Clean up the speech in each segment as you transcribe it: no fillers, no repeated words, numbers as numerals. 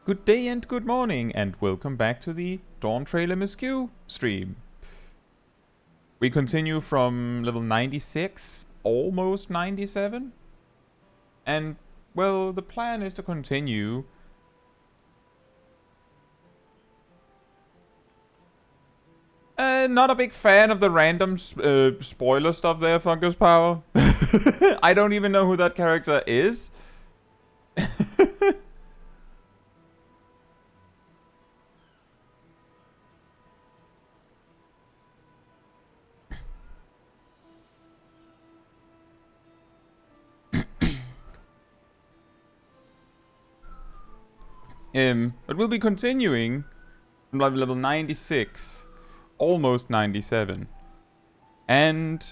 Good day and good morning, and welcome back to the Dawntrail MSQ stream. We continue from level 96, almost 97. And, well, the plan is to continue. Not a big fan of the random spoiler stuff there, Fungus Power. I don't even know who that character is. But we'll be continuing from level 96, almost 97. And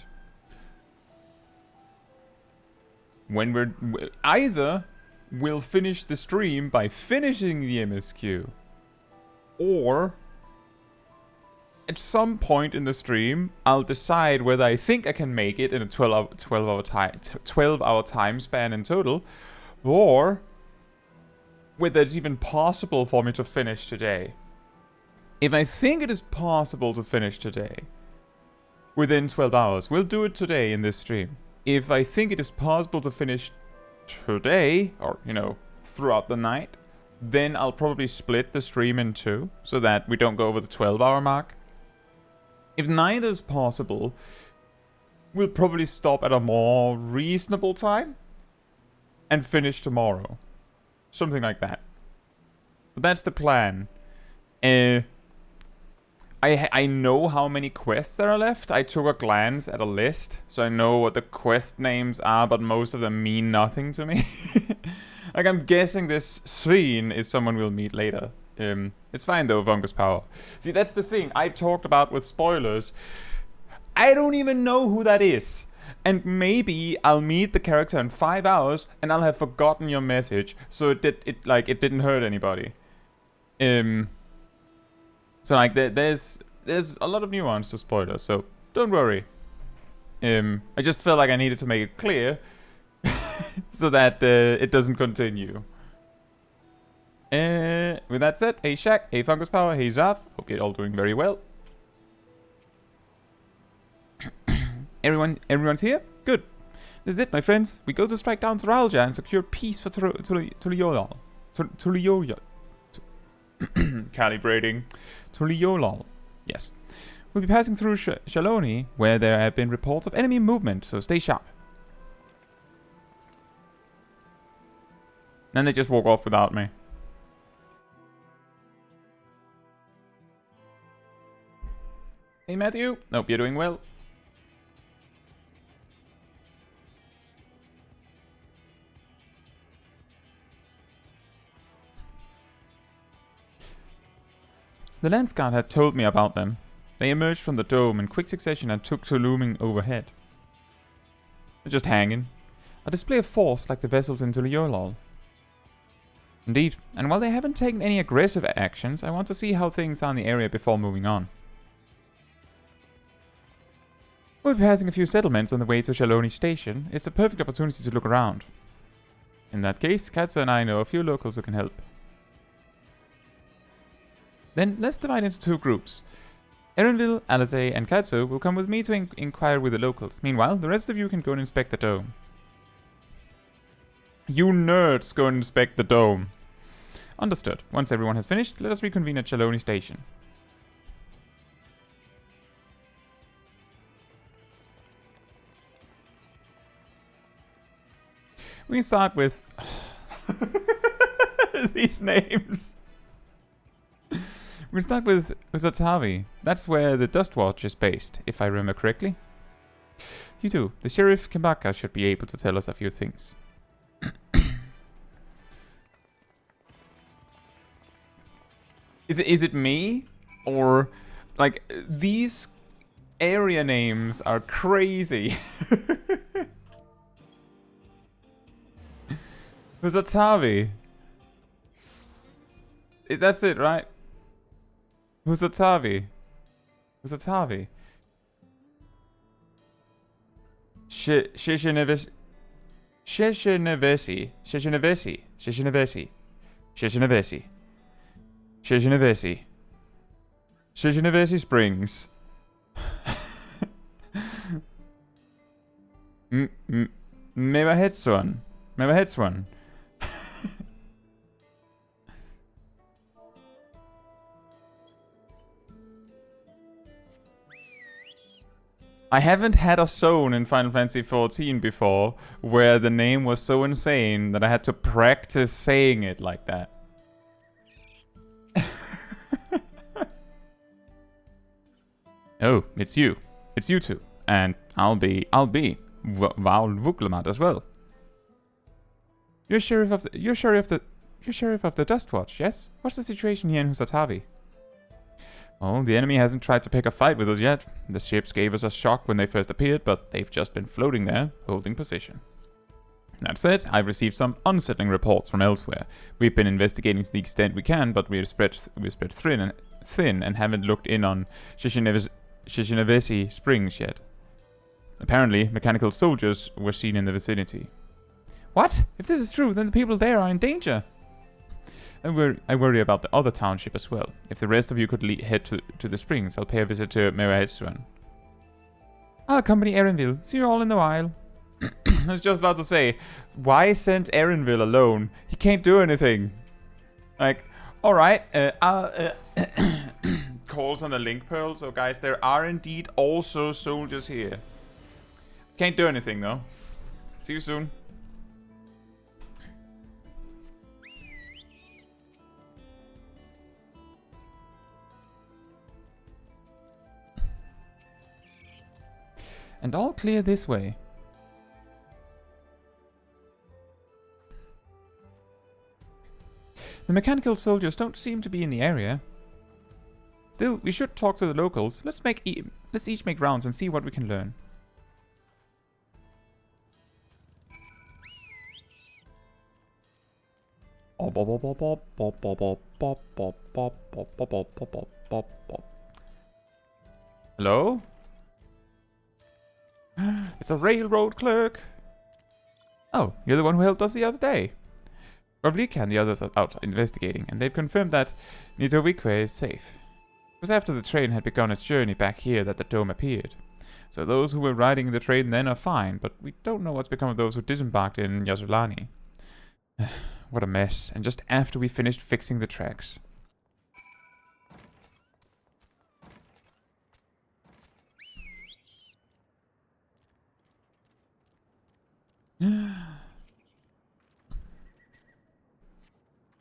when either we'll finish the stream by finishing the MSQ, or at some point in the stream, I'll decide whether I think I can make it in a 12 hour time span in total, or whether it's even possible for me to finish today. If I think it is possible to finish today, within 12 hours, we'll do it today in this stream. If I think it is possible to finish today, or, you know, throughout the night, then I'll probably split the stream in two, so that we don't go over the 12-hour mark. If neither is possible, we'll probably stop at a more reasonable time and finish tomorrow. Something like that. But that's the plan. I know how many quests there are left. I took a glance at a list, so I know what the quest names are, but most of them mean nothing to me. Like, I'm guessing this Sphene is someone we'll meet later. It's fine though, Fungus Power. See, that's the thing I've talked about with spoilers. I don't even know who that is. And maybe I'll meet the character in 5 hours and I'll have forgotten your message, so it didn't hurt anybody. So like there's a lot of nuance to spoilers, so don't worry. I just felt like I needed to make it clear so that it doesn't continue. With that said, hey Shaq, hey Fungus Power, hey Zav, hope you're all doing very well. Everyone's here? Good. This is it, my friends. We go to strike down Zoraal Ja and secure peace for Tuliolal. Calibrating. Tuliolal. Yes. We'll be passing through Shaloni, where there have been reports of enemy movement, so stay sharp. Then they just walk off without me. Hey Matthew, hope you're doing well. The Lance Guard had told me about them. They emerged from the dome in quick succession and took to looming overhead. They're just hanging. A display of force like the vessels in Tuliolal. Indeed, and while they haven't taken any aggressive actions, I want to see how things are in the area before moving on. We'll be passing a few settlements on the way to Shaloni Station. It's a perfect opportunity to look around. In that case, Caetsu and I know a few locals who can help. Then let's divide into two groups. Erenville, Alizé, and Caetsu will come with me to inquire with the locals. Meanwhile, the rest of you can go and inspect the dome. You nerds go and inspect the dome. Understood. Once everyone has finished, let us reconvene at Shaloni Station. We can start with these names. We'll start with Zatavi. That's where the Dust Watch is based, if I remember correctly. You too. The Sheriff Kembaka should be able to tell us a few things. Is it me? Or, like, these area names are crazy. Zatavi. That's it, right? Husatavi. Husatavi. Shishinevesi. Shishinevesi. Shishinevesi. Shishinevesi. Shishinevesi. Shishinavesi. Shishinavesi Springs. Maybe hits one. Maybe hits one. I haven't had a zone in Final Fantasy XIV before where the name was so insane that I had to practice saying it like that. Oh, it's you. It's you two. And I'll be Val Vuklamat as well. You're sheriff of the Dustwatch, yes? What's the situation here in Husatavi? Well, the enemy hasn't tried to pick a fight with us yet. The ships gave us a shock when they first appeared, but they've just been floating there, holding position. That said, I've received some unsettling reports from elsewhere. We've been investigating to the extent we can, but we're spread thin and haven't looked in on Shishinavesi Springs yet. Apparently, mechanical soldiers were seen in the vicinity. What? If this is true, then the people there are in danger. I worry about the other township as well. If the rest of you could head to the springs, I'll pay a visit to Merahetsuan. I'll accompany Erinville. See you all in the while. I was just about to say, why send Erinville alone? He can't do anything. Like, alright, I'll... calls on the link pearl. So guys, there are indeed also soldiers here. Can't do anything though. See you soon. And all clear this way. The mechanical soldiers don't seem to be in the area. Still, we should talk to the locals. Let's each make rounds and see what we can learn. Hello? It's a railroad clerk. Oh, you're the one who helped us the other day. Ravlika and the others are out investigating, and they've confirmed that Nitovikwe is safe. It was after the train had begun its journey back here that the dome appeared. So those who were riding the train then are fine, but we don't know what's become of those who disembarked in Yasulani. What a mess, and just after we finished fixing the tracks.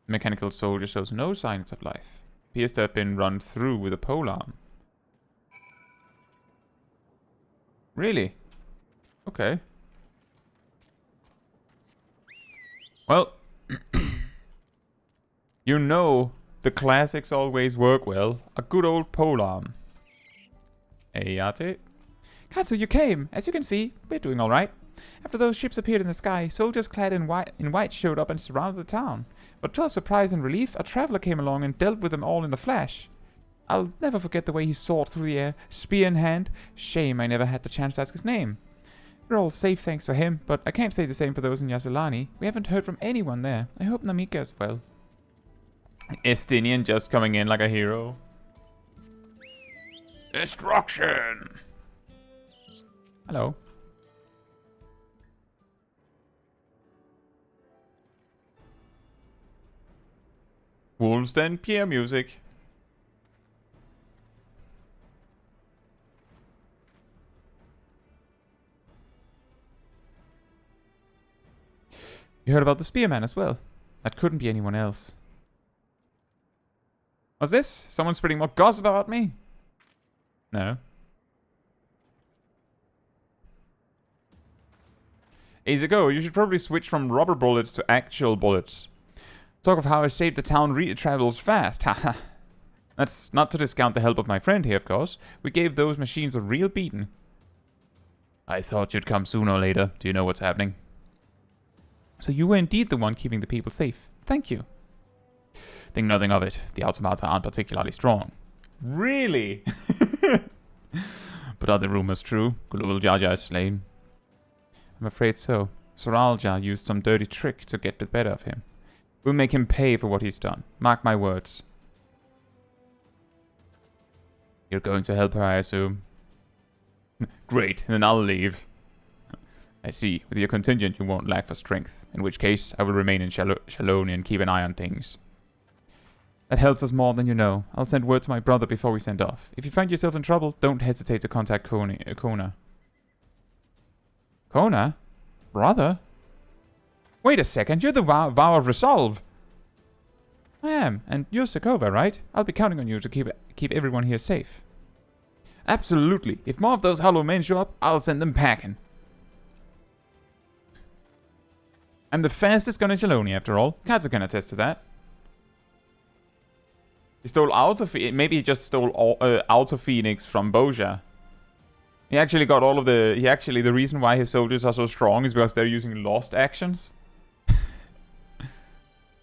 Mechanical soldier shows no signs of life. Appears to have been run through with a polearm. Really? Okay. Well, you know the classics always work well. A good old polearm. Hey, Yate. Caetsu, you came. As you can see, we're doing alright. After those ships appeared in the sky, soldiers clad in white showed up and surrounded the town. But to our surprise and relief, a traveler came along and dealt with them all in a flash. I'll never forget the way he soared through the air, spear in hand. Shame I never had the chance to ask his name. We're all safe thanks to him, but I can't say the same for those in Yasulani. We haven't heard from anyone there. I hope Namikka as well. Estinian just coming in like a hero. Destruction! Hello. Wolves Den Pierre music. You heard about the spearman as well. That couldn't be anyone else. What's this? Someone spreading more gossip about me? No. Easy go. You should probably switch from rubber bullets to actual bullets. Talk of how I saved the town travels fast. Haha. That's not to discount the help of my friend here, of course. We gave those machines a real beating. I thought you'd come sooner or later. Do you know what's happening? So you were indeed the one keeping the people safe. Thank you. Think nothing of it. The automata aren't particularly strong. Really? But are the rumors true? Gulja Ja is slain. I'm afraid so. Zoraal Ja used some dirty trick to get the better of him. We'll make him pay for what he's done. Mark my words. You're going to help her, I assume. Great, then I'll leave. I see. With your contingent, you won't lack for strength. In which case, I will remain in Shalonia and keep an eye on things. That helps us more than you know. I'll send word to my brother before we send off. If you find yourself in trouble, don't hesitate to contact Kona. Kona? Brother? Wait a second, you're the Vow of Resolve! I am, and you're Sakova, right? I'll be counting on you to keep everyone here safe. Absolutely. If more of those hollow men show up, I'll send them packing. I'm the fastest gun in Shalonia, after all. Caetsu can attest to that. He stole maybe he just stole Auto Phoenix from Boja. He actually got all of the... the reason why his soldiers are so strong is because they're using lost actions.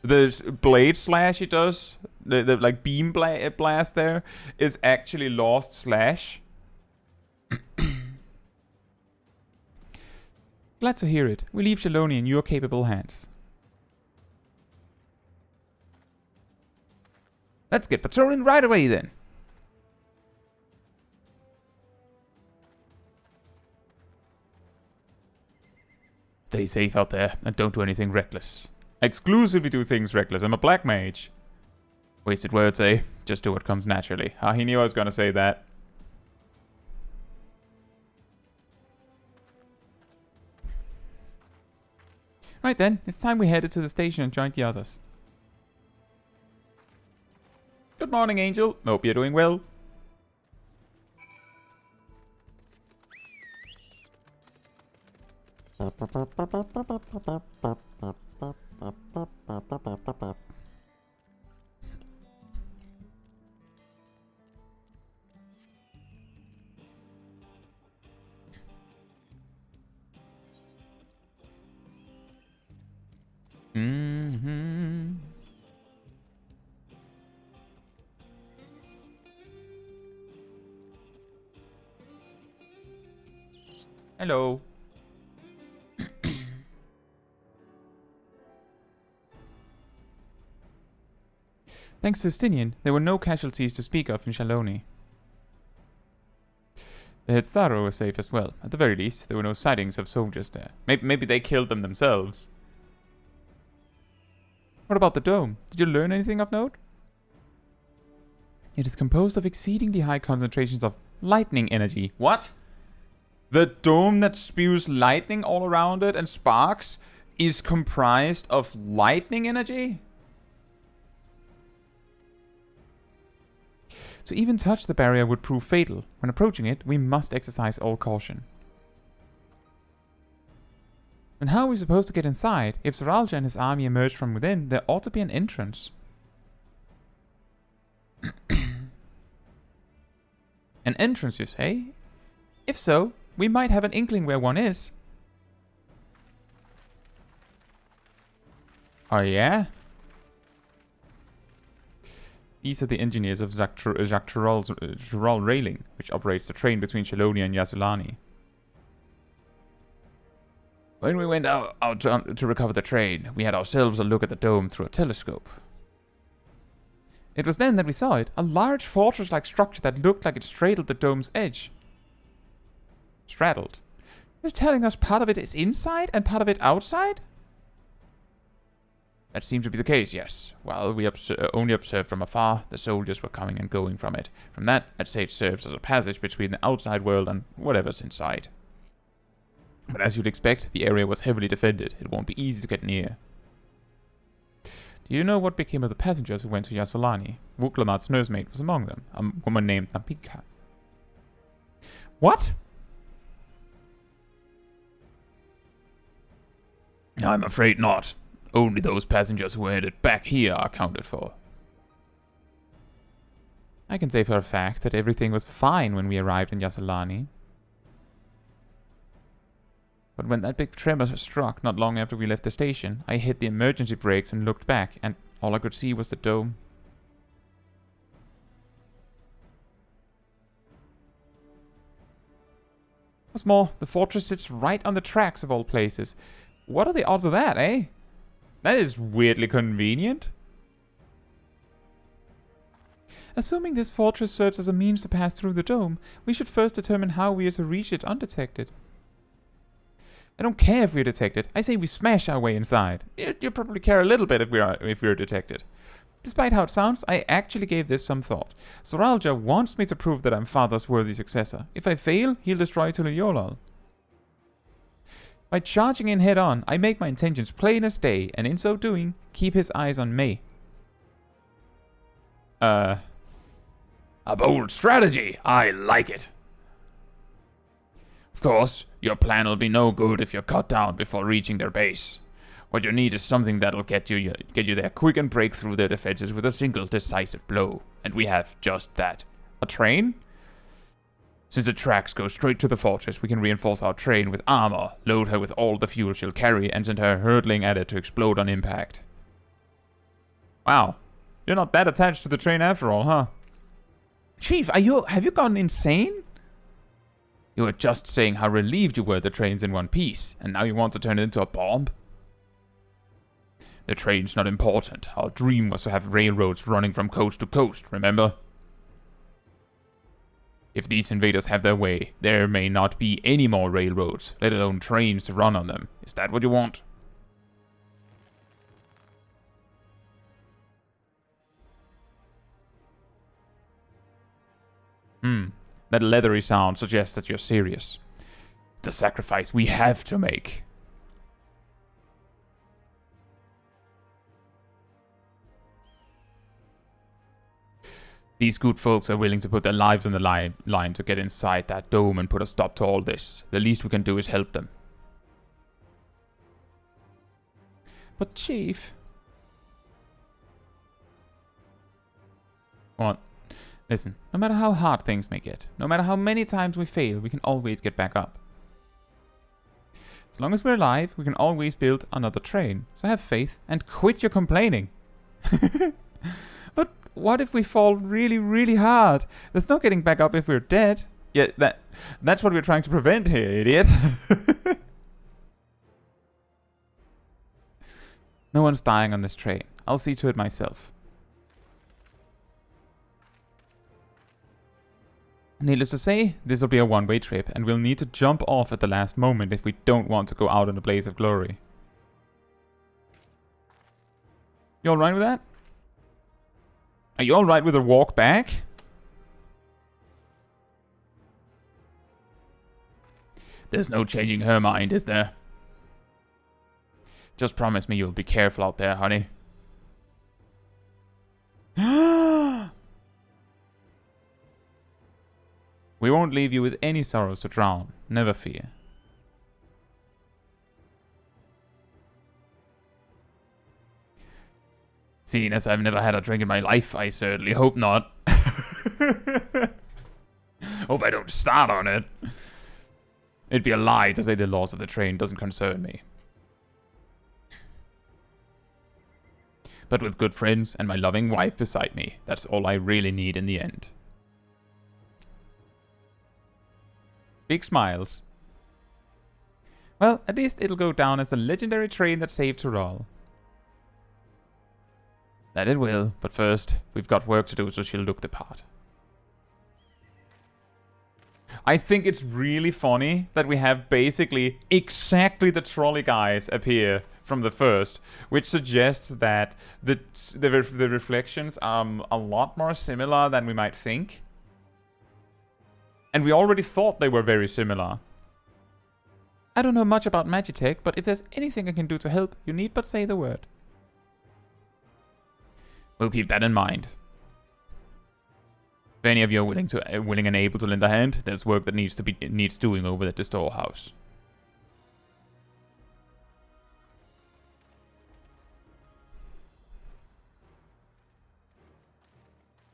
The blade slash he does, the like beam blast there, is actually lost slash. Glad to hear it. We leave Shalonia in your capable hands. Let's get patrolling right away then. Stay safe out there and don't do anything reckless. I exclusively do things reckless. I'm a black mage. Wasted words, eh? Just do what comes naturally. Ah, he knew I was gonna say that. Right then, it's time we headed to the station and joined the others. Good morning, Angel. Hope you're doing well. Hello. Thanks to Stinian, there were no casualties to speak of in Shalonia. The head Tharo was safe as well. At the very least, there were no sightings of soldiers there. Maybe they killed them themselves. What about the dome? Did you learn anything of note? It is composed of exceedingly high concentrations of lightning energy. What? The dome that spews lightning all around it and sparks is comprised of lightning energy? To even touch the barrier would prove fatal. When approaching it, we must exercise all caution. And how are we supposed to get inside? If Zoraal Ja and his army emerge from within, there ought to be an entrance. An entrance, you say? If so, we might have an inkling where one is. Oh yeah? These are the engineers of Jacques Zoraal Railing, which operates the train between Shalonia and Yassilani. When we went out to recover the train, we had ourselves a look at the dome through a telescope. It was then that we saw it, a large fortress-like structure that looked like it straddled the dome's edge. Straddled? You're telling us part of it is inside and part of it outside? That seemed to be the case, yes. While we only observed from afar, the soldiers were coming and going from it. From that, I'd say it serves as a passage between the outside world and whatever's inside. But as you'd expect, the area was heavily defended. It won't be easy to get near. Do you know what became of the passengers who went to Yassilani? Wuklamat's nursemaid was among them, a woman named Namikka. What? I'm afraid not. Only those passengers who headed back here are accounted for. I can say for a fact that everything was fine when we arrived in Yassilani. But when that big tremor struck not long after we left the station, I hit the emergency brakes and looked back, and all I could see was the dome. What's more, the fortress sits right on the tracks of all places. What are the odds of that, eh? That is weirdly convenient. Assuming this fortress serves as a means to pass through the dome, we should first determine how we are to reach it undetected. I don't care if we're detected. I say we smash our way inside. You probably care a little bit if we're detected. Despite how it sounds, I actually gave this some thought. Zoraal Ja wants me to prove that I'm Father's worthy successor. If I fail, he'll destroy Tuliyollal. By charging in head-on, I make my intentions plain as day, and in so doing, keep his eyes on me. A bold strategy. I like it. Of course, your plan will be no good if you're cut down before reaching their base. What you need is something that'll get you there quick and break through their defenses with a single decisive blow. And we have just that. A train? Since the tracks go straight to the fortress, we can reinforce our train with armor, load her with all the fuel she'll carry, and send her hurtling at it to explode on impact. Wow. You're not that attached to the train after all, huh? Chief, have you gone insane? You were just saying how relieved you were the train's in one piece, and now you want to turn it into a bomb? The train's not important. Our dream was to have railroads running from coast to coast, remember? If these invaders have their way, there may not be any more railroads, let alone trains to run on them. Is that what you want? That leathery sound suggests that you're serious. It's a sacrifice we have to make. These good folks are willing to put their lives on the line to get inside that dome and put a stop to all this. The least we can do is help them. But Chief... What? Listen, no matter how hard things may get, no matter how many times we fail, we can always get back up. As long as we're alive, we can always build another train. So have faith and quit your complaining. But what if we fall really, really hard? There's no getting back up if we're dead. Yeah, that's what we're trying to prevent here, idiot. No one's dying on this train. I'll see to it myself. Needless to say, this will be a one-way trip, and we'll need to jump off at the last moment if we don't want to go out in a blaze of glory. You alright with that? Are you alright with a walk back? There's no changing her mind, is there? Just promise me you'll be careful out there, honey. We won't leave you with any sorrows to drown. Never fear. Seeing as I've never had a drink in my life, I certainly hope not. Hope I don't start on it. It'd be a lie to say the loss of the train doesn't concern me. But with good friends and my loving wife beside me, that's all I really need in the end. Big smiles. Well, at least it'll go down as a legendary train that saved Zoraal. That it will, but first, we've got work to do so she'll look the part. I think it's really funny that we have basically exactly the trolley guys appear from the first, which suggests that the reflections are a lot more similar than we might think. And we already thought they were very similar. I don't know much about Magitech, but if there's anything I can do to help, you need but say the word. We'll keep that in mind. If any of you are willing and able to lend a hand, there's work that needs doing over at the storehouse.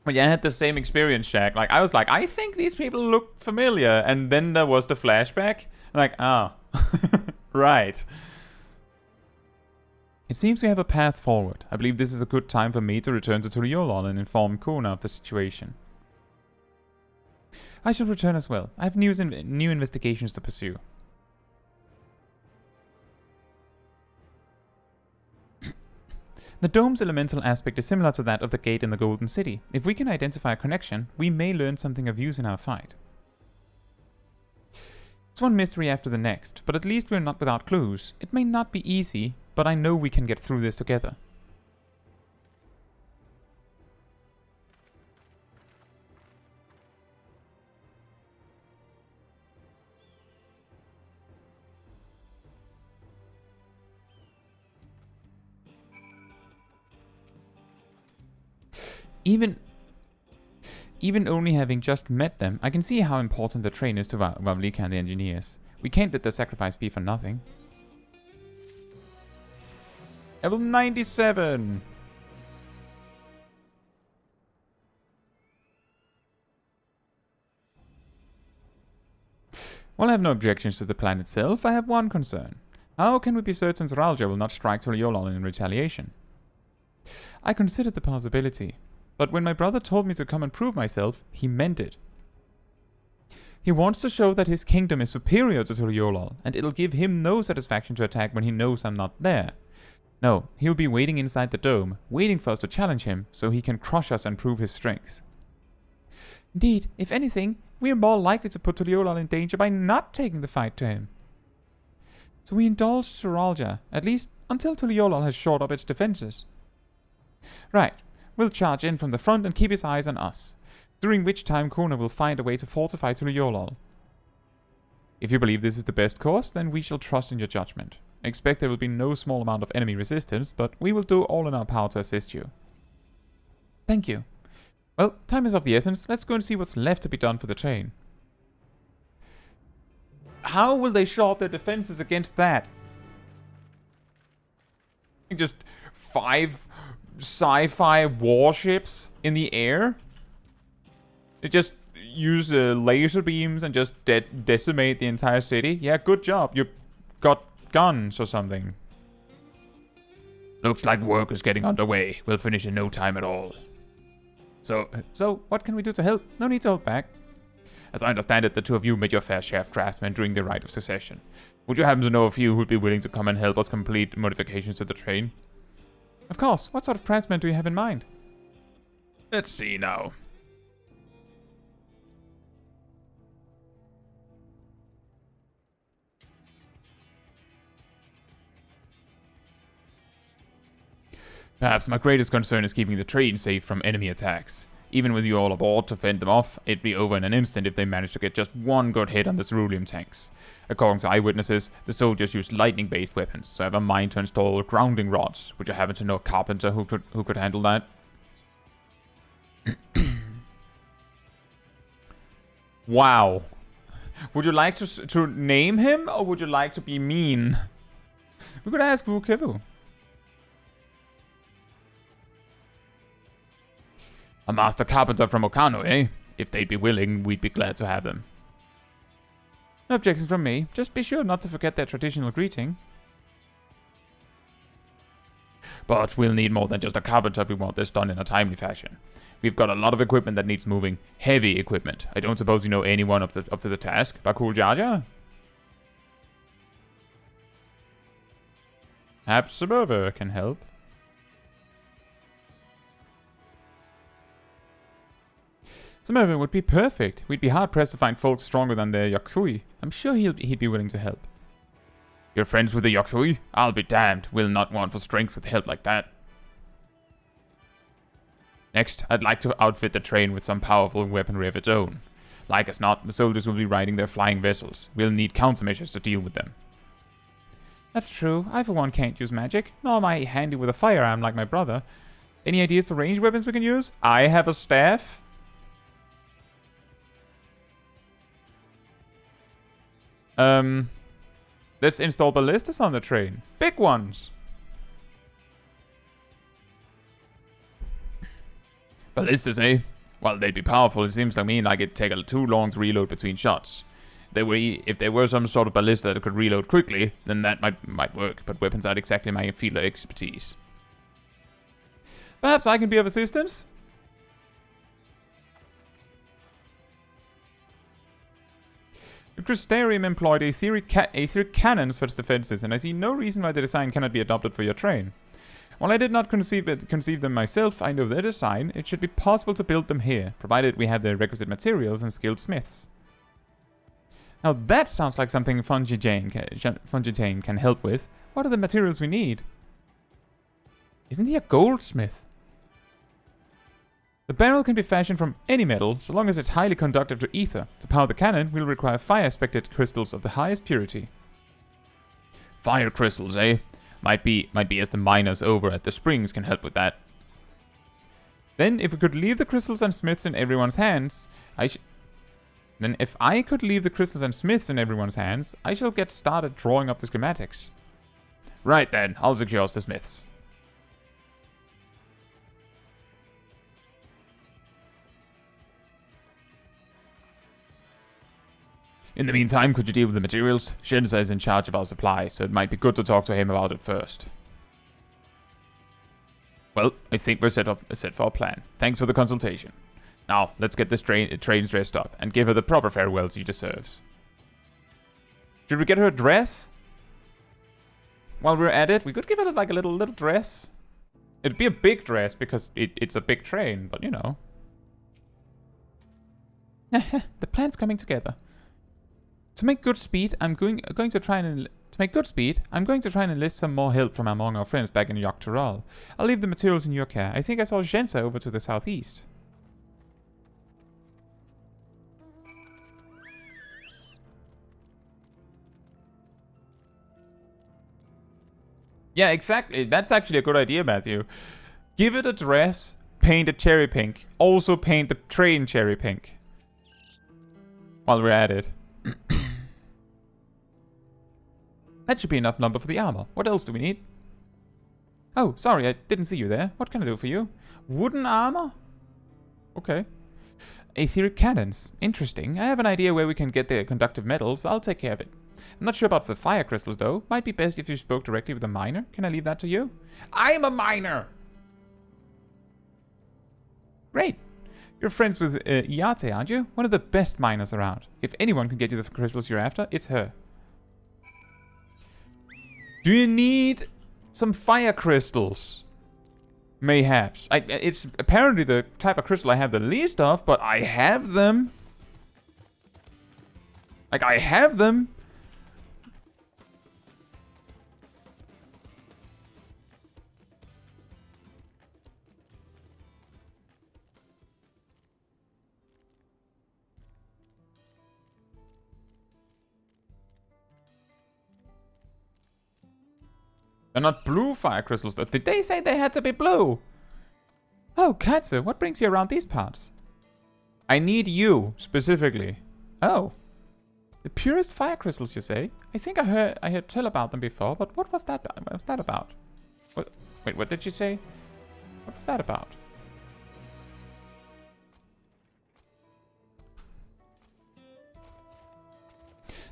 But yeah, I had the same experience, Shaq. Like, I was like, I think these people look familiar. And then there was the flashback. Like, oh. Right. It seems we have a path forward. I believe this is a good time for me to return to Tuliyollal and inform Kuna of the situation. I should return as well. I have new investigations to pursue. The dome's elemental aspect is similar to that of the gate in the Golden City. If we can identify a connection, we may learn something of use in our fight. It's one mystery after the next, but at least we're not without clues. It may not be easy, but I know we can get through this together. Even only having just met them, I can see how important the train is to Namikka and the engineers. We can't let the sacrifice be for nothing. Level 97! While I have no objections to the plan itself, I have one concern. How can we be certain Zoraal Ja will not strike Zoraal in retaliation? I considered the possibility. But when my brother told me to come and prove myself, he meant it. He wants to show that his kingdom is superior to Zoraal, and it'll give him no satisfaction to attack when he knows I'm not there. No, he'll be waiting inside the dome, waiting for us to challenge him, so he can crush us and prove his strength. Indeed, if anything, we're more likely to put Zoraal in danger by not taking the fight to him. So we indulge Zoraal Ja, at least until Zoraal has shored up its defenses. Right. We'll charge in from the front and keep his eyes on us, during which time Kona will find a way to fortify Zoraal. If you believe this is the best course, then we shall trust in your judgment. I expect there will be no small amount of enemy resistance, but we will do all in our power to assist you. Thank you. Well, time is of the essence. Let's go and see what's left to be done for the train. How will they shore up their defenses against that? Just 5... sci-fi warships in the air? They just use laser beams and just decimate the entire city? Yeah, good job. You got guns or something. Looks like work is getting underway. We'll finish in no time at all. So, what can we do to help? No need to hold back. As I understand it, the two of you made your fair share of craftsmen during the Rite of Succession. Would you happen to know a few who'd be willing to come and help us complete modifications to the train? Of course. What sort of craftsmen do you have in mind? Let's see now. Perhaps my greatest concern is keeping the train safe from enemy attacks. Even with you all aboard to fend them off, it'd be over in an instant if they managed to get just one good hit on the ceruleum tanks. According to eyewitnesses, the soldiers used lightning-based weapons, so I have a mind to install grounding rods. Would you happen to know a carpenter who could handle that? Wow. Would you like to name him, or would you like to be mean? We could ask Vukivu. A master carpenter from Okano, eh? If they'd be willing, we'd be glad to have them. No objections from me. Just be sure not to forget their traditional greeting. But we'll need more than just a carpenter if we want this done in a timely fashion. We've got a lot of equipment that needs moving. Heavy equipment. I don't suppose you know anyone up to the task. Gulja Ja? Perhaps Suburba can help. Suburba would be perfect. We'd be hard-pressed to find folks stronger than the Yokui. I'm sure he'd be willing to help. You're friends with the Yokui? I'll be damned. We'll not want for strength with help like that. Next, I'd like to outfit the train with some powerful weaponry of its own. Like as not, the soldiers will be riding their flying vessels. We'll need countermeasures to deal with them. That's true. I for one can't use magic, nor am I handy with a firearm like my brother. Any ideas for ranged weapons we can use? I have a staff. Let's install ballistas on the train. Big ones. Ballistas, eh? Well, they'd be powerful. It seems to me like it'd take too long to reload between shots. If there were some sort of ballista that could reload quickly, then that might work, but weapons aren't exactly my field of expertise. Perhaps I can be of assistance? The Crystarium employed etheric cannons for its defenses, and I see no reason why the design cannot be adopted for your train. While I did not conceive them myself, I know their design. It should be possible to build them here, provided we have the requisite materials and skilled smiths. Now that sounds like something Fungitane can help with. What are the materials we need? Isn't he a goldsmith? The barrel can be fashioned from any metal, so long as it's highly conductive to ether. To power the cannon, we'll require fire-spectate crystals of the highest purity. Fire crystals, eh? Might be as the miners over at the springs can help with that. Then, if we could leave the crystals and smiths in everyone's hands, I shall get started drawing up the schematics. Right then, I'll secure the smiths. In the meantime, could you deal with the materials? Shensa is in charge of our supply, so it might be good to talk to him about it first. Well, I think we're set for a plan. Thanks for the consultation. Now, let's get this train dressed up and give her the proper farewells she deserves. Should we get her a dress? While we're at it, we could give her like a little dress. It'd be a big dress because it's a big train, but you know. The plan's coming together. To make good speed, I'm going to try and enlist some more help from among our friends back in Yogg-Turaal. I'll leave the materials in your care. I think I saw Shensa over to the southeast. Yeah, exactly. That's actually a good idea, Matthew. Give it a dress, paint it cherry pink. Also paint the train cherry pink. While we're at it. That should be enough lumber for the armor. What else do we need? Oh, sorry, I didn't see you there. What can I do for you? Wooden armor? Okay. Etheric cannons. Interesting. I have an idea where we can get the conductive metals. I'll take care of it. I'm not sure about the fire crystals, though. Might be best if you spoke directly with a miner. Can I leave that to you? I'm a miner! Great. You're friends with Iate, aren't you? One of the best miners around. If anyone can get you the crystals you're after, it's her. Do you need some fire crystals? Mayhaps. It's apparently the type of crystal I have the least of, but I have them. Like, I have them. They're not blue fire crystals, though. Did they say they had to be blue? Oh, Caetsu, what brings you around these parts? I need you, specifically. Oh. The purest fire crystals, you say? I think I heard tell about them before, but what was that about? Wait, what did you say? What was that about?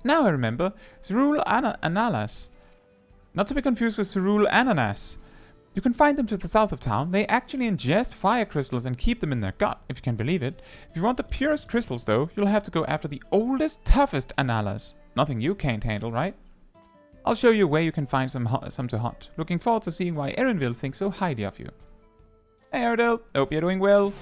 Now I remember. Zoraal Ananas. Not to be confused with Zoraal Ananas. You can find them to the south of town. They actually ingest fire crystals and keep them in their gut, if you can believe it. If you want the purest crystals, though, you'll have to go after the oldest, toughest Analas. Nothing you can't handle, right? I'll show you where you can find some to hunt. Looking forward to seeing why Erinville thinks so highly of you. Hey, Ardell. Hope you're doing well.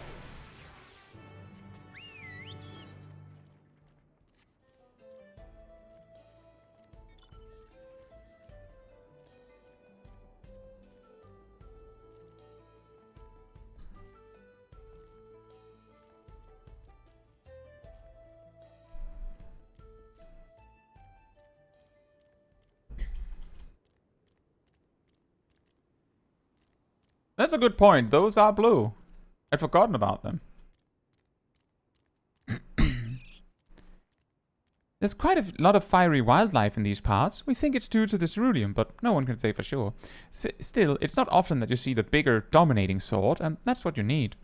That's a good point. Those are blue. I'd forgotten about them. There's quite a lot of fiery wildlife in these parts. We think it's due to the ceruleum, but no one can say for sure. Still, it's not often that you see the bigger, dominating sort, and that's what you need.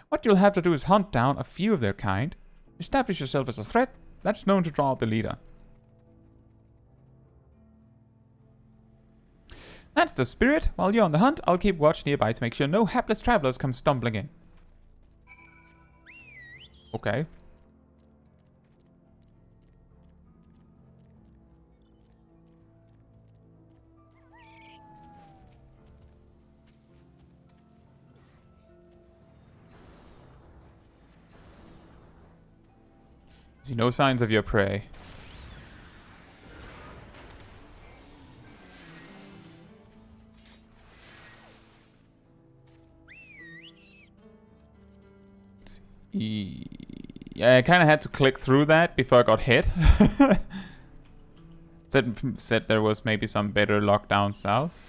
What you'll have to do is hunt down a few of their kind, establish yourself as a threat that's known to draw out the leader. That's the spirit. While you're on the hunt, I'll keep watch nearby to make sure no hapless travelers come stumbling in. Okay. See no signs of your prey. Yeah, I kind of had to click through that before I got hit. Said there was maybe some better lockdown south.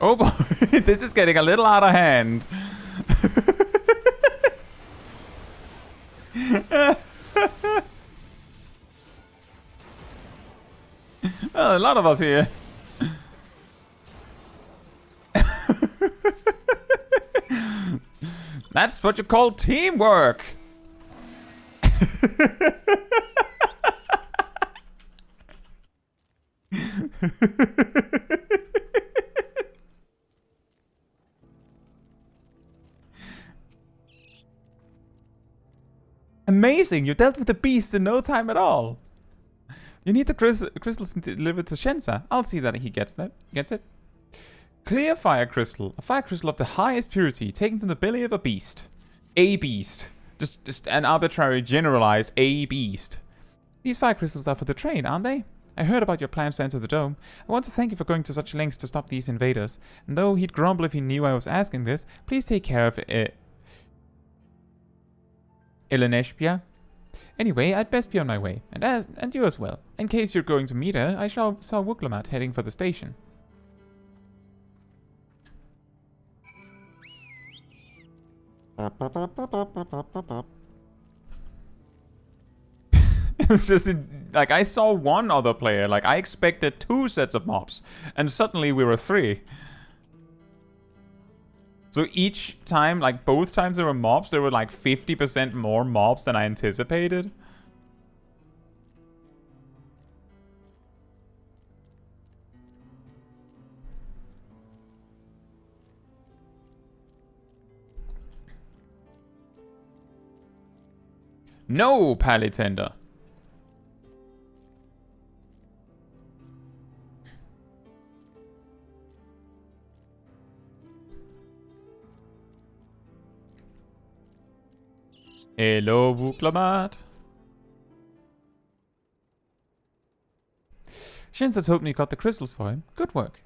Oh boy, this is getting a little out of hand. Oh, a lot of us here. That's what you call teamwork. Amazing! You dealt with the beast in no time at all. You need the crystals delivered to Shensa. I'll see that he gets it. Clear fire crystal. A fire crystal of the highest purity, taken from the belly of a beast. A beast. Just an arbitrary generalized a beast. These fire crystals are for the train, aren't they? I heard about your plans to enter the dome. I want to thank you for going to such lengths to stop these invaders. And though he'd grumble if he knew I was asking this, please take care of Eleneshpia. Anyway, I'd best be on my way, and you as well. In case you're going to meet her, I saw Wuglamat heading for the station. It's just like I saw one other player. Like I expected 2 sets of mobs, and suddenly we were 3. So each time, like both times there were mobs, there were like 50% more mobs than I anticipated. No, Palitender. Hello, Wuglamat. Shinza told me you got the crystals for him. Good work.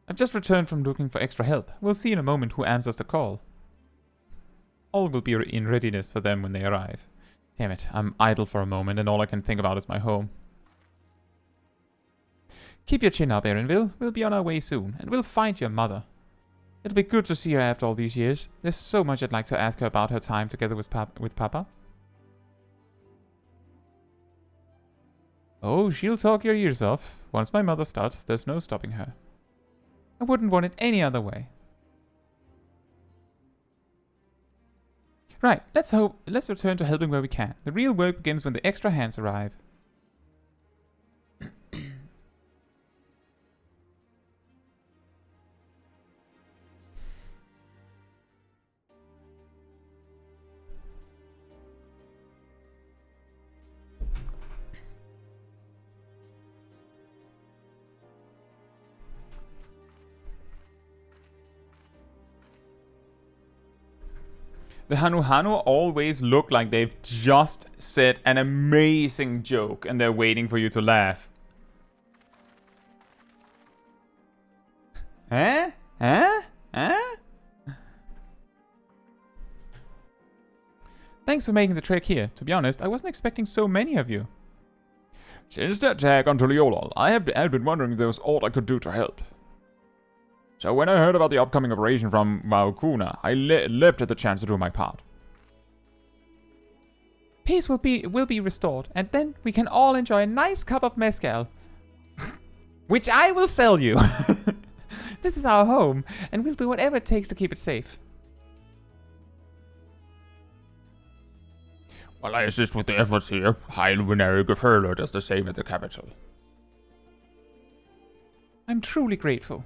I've just returned from looking for extra help. We'll see in a moment who answers the call. All will be in readiness for them when they arrive. Damn it, I'm idle for a moment and all I can think about is my home. Keep your chin up, Erinville. We'll be on our way soon, and we'll find your mother. It'll be good to see her after all these years. There's so much I'd like to ask her about her time together with Papa. Oh, she'll talk your ears off. Once my mother starts, there's no stopping her. I wouldn't want it any other way. Right, let's return to helping where we can. The real work begins when the extra hands arrive. The Hanu always look like they've just said an amazing joke and they're waiting for you to laugh. Huh? Huh? Huh? Thanks for making the trek here. To be honest, I wasn't expecting so many of you. Since the attack on Tuliolol, I had been wondering if there was aught I could do to help. So when I heard about the upcoming operation from Maokuna, I leapt at the chance to do my part. Peace will be restored, and then we can all enjoy a nice cup of mezcal. Which I will sell you. This is our home, and we'll do whatever it takes to keep it safe. While I assist with the efforts here, High Luminary Gefurler does the same at the capital. I'm truly grateful.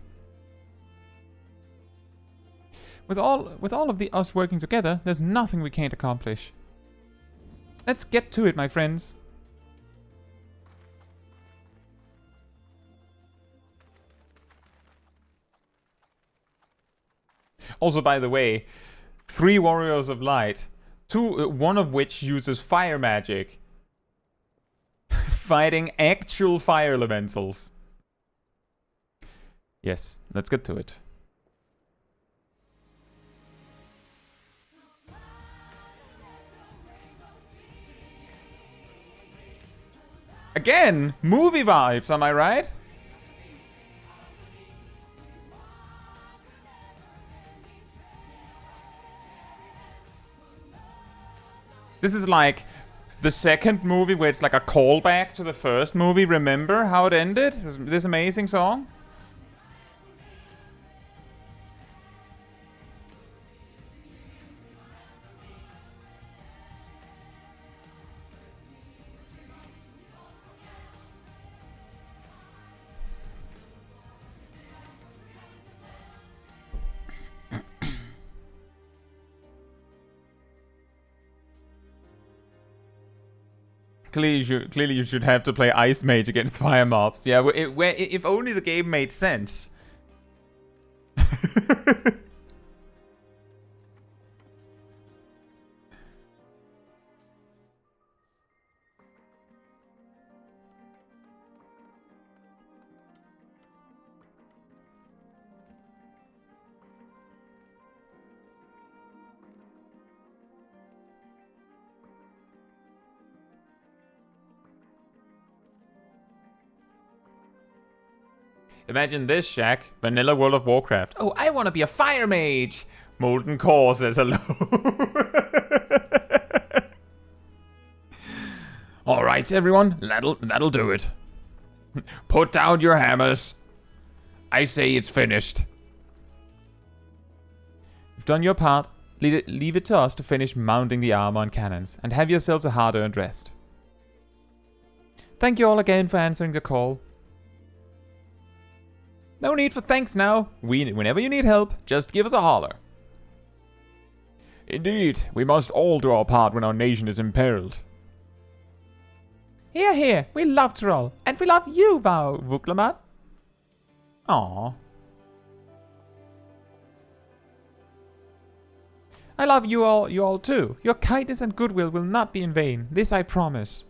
With all of us working together, there's nothing we can't accomplish. Let's get to it, my friends. Also, by the way, 3 Warriors of Light, one of which uses fire magic, fighting actual fire elementals. Yes, let's get to it. Again, movie vibes, am I right? This is like the second movie where it's like a callback to the first movie. Remember how it ended? It was this amazing song? Clearly you should have to play Ice Mage against Fire Mobs. Yeah, if only the game made sense. Imagine this, Shaq. Vanilla World of Warcraft. Oh, I want to be a fire mage. Molten Core says hello. All right, everyone. That'll do it. Put down your hammers. I say it's finished. You've done your part. Leave it to us to finish mounting the armor and cannons, and have yourselves a hard-earned rest. Thank you all again for answering the call. No need for thanks now. Whenever you need help, just give us a holler. Indeed, we must all do our part when our nation is imperiled. Hear, hear. We love Troll, and we love you, Vuklamat. Aww. I love you all too. Your kindness and goodwill will not be in vain. This I promise.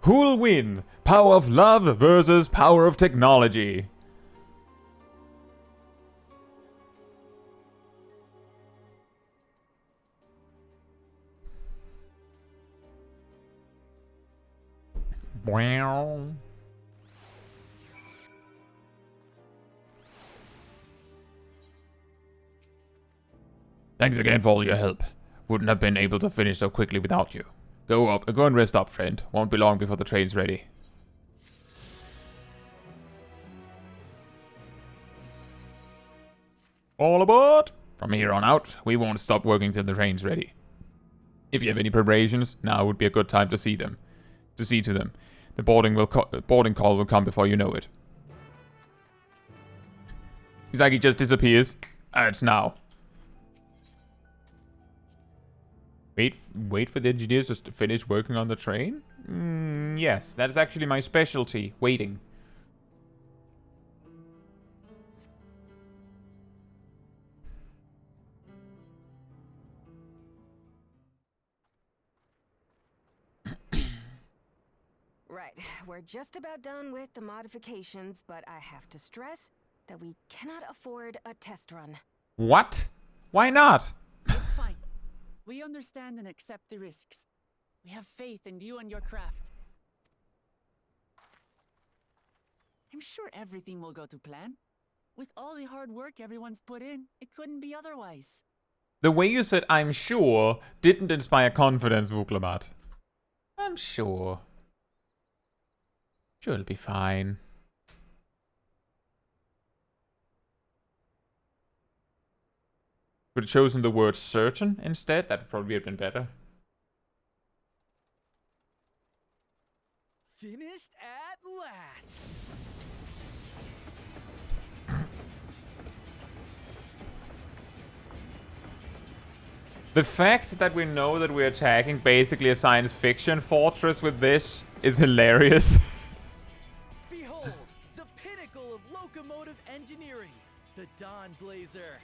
Who'll win? Power of love versus power of technology. Wow. Thanks again for all your help. Wouldn't have been able to finish so quickly without you. Go and rest up, friend. Won't be long before the train's ready. All aboard! From here on out, we won't stop working till the train's ready. If you have any preparations, now would be a good time to see them. To see to them. The boarding call will come before you know it. It's like he just disappears. It's now. Wait for the engineers just to finish working on the train? Yes, that is actually my specialty. Waiting. Right, we're just about done with the modifications, but I have to stress that we cannot afford a test run. What? Why not? It's fine. We understand and accept the risks. We have faith in you and your craft. I'm sure everything will go to plan. With all the hard work everyone's put in, it couldn't be otherwise. The way you said "I'm sure" didn't inspire confidence, Vuklamat. I'm sure. Sure, it'll be fine. Could have chosen the word certain instead. That would probably have been better. Finished at last. The fact that we know that we're attacking basically a science fiction fortress with this is hilarious. Behold, the pinnacle of locomotive engineering, the Dawn Blazer.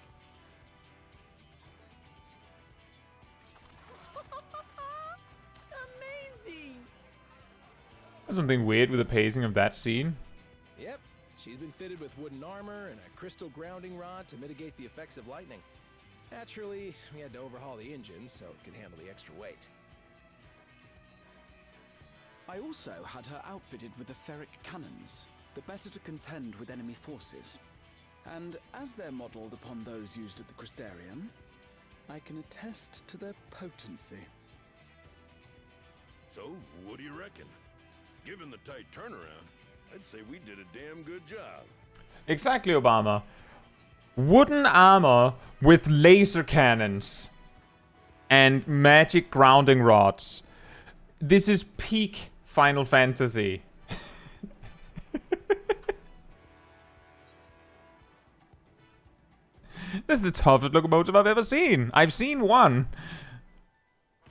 Amazing! There's something weird with the pacing of that scene. Yep, she's been fitted with wooden armor and a crystal grounding rod to mitigate the effects of lightning. Naturally, we had to overhaul the engine so it could handle the extra weight. I also had her outfitted with the ferric cannons, the better to contend with enemy forces. And as they're modeled upon those used at the Crystarium, I can attest to their potency. So, what do you reckon? Given the tight turnaround, I'd say we did a damn good job. Exactly, Obama. Wooden armor with laser cannons and magic grounding rods. This is peak Final Fantasy. This is the toughest locomotive I've ever seen. I've seen one.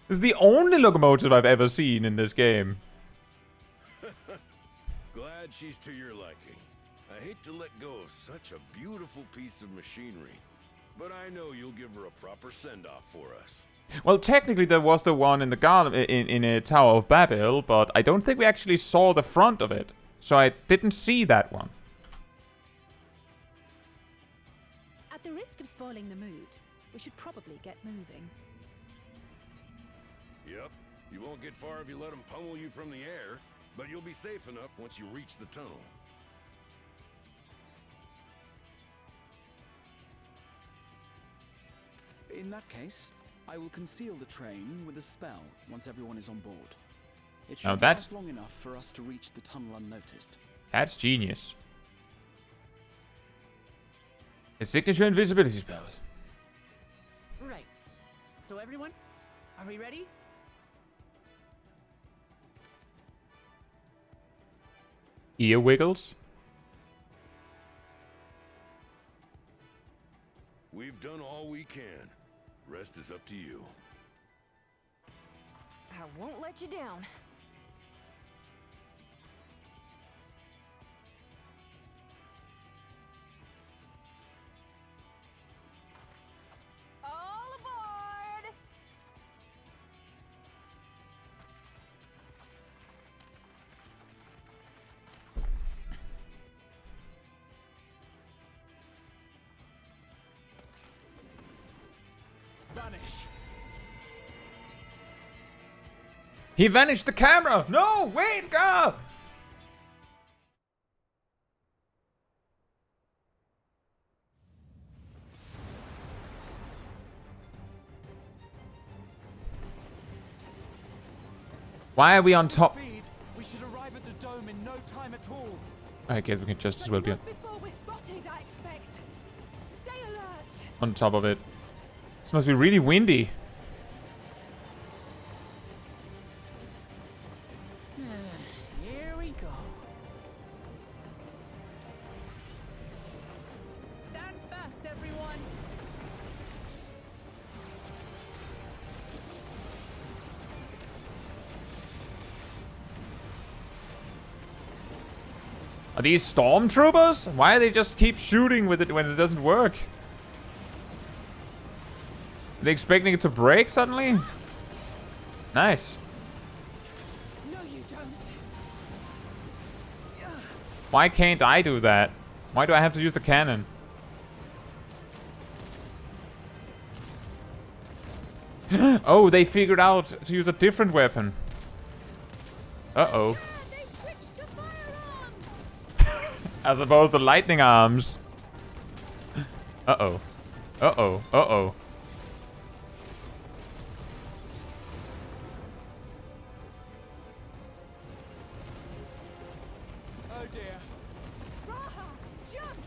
This is the only locomotive I've ever seen in this game. Glad she's to your liking. I hate to let go of such a beautiful piece of machinery, but I know you'll give her a proper send-off for us. Well, technically there was the one in the garden in a Tower of Babel, but I don't think we actually saw the front of it, so I didn't see that one. At the risk of spoiling the mood, we should probably get moving. Yep, you won't get far if you let them pummel you from the air, but you'll be safe enough once you reach the tunnel. In that case, I will conceal the train with a spell once everyone is on board. It should last long enough for us to reach the tunnel unnoticed. That's genius. His signature invisibility spells. Right. So everyone, are we ready? Ear wiggles. We've done all we can. Rest is up to you. I won't let you down. All aboard! Vanish. He vanished the camera! No! Wait, God! Why are we on top? Speed. We should arrive at the dome in no time at all. I guess we can just as well be Before we're spotted, I expect. Stay alert. on top of it. This must be really windy. Here we go. Stand fast, everyone. Are these stormtroopers? Why do they just keep shooting with it when it doesn't work? Are they expecting it to break suddenly? Nice. No, you don't. Why can't I do that? Why do I have to use the cannon? Oh, they figured out to use a different weapon. Uh-oh. They switched to firearms. As opposed to lightning arms. Uh-oh. Uh-oh. Uh-oh. Oh dear. Raha, jump.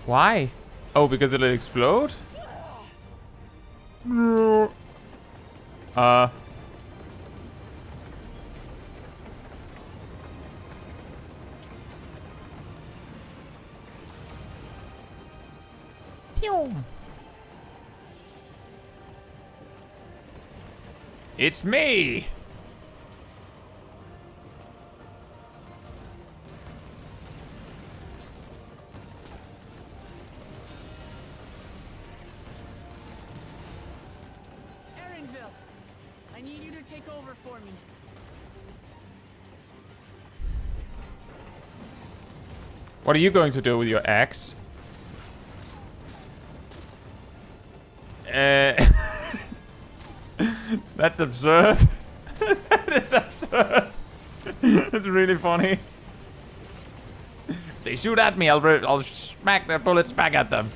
Why? Oh, because it'll explode? It's me! Erinville, I need you to take over for me. What are you going to do with your axe? That's absurd. That is absurd. It's really funny. They shoot at me, I'll smack their bullets back at them.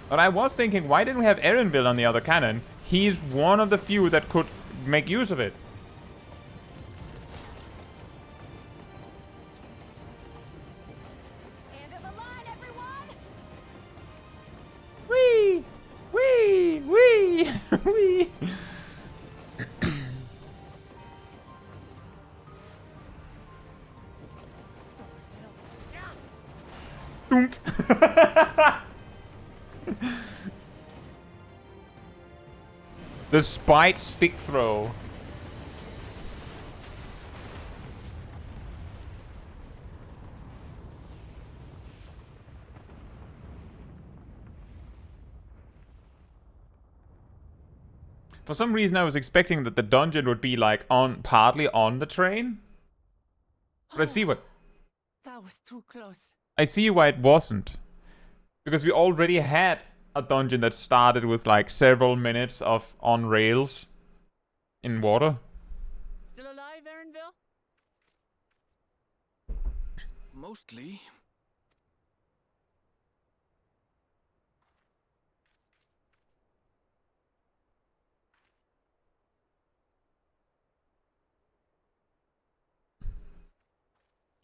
But I was thinking, why didn't we have Erinville on the other cannon? He's one of the few that could make use of it. End of the line, everyone! Wee! Wee! Wee! Wee! Dunk! The spite stick throw. For some reason I was expecting that the dungeon would be like partly on the train. But I see what That was too close. I see why it wasn't. Because we already had a dungeon that started with like several minutes of on rails in water. Still alive, Erinville? Mostly.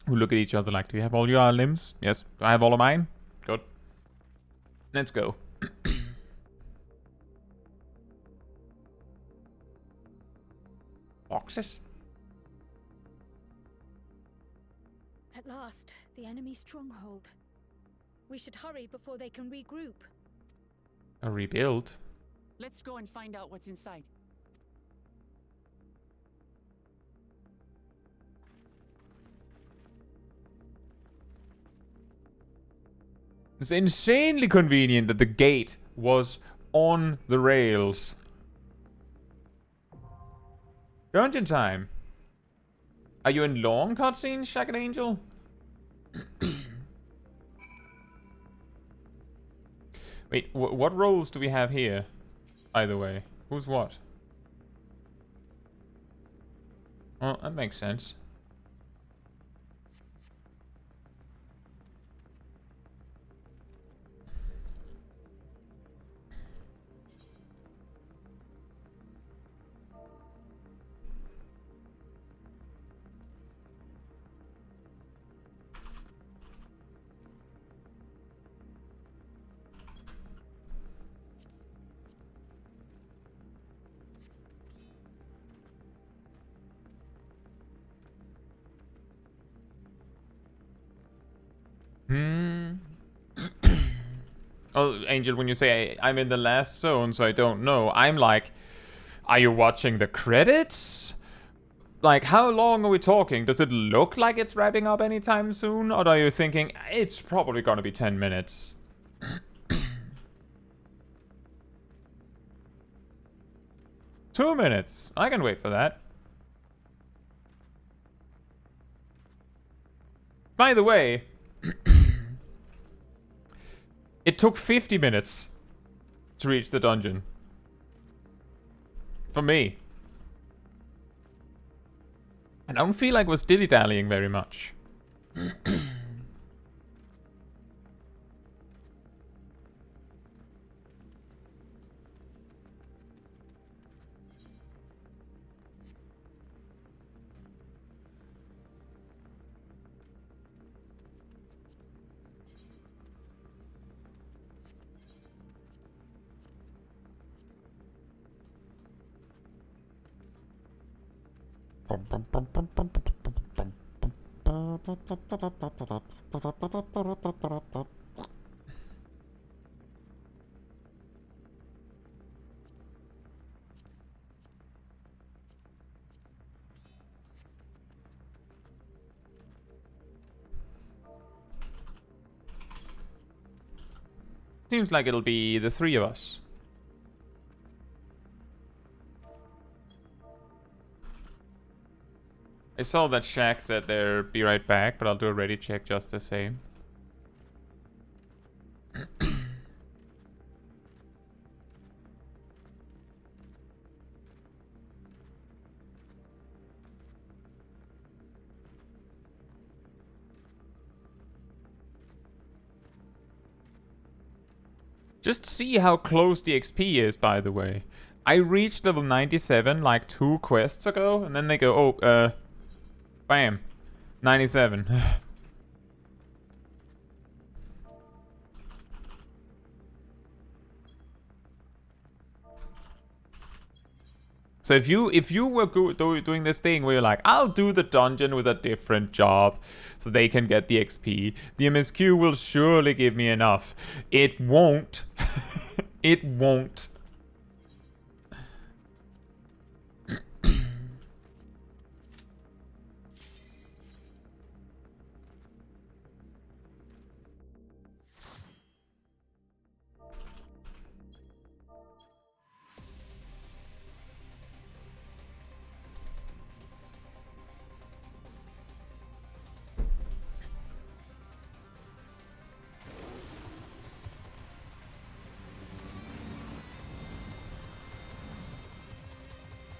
We look at each other like, do you have all your limbs? Yes. Do I have all of mine? Good. Let's go. Boxes? At last, the enemy stronghold. We should hurry before they can regroup. A rebuild? Let's go and find out what's inside. It's insanely convenient that the gate was on the rails. Dungeon time. Are you in long cutscenes, Shagged Angel? Wait, what roles do we have here? Either way. Who's what? Oh, that makes sense. Oh, Angel, when you say I'm in the last zone, so I don't know, I'm like, are you watching the credits? Like, how long are we talking? Does it look like it's wrapping up anytime soon? Or are you thinking, it's probably gonna be 10 minutes? 2 minutes. I can wait for that. By the way, it took 50 minutes to reach the dungeon. For me. I don't feel like I was dilly-dallying very much. Seems like it'll be the three of us. I saw that Shaq said they'll be right back, but I'll do a ready check just the same. Just see how close the XP is, by the way. I reached level 97 like 2 quests ago, and then they go, oh, bam, 97. So if you were doing this thing where you're like, I'll do the dungeon with a different job so they can get the XP, the MSQ will surely give me enough. It won't. It won't.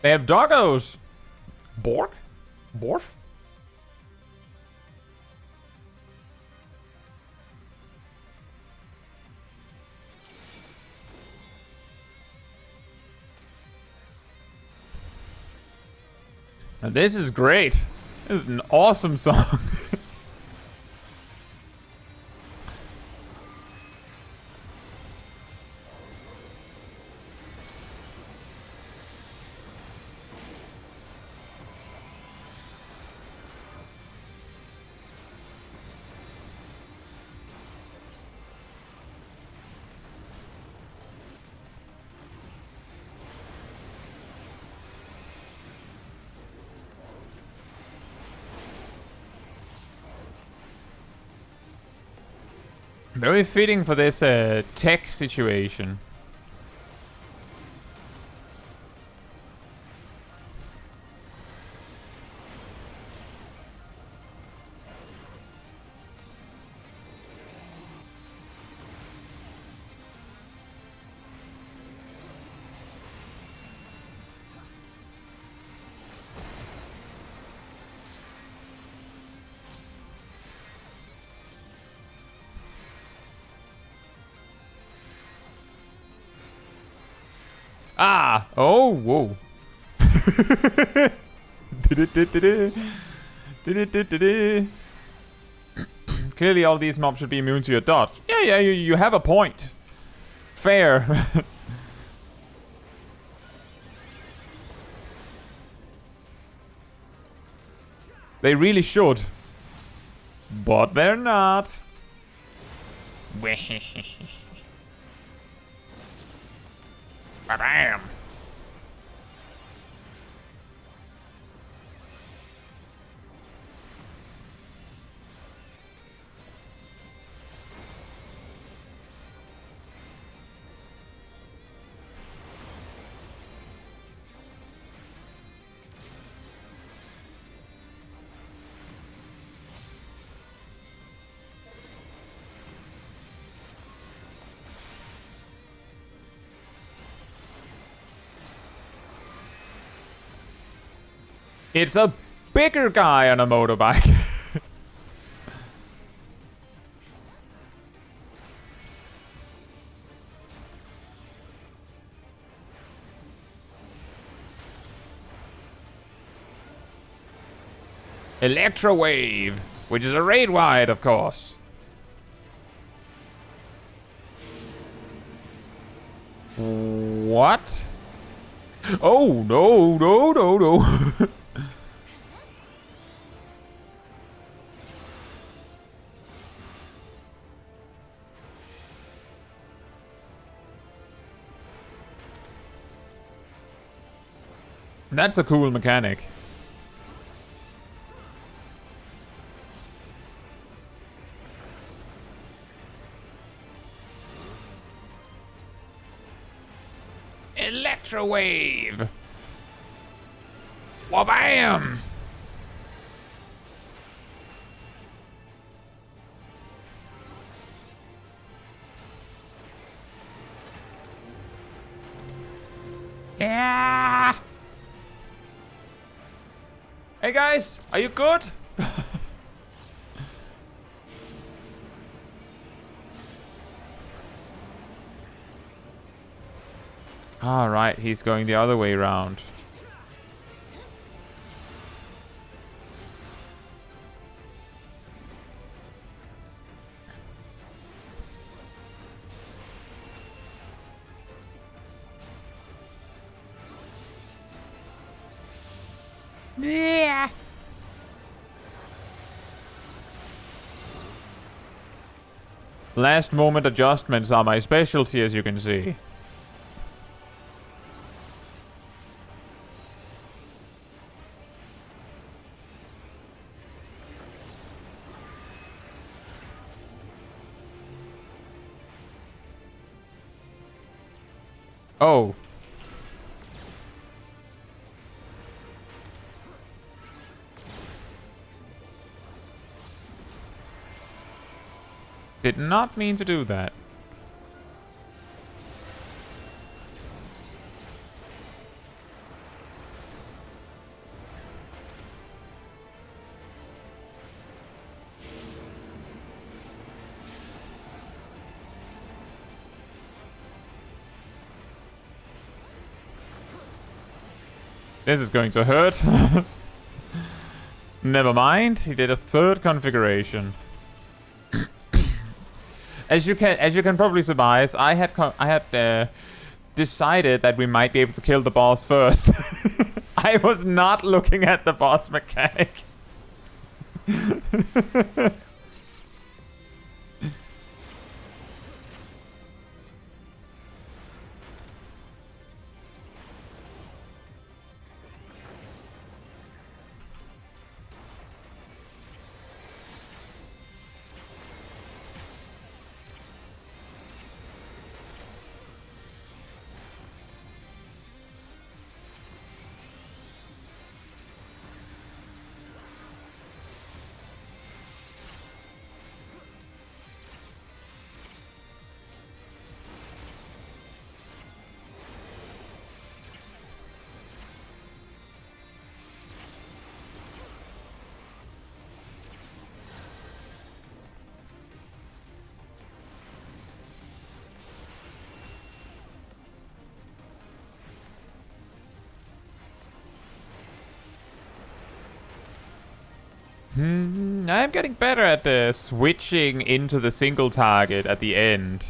They have doggos! Bork? Borf? Now this is great. This is an awesome song. Very fitting for this tech situation. Ah! Oh, whoa. Clearly all these mobs should be immune to your dodge. Yeah, you have a point. Fair. They really should. But they're not. Bam! It's a bigger guy on a motorbike. Electro Wave, which is a raid wide, of course. What? Oh, no. That's a cool mechanic. Electrowave! Wabam! Yeah! Hey guys, are you good? Alright, he's going the other way around. Yeah. Last moment adjustments are my specialty, as you can see. Oh. Did not mean to do that. This is going to hurt. Never mind. He did a third configuration. As you can probably surmise, I had decided that we might be able to kill the boss first. I was not looking at the boss mechanic. I'm getting better at switching into the single target at the end.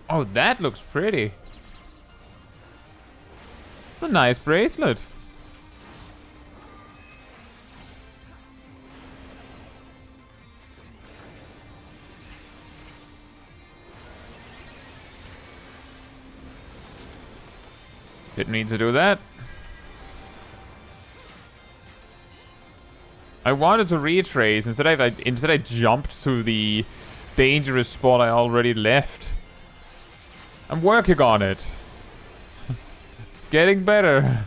Oh, that looks pretty. It's a nice bracelet. Didn't mean to do that. I wanted to retrace. Instead I jumped to the dangerous spot I already left. I'm working on it. It's getting better.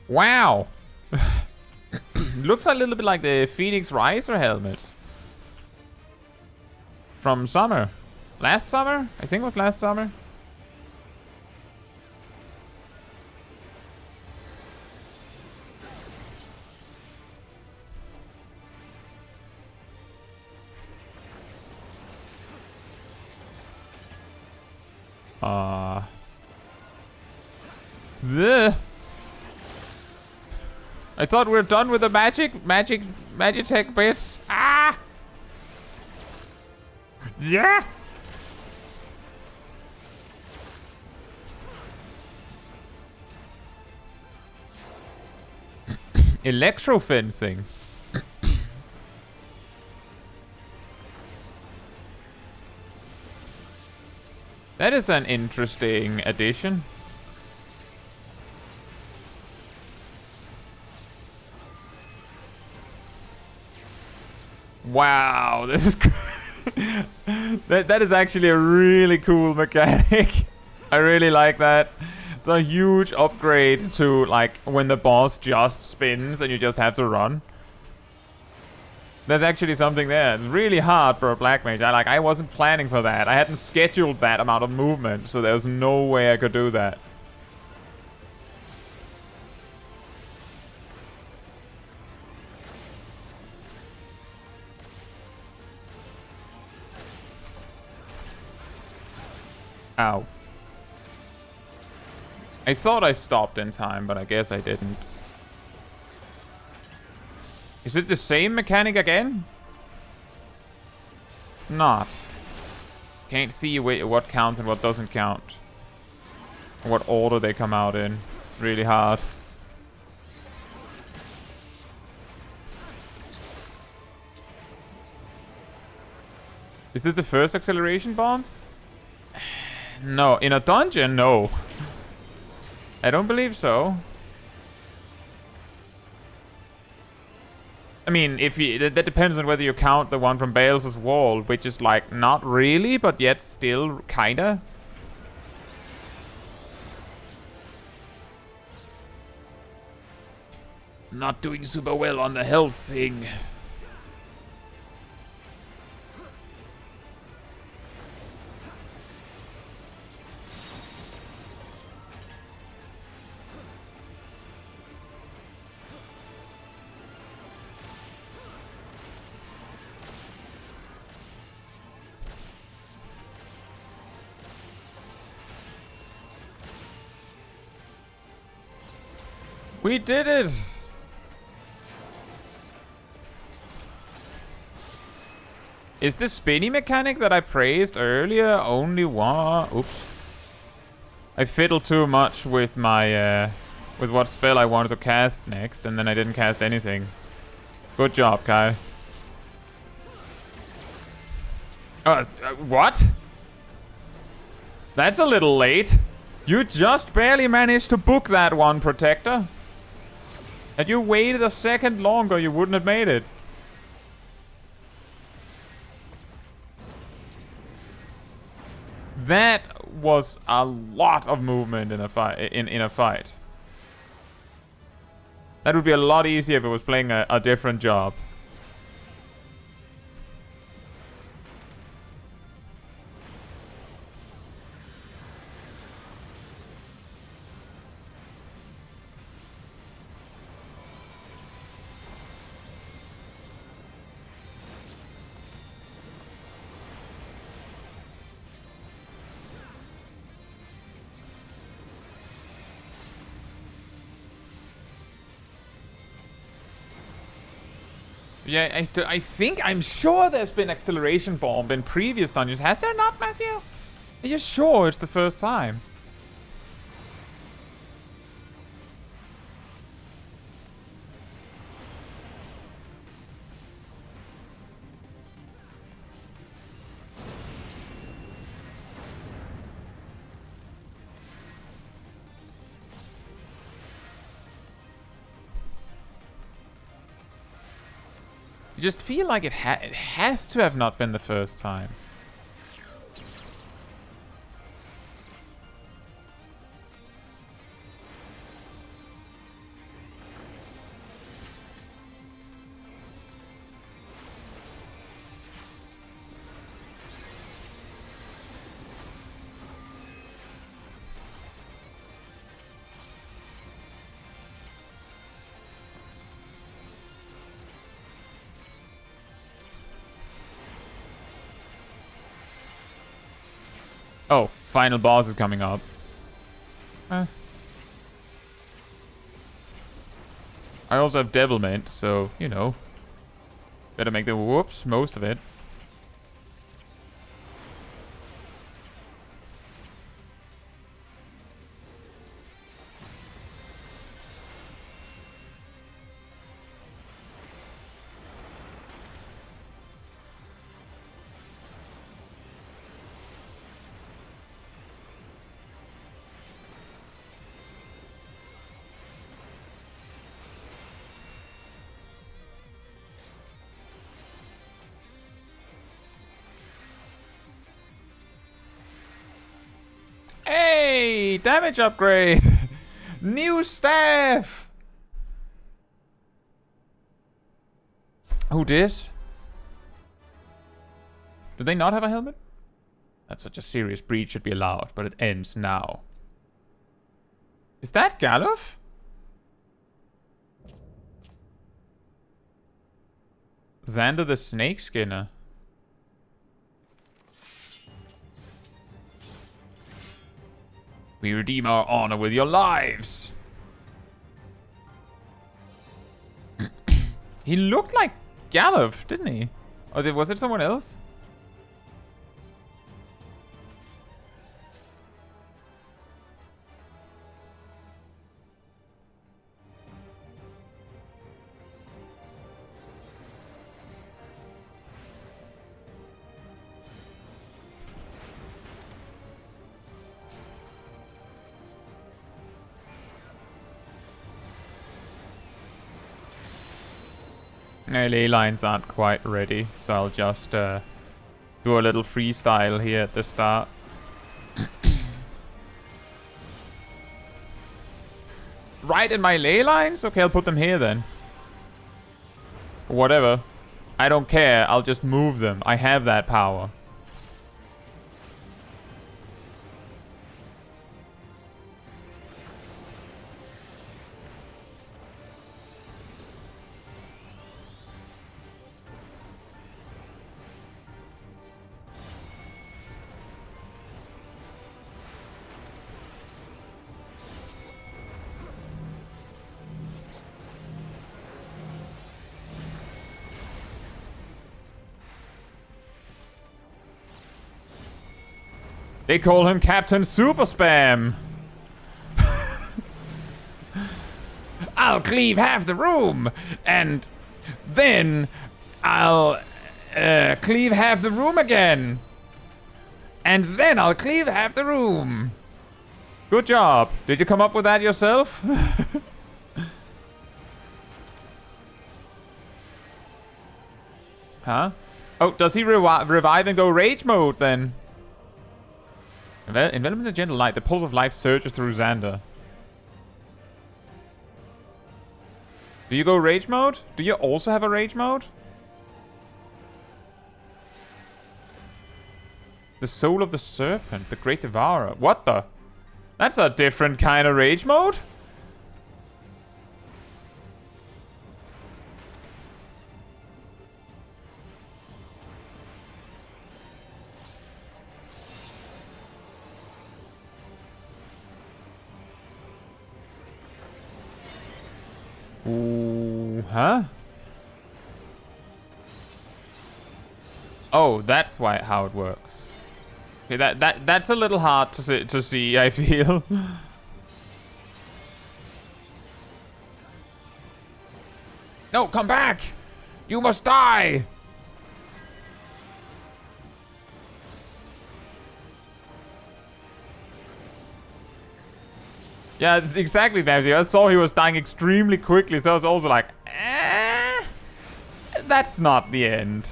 Wow! Looks a little bit like the Phoenix Riser helmet. From summer. Last summer? I think it was last summer. Bleh. I thought we were done with the Magitech bits. Ah! Yeah! Electrofencing. That is an interesting addition. Wow, this is that is actually a really cool mechanic. I really like that. It's a huge upgrade to like when the boss just spins and you just have to run. There's actually something there. It's really hard for a black mage. I wasn't planning for that. I hadn't scheduled that amount of movement, so there's no way I could do that. Ow. I thought I stopped in time, but I guess I didn't. Is it the same mechanic again? It's not. Can't see what counts and what doesn't count. Or what order they come out in. It's really hard. Is this the first acceleration bomb? No. In a dungeon? No. I don't believe so. I mean, if you, that depends on whether you count the one from Bales' wall, which is like not really, but yet still kinda. Not doing super well on the health thing. We did it! Is the Sphene mechanic that I praised earlier only one? Oops. I fiddled too much with my, with what spell I wanted to cast next, and then I didn't cast anything. Good job, Kai. What? That's a little late. You just barely managed to book that one, Protector. Had you waited a second longer, you wouldn't have made it. That was a lot of movement in a fight. In a fight. That would be a lot easier if it was playing a different job. Yeah, I'm sure there's been acceleration bomb in previous dungeons. Has there not, Matthew? Are you sure it's the first time? I just feel like it has to have not been the first time. Oh, final boss is coming up. I also have Devilment, so, you know. Better make the whoops, most of it. Hey, damage upgrade. New staff. Who this? Do they not have a helmet? That's such a serious breach should be allowed, but it ends now. Is that Galuf? Xander the Snake Skinner. We redeem our honor with your lives. He looked like Galuf, didn't he? Or was it someone else? My ley lines aren't quite ready, so I'll just do a little freestyle here at the start. Right in my ley lines? Okay, I'll put them here then. Whatever. I don't care, I'll just move them. I have that power. They call him Captain Super Spam. I'll cleave half the room, and then I'll cleave half the room again. And then I'll cleave half the room. Good job. Did you come up with that yourself? Huh? Oh, does he revive and go rage mode then? Envelop in the gentle light. The pulse of life surges through Xander. Do you go rage mode? Do you also have a rage mode? The soul of the serpent. The great devourer. What the? That's a different kind of rage mode? Ooh, huh? Oh, that's how it works. Okay, that's a little hard to see, I feel. No, come back! You must die! Yeah, exactly, Matthew. I saw he was dying extremely quickly, so I was also like, that's not the end.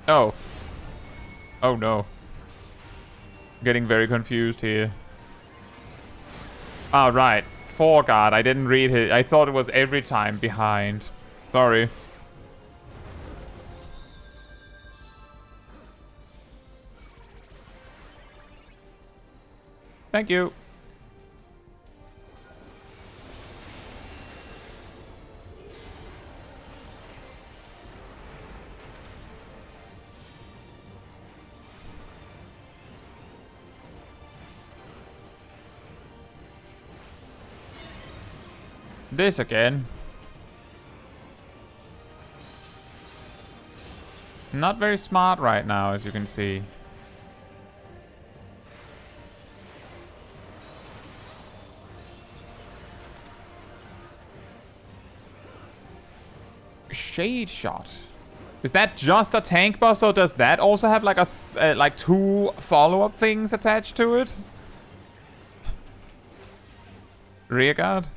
Oh. Oh no. Getting very confused here. Oh, right. Forgot. I didn't read it. I thought it was every time behind. Sorry. Thank you. This again. Not very smart right now, as you can see. Shade shot. Is that just a tank bust, or does that also have like a like 2 follow-up things attached to it? Rear guard.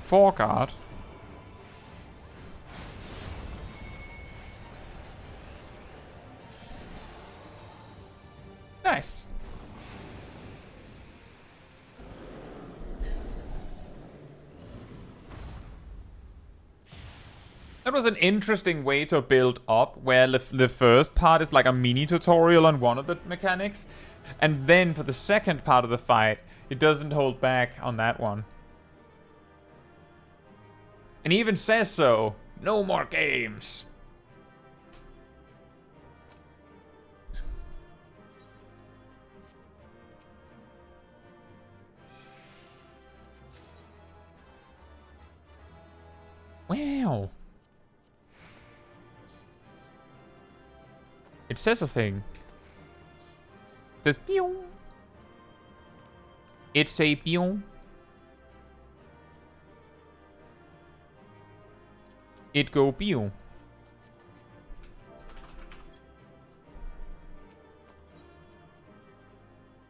Foreguard. Nice. That was an interesting way to build up, where the first part is like a mini tutorial on one of the mechanics, and then for the second part of the fight, it doesn't hold back on that one. And he even says so. No more games. Wow. It says a thing. It says pew. It's a pew. It go pew.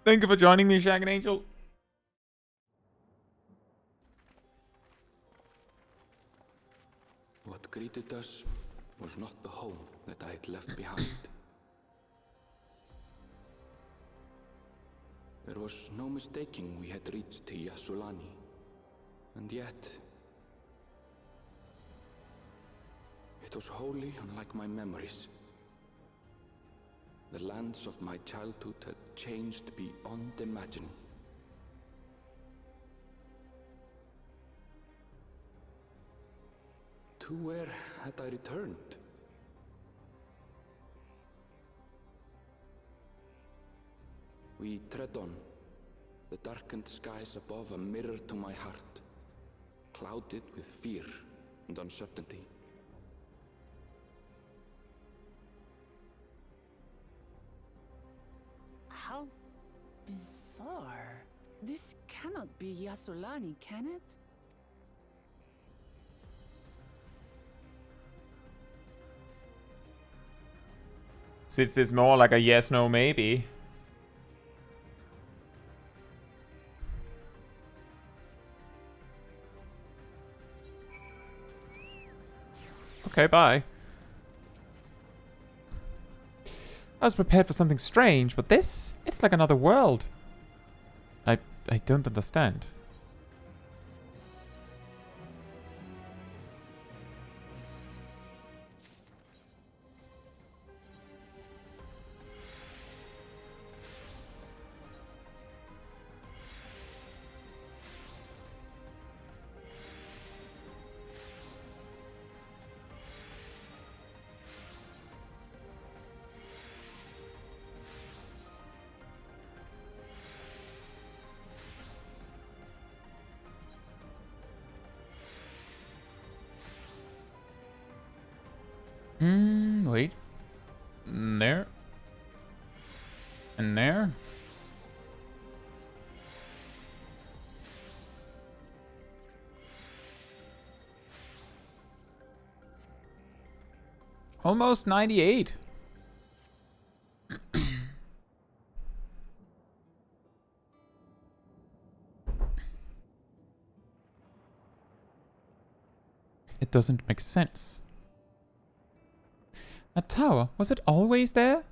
Thank you for joining me, Shag and Angel. What greeted us was not the home that I had left behind. There was no mistaking we had reached Yassulani, and yet it was wholly unlike my memories. The lands of my childhood had changed beyond imagining. To where had I returned? We tread on, the darkened skies above a mirror to my heart, clouded with fear and uncertainty. How bizarre. This cannot be Yassulani, can it? This is more like a yes, no, maybe. Okay, bye. I was prepared for something strange, but this? It's like another world. I don't understand. Wait. There. And there. Almost 98. It doesn't make sense. That tower, was it always there?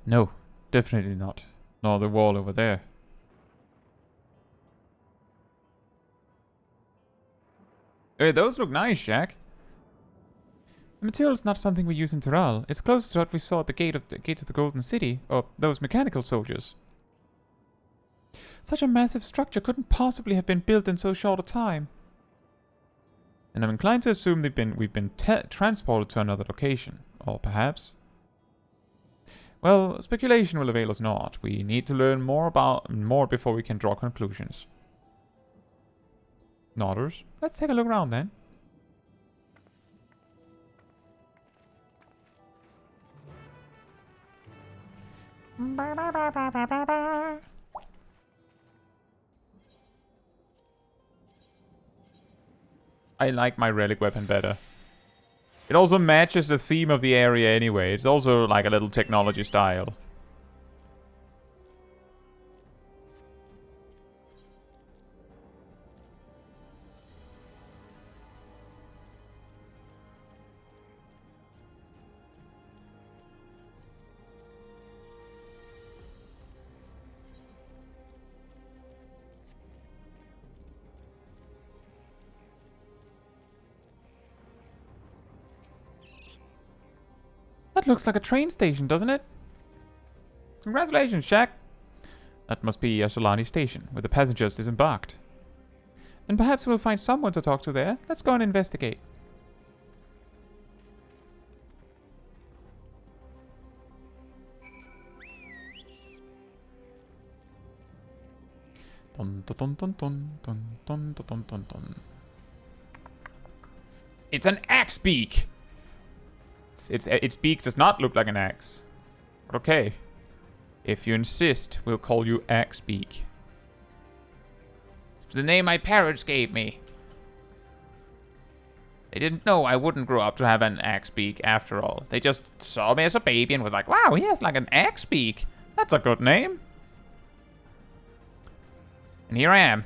No, definitely not. Nor the wall over there. Hey, those look nice, Jack. The material is not something we use in Zoraal. It's closer to what we saw at the gates of the Golden City, or those mechanical soldiers. Such a massive structure couldn't possibly have been built in so short a time. And I'm inclined to assume we've been transported to another location. Or perhaps... Well, speculation will avail us not. We need to learn more before we can draw conclusions. Nodders. Let's take a look around then. I like my relic weapon better. It also matches the theme of the area anyway. It's also like a little technology style. That looks like a train station, doesn't it? Congratulations, Shaq. That must be Yashalani Station, where the passengers disembarked. And perhaps we'll find someone to talk to there. Let's go and investigate. Dun, dun, dun, dun, dun, dun, dun, dun, dun, dun. It's an axe beak! Its beak does not look like an axe. But okay. If you insist, we'll call you Axe Beak. It's the name my parents gave me. They didn't know I wouldn't grow up to have an axe beak after all. They just saw me as a baby and was like, wow, he has like an axe beak. That's a good name. And here I am.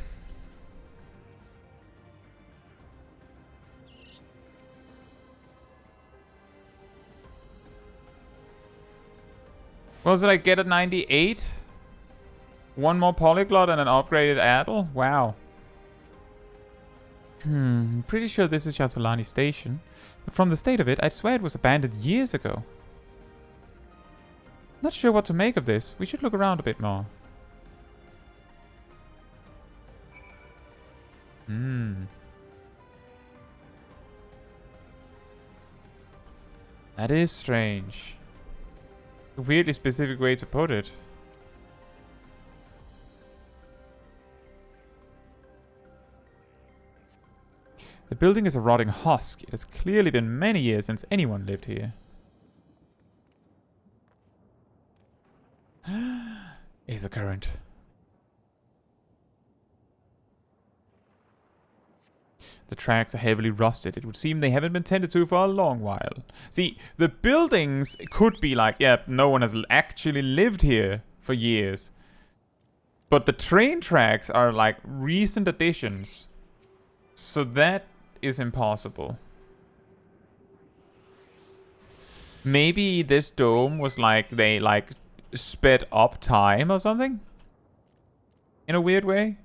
Was it I get a 98? One more polyglot and an upgraded addle? Wow. Pretty sure this is Yashalani Station. But from the state of it, I'd swear it was abandoned years ago. Not sure what to make of this. We should look around a bit more. That is strange. A weirdly specific way to put it. The building is a rotting husk. It has clearly been many years since anyone lived here. Is a current. The tracks are heavily rusted. It would seem they haven't been tended to for a long while. See, the buildings could be like, yeah, no one has actually lived here for years. But the train tracks are like recent additions. So that is impossible. Maybe this dome was like, they like sped up time or something? In a weird way?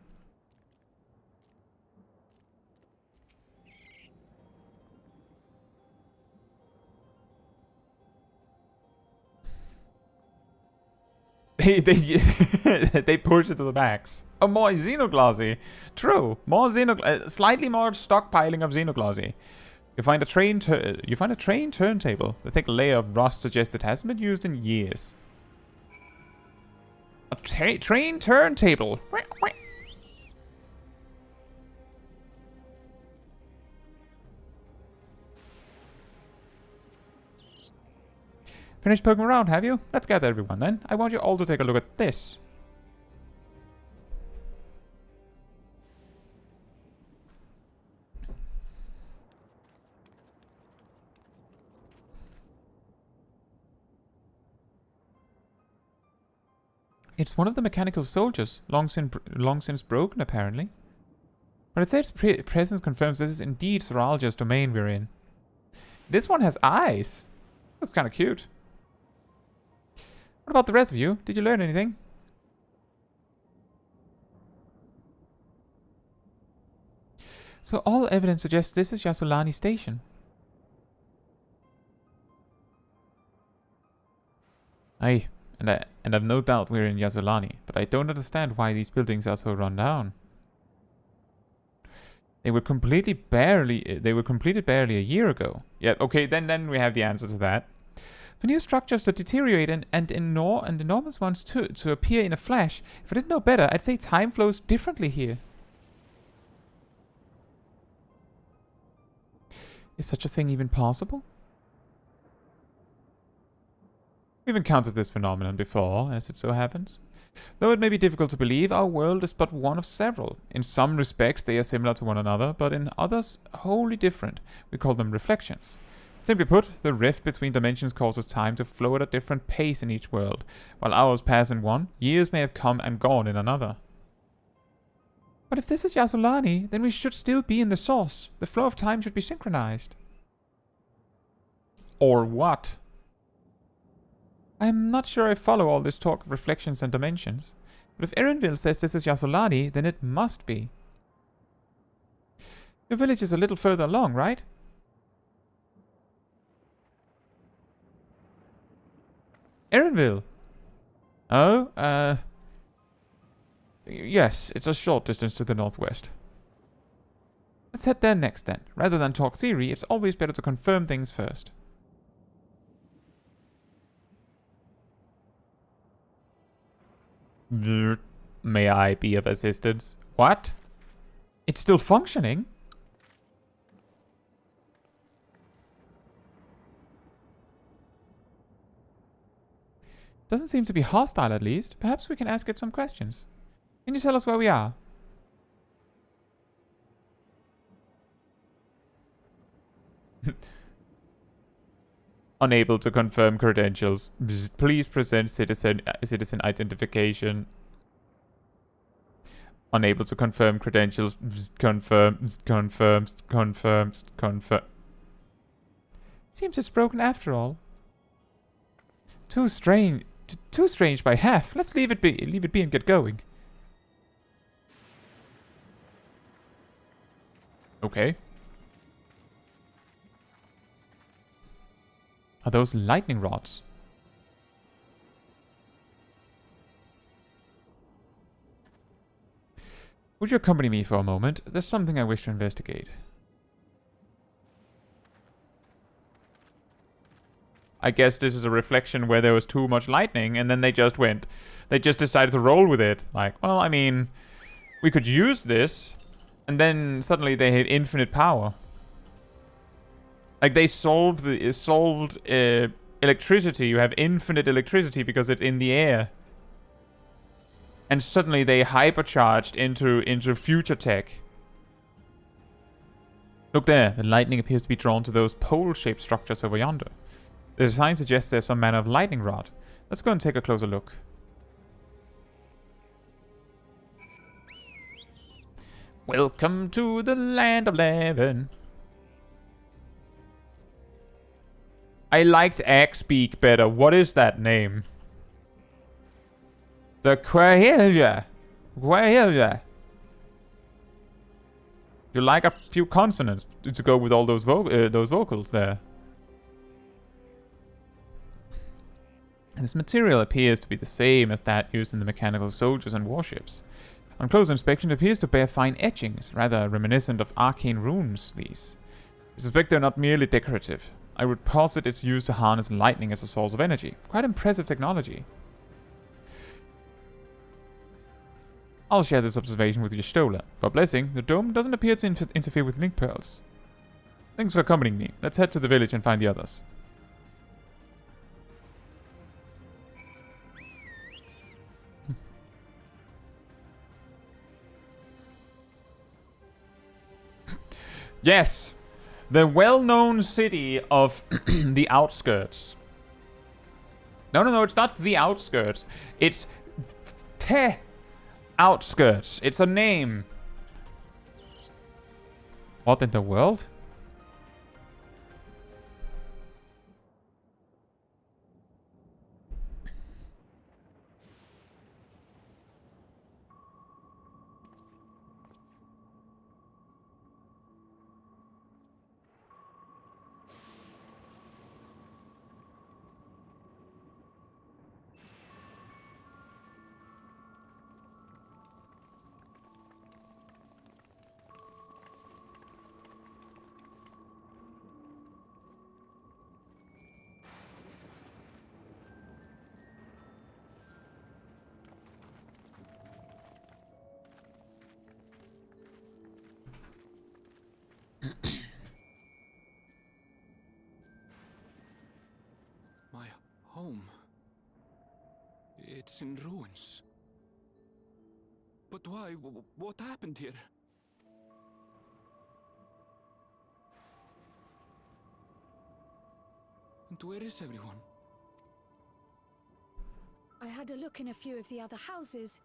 They push it to the max. Oh, more xenoglossy. True. More slightly more stockpiling of xenoglossy. You find a train turntable. The thick layer of rust suggests it hasn't been used in years. A train turntable. Finished poking around, have you? Let's gather everyone then. I want you all to take a look at this. It's one of the mechanical soldiers, long since broken apparently. But it says presence confirms this is indeed Zoraal Ja's domain we're in. This one has eyes. Looks kind of cute. What about the rest of you? Did you learn anything? So all evidence suggests this is Yashalani Station. Aye, and I've no doubt we're in Yashalani, but I don't understand why these buildings are so run down. They were completed barely a year ago. Yeah, okay, then we have the answer to that. For new structures to deteriorate and enormous ones to appear in a flash, if I didn't know better, I'd say time flows differently here. Is such a thing even possible? We've encountered this phenomenon before, as it so happens. Though it may be difficult to believe, our world is but one of several. In some respects they are similar to one another, but in others wholly different. We call them reflections. Simply put, the rift between dimensions causes time to flow at a different pace in each world. While hours pass in one, years may have come and gone in another. But if this is Yassolani, then we should still be in the source. The flow of time should be synchronized. Or what? I'm not sure I follow all this talk of reflections and dimensions. But if Erinville says this is Yassolani, then it must be. Your village is a little further along, right? Erinville? Oh, yes, it's a short distance to the northwest. Let's head there next then. Rather than talk theory, it's always better to confirm things first. May I be of assistance? What? It's still functioning? Doesn't seem to be hostile, at least. Perhaps we can ask it some questions. Can you tell us where we are? Unable to confirm credentials. Please present citizen identification. Unable to confirm credentials. Confirms. Seems it's broken after all. Too strange by half. Let's leave it be and get going. Okay. Are those lightning rods? Would you accompany me for a moment? There's something I wish to investigate. I guess this is a reflection where there was too much lightning and then they just decided to roll with it. Like, well, I mean, we could use this and then suddenly they had infinite power. Like, they solved electricity. You have infinite electricity because it's in the air. And suddenly they hypercharged into future tech. Look there. The lightning appears to be drawn to those pole-shaped structures over yonder. The design suggests there's some manner of lightning rod. Let's go and take a closer look. Welcome to the land of Levin. I liked Speak better. What is that name? The Quahelia. You like a few consonants to go with all those vocals there. This material appears to be the same as that used in the mechanical soldiers and warships. On close inspection, it appears to bear fine etchings, rather reminiscent of arcane runes, these. I suspect they're not merely decorative. I would posit it's used to harness lightning as a source of energy. Quite impressive technology. I'll share this observation with your Stola. For blessing, the dome doesn't appear to interfere with link pearls. Thanks for accompanying me. Let's head to the village and find the others. Yes! The well-known city of the outskirts. No, it's not the outskirts. It's Te Outskirts. It's a name. What in the world? Village in ruins. But why? What happened here? And where is everyone? I had a look in a few of the other houses,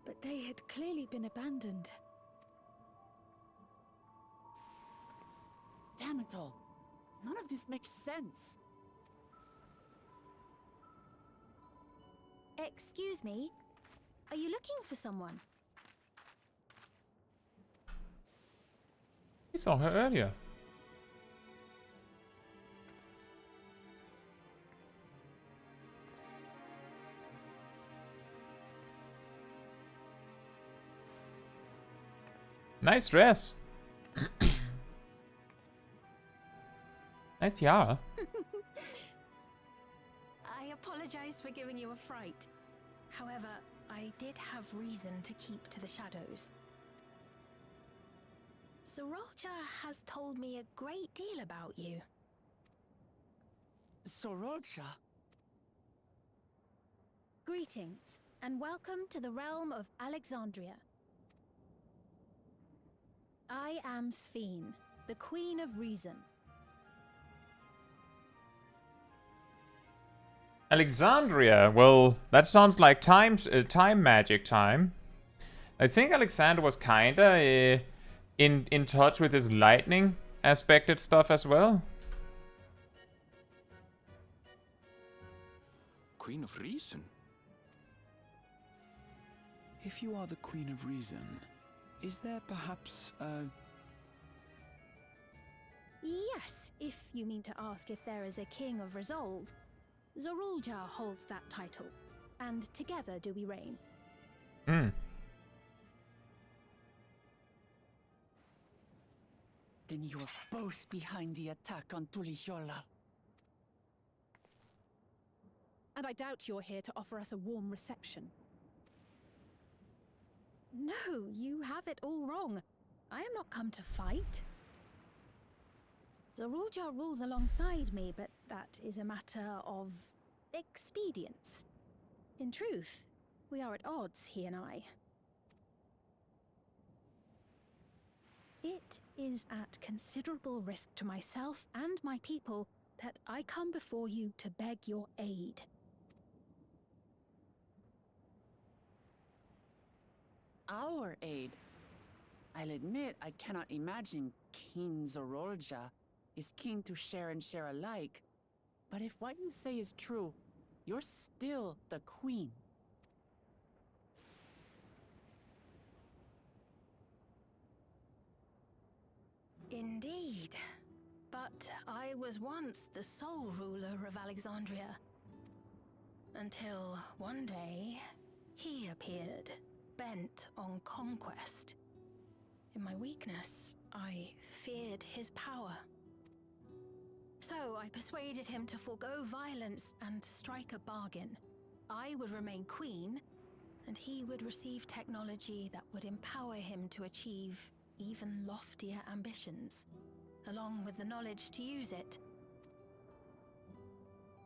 but they had clearly been abandoned. Damn it all. None of this makes sense. Excuse me? Are you looking for someone? We saw her earlier. Nice dress. Nice tiara. I apologize for giving you a fright. However, I did have reason to keep to the shadows. Zoraal Ja has told me a great deal about you. Zoraal Ja? Greetings, and welcome to the realm of Alexandria. I am Sphene, the Queen of Reason. Alexandria. Well, that sounds like time magic time. I think Alexander was kinda in touch with his lightning aspected stuff as well. Queen of Reason? If you are the Queen of Reason, is there perhaps a... Yes, if you mean to ask if there is a King of Resolve. Zoraal Ja holds that title, and together do we reign. Hmm. Then you are both behind the attack on Tulishola. And I doubt you're here to offer us a warm reception. No, you have it all wrong. I am not come to fight. Zoraal Ja rules alongside me, but that is a matter of expedience. In truth, we are at odds, he and I. It is at considerable risk to myself and my people that I come before you to beg your aid. Our aid? I'll admit I cannot imagine King Zoraal Ja is keen to share and share alike. But if what you say is true, you're still the queen. Indeed. But I was once the sole ruler of Alexandria. Until one day, he appeared, bent on conquest. In my weakness, I feared his power. So I persuaded him to forego violence and strike a bargain. I would remain queen, and he would receive technology that would empower him to achieve even loftier ambitions, along with the knowledge to use it.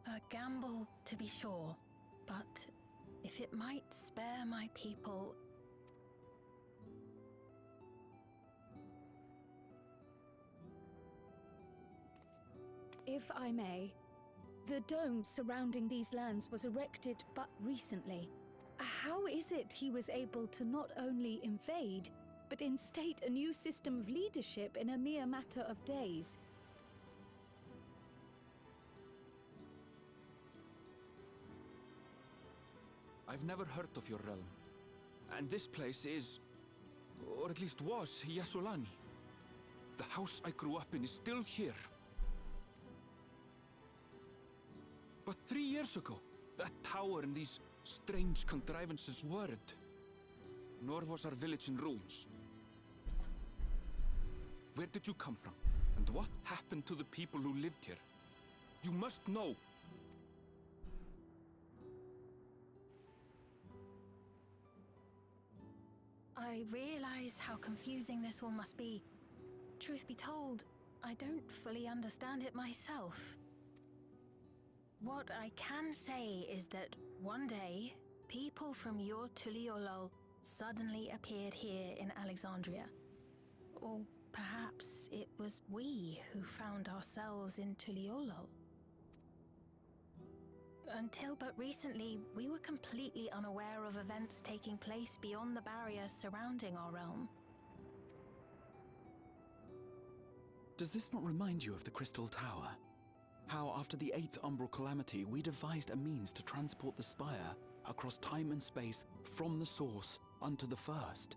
A gamble, to be sure, but if it might spare my people... If I may, the dome surrounding these lands was erected but recently. How is it he was able to not only invade, but instate a new system of leadership in a mere matter of days? I've never heard of your realm. And this place is, or at least was, Yasolani. The house I grew up in is still here. But 3 years ago, that tower and these strange contrivances weren't. Nor was our village in ruins. Where did you come from? And what happened to the people who lived here? You must know. I realize how confusing this all must be. Truth be told, I don't fully understand it myself. What I can say is that one day, people from your Tuliolol suddenly appeared here in Alexandria. Or perhaps it was we who found ourselves in Tuliolol. Until but recently, we were completely unaware of events taking place beyond the barrier surrounding our realm. Does this not remind you of the Crystal Tower? How after the 8th Umbral Calamity, we devised a means to transport the Spire across time and space from the source unto the First.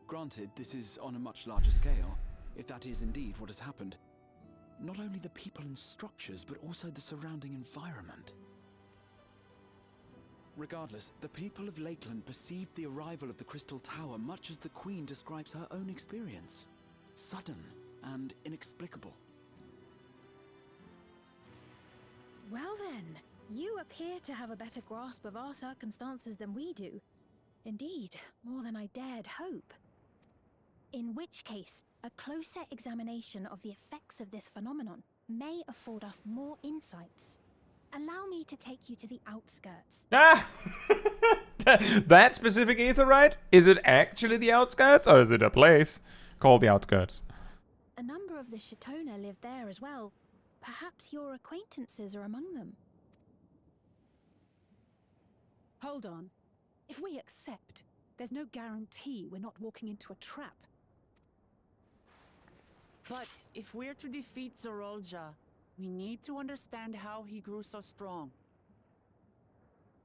Granted, this is on a much larger scale, if that is indeed what has happened. Not only the people and structures, but also the surrounding environment. Regardless, the people of Lakeland perceived the arrival of the Crystal Tower much as the Queen describes her own experience. Sudden and inexplicable. Well then, you appear to have a better grasp of our circumstances than we do. Indeed, more than I dared hope. In which case, a closer examination of the effects of this phenomenon may afford us more insights. Allow me to take you to the outskirts. Ah! That specific aetherite? Is it actually the outskirts, or is it a place called the outskirts? A number of the Shatona live there as well. Perhaps your acquaintances are among them. Hold on. If we accept, there's no guarantee we're not walking into a trap. But if we're to defeat Zoraal Ja, we need to understand how he grew so strong.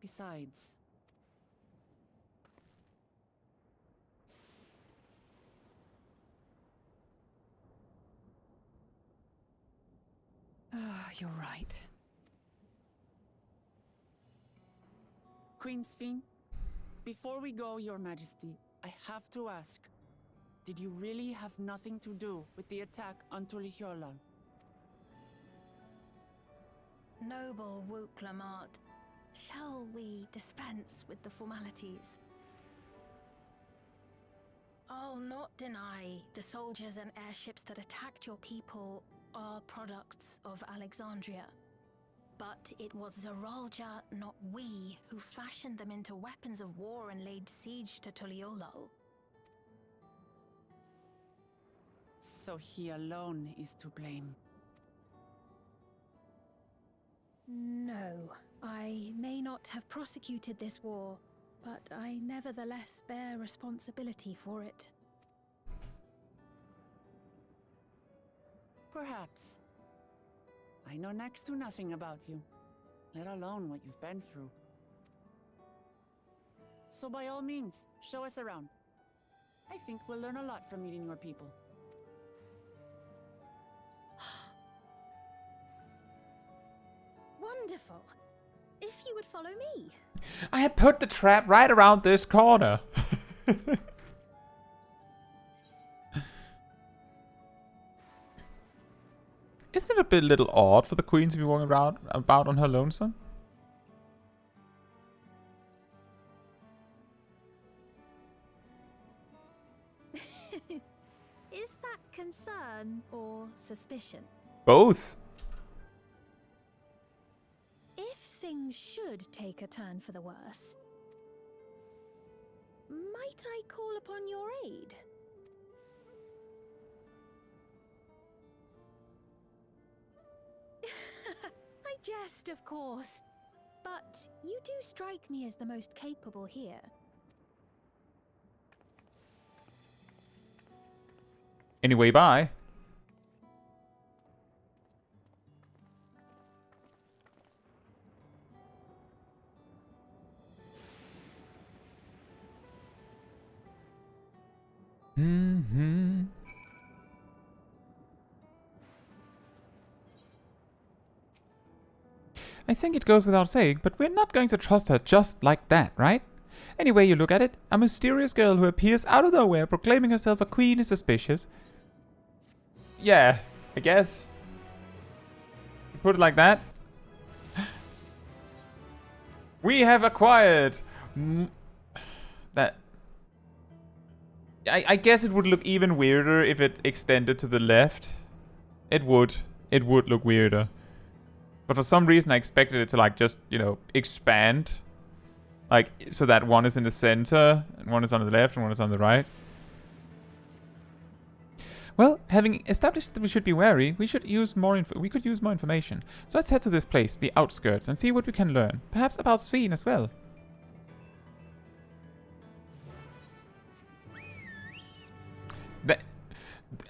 Besides... You're right. Queen Sphene, before we go, Your Majesty, I have to ask, did you really have nothing to do with the attack on Tuliolol? Noble Wook Lamart, shall we dispense with the formalities? I'll not deny the soldiers and airships that attacked your people are products of Alexandria. But it was Zoraal Ja, not we, who fashioned them into weapons of war and laid siege to Tuliolol. So he alone is to blame. No, I may not have prosecuted this war, but I nevertheless bear responsibility for it. Perhaps. I know next to nothing about you, let alone what you've been through. So by all means, show us around. I think we'll learn a lot from meeting your people. Wonderful. If you would follow me. I had put the trap right around this corner. Isn't it a bit little odd for the queen to be walking around about on her lonesome? Is that concern or suspicion? Both. If things should take a turn for the worse, might I call upon your aid? I jest, of course, but you do strike me as the most capable here. Anyway, bye. I think it goes without saying, but we're not going to trust her just like that, right? Any way you look at it, a mysterious girl who appears out of nowhere proclaiming herself a queen is suspicious. Yeah, I guess. Put it like that. We have acquired that. I guess it would look even weirder if it extended to the left. It would. It would look weirder. But for some reason I expected it to like just, you know, expand Like, so that one is in the center, and one is on the left, and one is on the right. Well, having established that we should be wary, we could use more information. So let's head to this place, the outskirts, and see what we can learn. Perhaps about Sphene as well.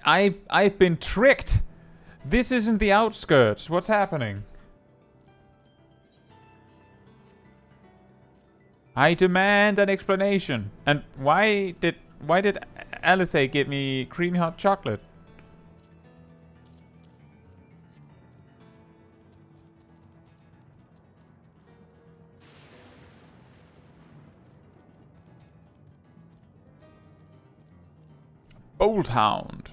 I've been tricked! This isn't the outskirts. What's happening? I demand an explanation. And why did Alice give me creamy hot chocolate? Bolt Hound.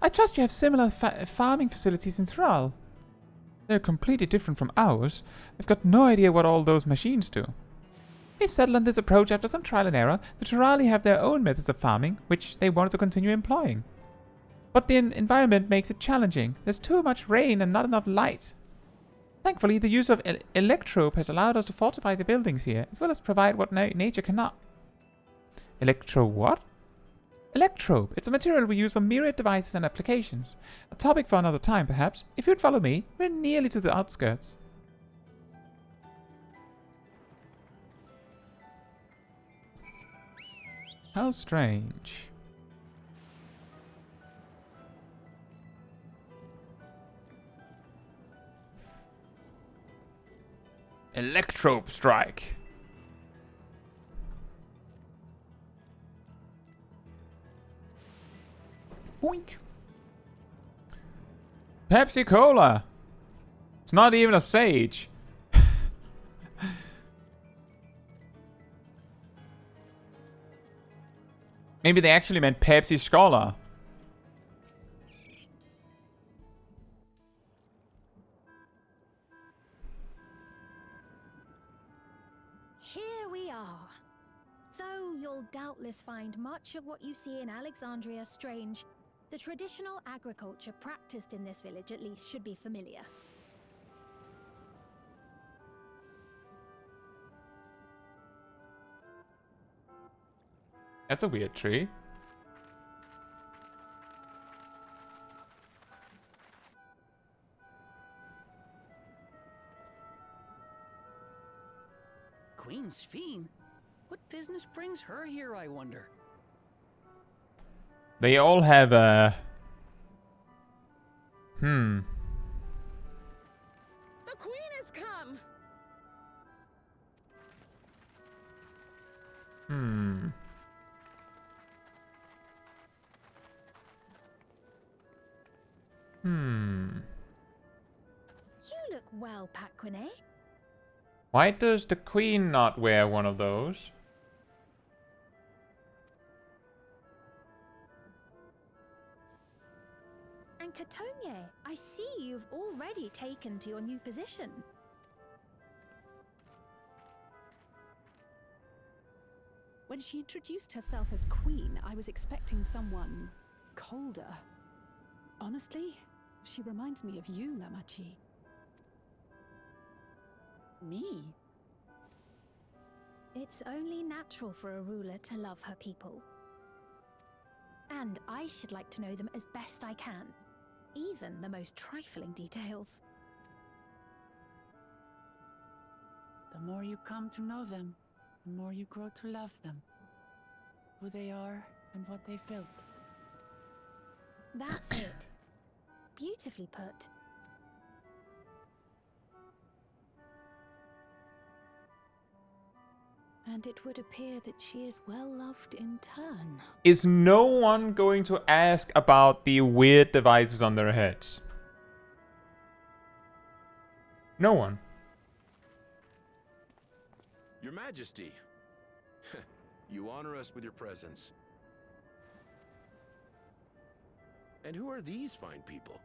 I trust you have similar farming facilities in Zoraal. They're completely different from ours. I've got no idea what all those machines do. We've settled on this approach after some trial and error. The Zorali have their own methods of farming, which they wanted to continue employing. But the environment makes it challenging. There's too much rain and not enough light. Thankfully, the use of electrope has allowed us to fortify the buildings here, as well as provide what nature cannot. Electro what? Electrope. It's a material we use for myriad devices and applications. A topic for another time, perhaps. If you'd follow me, we're nearly to the outskirts. How strange. Electrope strike. Boink. Pepsi Cola. It's not even a sage. Maybe they actually meant Pepsi Scholar. Here we are. Though you'll doubtless find much of what you see in Alexandria strange, the traditional agriculture practiced in this village at least should be familiar. That's a weird tree. Queen Sphene? What business brings her here, I wonder? They all have a... The queen has come! You look well, Paquine. Why does the queen not wear one of those? And Catonye, I see you've already taken to your new position. When she introduced herself as queen, I was expecting someone colder. Honestly, she reminds me of you, Namachi. Me? It's only natural for a ruler to love her people. And I should like to know them as best I can, even the most trifling details. The more you come to know them, the more you grow to love them. Who they are and what they've built. That's it. Beautifully put. And it would appear that she is well loved in turn. Is no one going to ask about the weird devices on their heads? No one. Your Majesty, you honor us with your presence. And who are these fine people?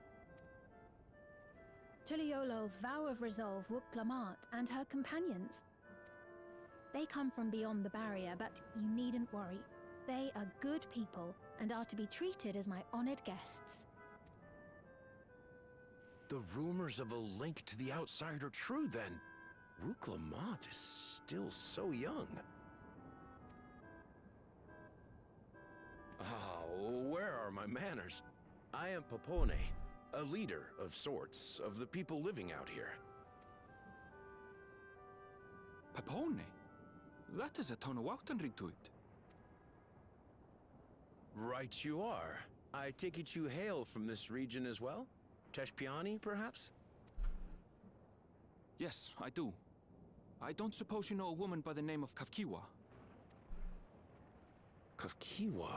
Tuliolol's vow of resolve Wuk-Lamat and her companions. They come from beyond the barrier, but you needn't worry. They are good people and are to be treated as my honored guests. the rumors of a link to the outside are true, then Rook Lamont is still so young. Where are my manners? I am Popone, a leader of sorts of the people living out here. Popone? That has a Tonawautan ring to it. Right you are. I take it you hail from this region as well? Teshpiani, perhaps? Yes, I do. I don't suppose you know a woman by the name of Kafkiwa? Kafkiwa?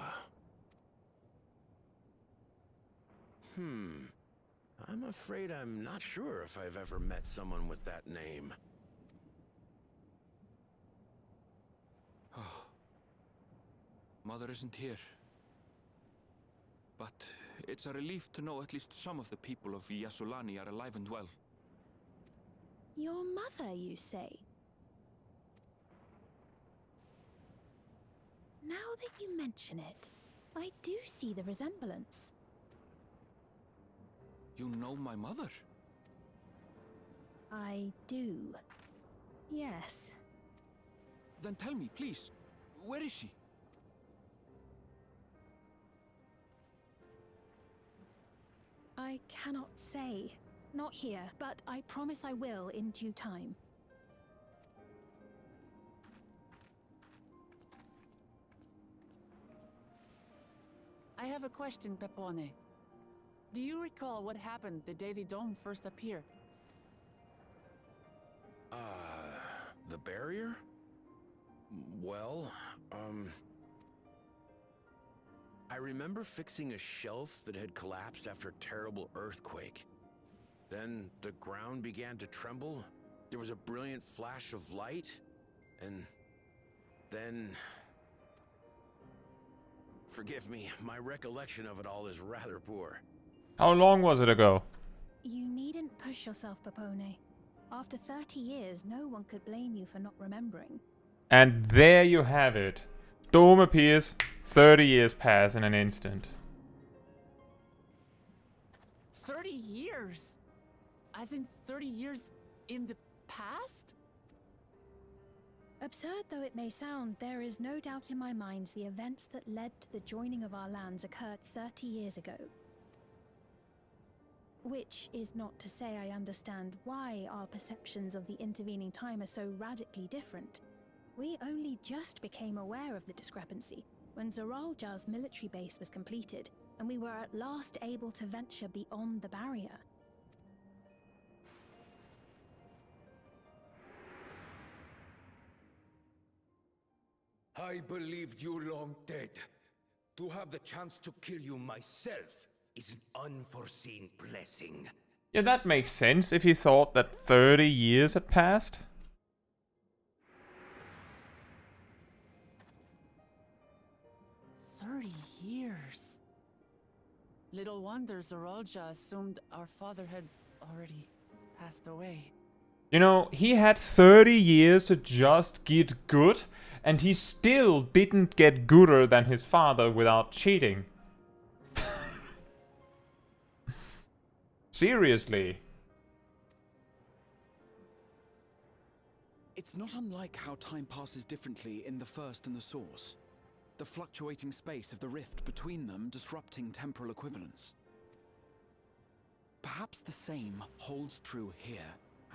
I'm afraid I'm not sure if I've ever met someone with that name. Oh. Mother isn't here. But it's a relief to know at least some of the people of Yasulani are alive and well. Your mother, you say? Now that you mention it, I do see the resemblance. You know my mother? I do. Yes. Then tell me, please, where is she? I cannot say. Not here, but I promise I will in due time. I have a question, Pepone. Do you recall what happened the day the dome first appeared? The barrier? Well, I remember fixing a shelf that had collapsed after a terrible earthquake. Then the ground began to tremble. There was a brilliant flash of light, and then... Forgive me, my recollection of it all is rather poor. How long was it ago? You needn't push yourself, Popone. After 30 years, no one could blame you for not remembering. And there you have it. Dome appears, 30 years pass in an instant. 30 years? As in 30 years in the past? Absurd though it may sound, there is no doubt in my mind the events that led to the joining of our lands occurred 30 years ago. Which is not to say I understand why our perceptions of the intervening time are so radically different. We only just became aware of the discrepancy when Zoraal Ja's military base was completed, and we were at last able to venture beyond the barrier. I believed you long dead. To have the chance to kill you myself is an unforeseen blessing. Yeah, that makes sense if you thought that 30 years had passed. Years. Little wonder Zoraal Ja assumed our father had already passed away. You know, he had 30 years to just get good, and he still didn't get gooder than his father without cheating. Seriously. It's not unlike how time passes differently in the First and the Source. The fluctuating space of the rift between them disrupting temporal equivalence. Perhaps the same holds true here,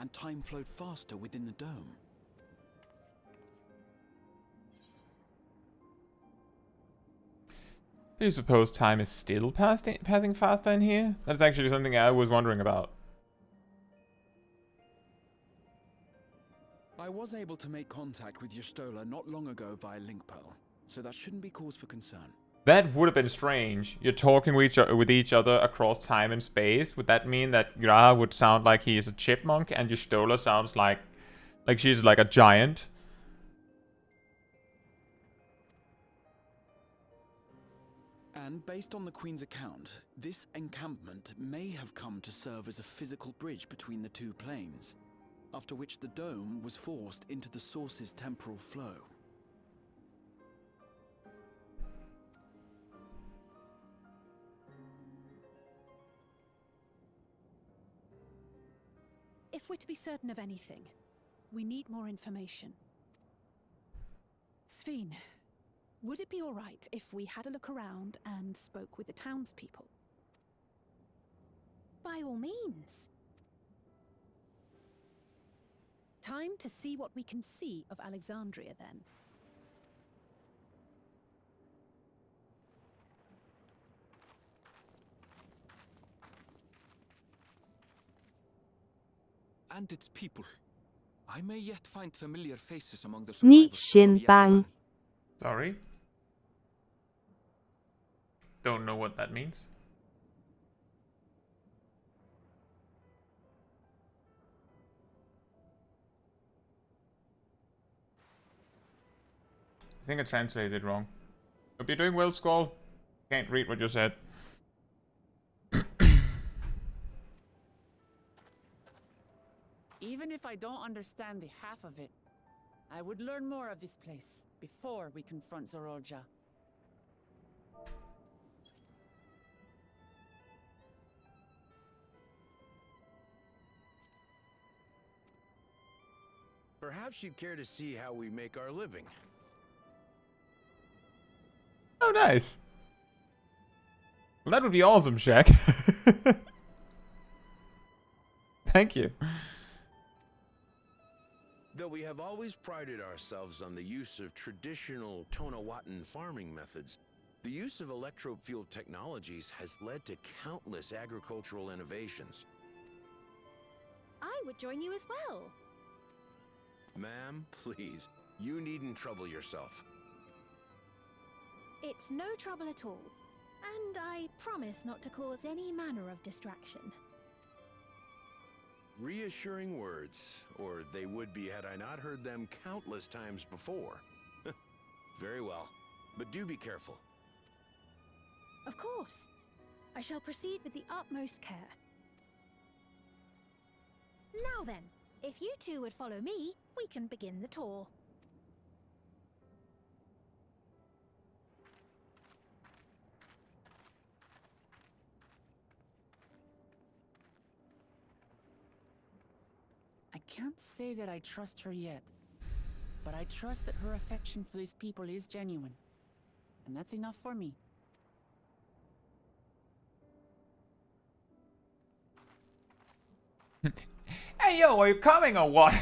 and time flowed faster within the dome. Do you suppose time is still passing faster in here? That's actually something I was wondering about. I was able to make contact with Y'shtola not long ago via link pearl, so that shouldn't be cause for concern. That would have been strange. You're talking with each other across time and space. Would that mean that Gra would sound like he is a chipmunk and Y'shtola sounds like she's like a giant? And based on the Queen's account, this encampment may have come to serve as a physical bridge between the two planes, after which the dome was forced into the Source's temporal flow. If we're to be certain of anything, we need more information. Sphene, would it be all right if we had a look around and spoke with the townspeople? By all means. Time to see what we can see of Alexandria, then. And its people. I may yet find familiar faces among the Ni survivors Shin from Bang. Yasulani. Sorry? Don't know what that means. I think I translated it wrong. Hope you're doing well, Skull. Can't read what you said. Even if I don't understand the half of it, I would learn more of this place before we confront Zoraal Ja. Perhaps you'd care to see how we make our living. Oh, nice. Well, that would be awesome, Shaq. Thank you. Though we have always prided ourselves on the use of traditional Tonawatan farming methods, the use of electro-fueled technologies has led to countless agricultural innovations. I would join you as well. Ma'am, please, you needn't trouble yourself. It's no trouble at all. And I promise not to cause any manner of distraction. Reassuring words, or they would be had I not heard them countless times before. Very well, but do be careful. Of course. I shall proceed with the utmost care. Now then, if you two would follow me, we can begin the tour. I can't say that I trust her yet, but I trust that her affection for these people is genuine. And that's enough for me. Hey, yo, are you coming or what?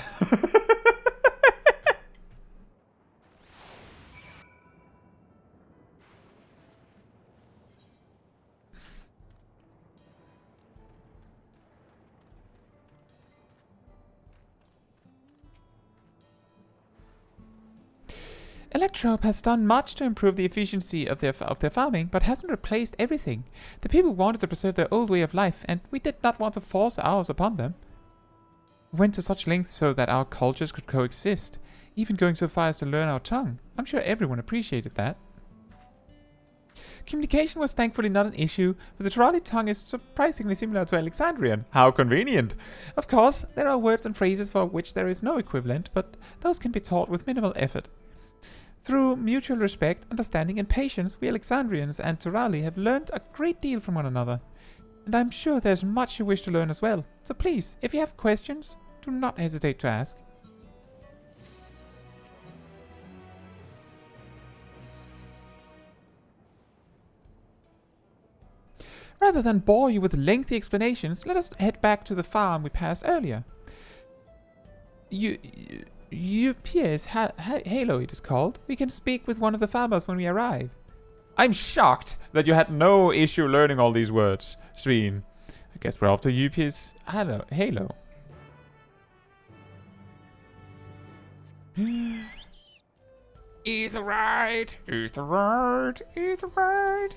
Electrope has done much to improve the efficiency of their farming, but hasn't replaced everything. The people wanted to preserve their old way of life, and we did not want to force ours upon them. We went to such lengths so that our cultures could coexist, even going so far as to learn our tongue. I'm sure everyone appreciated that. Communication was thankfully not an issue, for the Turali tongue is surprisingly similar to Alexandrian. How convenient! Of course, there are words and phrases for which there is no equivalent, but those can be taught with minimal effort. Through mutual respect, understanding, and patience, we Alexandrians and Turali have learned a great deal from one another. And I'm sure there's much you wish to learn as well. So please, if you have questions, do not hesitate to ask. Rather than bore you with lengthy explanations, let us head back to the farm we passed earlier. UPS Halo, it is called. We can speak with one of the farmers when we arrive. I'm shocked that you had no issue learning all these words, Sphene. I guess we're off to UPS Halo. Either right, either right, either right.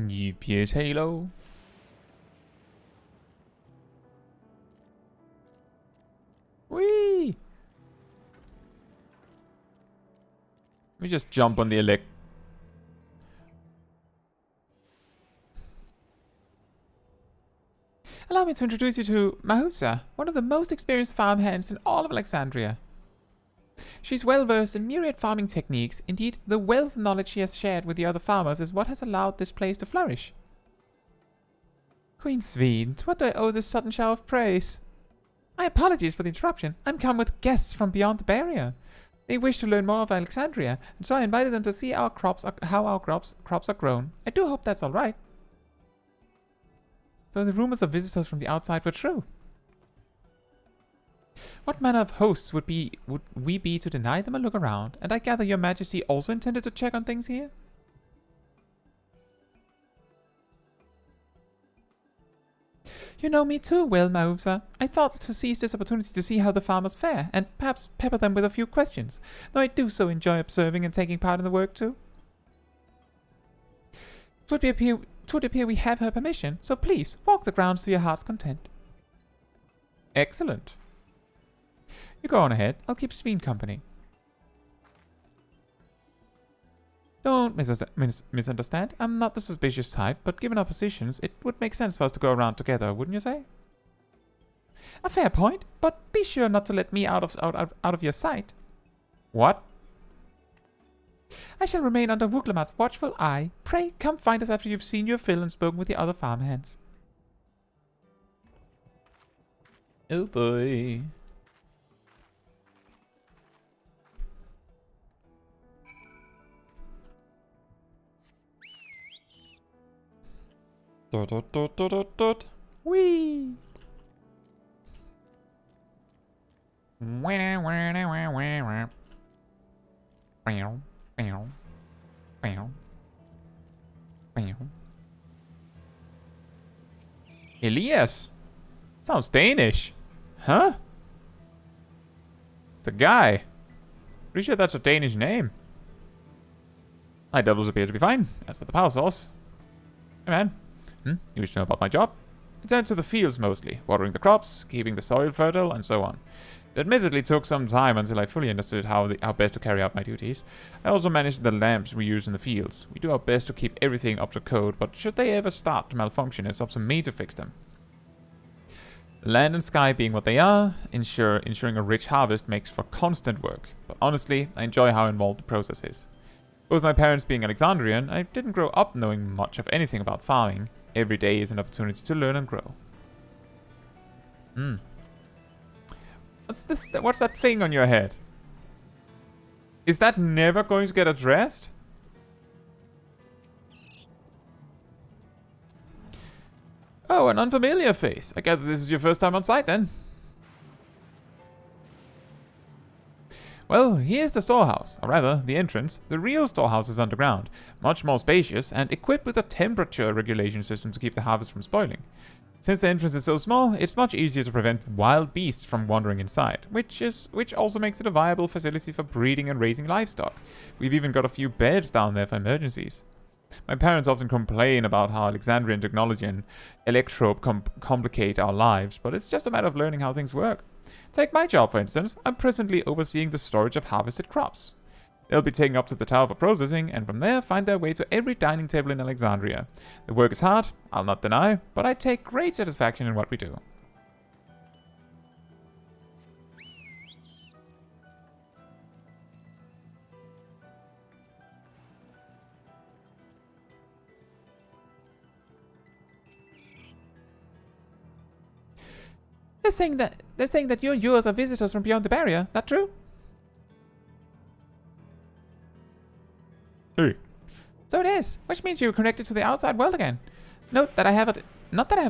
UPS Halo. Whee! me just jump on the elect. Allow me to introduce you to Mahusa, one of the most experienced farmhands in all of Alexandria. She's well versed in myriad farming techniques. Indeed, the wealth of knowledge she has shared with the other farmers is what has allowed this place to flourish. Queen Sphene, to what do I owe this sudden shower of praise? My apologies for the interruption. I'm come with guests from beyond the barrier. They wish to learn more of Alexandria, and so I invited them to see how our crops are grown. I do hope that's all right. So the rumors of visitors from the outside were true. What manner of hosts would we be to deny them a look around? And I gather your majesty also intended to check on things here? You know me too well, Mahusa. I thought to seize this opportunity to see how the farmers fare, and perhaps pepper them with a few questions, though I do so enjoy observing and taking part in the work too. It would appear we have her permission, so please, walk the grounds to your heart's content. Excellent. You go on ahead. I'll keep Sphene company. Don't misunderstand. I'm not the suspicious type, but given our positions, it would make sense for us to go around together, wouldn't you say? A fair point, but be sure not to let me out of your sight. What? I shall remain under Wuglamat's watchful eye. Pray, come find us after you've seen your fill and spoken with the other farmhands. Oh boy. Dot dot dot dot dot dot. Whee! Elias? Sounds Danish. Huh? It's a guy. Pretty sure that's a Danish name. My doubles appear to be fine. As for the power source. Hey man. You wish to know about my job? I tend to the fields mostly, watering the crops, keeping the soil fertile, and so on. It admittedly took some time until I fully understood how best to carry out my duties. I also manage the lamps we use in the fields. We do our best to keep everything up to code, but should they ever start to malfunction, it's up to me to fix them. The land and sky being what they are, ensuring a rich harvest makes for constant work. But honestly, I enjoy how involved the process is. With my parents being Alexandrian, I didn't grow up knowing much of anything about farming. Every day is an opportunity to learn and grow. What's this? What's that thing on your head? Is that never going to get addressed? Oh, an unfamiliar face. I gather this is your first time on site then. Well, here's the storehouse, or rather, the entrance. The real storehouse is underground, much more spacious, and equipped with a temperature regulation system to keep the harvest from spoiling. Since the entrance is so small, it's much easier to prevent wild beasts from wandering inside, which also makes it a viable facility for breeding and raising livestock. We've even got a few beds down there for emergencies. My parents often complain about how Alexandrian technology and electrope complicate our lives, but it's just a matter of learning how things work. Take my job, for instance. I'm presently overseeing the storage of harvested crops. They'll be taken up to the tower for processing, and from there find their way to every dining table in Alexandria. The work is hard, I'll not deny, but I take great satisfaction in what we do. They're saying that you and yours are visitors from beyond the barrier. That true? Hey. So it is, which means you're connected to the outside world again. Note that I haven't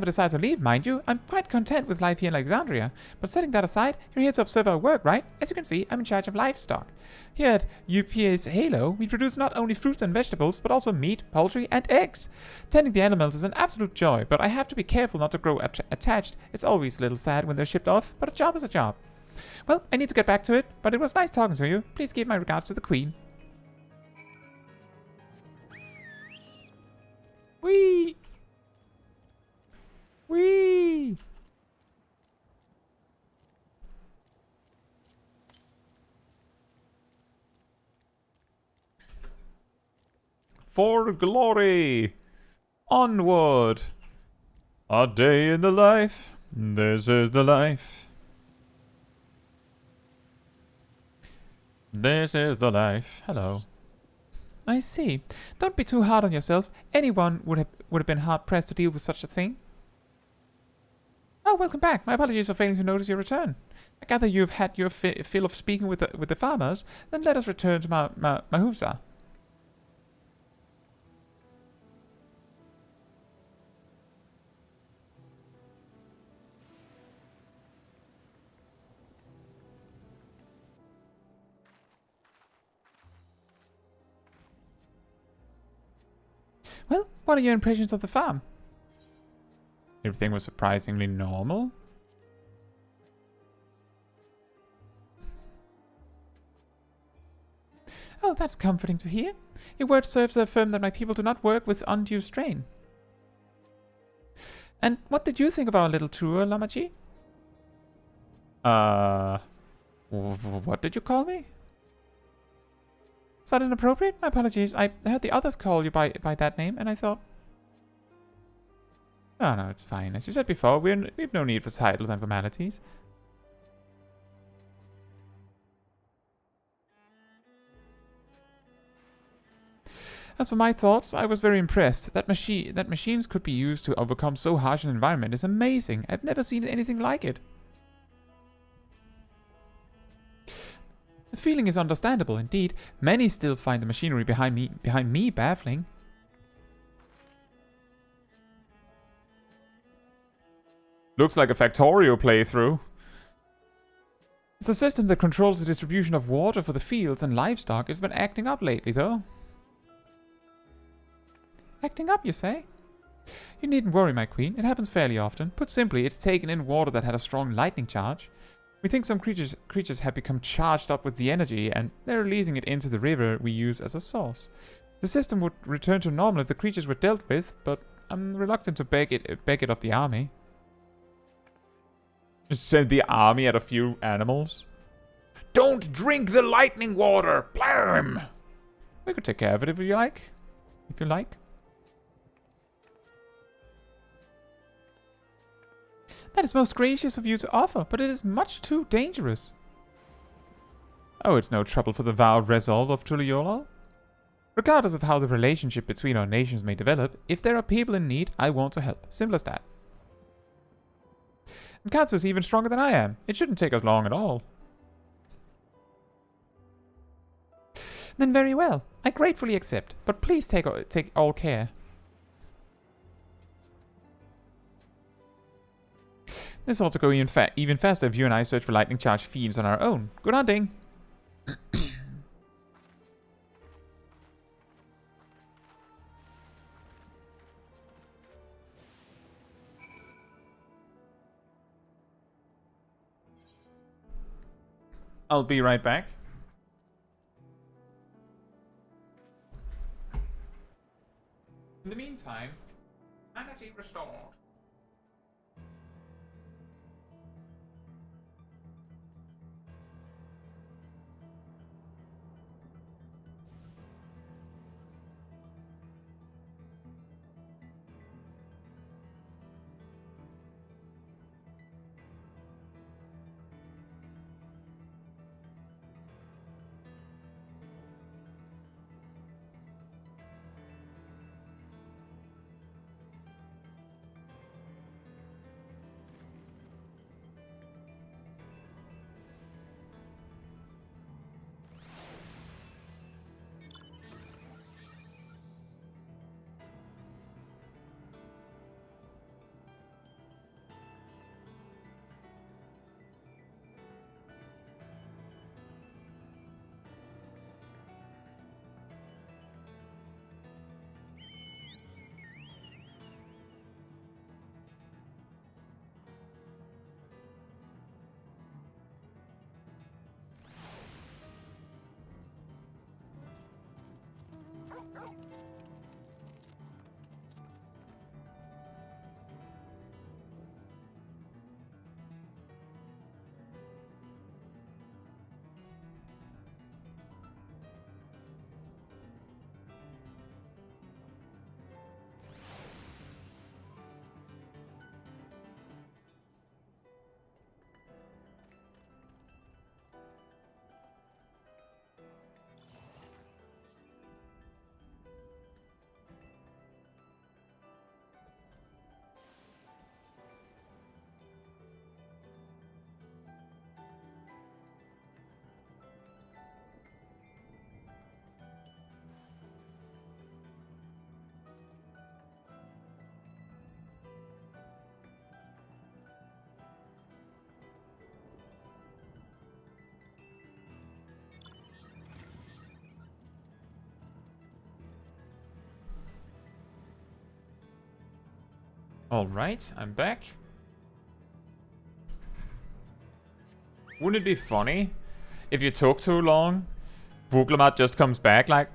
decided to leave, mind you. I'm quite content with life here in Alexandria. But setting that aside, you're here to observe our work, right? As you can see, I'm in charge of livestock. Here at UPA's Halo, we produce not only fruits and vegetables, but also meat, poultry, and eggs. Tending the animals is an absolute joy, but I have to be careful not to grow attached. It's always a little sad when they're shipped off, but a job is a job. Well, I need to get back to it, but it was nice talking to you. Please give my regards to the Queen. Whee! Whee! for glory. Onward. A day in the life. This is the life. This is the life. Hello. I see. Don't be too hard on yourself. Anyone would have been hard-pressed to deal with such a thing. Oh, welcome back. My apologies for failing to notice your return. I gather you've had your fill of speaking with the farmers. Then let us return to Mahusa. Well, what are your impressions of the farm? Everything was surprisingly normal. Oh, that's comforting to hear. Your word serves to affirm that my people do not work with undue strain. And what did you think of our little tour, Lamaji? What did you call me? Is that inappropriate? My apologies. I heard the others call you by that name, and I thought... Oh, no, it's fine. As you said before, we've no need for titles and formalities. As for my thoughts, I was very impressed. That machines could be used to overcome so harsh an environment is amazing. I've never seen anything like it. The feeling is understandable, indeed. Many still find the machinery behind me baffling. Looks like a Factorio playthrough. It's a system that controls the distribution of water for the fields and livestock. It's been acting up lately, though. Acting up, you say? You needn't worry, my queen. It happens fairly often. Put simply, it's taken in water that had a strong lightning charge. We think some creatures have become charged up with the energy, and they're releasing it into the river we use as a source. The system would return to normal if the creatures were dealt with, but I'm reluctant to beg it of the army. Send the army at a few animals? Don't drink the lightning water! Blam! We could take care of it if you like. If you like. That is most gracious of you to offer, but it is much too dangerous. Oh, it's no trouble for the vowed resolve of Tuliyola. Regardless of how the relationship between our nations may develop, if there are people in need, I want to help. Simple as that. And Caetsu is even stronger than I am. It shouldn't take us long at all. Then very well. I gratefully accept, but please take all care. This ought to go even faster if you and I search for lightning charge fiends on our own. Good hunting! I'll be right back. In the meantime, energy restored. Alright, I'm back. Wouldn't it be funny if you took too long, Vuglamat just comes back like,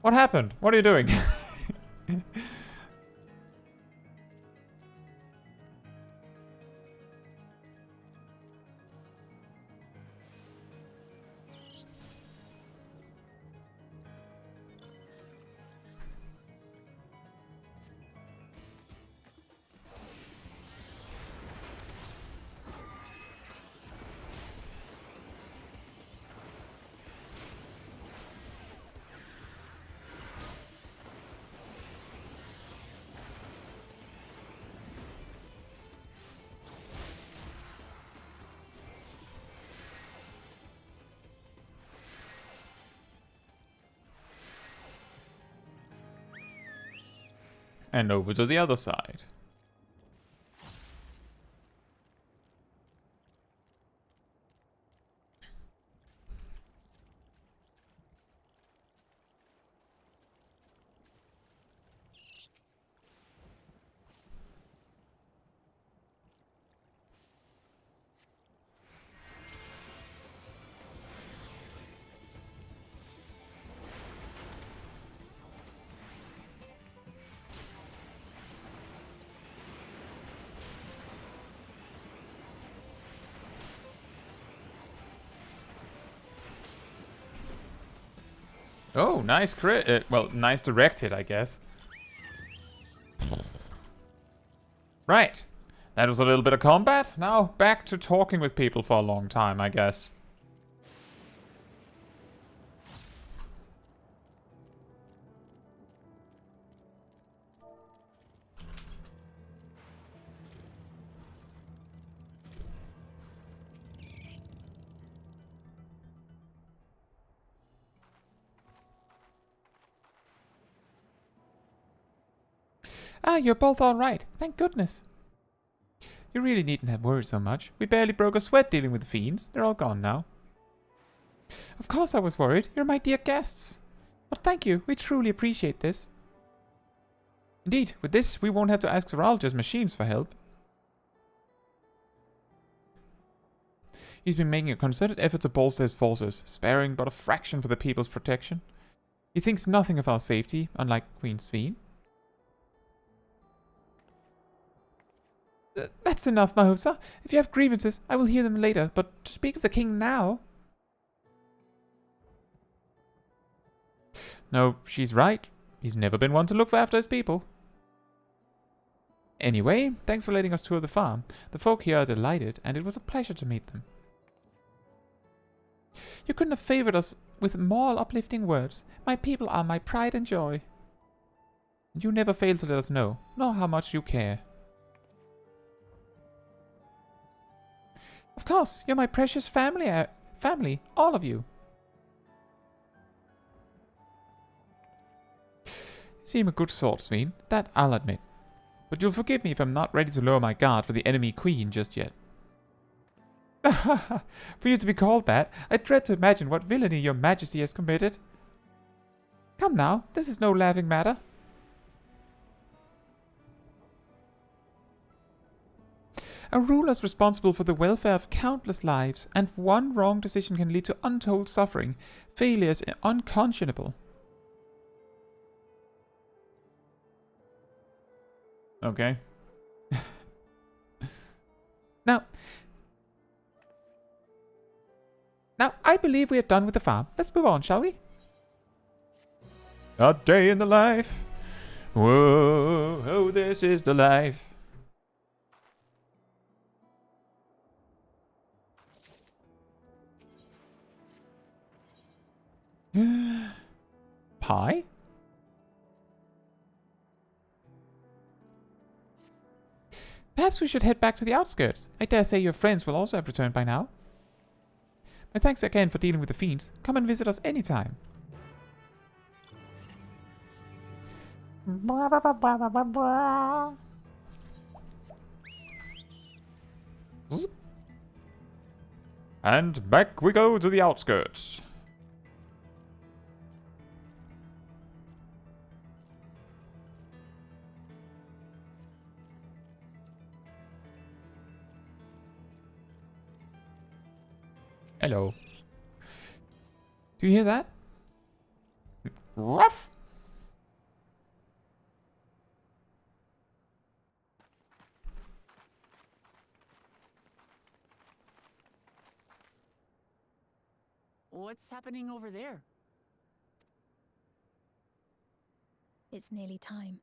what happened? What are you doing? And over to the other side. Oh, nice crit. Well, nice directed, I guess. Right. That was a little bit of combat. Now back to talking with people for a long time, I guess. Ah, you're both alright. Thank goodness. You really needn't have worried so much. We barely broke a sweat dealing with the fiends. They're all gone now. Of course I was worried. You're my dear guests. But thank you. We truly appreciate this. Indeed, with this, we won't have to ask Zoraal Ja's machines for help. He's been making a concerted effort to bolster his forces, sparing but a fraction for the people's protection. He thinks nothing of our safety, unlike Queen Sphene. That's enough, Mahusa. If you have grievances, I will hear them later, but to speak of the king now... No, she's right. He's never been one to look after his people. Anyway, thanks for letting us tour the farm. The folk here are delighted, and it was a pleasure to meet them. You couldn't have favored us with more uplifting words. My people are my pride and joy. And you never fail to let us know, nor how much you care. Of course, you're my precious family, all of you. You seem a good sort, Sphene, that I'll admit. But you'll forgive me if I'm not ready to lower my guard for the enemy queen just yet. For you to be called that, I dread to imagine what villainy your majesty has committed. Come now, this is no laughing matter. A ruler's responsible for the welfare of countless lives, and one wrong decision can lead to untold suffering. Failure is unconscionable. Okay. Now, I believe we are done with the farm. Let's move on, shall we? A day in the life. Whoa, oh, this is the life. Pie? Perhaps we should head back to the outskirts. I dare say your friends will also have returned by now. My thanks again for dealing with the fiends. Come and visit us anytime. And back we go to the outskirts. Hello. Do you hear that? Ruff! What's happening over there? It's nearly time.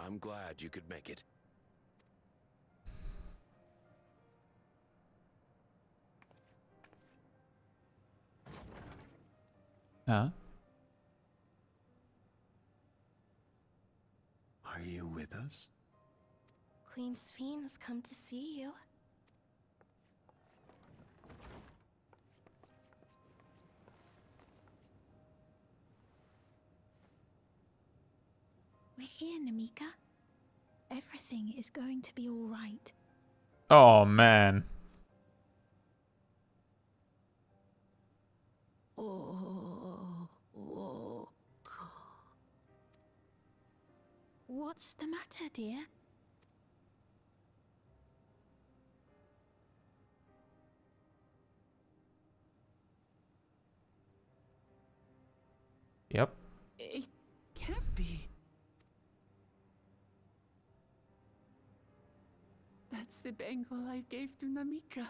I'm glad you could make it. Huh? Are you with us? Queen Sphene has come to see you. We're here, Namikka. Everything is going to be all right. Oh, man. What's the matter, dear? Yep. It can't be. That's the bangle I gave to Namikka.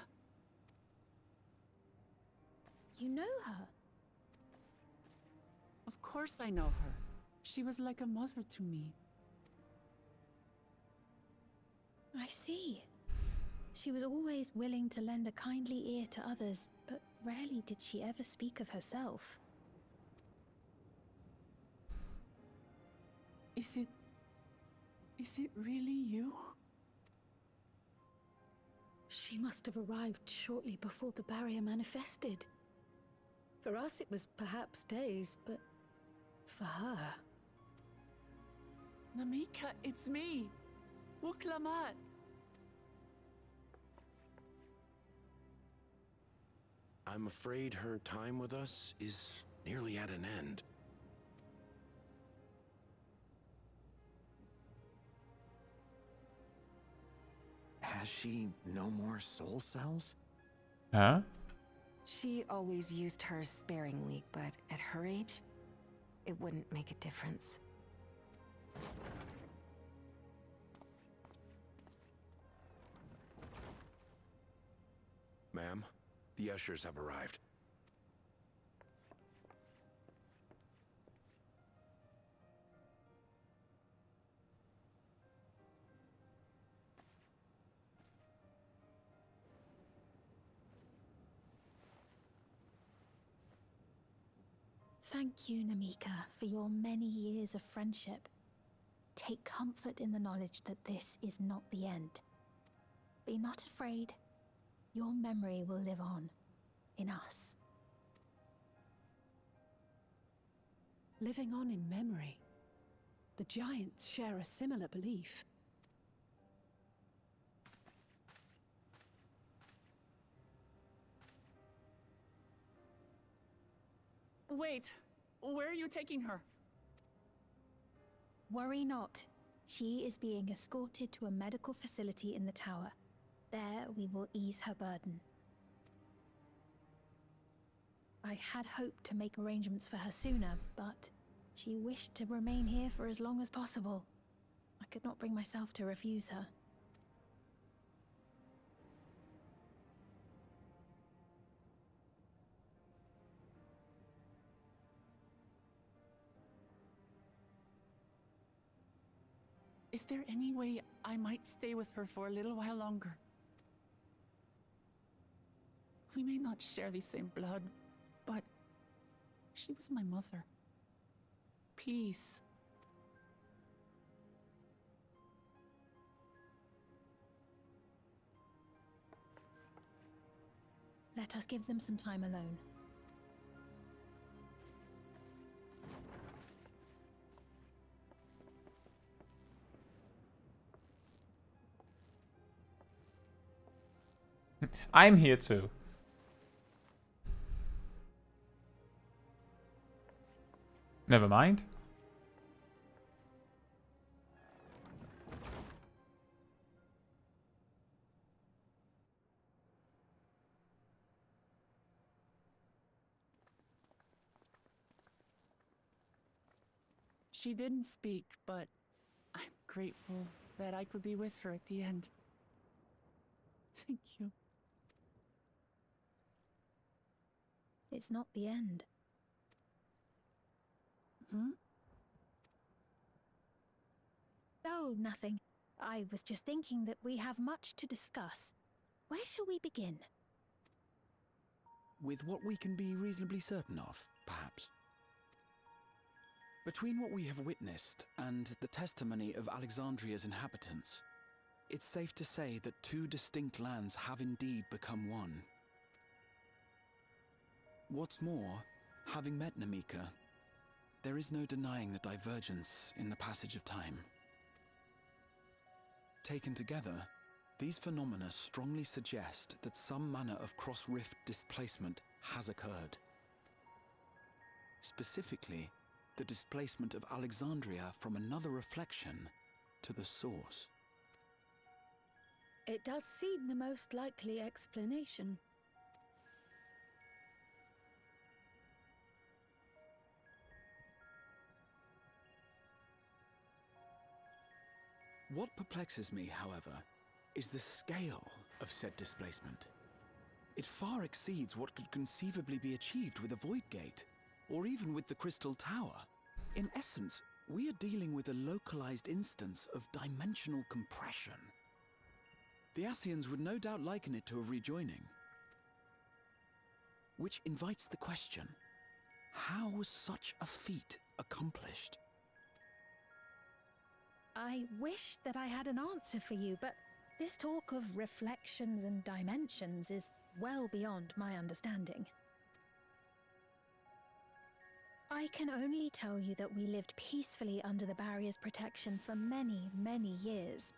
You know her? Of course I know her. She was like a mother to me. I see. She was always willing to lend a kindly ear to others, but rarely did she ever speak of herself. Is it really you? She must have arrived shortly before the barrier manifested. For us, it was perhaps days, but for her... Namikka, it's me! Wuklamat! I'm afraid her time with us is nearly at an end. Has she no more soul cells? Huh? She always used hers sparingly, but at her age, it wouldn't make a difference. Ma'am, the ushers have arrived. Thank you, Namikka, for your many years of friendship. Take comfort in the knowledge that this is not the end. Be not afraid. Your memory will live on, in us. Living on in memory. The giants share a similar belief. Wait! Where are you taking her? Worry not. She is being escorted to a medical facility in the tower. There we will ease her burden. I had hoped to make arrangements for her sooner, but she wished to remain here for as long as possible. I could not bring myself to refuse her. Is there any way I might stay with her for a little while longer? We may not share the same blood, but she was my mother. Please. Let us give them some time alone. I'm here too. Never mind. She didn't speak, but I'm grateful that I could be with her at the end. Thank you. It's not the end. Hmm? Oh, nothing. I was just thinking that we have much to discuss. Where shall we begin? With what we can be reasonably certain of, perhaps. Between what we have witnessed and the testimony of Alexandria's inhabitants, it's safe to say that two distinct lands have indeed become one. What's more, having met Namikka, there is no denying the divergence in the passage of time. Taken together, these phenomena strongly suggest that some manner of cross-rift displacement has occurred. Specifically, the displacement of Alexandria from another reflection to the source. It does seem the most likely explanation. What perplexes me, however, is the scale of said displacement. It far exceeds what could conceivably be achieved with a Void Gate, or even with the Crystal Tower. In essence, we are dealing with a localized instance of dimensional compression. The Ascians would no doubt liken it to a rejoining. Which invites the question, how was such a feat accomplished? I wish that I had an answer for you, but this talk of reflections and dimensions is well beyond my understanding. I can only tell you that we lived peacefully under the barrier's protection for many, many years,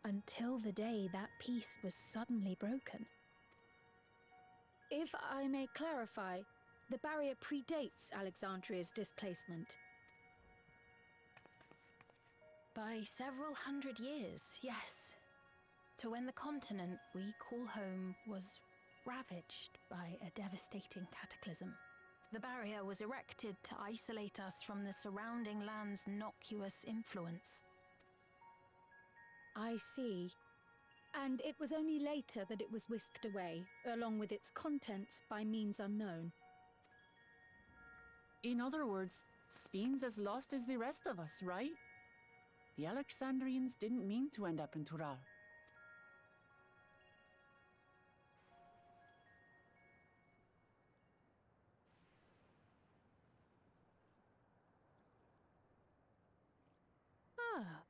until the day that peace was suddenly broken. If I may clarify, the barrier predates Alexandria's displacement. By several hundred years, yes. To when the continent we call home was ravaged by a devastating cataclysm. The barrier was erected to isolate us from the surrounding land's innocuous influence. I see. And it was only later that it was whisked away, along with its contents, by means unknown. In other words, Sphene's as lost as the rest of us, right? The Alexandrians didn't mean to end up in Tural.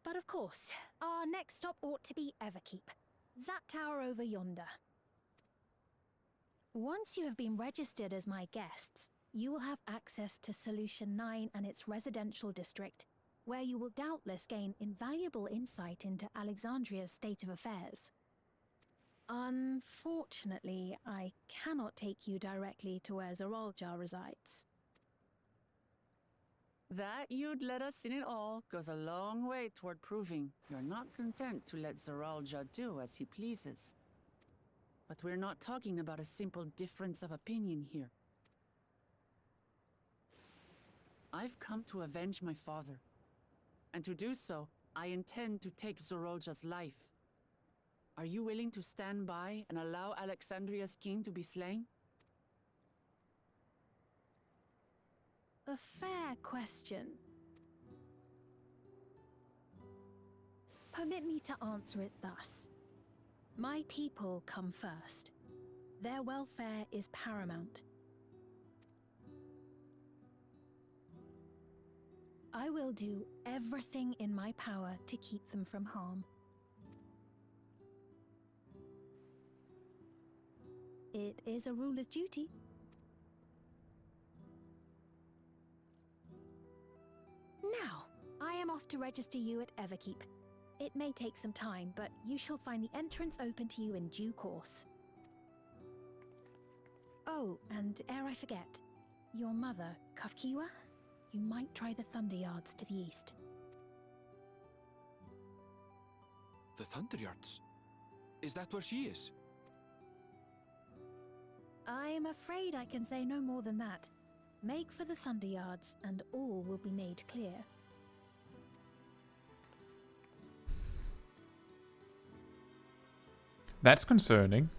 But of course, our next stop ought to be Everkeep, that tower over yonder. Once you have been registered as my guests, you will have access to Solution 9 and its residential district, where you will doubtless gain invaluable insight into Alexandria's state of affairs. Unfortunately, I cannot take you directly to where Zoraal Ja resides. That you'd let us in it all goes a long way toward proving you're not content to let Zoraal Ja do as he pleases. But we're not talking about a simple difference of opinion here. I've come to avenge my father. And to do so, I intend to take Zoraal Ja's life. Are you willing to stand by and allow Alexandria's king to be slain? A fair question. Permit me to answer it thus. My people come first. Their welfare is paramount. I will do everything in my power to keep them from harm. It is a ruler's duty. Now, I am off to register you at Everkeep. It may take some time, but you shall find the entrance open to you in due course. Oh, and ere I forget, your mother, Kafkiwa? You might try the Thunder Yards to the east. The Thunder Yards? Is that where she is? I'm afraid I can say no more than that. Make for the Thunder Yards, and all will be made clear. That's concerning.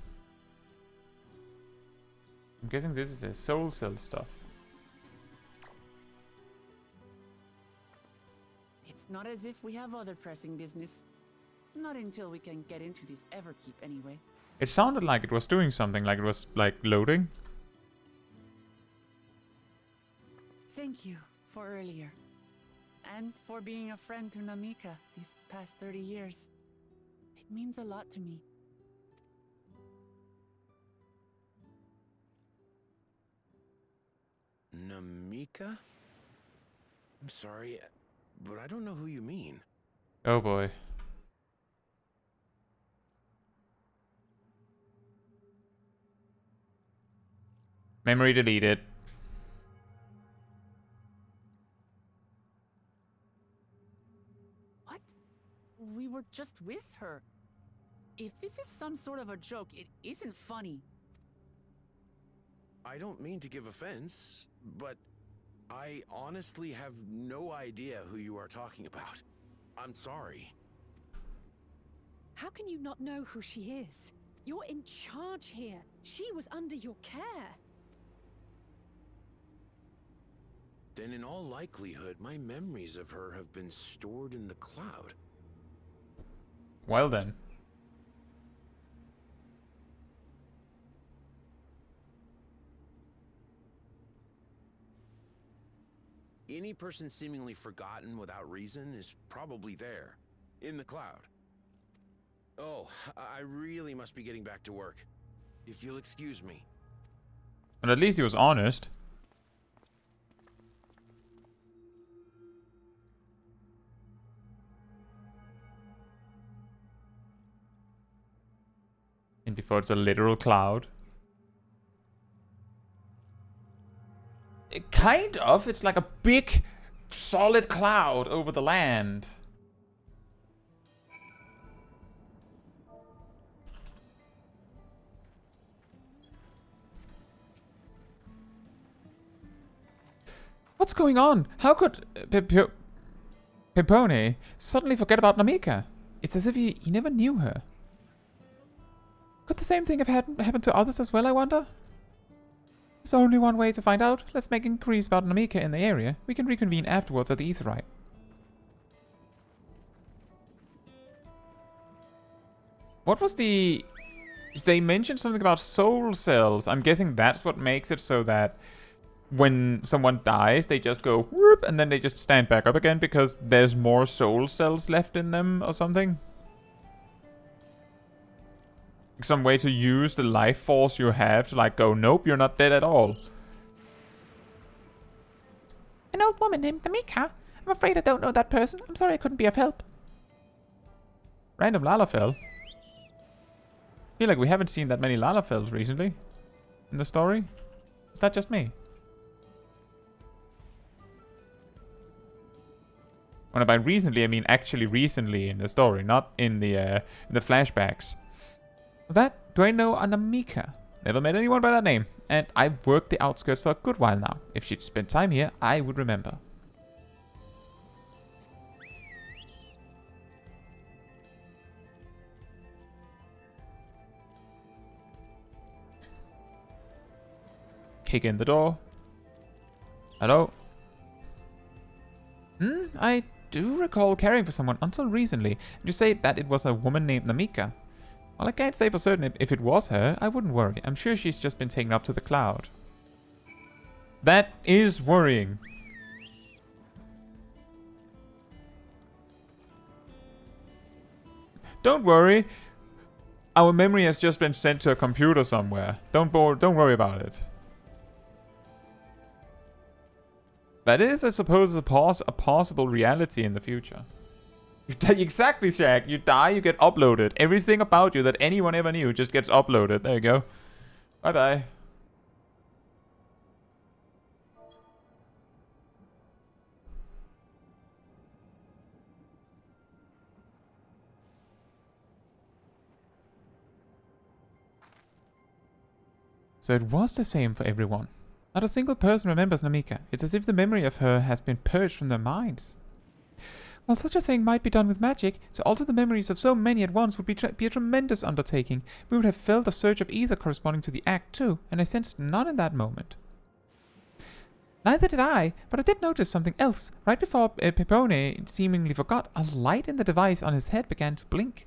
I'm guessing this is the soul cell stuff. It's not as if we have other pressing business. Not until we can get into this Everkeep anyway. It sounded like it was doing something, like it was like loading. Thank you for earlier. And for being a friend to Namikka these past 30 years. It means a lot to me. Namikka? I'm sorry, but I don't know who you mean. Oh boy. Memory deleted. What? We were just with her. If this is some sort of a joke, it isn't funny. I don't mean to give offense, but I honestly have no idea who you are talking about. I'm sorry. How can you not know who she is? You're in charge here. She was under your care. Then in all likelihood, my memories of her have been stored in the cloud. Well then. Any person seemingly forgotten without reason is probably there, in the cloud. Oh, I really must be getting back to work. If you'll excuse me. But at least he was honest. And before it's a literal cloud. Kind of. It's like a big, solid cloud over the land. What's going on? How could Pepone suddenly forget about Namikka? It's as if he never knew her. Could the same thing have happened to others as well, I wonder? There's only one way to find out. Let's make inquiries about Namikka in the area. We can reconvene afterwards at the Aetheryte. What was the... They mentioned something about soul cells. I'm guessing that's what makes it so that when someone dies, they just go whoop, and then they just stand back up again because there's more soul cells left in them or something. Some way to use the life force you have to like go, nope, you're not dead at all. An old woman named Namikka? I'm afraid I don't know that person. I'm sorry I couldn't be of help. Random Lalafell. Feel like we haven't seen that many Lalafells recently in the story. Is that just me? When by recently, I mean actually recently in the story, not in the flashbacks. That? Do I know a Namikka? Never met anyone by that name. And I've worked the outskirts for a good while now. If she'd spent time here, I would remember. Kick in the door. Hello? I do recall caring for someone until recently. You say that it was a woman named Namikka. Well, I can't say for certain if it was her. I wouldn't worry. I'm sure she's just been taken up to the cloud. That is worrying. Don't worry. Our memory has just been sent to a computer somewhere. Don't worry about it. That is, I suppose, a possible reality in the future. Exactly, Shaq. You die, you get uploaded. Everything about you that anyone ever knew just gets uploaded. There you go. Bye-bye. So it was the same for everyone. Not a single person remembers Namikka. It's as if the memory of her has been purged from their minds. While such a thing might be done with magic, to alter the memories of so many at once would be a tremendous undertaking. We would have felt a surge of ether corresponding to the act too, and I sensed none in that moment. Neither did I, but I did notice something else. Right before Pepone seemingly forgot, a light in the device on his head began to blink.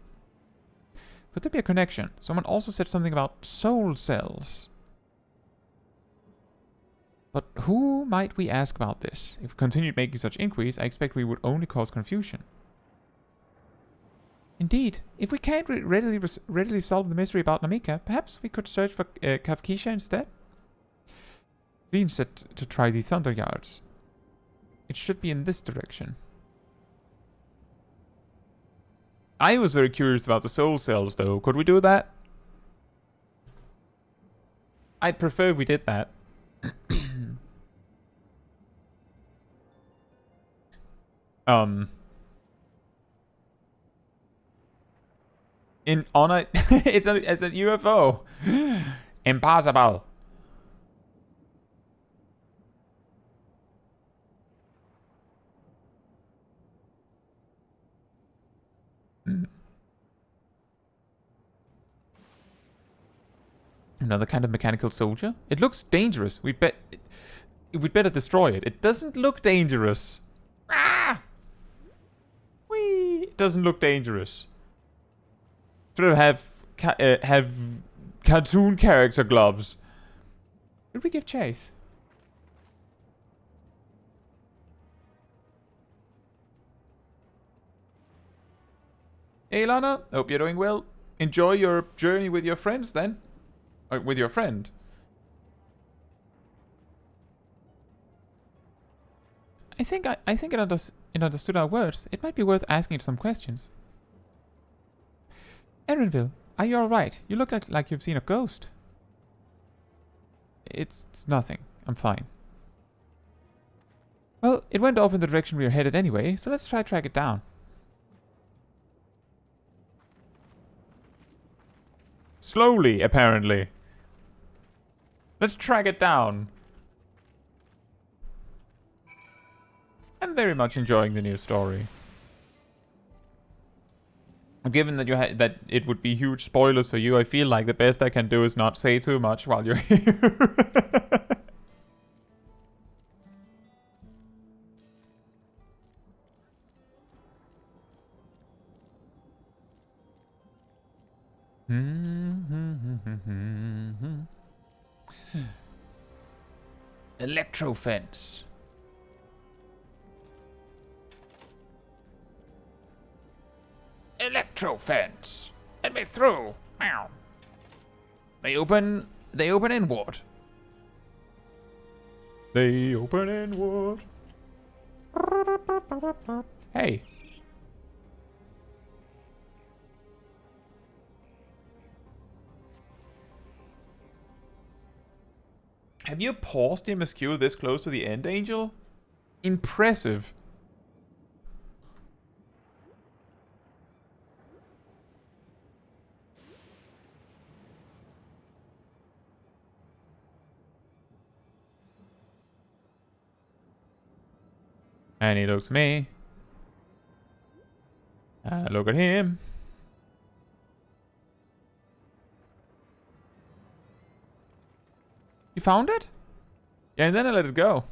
Could there be a connection? Someone also said something about soul cells. But who might we ask about this? If we continued making such inquiries, I expect we would only cause confusion. Indeed, if we can't readily solve the mystery about Namikka, perhaps we could search for Kafkisha instead? Sphene said to try the thunder yards. It should be in this direction. I was very curious about the soul cells, though. Could we do that? I'd prefer if we did that. It's a UFO. Impossible. Another kind of mechanical soldier? It looks dangerous. We'd better destroy it. It doesn't look dangerous. Ah! Whee! It doesn't look dangerous. Should have cartoon character gloves. Did we give chase? Hey Lana, hope you're doing well. Enjoy your journey with your friends then. Or with your friend. I think it understood our words. It might be worth asking it some questions. Erenville, are you alright? You look like you've seen a ghost. It's nothing. I'm fine. Well, it went off in the direction we were headed anyway, so let's try track it down. Slowly, apparently. Let's track it down. I'm very much enjoying the new story. Given that that it would be huge spoilers for you, I feel like the best I can do is not say too much while you're here. Electro fence. Electro fence. Let me through. Meow. They open inward. They open inward. Hey. Have you paused the MSQ this close to the end, Angel? Impressive. And he looks at me. I look at him. You found it? Yeah, and then I let it go.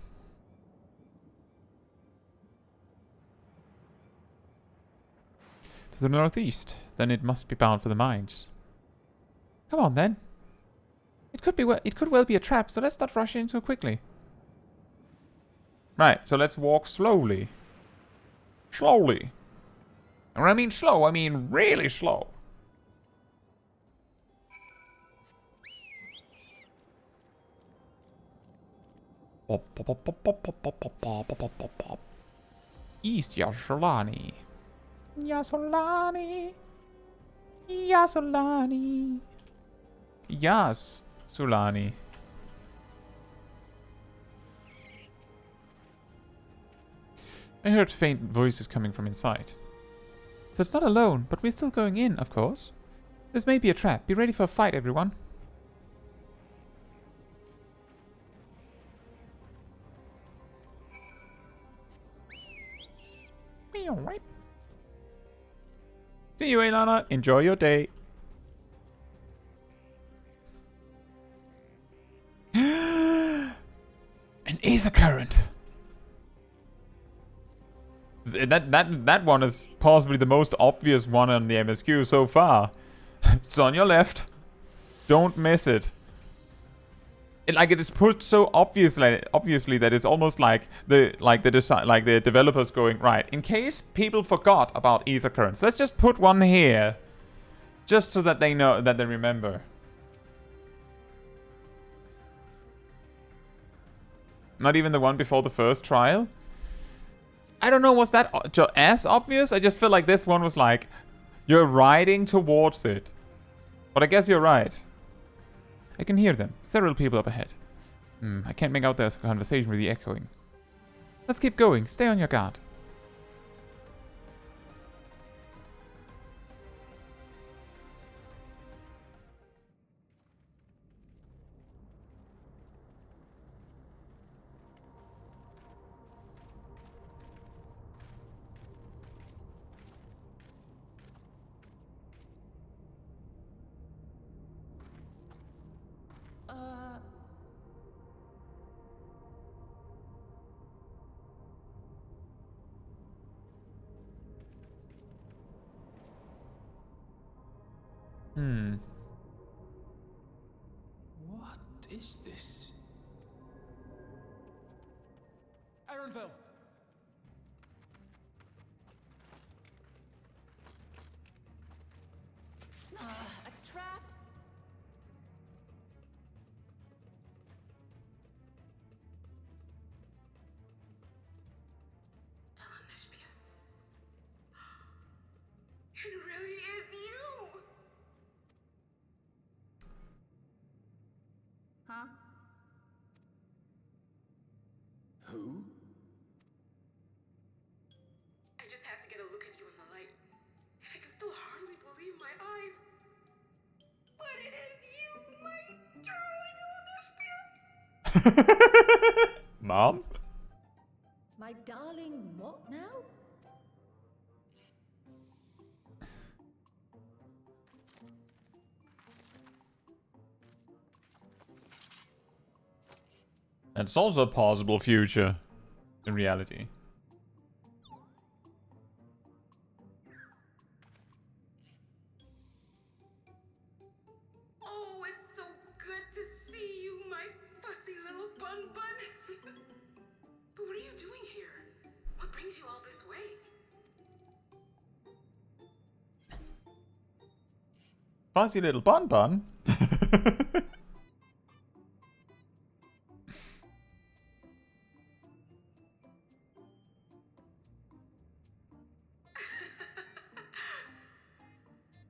To the northeast. Then it must be bound for the mines. Come on, then. It could well be a trap, so let's not rush in too quickly. Right, so let's walk slowly. Slowly. And when I mean slow, I mean really slow. East Yasolani. Yasolani. Yasolani. Yas Sulani. I heard faint voices coming from inside. So it's not alone, but we're still going in, of course. This may be a trap. Be ready for a fight, everyone. See you, Ilana. Enjoy your day. An ether current. That one is possibly the most obvious one on the MSQ so far. It's on your left. Don't miss it. It is put so obviously that it's almost like the developers going, right, in case people forgot about ether currents, let's just put one here, just so that they know, that they remember. Not even the one before the first trial. I don't know, was that as obvious? I just feel like this one was like, you're riding towards it. But I guess you're right. I can hear them. Several people up ahead. I can't make out their conversation with the echoing. Let's keep going. Stay on your guard. What is this? Aaronville! A trap? It really is you! Huh? Who? I just had to get a look at you in the light. And I can still hardly believe my eyes. But it is you, my darling Otis. Mom? My darling, what now? That's also a possible future in reality. Oh, it's so good to see you, my fussy little bun bun. But what are you doing here? What brings you all this way? Fuzzy little bun bun.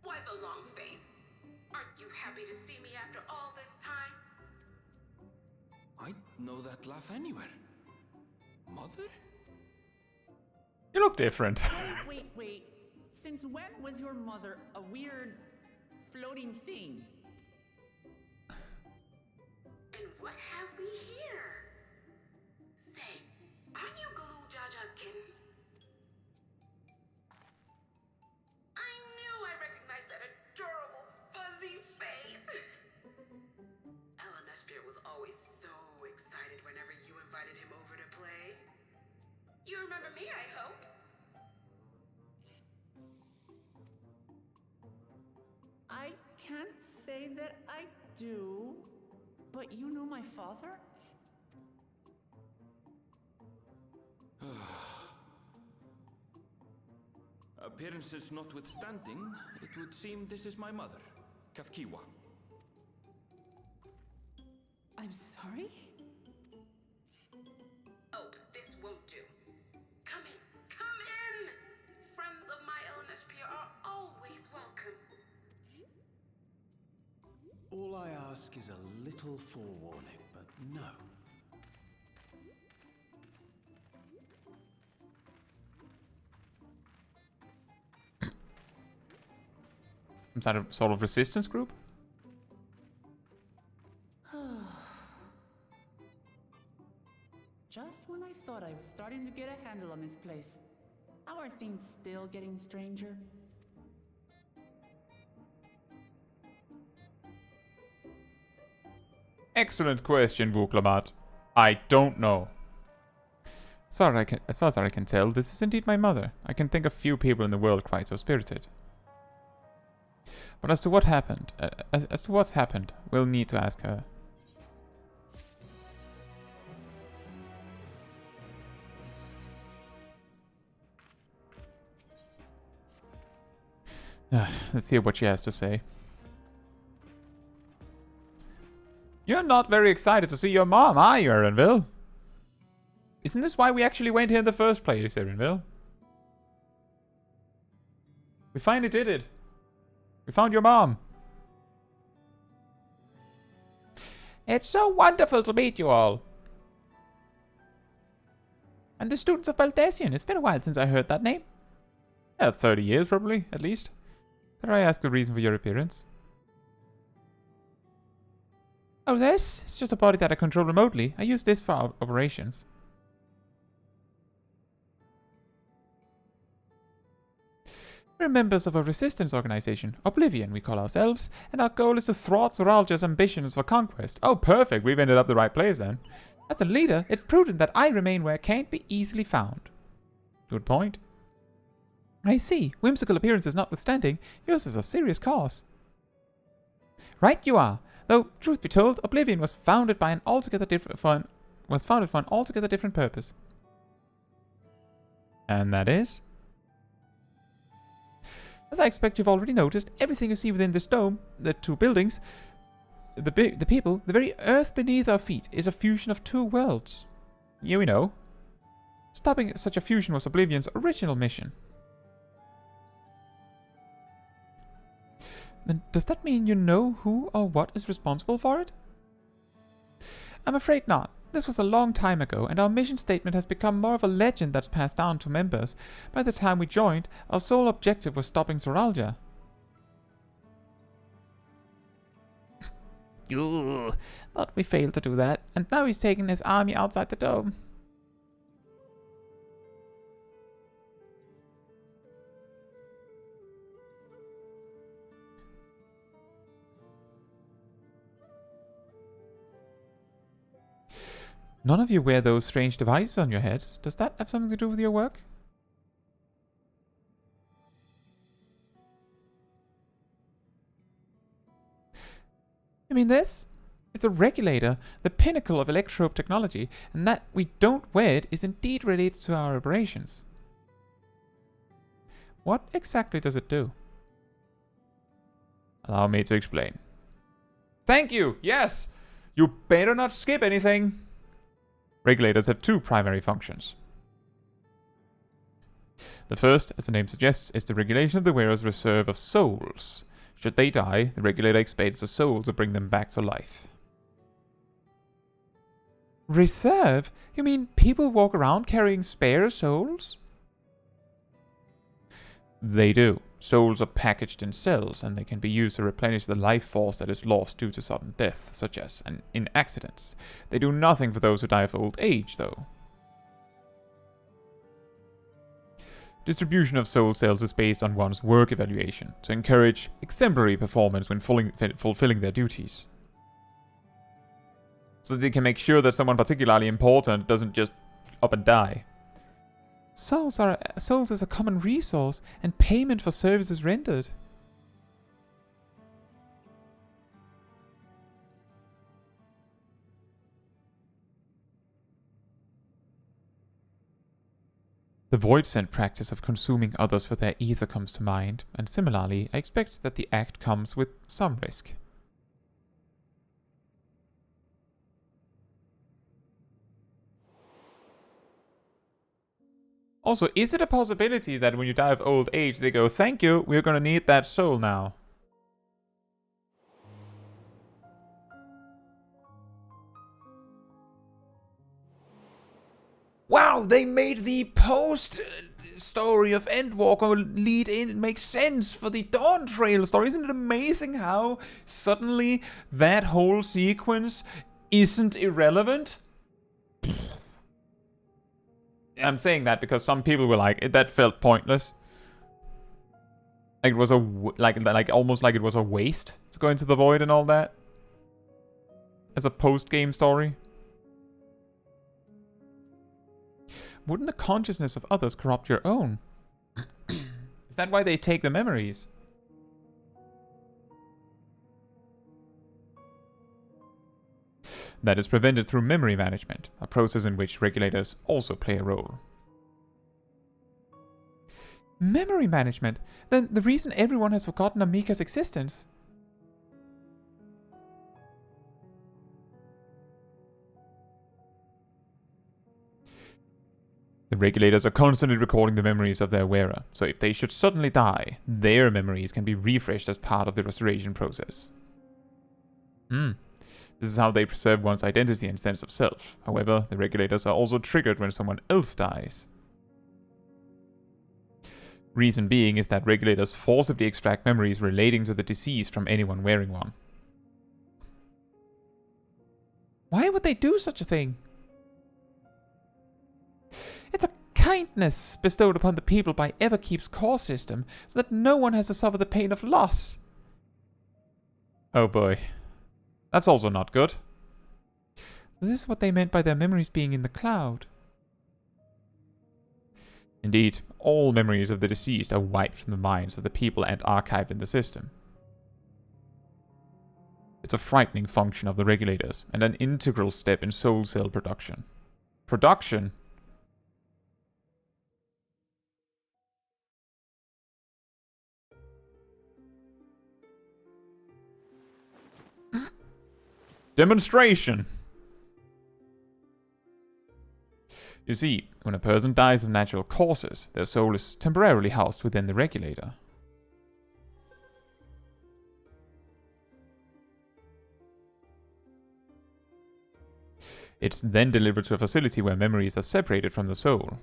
Why the long face? Aren't you happy to see me after all this time? I'd know that laugh anywhere. Mother? You look different. Wait. Since when was your mother a weird floating thing? And what have we here? Say, aren't you Gulja's kitten? I knew I recognized that adorable fuzzy face. Alexandria was always so excited whenever you invited him over to play. You remember me, I hope? I can't say that I do, but you know my father? Appearances notwithstanding, it would seem this is my mother, Kafkiwa. I'm sorry? Oh, this won't do. Come in! Friends of my Alexandria are always welcome. All I ask is a little forewarning, but no. Some sort of resistance group? Just when I thought I was starting to get a handle on this place, How are things still getting stranger? Excellent question, Vuklamat. I don't know. As far as I can tell, this is indeed my mother. I can think of few people in the world quite so spirited. But as to what happened, as to what's happened, we'll need to ask her. Let's hear what she has to say. You're not very excited to see your mom, are you, Erenville? Isn't this why we actually went here in the first place, Erenville? We finally did it. We found your mom. It's so wonderful to meet you all. And the students of Valdesian. It's been a while since I heard that name. 30 years, probably, at least. Did I ask the reason for your appearance? Oh, this? It's just a body that I control remotely. I use this for operations. We're members of a resistance organization, Oblivion we call ourselves, and our goal is to thwart Zoraal Ja's ambitions for conquest. Oh, perfect. We've ended up the right place then. As the leader, it's prudent that I remain where I can't be easily found. Good point. I see. Whimsical appearances notwithstanding, yours is a serious cause. Right you are. Though, truth be told, Oblivion was founded by an altogether for an altogether different purpose. And that is? As I expect you've already noticed, everything you see within this dome, the two buildings, the people, the very earth beneath our feet is a fusion of two worlds. Yeah, we know. Stopping such a fusion was Oblivion's original mission. Then does that mean you know who or what is responsible for it? I'm afraid not. This was a long time ago, and our mission statement has become more of a legend that's passed down to members. By the time we joined, our sole objective was stopping Zoraal Ja. But we failed to do that, and now he's taking his army outside the dome. None of you wear those strange devices on your heads. Does that have something to do with your work? You mean this? It's a regulator, the pinnacle of electrope technology, and that we don't wear it is indeed related to our operations. What exactly does it do? Allow me to explain. Thank you! Yes! You better not skip anything! Regulators have two primary functions. The first, as the name suggests, is the regulation of the wearer's reserve of souls. Should they die, the regulator expends the souls to bring them back to life. Reserve? You mean people walk around carrying spare souls? They do. Souls are packaged in cells, and they can be used to replenish the life force that is lost due to sudden death, such as in accidents. They do nothing for those who die of old age, though. Distribution of soul cells is based on one's work evaluation, to encourage exemplary performance when fulfilling their duties. So that they can make sure that someone particularly important doesn't just up and die. Souls is a common resource and payment for services rendered. The void-sent practice of consuming others for their ether comes to mind, and similarly, I expect that the act comes with some risk. Also, is it a possibility that when you die of old age, they go, thank you, we're gonna need that soul now? Wow, they made the post-story of Endwalker lead in. It makes sense for the Dawntrail story. Isn't it amazing how suddenly that whole sequence isn't irrelevant? I'm saying that because some people were like, that felt pointless. Like it was like almost like it was a waste to go into the void and all that. As a post-game story. Wouldn't the consciousness of others corrupt your own? Is that why they take the memories? That is prevented through memory management, a process in which regulators also play a role. Memory management? Then the reason everyone has forgotten Namikka's existence. The regulators are constantly recording the memories of their wearer, so if they should suddenly die, their memories can be refreshed as part of the restoration process. This is how they preserve one's identity and sense of self. However, the regulators are also triggered when someone else dies. Reason being is that regulators forcibly extract memories relating to the deceased from anyone wearing one. Why would they do such a thing? It's a kindness bestowed upon the people by Everkeep's core system, so that no one has to suffer the pain of loss. Oh boy. That's also not good. This is what they meant by their memories being in the cloud. Indeed, all memories of the deceased are wiped from the minds of the people and archived in the system. It's a frightening function of the regulators, and an integral step in soul cell production. Production? Demonstration! You see, when a person dies of natural causes, their soul is temporarily housed within the regulator. It's then delivered to a facility where memories are separated from the soul.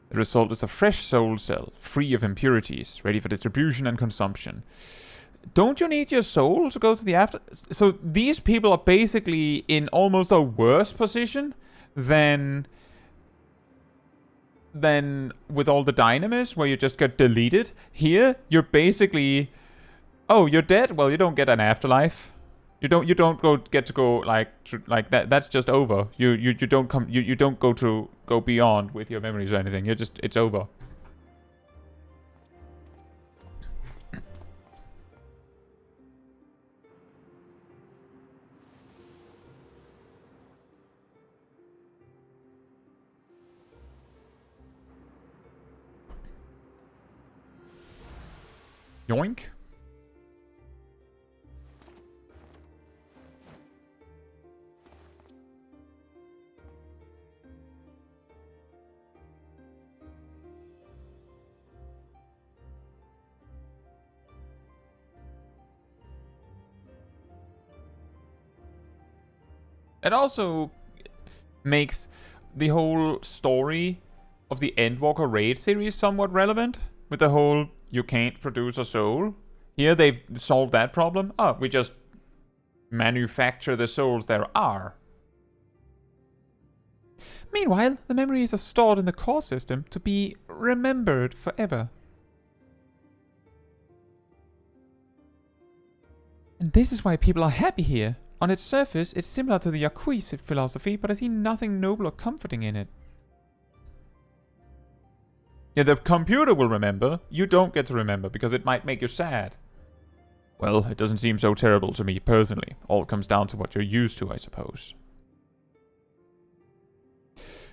The result is a fresh soul cell, free of impurities, ready for distribution and consumption. Don't you need your soul to go to the after... So these people are basically in almost a worse position than with all the dynamis, where you just get deleted. Here, you're basically... Oh, you're dead? Well, you don't get an afterlife. You don't get to go like that. That's just over. You don't go beyond with your memories or anything. It's over. Yoink. It also makes the whole story of the Endwalker raid series somewhat relevant, with the whole you can't produce a soul. Here they've solved that problem. Oh, we just manufacture the souls there are. Meanwhile, the memories are stored in the core system to be remembered forever. And this is why people are happy here. On its surface, it's similar to the Yakuisid philosophy, but I see nothing noble or comforting in it. Yeah, the computer will remember. You don't get to remember, because it might make you sad. Well, it doesn't seem so terrible to me personally. All comes down to what you're used to, I suppose.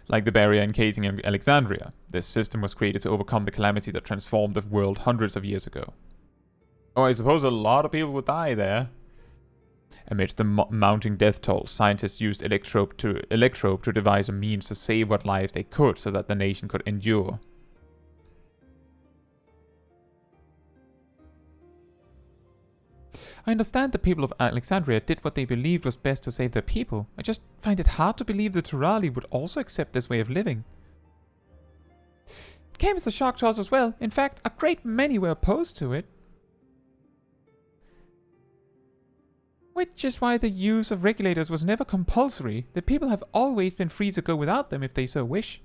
Like the barrier encasing Alexandria, this system was created to overcome the calamity that transformed the world hundreds of years ago. Oh, I suppose a lot of people would die there. Amidst the mounting death toll, scientists used electrobe to devise a means to save what life they could so that the nation could endure. I understand the people of Alexandria did what they believed was best to save their people. I just find it hard to believe the Turali would also accept this way of living. It came as a shock to us as well. In fact, a great many were opposed to it. Which is why the use of regulators was never compulsory. The people have always been free to go without them if they so wish.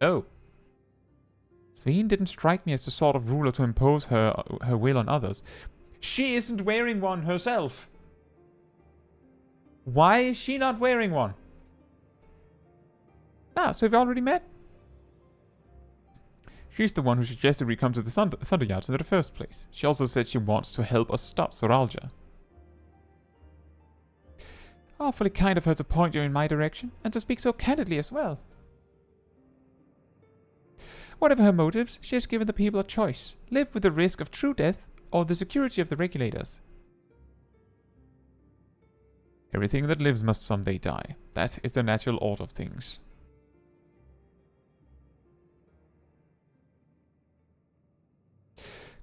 Oh. Sphene didn't strike me as the sort of ruler to impose her will on others. She isn't wearing one herself. Why is she not wearing one? Ah, so we've already met? She's the one who suggested we come to the Thunderyards in the first place. She also said she wants to help us stop Zoraal Ja. Awfully kind of her to point you in my direction, and to speak so candidly as well. Whatever her motives, she has given the people a choice. Live with the risk of true death, or the security of the regulators. Everything that lives must someday die. That is the natural order of things.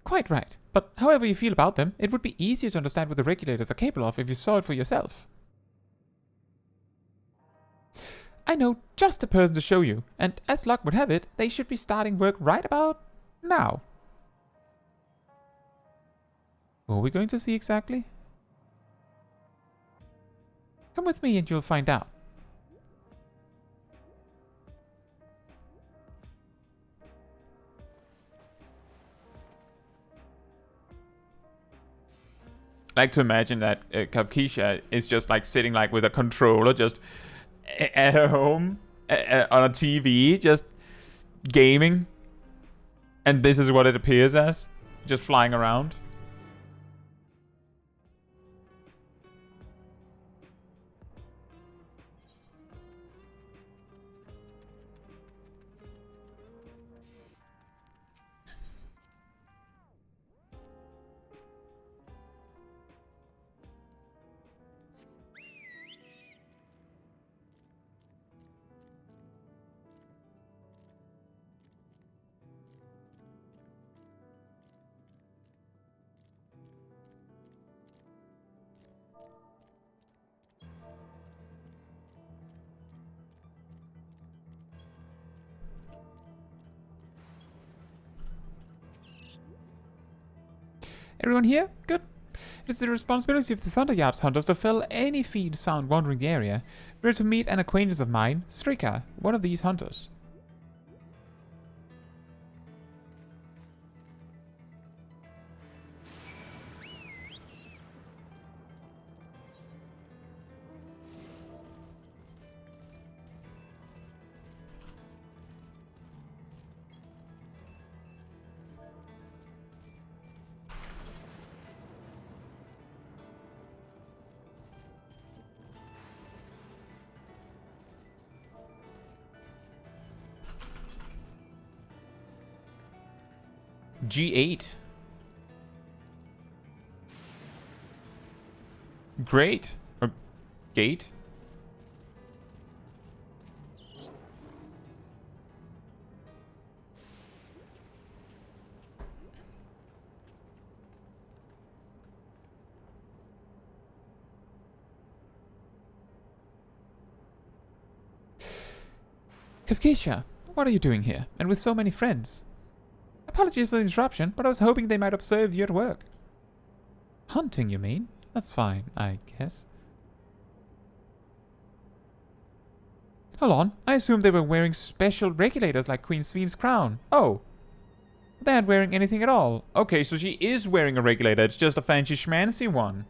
Quite right. But however you feel about them, it would be easier to understand what the regulators are capable of if you saw it for yourself. I know just the person to show you, and as luck would have it, they should be starting work right about now. What are we going to see exactly? Come with me and you'll find out. I like to imagine that Kapkisha is just like sitting like with a controller just at her home on a TV, just gaming. And this is what it appears as. Just flying around. Everyone here? Good. It is the responsibility of the Thunderyards hunters to fell any fiends found wandering the area. We are to meet an acquaintance of mine, Strika, one of these hunters. G8. Great. Or gate. Kafkisha, what are you doing here, and with so many friends? Apologies for the interruption, but I was hoping they might observe you at work. Hunting, you mean? That's fine, I guess. Hold on, I assumed they were wearing special regulators like Queen Sphene's crown. Oh. They aren't wearing anything at all. Okay, so she is wearing a regulator, it's just a fancy schmancy one.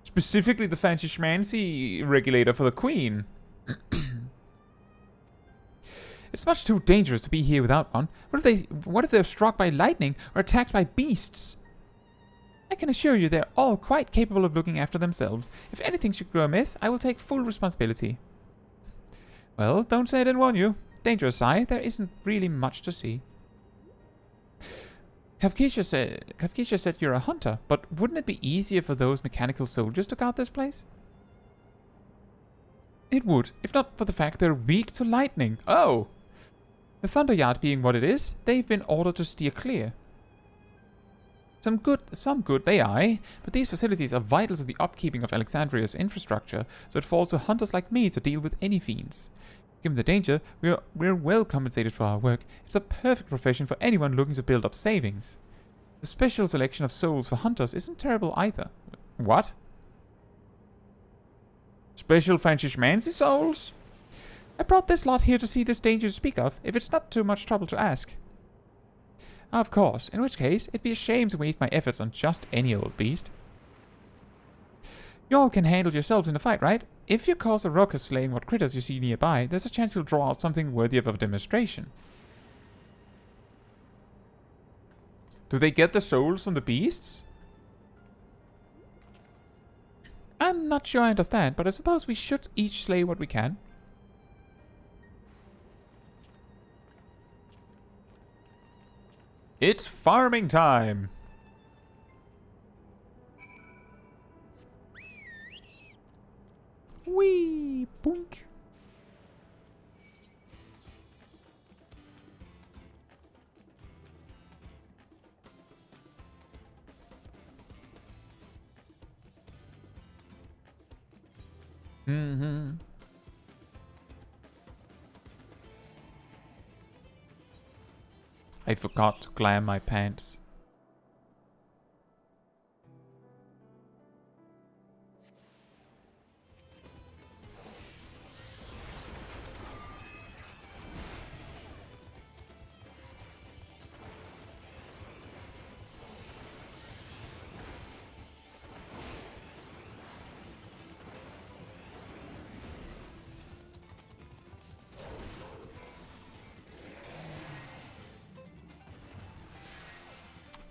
Specifically the fancy schmancy regulator for the Queen. It's much too dangerous to be here without one. What if they're struck by lightning or attacked by beasts? I can assure you they're all quite capable of looking after themselves. If anything should go amiss, I will take full responsibility. Well, don't say I didn't warn you. Danger aside, there isn't really much to see. Kafkisha said you're a hunter, but wouldn't it be easier for those mechanical soldiers to guard this place? It would, if not for the fact they're weak to lightning. Oh! The Thunderyard being what it is, they've been ordered to steer clear. Some good they are, but these facilities are vital to the upkeeping of Alexandria's infrastructure, so it falls to hunters like me to deal with any fiends. Given the danger, we're well compensated for our work. It's a perfect profession for anyone looking to build up savings. The special selection of souls for hunters isn't terrible either. What? Special Francis Mancy souls? I brought this lot here to see this danger you speak of, if it's not too much trouble to ask. Of course, in which case, it'd be a shame to waste my efforts on just any old beast. You all can handle yourselves in the fight, right? If you cause a ruckus slaying what critters you see nearby, there's a chance you'll draw out something worthy of a demonstration. Do they get the souls from the beasts? I'm not sure I understand, but I suppose we should each slay what we can. It's farming time! Whee! Boink! Mm-hmm. I forgot to clam my pants.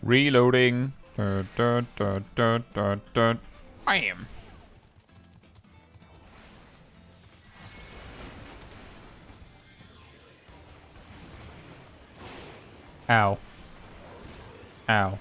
Reloading. Bam! Ow. Ow.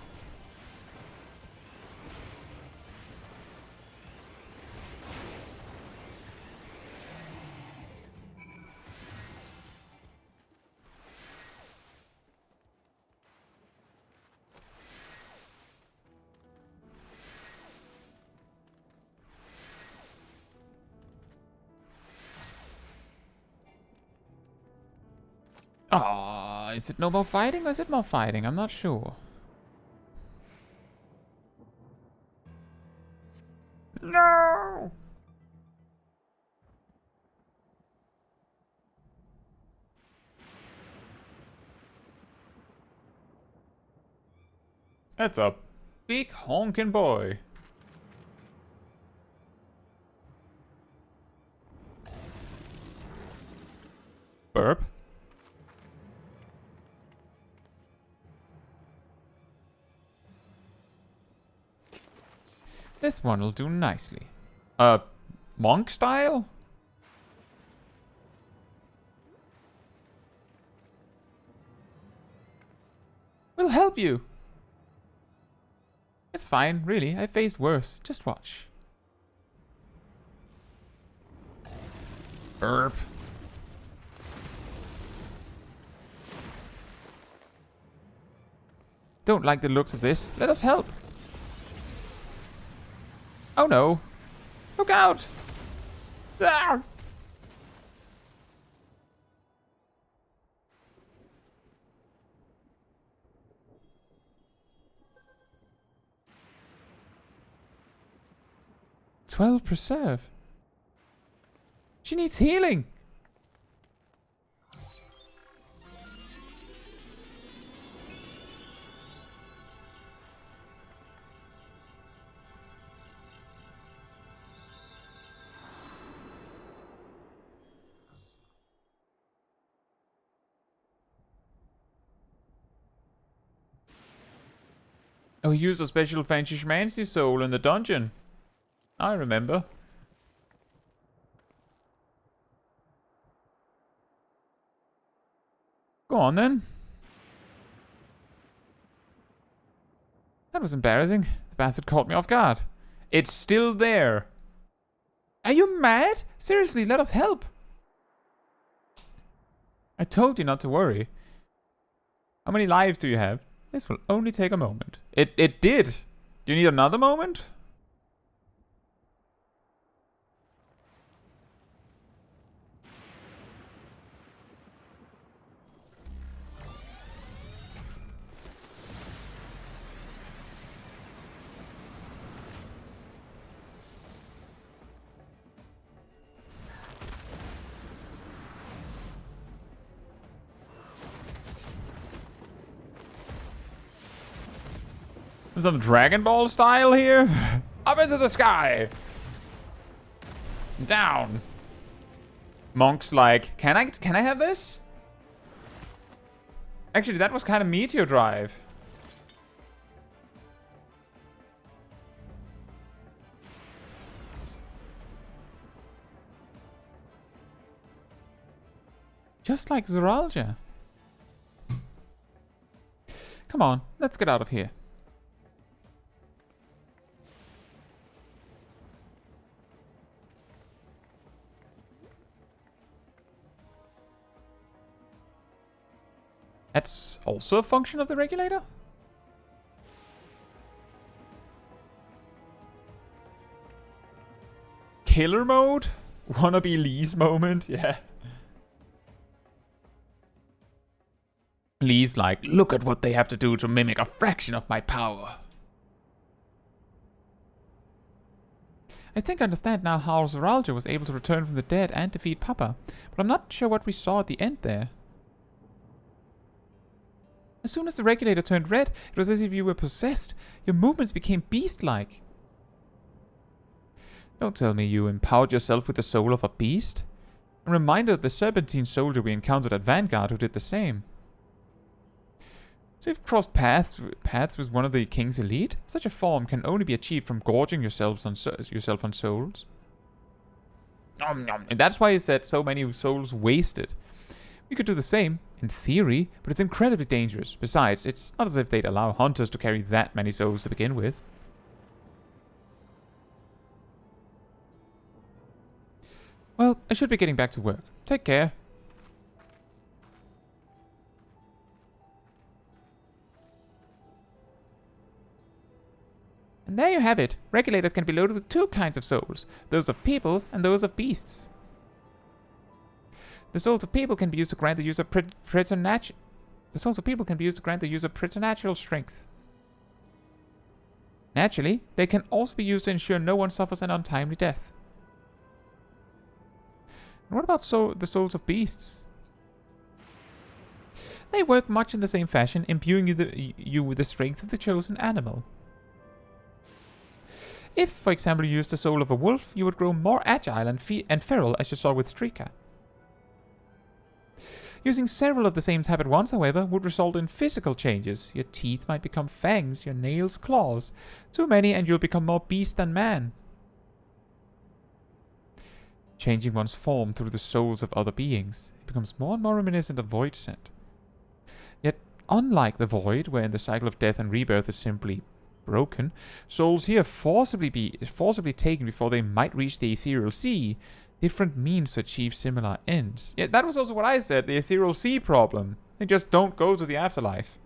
Ah, is it no more fighting or is it more fighting? I'm not sure. No! That's a big honkin' boy. Burp. This one will do nicely. Monk style? We'll help you. It's fine, really. I faced worse. Just watch. Burp. Don't like the looks of this. Let us help. Oh no. Look out! Ah! "12 preserve. She needs healing. Oh, he used a special fancy schmancy soul in the dungeon. I remember. Go on then. That was embarrassing. The bastard caught me off guard. It's still there. Are you mad? Seriously, let us help. I told you not to worry. How many lives do you have? This will only take a moment. It did! Do you need another moment? Some Dragon Ball style here. Up into the sky. Down. Monk's like, can I have this? Actually, that was kind of Meteor Drive. Just like Zoraal Ja. Come on, let's get out of here. That's also a function of the regulator? Killer mode? Wanna be Lee's moment? Yeah. Lee's like, look at what they have to do to mimic a fraction of my power. I think I understand now how Zoraal Ja was able to return from the dead and defeat Papa, but I'm not sure what we saw at the end there. As soon as the regulator turned red, it was as if you were possessed. Your movements became beast-like. Don't tell me you empowered yourself with the soul of a beast. A reminder of the serpentine soldier we encountered at Vanguard who did the same. So you've crossed paths with one of the king's elite? Such a form can only be achieved from gorging yourself on souls. And that's why he said so many souls wasted. We could do the same, in theory, but it's incredibly dangerous. Besides, it's not as if they'd allow hunters to carry that many souls to begin with. Well, I should be getting back to work. Take care. And there you have it. Regulators can be loaded with two kinds of souls. Those of peoples and those of beasts. The souls of people can be used to grant the user preternatural strength. Naturally, they can also be used to ensure no one suffers an untimely death. And what about the souls of beasts? They work much in the same fashion, imbuing you with the strength of the chosen animal. If, for example, you used the soul of a wolf, you would grow more agile and feral, as you saw with Strika. Using several of the same type at once, however, would result in physical changes. Your teeth might become fangs, your nails claws. Too many and you'll become more beast than man. Changing one's form through the souls of other beings, it becomes more and more reminiscent of Void Scent. Yet, unlike the Void, wherein the cycle of death and rebirth is simply broken, souls here forcibly taken before they might reach the ethereal sea. Different means to achieve similar ends. Yeah, that was also what I said, the ethereal sea problem. They just don't go to the afterlife.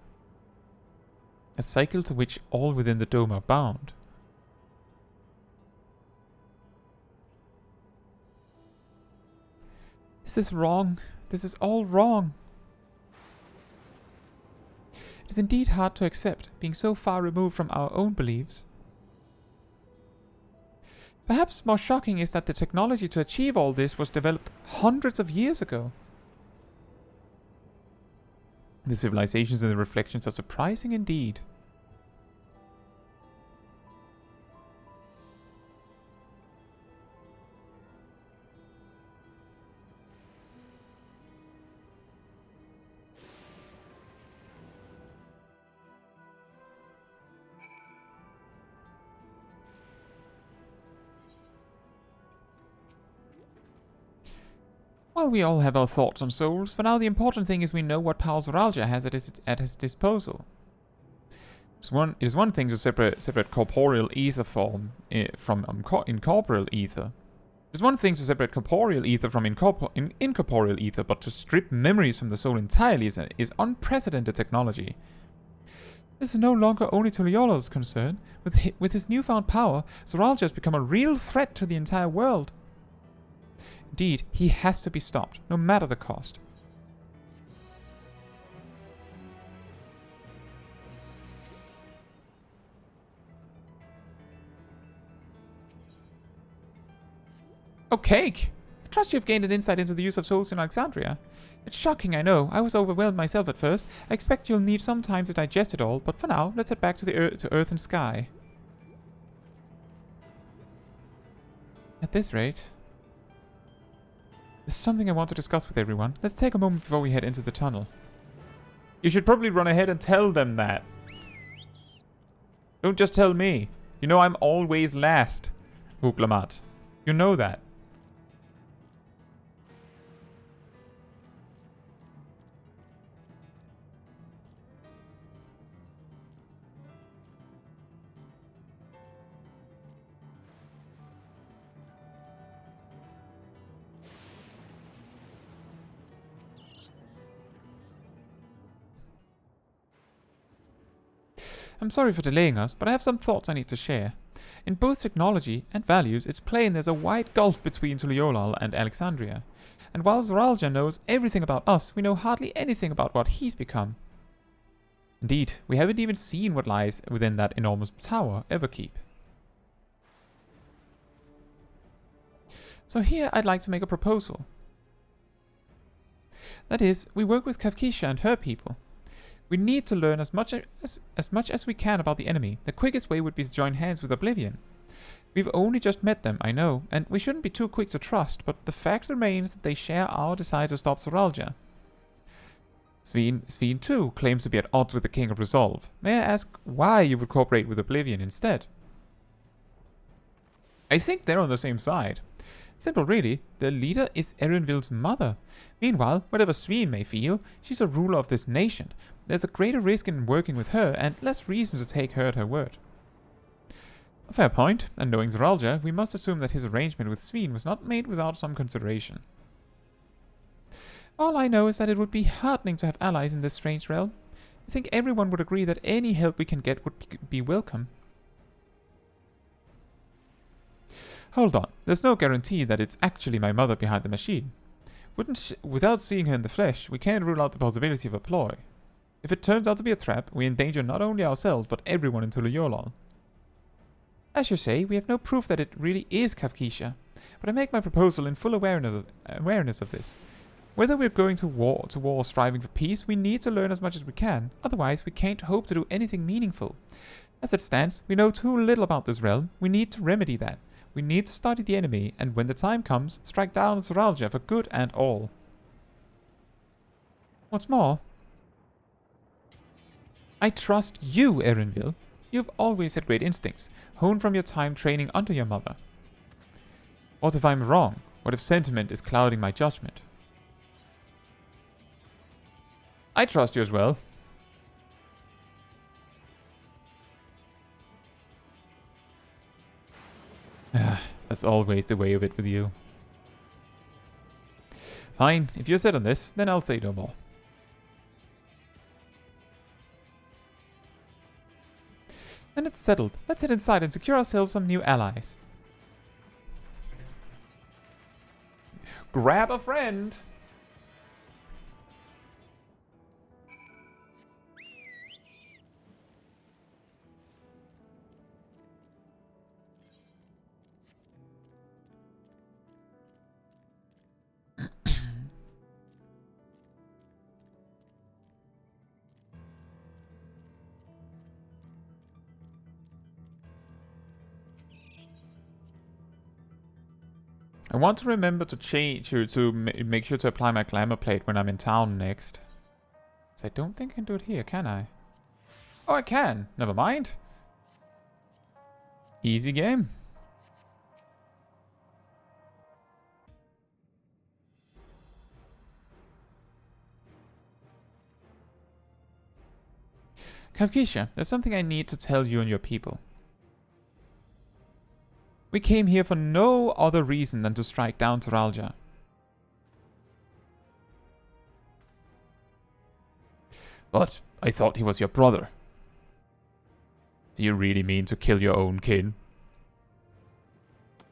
A cycle to which all within the dome are bound. This is wrong. This is all wrong. It is indeed hard to accept, being so far removed from our own beliefs. Perhaps more shocking is that the technology to achieve all this was developed hundreds of years ago. The civilizations and the reflections are surprising indeed. Well, we all have our thoughts on souls. For now, the important thing is we know what power Zoraal Ja has at his disposal. It is one thing to separate corporeal ether form from incorporeal ether. It is one thing to separate corporeal ether from incorporeal ether, but to strip memories from the soul entirely is unprecedented technology. This is no longer only Tuliola's concern. With his newfound power, Zoraal Ja has become a real threat to the entire world. Indeed, he has to be stopped, no matter the cost. Oh, Cake! I trust you have gained an insight into the use of souls in Alexandria. It's shocking, I know. I was overwhelmed myself at first. I expect you'll need some time to digest it all, but for now, let's head back to the Earth and Sky. At this rate... There's something I want to discuss with everyone. Let's take a moment before we head into the tunnel. You should probably run ahead and tell them that. Don't just tell me. You know I'm always last, Hooglamat. You know that. I'm sorry for delaying us, but I have some thoughts I need to share. In both technology and values, it's plain there's a wide gulf between Tuliolal and Alexandria. And while Zoraal Ja knows everything about us, we know hardly anything about what he's become. Indeed, we haven't even seen what lies within that enormous tower, Everkeep. So here I'd like to make a proposal. That is, we work with Kafkisha and her people. We need to learn as much as we can about the enemy. The quickest way would be to join hands with Oblivion. We've only just met them, I know, and we shouldn't be too quick to trust, but the fact remains that they share our desire to stop Zoraal Ja. Sphene too claims to be at odds with the King of Resolve. May I ask why you would cooperate with Oblivion instead? I think they're on the same side. Simple really, the leader is Erinville's mother. Meanwhile, whatever Sphene may feel, she's a ruler of this nation. There's a greater risk in working with her, and less reason to take her at her word. A fair point, and knowing Zoraal Ja, we must assume that his arrangement with Sphene was not made without some consideration. All I know is that it would be heartening to have allies in this strange realm. I think everyone would agree that any help we can get would be welcome. Hold on, there's no guarantee that it's actually my mother behind the machine. Without seeing her in the flesh, we can't rule out the possibility of a ploy. If it turns out to be a trap, we endanger not only ourselves, but everyone in Tuliolal. As you say, we have no proof that it really is Kafkisha, but I make my proposal in full awareness of this. Whether we're going to war striving for peace, we need to learn as much as we can, otherwise we can't hope to do anything meaningful. As it stands, we know too little about this realm. We need to remedy that. We need to study the enemy, and when the time comes, strike down Zoraal Ja for good and all. What's more, I trust you, Erinville. You've always had great instincts, honed from your time training under your mother. What if I'm wrong? What if sentiment is clouding my judgment? I trust you as well. That's always the way of it with you. Fine, if you're set on this, then I'll say no more. Then it's settled. Let's head inside and secure ourselves some new allies. Grab a friend! I want to remember to make sure to apply my glamour plate when I'm in town next. So I don't think I can do it here, can I? Oh, I can. Never mind. Easy game. Kafkisha, there's something I need to tell you and your people. We came here for no other reason than to strike down Zoraal Ja. But I thought he was your brother. Do you really mean to kill your own kin?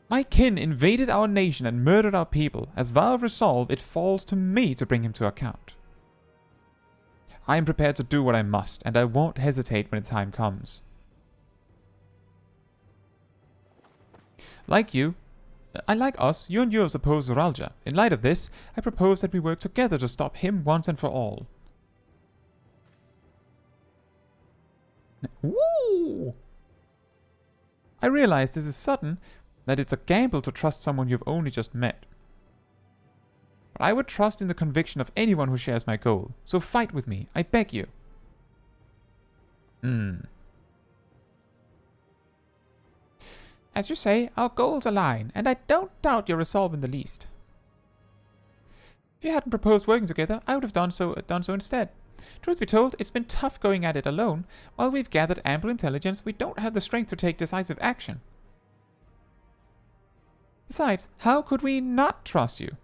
My kin invaded our nation and murdered our people. As vow of resolve, it falls to me to bring him to account. I am prepared to do what I must, and I won't hesitate when the time comes. Like us, you and you oppose Zoraal Ja. In light of this, I propose that we work together to stop him once and for all. Woo! I realize this is sudden, that it's a gamble to trust someone you've only just met. But I would trust in the conviction of anyone who shares my goal, so fight with me, I beg you. As you say, our goals align, and I don't doubt your resolve in the least. If you hadn't proposed working together, I would have done so instead. Truth be told, it's been tough going at it alone. While we've gathered ample intelligence, we don't have the strength to take decisive action. Besides, how could we not trust you?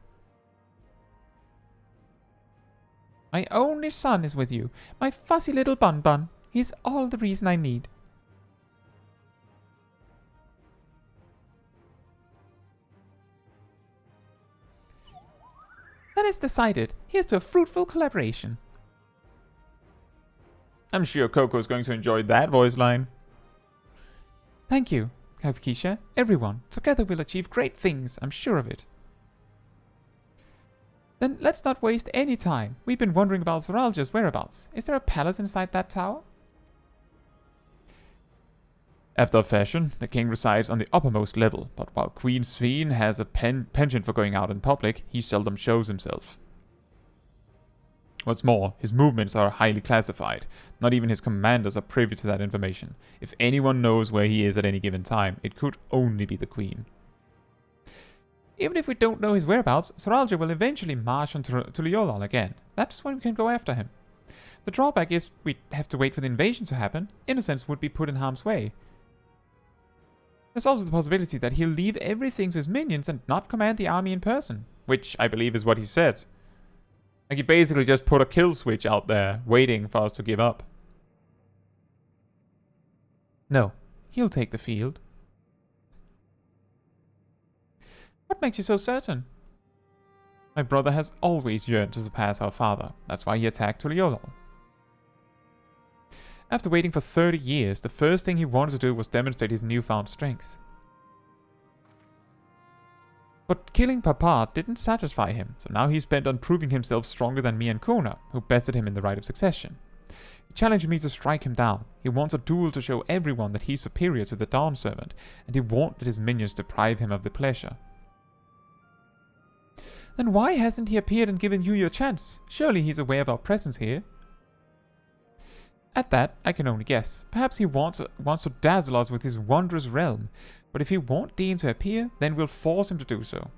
My only son is with you, my fussy little bun-bun. He's all the reason I need. That is decided. Here's to a fruitful collaboration. I'm sure Coco's going to enjoy that voice line. Thank you, Kaukisha, everyone. Together we'll achieve great things, I'm sure of it. Then let's not waste any time. We've been wondering about Zoraal Ja's whereabouts. Is there a palace inside that tower? After a fashion, the king resides on the uppermost level, but while Queen Sphene has a penchant for going out in public, he seldom shows himself. What's more, his movements are highly classified. Not even his commanders are privy to that information. If anyone knows where he is at any given time, it could only be the queen. Even if we don't know his whereabouts, Zoraal Ja will eventually march on to Tuliyollal again. That's when we can go after him. The drawback is we'd have to wait for the invasion to happen. Innocents would be put in harm's way. There's also the possibility that he'll leave everything to his minions and not command the army in person, which I believe is what he said. Like he basically just put a kill switch out there, waiting for us to give up. No, he'll take the field. What makes you so certain? My brother has always yearned to surpass our father. That's why he attacked Tuliyollal. After waiting for 30 years, the first thing he wanted to do was demonstrate his newfound strength. But killing Papa didn't satisfy him, so now he's bent on proving himself stronger than me and Kona, who bested him in the right of succession. He challenged me to strike him down. He wants a duel to show everyone that he's superior to the Dawn Servant, and he won't let his minions deprive him of the pleasure. Then why hasn't he appeared and given you your chance? Surely he's aware of our presence here. At that, I can only guess. Perhaps he wants to dazzle us with his wondrous realm, but if he won't deign to appear, then we'll force him to do so.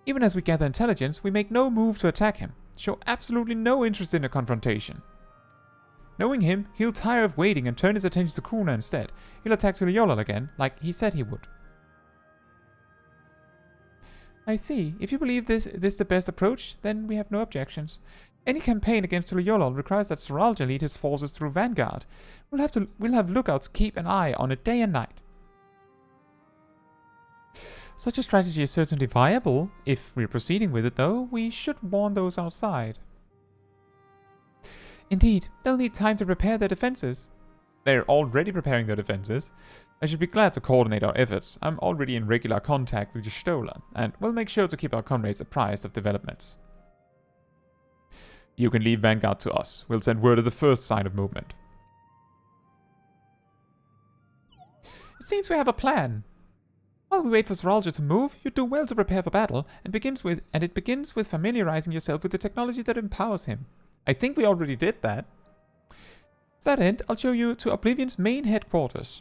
Even as we gather intelligence, we make no move to attack him, show absolutely no interest in a confrontation. Knowing him, he'll tire of waiting and turn his attention to Kuna instead. He'll attack Tuliyollal again, like he said he would. I see. If you believe this the best approach, then we have no objections. Any campaign against Tuliyollal requires that Zoraal Ja lead his forces through Vanguard. We'll have lookouts keep an eye on it day and night. Such a strategy is certainly viable. If we're proceeding with it, though, we should warn those outside. Indeed, they'll need time to prepare their defenses. They're already preparing their defenses. I should be glad to coordinate our efforts. I'm already in regular contact with Y'shtola, and we'll make sure to keep our comrades apprised of developments. You can leave Vanguard to us. We'll send word of the first sign of movement. It seems we have a plan. While we wait for Zoraal Ja to move, you do well to prepare for battle, and it begins with familiarizing yourself with the technology that empowers him. I think we already did that. To that end, I'll show you to Oblivion's main headquarters.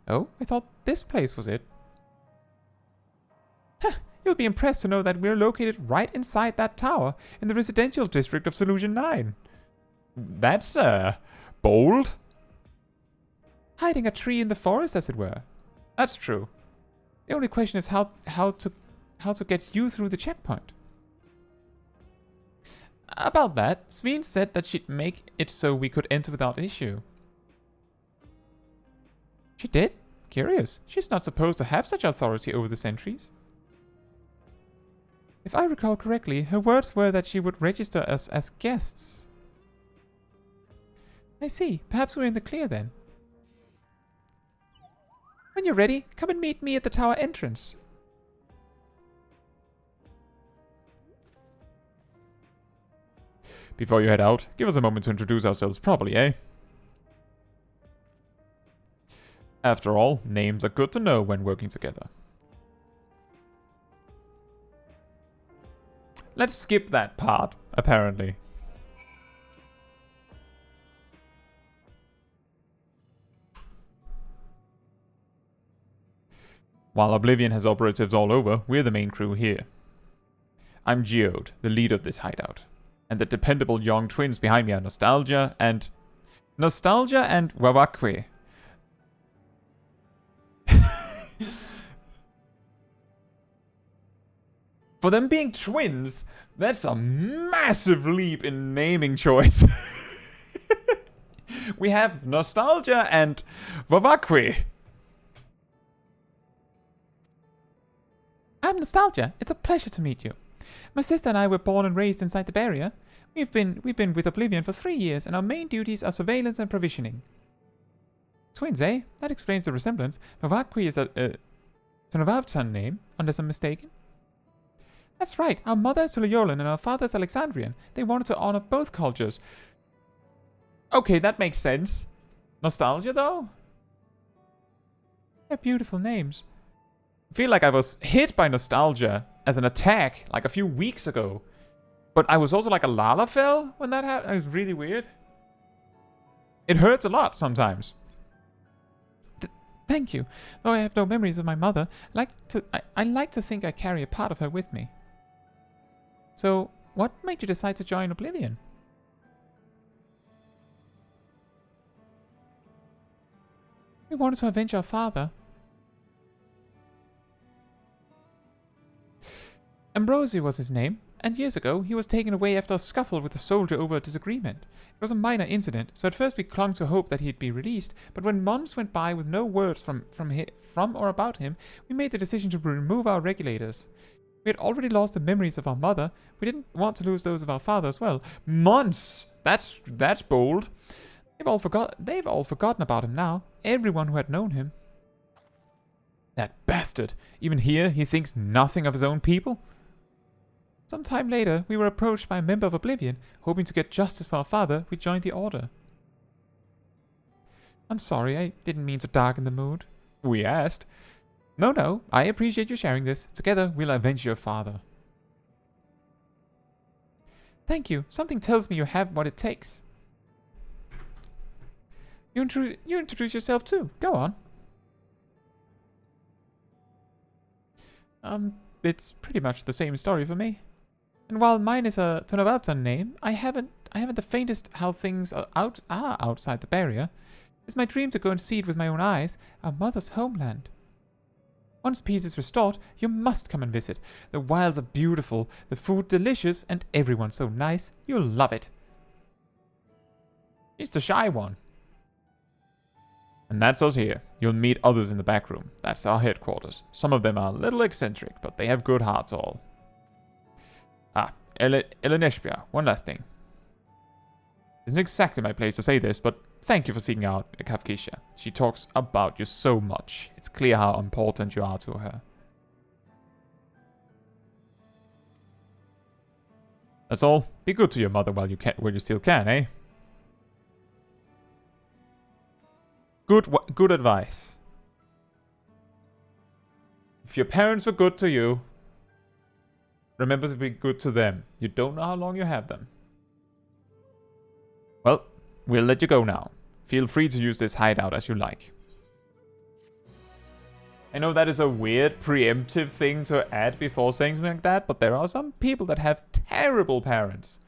Oh, I thought this place was it. Heh, you'll be impressed to know that we're located right inside that tower in the residential district of Solution 9. That's, bold. Hiding a tree in the forest, as it were. That's true. The only question is how to get you through the checkpoint. About that, Sphene said that she'd make it so we could enter without issue. She did? Curious. She's not supposed to have such authority over the sentries. If I recall correctly, her words were that she would register us as guests. I see. Perhaps we're in the clear then. When you're ready, come and meet me at the tower entrance. Before you head out, give us a moment to introduce ourselves properly, eh? After all, names are good to know when working together. Let's skip that part, apparently. While Oblivion has operatives all over, we're the main crew here. I'm Geode, the leader of this hideout. And the dependable young twins behind me are Nostalgia and Wawakwe. For them being twins, that's a massive leap in naming choice. We have Nostalgia and Wawakwe. I'm Nostalgia. It's a pleasure to meet you. My sister and I were born and raised inside the barrier. We've been with Oblivion for 3 years, and our main duties are surveillance and provisioning. Twins, eh? That explains the resemblance. Wawakwe is a Tonavavtan name, unless I'm mistaken. That's right. Our mother is Tulayolan and our father is Alexandrian. They wanted to honor both cultures. Okay, that makes sense. Nostalgia, though? They're beautiful names. I feel like I was hit by Nostalgia as an attack like a few weeks ago. But I was also like a Lalafell when that happened. It was really weird. It hurts a lot sometimes. Thank you. Though I have no memories of my mother, I like to think I carry a part of her with me. So, what made you decide to join Oblivion? We wanted to avenge our father. Ambrosi was his name, and years ago he was taken away after a scuffle with a soldier over a disagreement. It was a minor incident, so at first we clung to hope that he'd be released, but when months went by with no words from or about him, we made the decision to remove our regulators. We had already lost the memories of our mother. We didn't want to lose those of our father as well. Months! That's bold. They've all forgotten about him now. Everyone who had known him. That bastard. Even here, he thinks nothing of his own people. Some time later, we were approached by a member of Oblivion. Hoping to get justice for our father, we joined the Order. I'm sorry, I didn't mean to darken the mood. We asked. No, I appreciate you sharing this. Together, we'll avenge your father. Thank you. Something tells me you have what it takes. You introduce yourself too. Go on. It's pretty much the same story for me. And while mine is a Tonavavtan name, I haven't the faintest how things are outside the barrier. It's my dream to go and see it with my own eyes, our mother's homeland. Once peace is restored, you must come and visit. The wilds are beautiful, the food delicious, and everyone so nice. You'll love it. He's the shy one. And that's us here. You'll meet others in the back room. That's our headquarters. Some of them are a little eccentric, but they have good hearts all. Eleneshpia, one last thing. Isn't exactly my place to say this, but thank you for seeking out Kafkisha. She talks about you so much. It's clear how important you are to her. That's all. Be good to your mother while you still can, eh? Good advice. If your parents were good to you, remember to be good to them. You don't know how long you have them. Well, we'll let you go now. Feel free to use this hideout as you like. I know that is a weird preemptive thing to add before saying something like that, but there are some people that have terrible parents.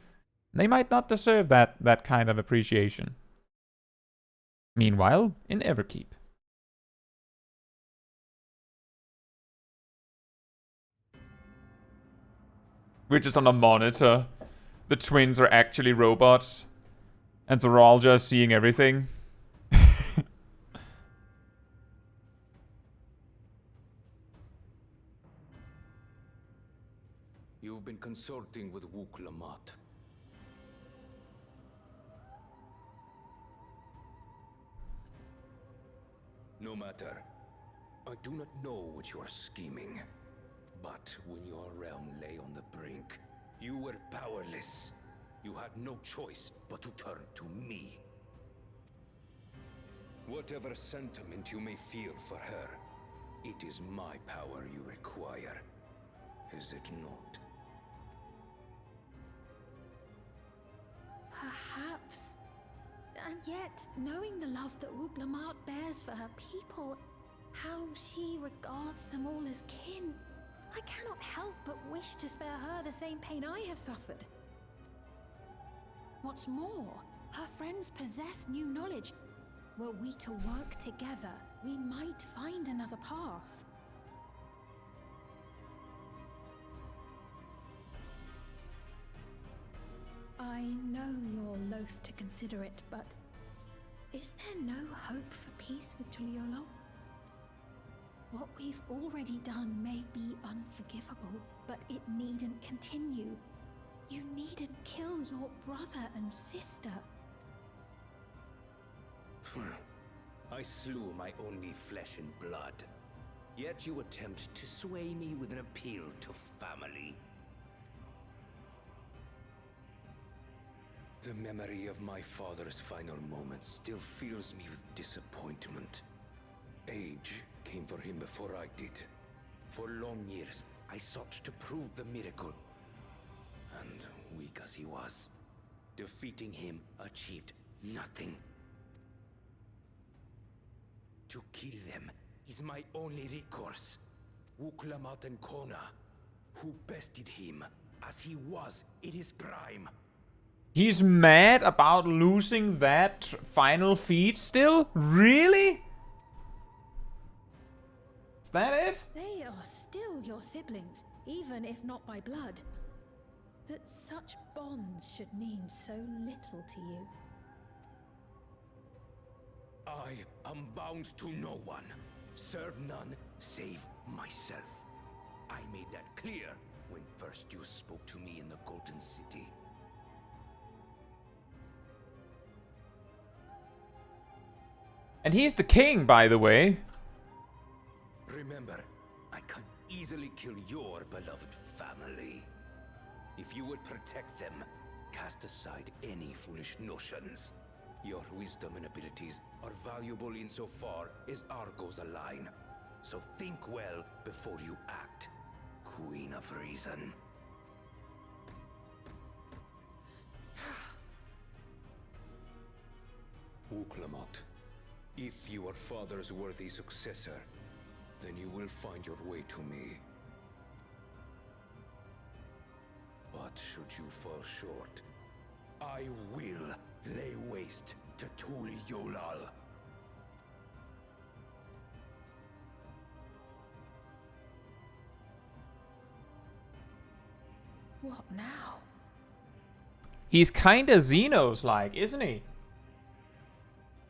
They might not deserve that kind of appreciation. Meanwhile, in Everkeep. We're just on a monitor. the twins are actually robots. And Zoraal Ja is seeing everything. You've been consulting with Wook Lamont. No matter. I do not know what you are scheming. But when your realm lay on the brink, you were powerless. You had no choice but to turn to me. Whatever sentiment you may feel for her, it is my power you require. Is it not? Perhaps. And yet, knowing the love that Wook Lamont bears for her people, how she regards them all as kin, I cannot help but wish to spare her the same pain I have suffered. What's more, her friends possess new knowledge. Were we to work together, we might find another path. I know you're loath to consider it, but is there no hope for peace with Tuliolo? What we've already done may be unforgivable, but it needn't continue. You needn't kill your brother and sister. I slew my only flesh and blood. Yet you attempt to sway me with an appeal to family. The memory of my father's final moments still fills me with disappointment. Age came for him before I did. For long years, I sought to prove the miracle. And weak as he was, defeating him achieved nothing. To kill them is my only recourse. Wook Lamont and Kona, who bested him as he was in his prime. He's mad about losing that final feat still? Really? Is that it? They are still your siblings, even if not by blood. That such bonds should mean so little to you. I am bound to no one. Serve none save myself. I made that clear when first you spoke to me in the Golden City. And he's the king, by the way. Remember, I can easily kill your beloved family. If you would protect them, cast aside any foolish notions. Your wisdom and abilities are valuable insofar as our goals align. So think well before you act, Queen of Reason. Wook Lamont, if you are father's worthy successor, then you will find your way to me. But should you fall short, I will lay waste to Tuliolal. What now? He's kinda Xenos-like, isn't he?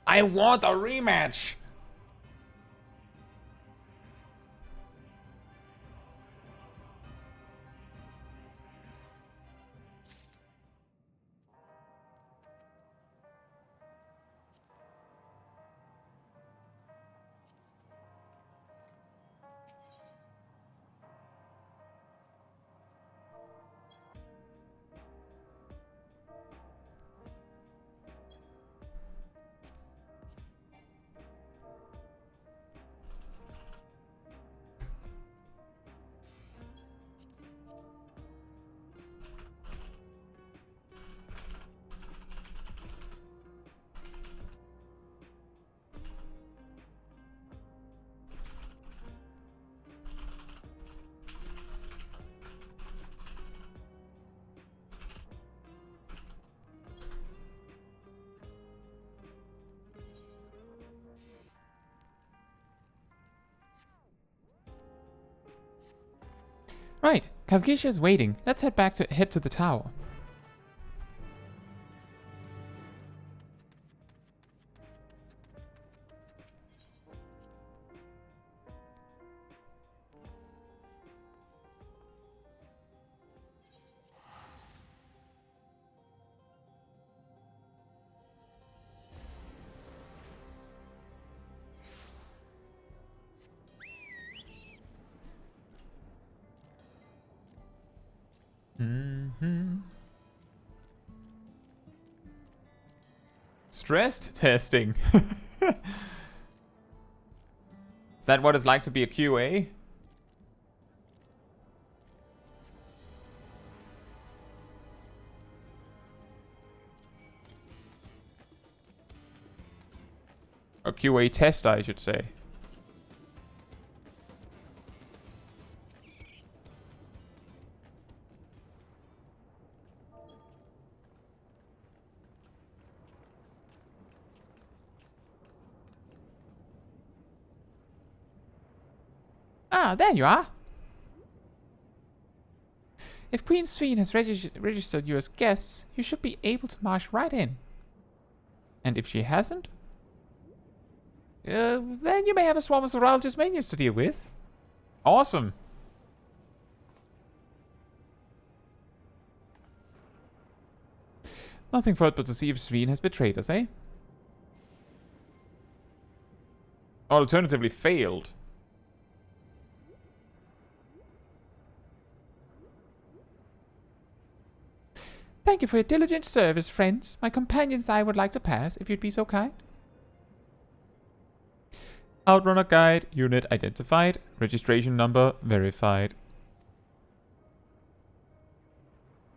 I want a rematch! Right, Kavgisha is waiting. Let's head to the tower. Stressed testing. Is that what it's like to be a QA? A QA tester, I should say. Ah, there you are. If Queen Sphene has registered you as guests, you should be able to march right in. And if she hasn't, then you may have a swarm of Zoraal Ja's minions to deal with. Awesome. Nothing for it but to see if Sphene has betrayed us, eh? Alternatively failed. Thank you for your diligent service, friends. My companions and I would like to pass, if you'd be so kind. Outrunner guide, unit identified, registration number verified.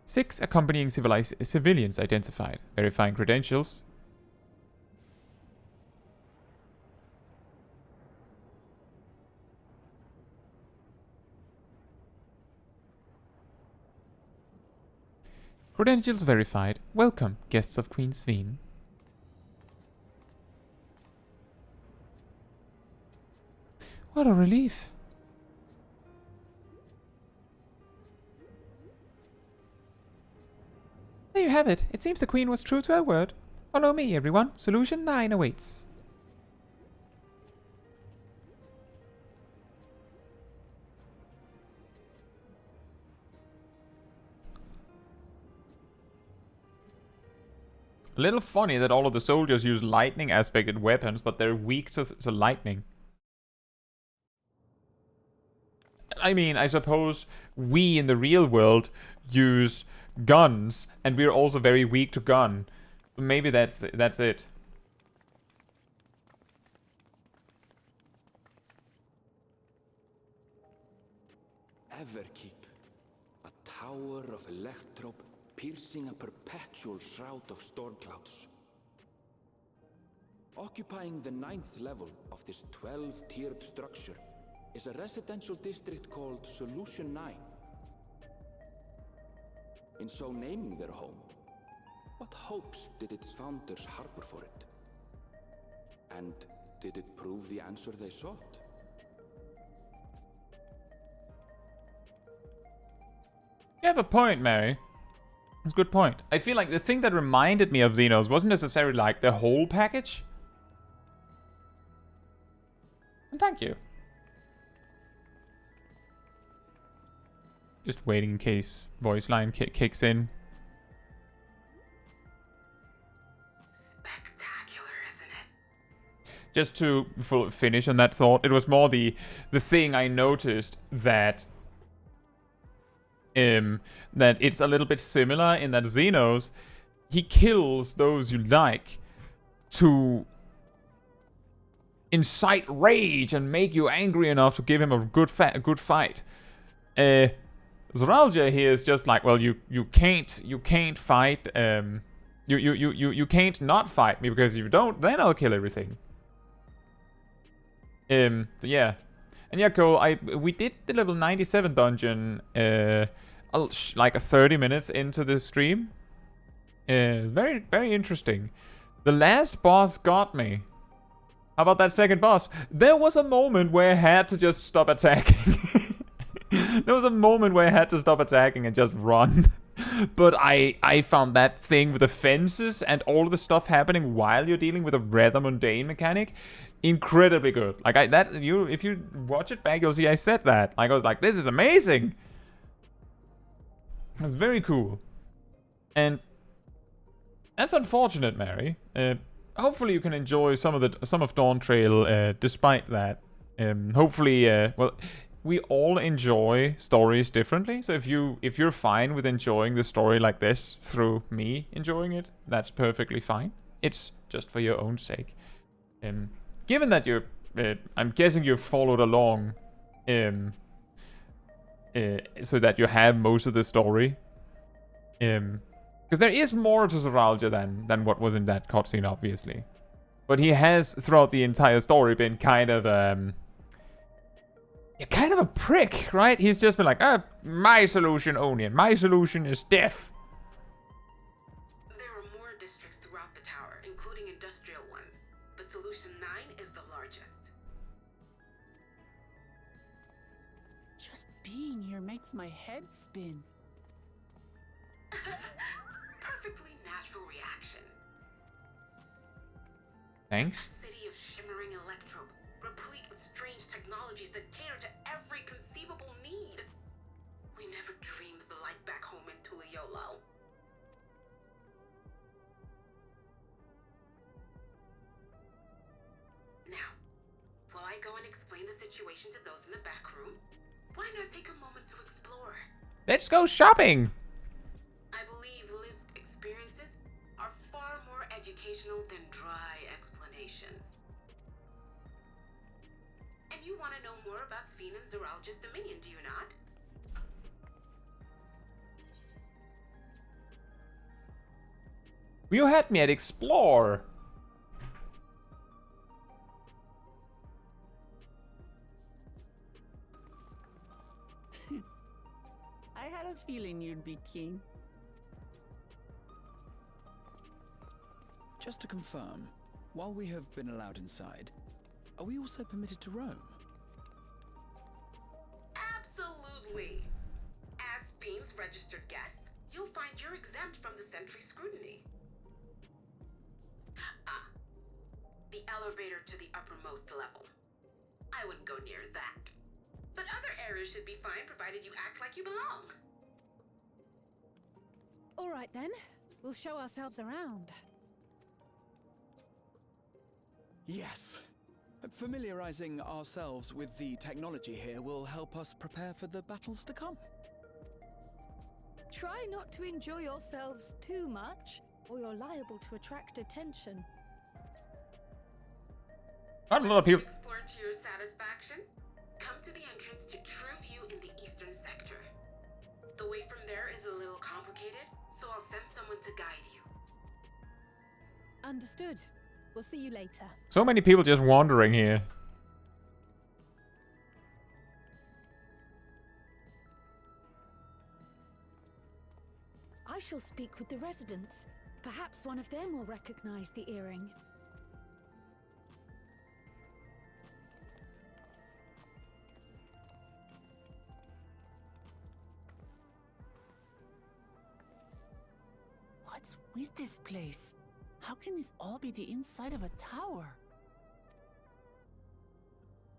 6 accompanying civilians identified, verifying credentials. Credentials verified. Welcome, guests of Queen Sphene. What a relief. There you have it. It seems the Queen was true to her word. Follow me, everyone. Solution 9 awaits. A little funny that all of the soldiers use lightning aspected weapons, but they're weak to lightning. I mean, I suppose we in the real world use guns, and we're also very weak to gun. Maybe that's it. Everkeep, a tower of electrope piercing a perpetual shroud of storm clouds. Occupying the 9th level of this 12-tiered structure is a residential district called Solution 9. In so naming their home, what hopes did its founders harbor for it? And did it prove the answer they sought? You have a point, Mary. That's a good point. I feel like the thing that reminded me of Xenos wasn't necessarily like the whole package. And thank you. Just waiting in case voice line kicks in. Spectacular, isn't it? Just to finish on that thought, it was more the thing I noticed that that it's a little bit similar in that Xenos, he kills those you like to incite rage and make you angry enough to give him a good fight. Zoraal Ja here is just like, well, you can't fight, you can't not fight me, because if you don't, then I'll kill everything. So yeah. And yeah, Cole, we did the level 97 dungeon, like 30 minutes into the stream. Very, very interesting. The last boss got me. How about that second boss? There was a moment where I had to just stop attacking. There was a moment where I had to stop attacking and just run. But I found that thing with the fences and all the stuff happening while you're dealing with a rather mundane mechanic incredibly good. Like if you watch it back, you'll see I said that. Like, I was like, this is amazing. It's very cool. And that's unfortunate, Mary. Hopefully you can enjoy some of Dawntrail despite that. Hopefully, well, we all enjoy stories differently. So if you're fine with enjoying the story like this through me enjoying it, that's perfectly fine. It's just for your own sake. Given that you're, I'm guessing you've followed along, so that you have most of the story. Because there is more to Zoraal Ja than what was in that cutscene, obviously. But he has, throughout the entire story, been kind of a prick, right? He's just been like, my solution only, and my solution is death. There are more districts throughout the tower, including industrial ones, but Solution 9 is the largest. Just being here makes my head spin. Perfectly natural reaction. Thanks. A city of shimmering electrobe, replete with strange technologies that cater to every conceivable need. We never dreamed the light back home in Tuliolo. Now, while I go and explain the situation to those in the back room, why not take a moment to explore? Let's go shopping. I believe lived experiences are far more educational than dry explanations. And you want to know more about Sphene and Zoraal Ja's dominion, do you not? You had me at explore. I had a feeling you'd be king. Just to confirm, while we have been allowed inside, are we also permitted to roam? Absolutely. As Sphene's registered guest, you'll find you're exempt from the sentry scrutiny. The elevator to the uppermost level. I wouldn't go near that. But other areas should be fine provided you act like you belong. All right then, we'll show ourselves around. Yes. Familiarizing ourselves with the technology here will help us prepare for the battles to come. Try not to enjoy yourselves too much, or you're liable to attract attention. Not a lot of people. Explore to your satisfaction. Come to the entrance to True View in the eastern sector. The way from there is a little complicated, so I'll send someone to guide you. Understood. We'll see you later. So many people just wandering here. I shall speak with the residents. Perhaps one of them will recognize the earring. What's with this place? How can this all be the inside of a tower?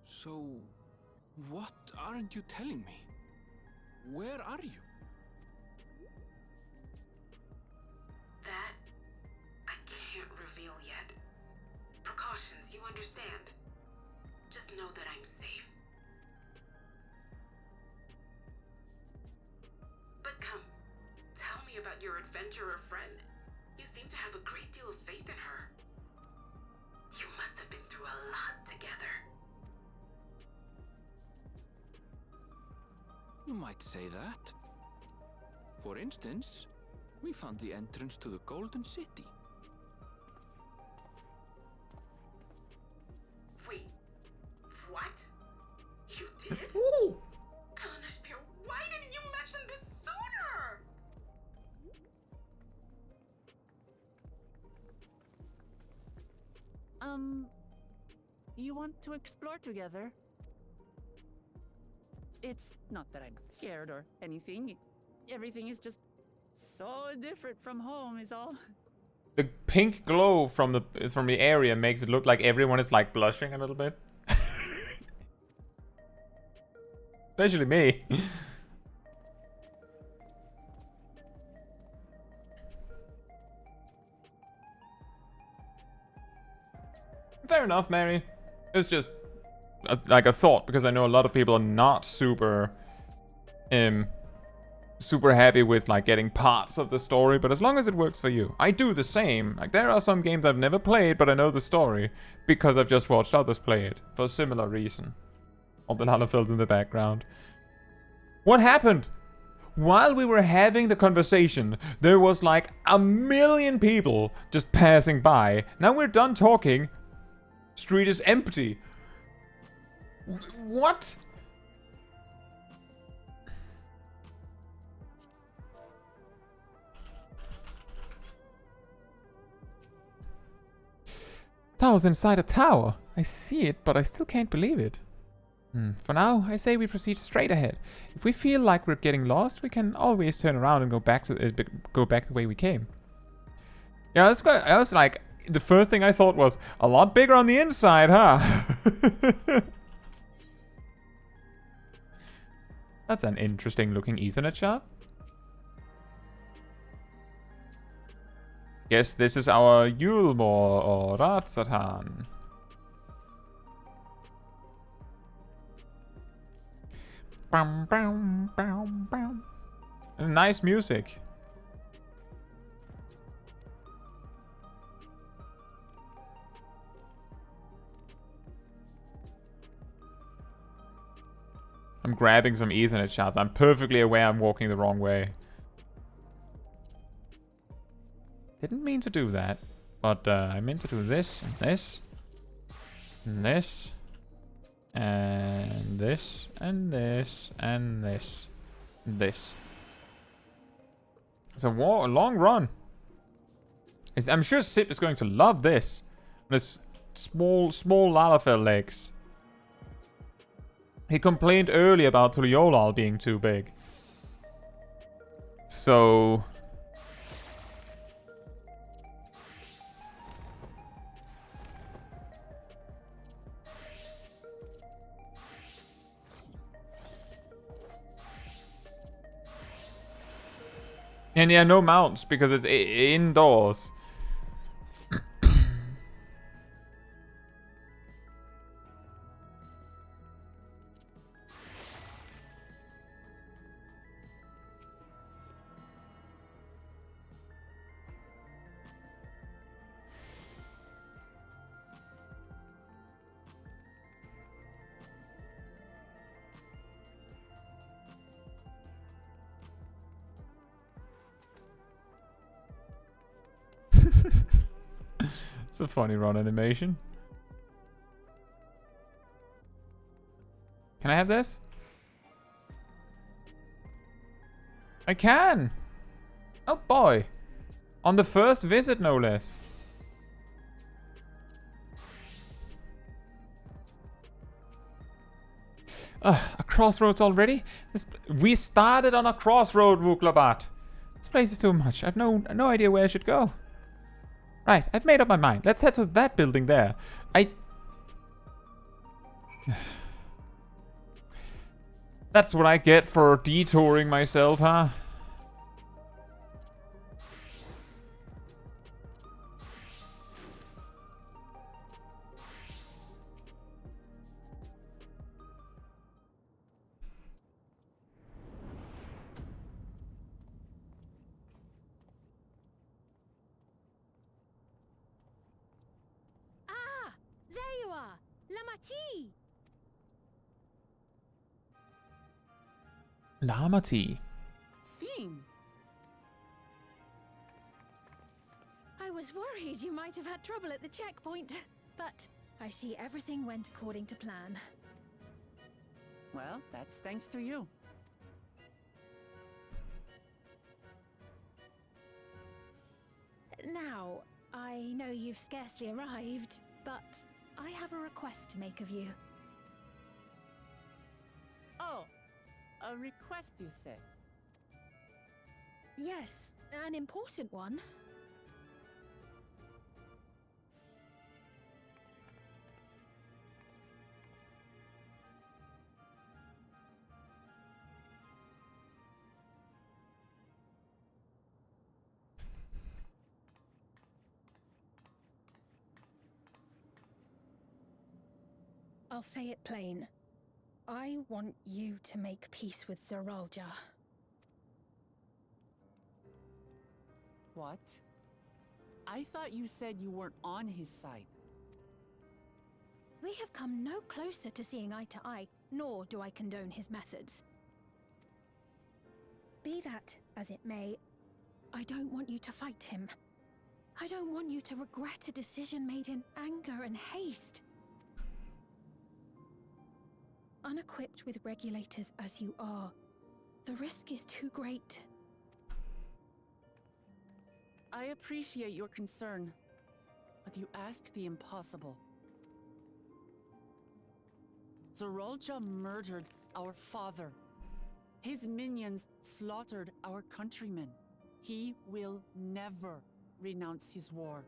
So, what aren't you telling me? Where are you? That I can't reveal yet. Precautions, you understand. Just know that I'm safe. But come, tell me about your adventurer friend. You seem to have a great deal of faith in her. You must have been through a lot together. You might say that. For instance, we found the entrance to the Golden City. Wait, what? You did? Ooh. Eleanor, why didn't you mention this sooner? You want to explore together? It's not that I'm scared or anything. Everything is just so different from home is all. The pink glow from the area makes it look like everyone is like blushing a little bit. Especially me. Fair enough, Mary. It's just like a thought, because I know a lot of people are not super super happy with like getting parts of the story, but as long as it works for you. I do the same. Like there are some games I've never played, but I know the story because I've just watched others play it for a similar reason. All the Lalafels in the background. What happened? While we were having the conversation, there was like 1,000,000 people just passing by. Now we're done talking. Street is empty. What? Tower's inside a tower. I see it, but I still can't believe it. For now, I say we proceed straight ahead. If we feel like we're getting lost, we can always turn around and go back the way we came. Yeah, that's what I was like. The first thing I thought was a lot bigger on the inside, huh? That's an interesting looking Ethernet shard. Guess this is our Yulmor or Ratsatan. Bam, bam, bam, bam. Nice music. I'm grabbing some Ethernet shards. I'm perfectly aware I'm walking the wrong way. Didn't mean to do that, but I meant to do this, and this, and this, and this, and this, and this, and this. It's a long run. I'm sure Sip is going to love this. This small Lalafell legs. He complained earlier about Tuliolal being too big. So... And yeah, no mounts because it's indoors. It's a funny run animation. Can I have this? I can! Oh boy! On the first visit, no less. A crossroads already? We started on a crossroad, Wuklabat. This place is too much. I've no idea where I should go. Right, I've made up my mind. Let's head to that building there. That's what I get for detouring myself, huh? Lamati. Sphene. I was worried you might have had trouble at the checkpoint, but I see everything went according to plan. Well, that's thanks to you. Now, I know you've scarcely arrived, but I have a request to make of you. Oh, a request, you say? Yes, an important one. I'll say it plain. I want you to make peace with Zoraal Ja. What? I thought you said you weren't on his side. We have come no closer to seeing eye to eye, nor do I condone his methods. Be that as it may, I don't want you to fight him. I don't want you to regret a decision made in anger and haste. Unequipped with regulators as you are, the risk is too great. I appreciate your concern, but you ask the impossible. Zoraal Ja murdered our father. His minions slaughtered our countrymen. He will never renounce his war.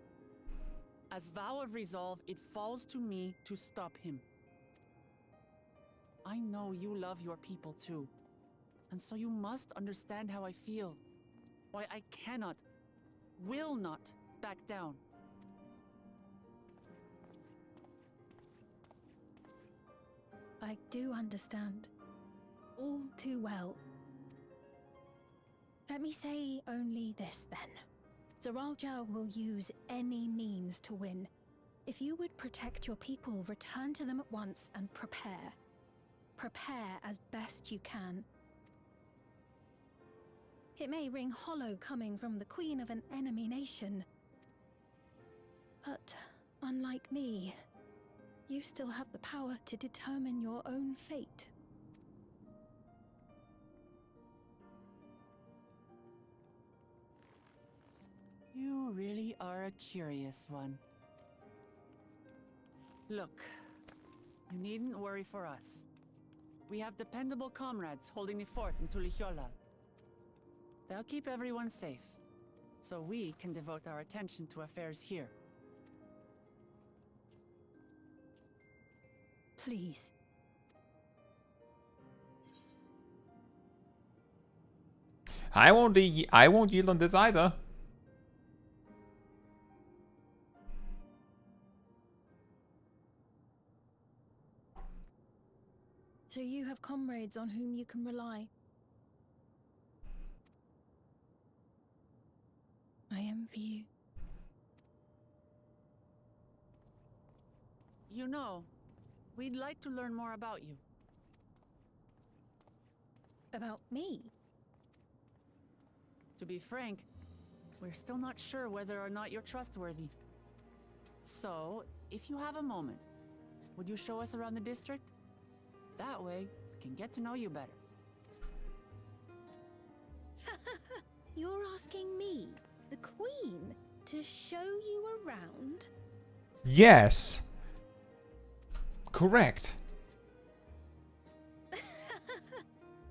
As vow of resolve, it falls to me to stop him. I know you love your people too, and so you must understand how I feel. Why I cannot, will not back down. I do understand. All too well. Let me say only this then. Zoraal Ja will use any means to win. If you would protect your people, return to them at once and prepare. Prepare as best you can. It may ring hollow coming from the queen of an enemy nation. But unlike me, you still have the power to determine your own fate. You really are a curious one. Look, you needn't worry for us. We have dependable comrades holding the fort in Tulihyolal. They'll keep everyone safe, so we can devote our attention to affairs here. Please. I won't yield on this either. So you have comrades on whom you can rely. I envy you. You know, we'd like to learn more about you. About me? To be frank, we're still not sure whether or not you're trustworthy. So, if you have a moment, would you show us around the district? That way, we can get to know you better. You're asking me, the Queen, to show you around? Yes. Correct.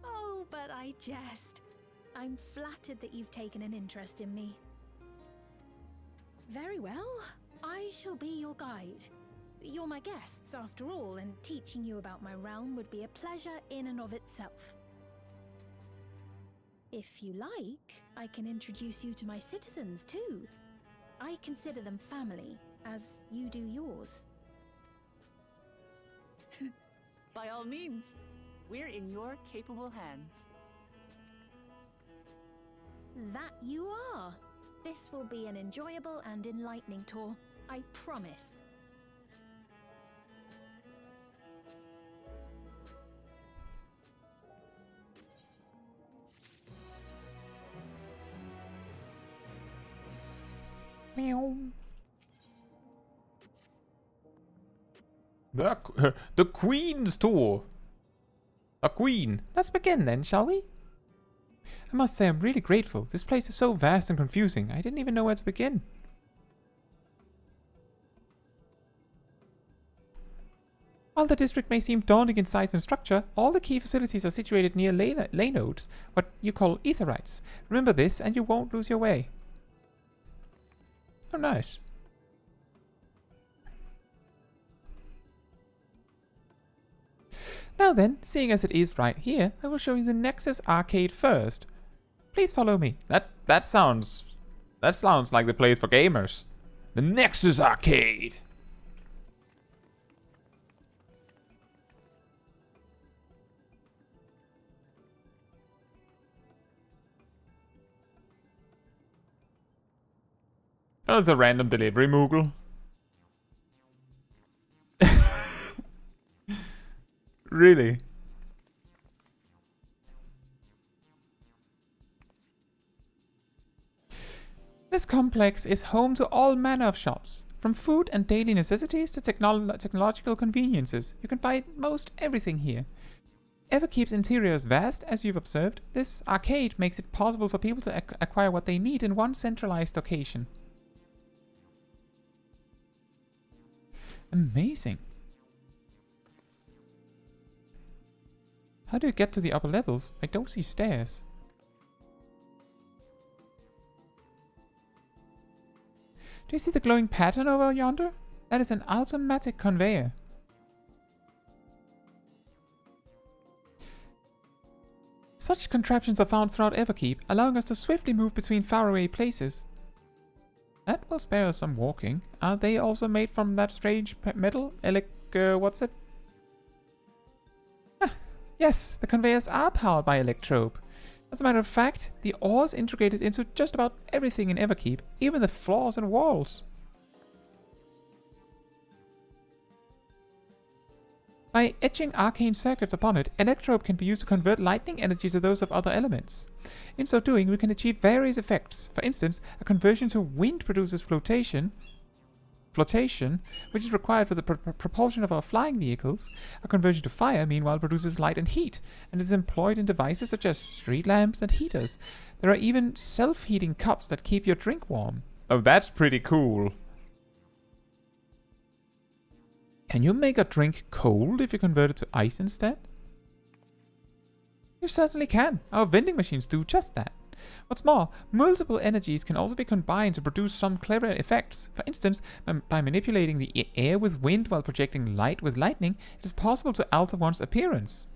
Oh, but I jest. I'm flattered that you've taken an interest in me. Very well. I shall be your guide. You're my guests, after all, and teaching you about my realm would be a pleasure in and of itself. If you like, I can introduce you to my citizens, too. I consider them family, as you do yours. By all means, we're in your capable hands. That you are. This will be an enjoyable and enlightening tour, I promise. Meow. The Queen's tour. A Queen. Let's begin then, shall we? I must say I'm really grateful. This place is so vast and confusing. I didn't even know where to begin. While the district may seem daunting in size and structure, all the key facilities are situated near ley nodes, what you call aetherites. Remember this and you won't lose your way. Oh, nice. Now then, seeing as it is right here, I will show you the Nexus Arcade first. Please follow me. That sounds like the place for gamers. The Nexus Arcade. That was a random delivery, Moogle. Really? This complex is home to all manner of shops. From food and daily necessities to technological conveniences. You can find most everything here. Everkeep's interior is vast, as you've observed. This arcade makes it possible for people to acquire what they need in one centralized location. Amazing. How do you get to the upper levels? I don't see stairs. Do you see the glowing pattern over yonder? That is an automatic conveyor. Such contraptions are found throughout Everkeep, allowing us to swiftly move between faraway places. That will spare us some walking. Are they also made from that strange metal? What's it? Ah, yes, the conveyors are powered by electrobe. As a matter of fact, the ore is integrated into just about everything in Everkeep, even the floors and walls. By etching arcane circuits upon it, electrobe can be used to convert lightning energy to those of other elements. In so doing, we can achieve various effects. For instance, a conversion to wind produces flotation, which is required for the propulsion of our flying vehicles. A conversion to fire, meanwhile, produces light and heat, and is employed in devices such as street lamps and heaters. There are even self-heating cups that keep your drink warm. Oh, that's pretty cool. Can you make a drink cold if you convert it to ice instead? You certainly can. Our vending machines do just that. What's more, multiple energies can also be combined to produce some clever effects. For instance, by manipulating the air with wind while projecting light with lightning, it is possible to alter one's appearance.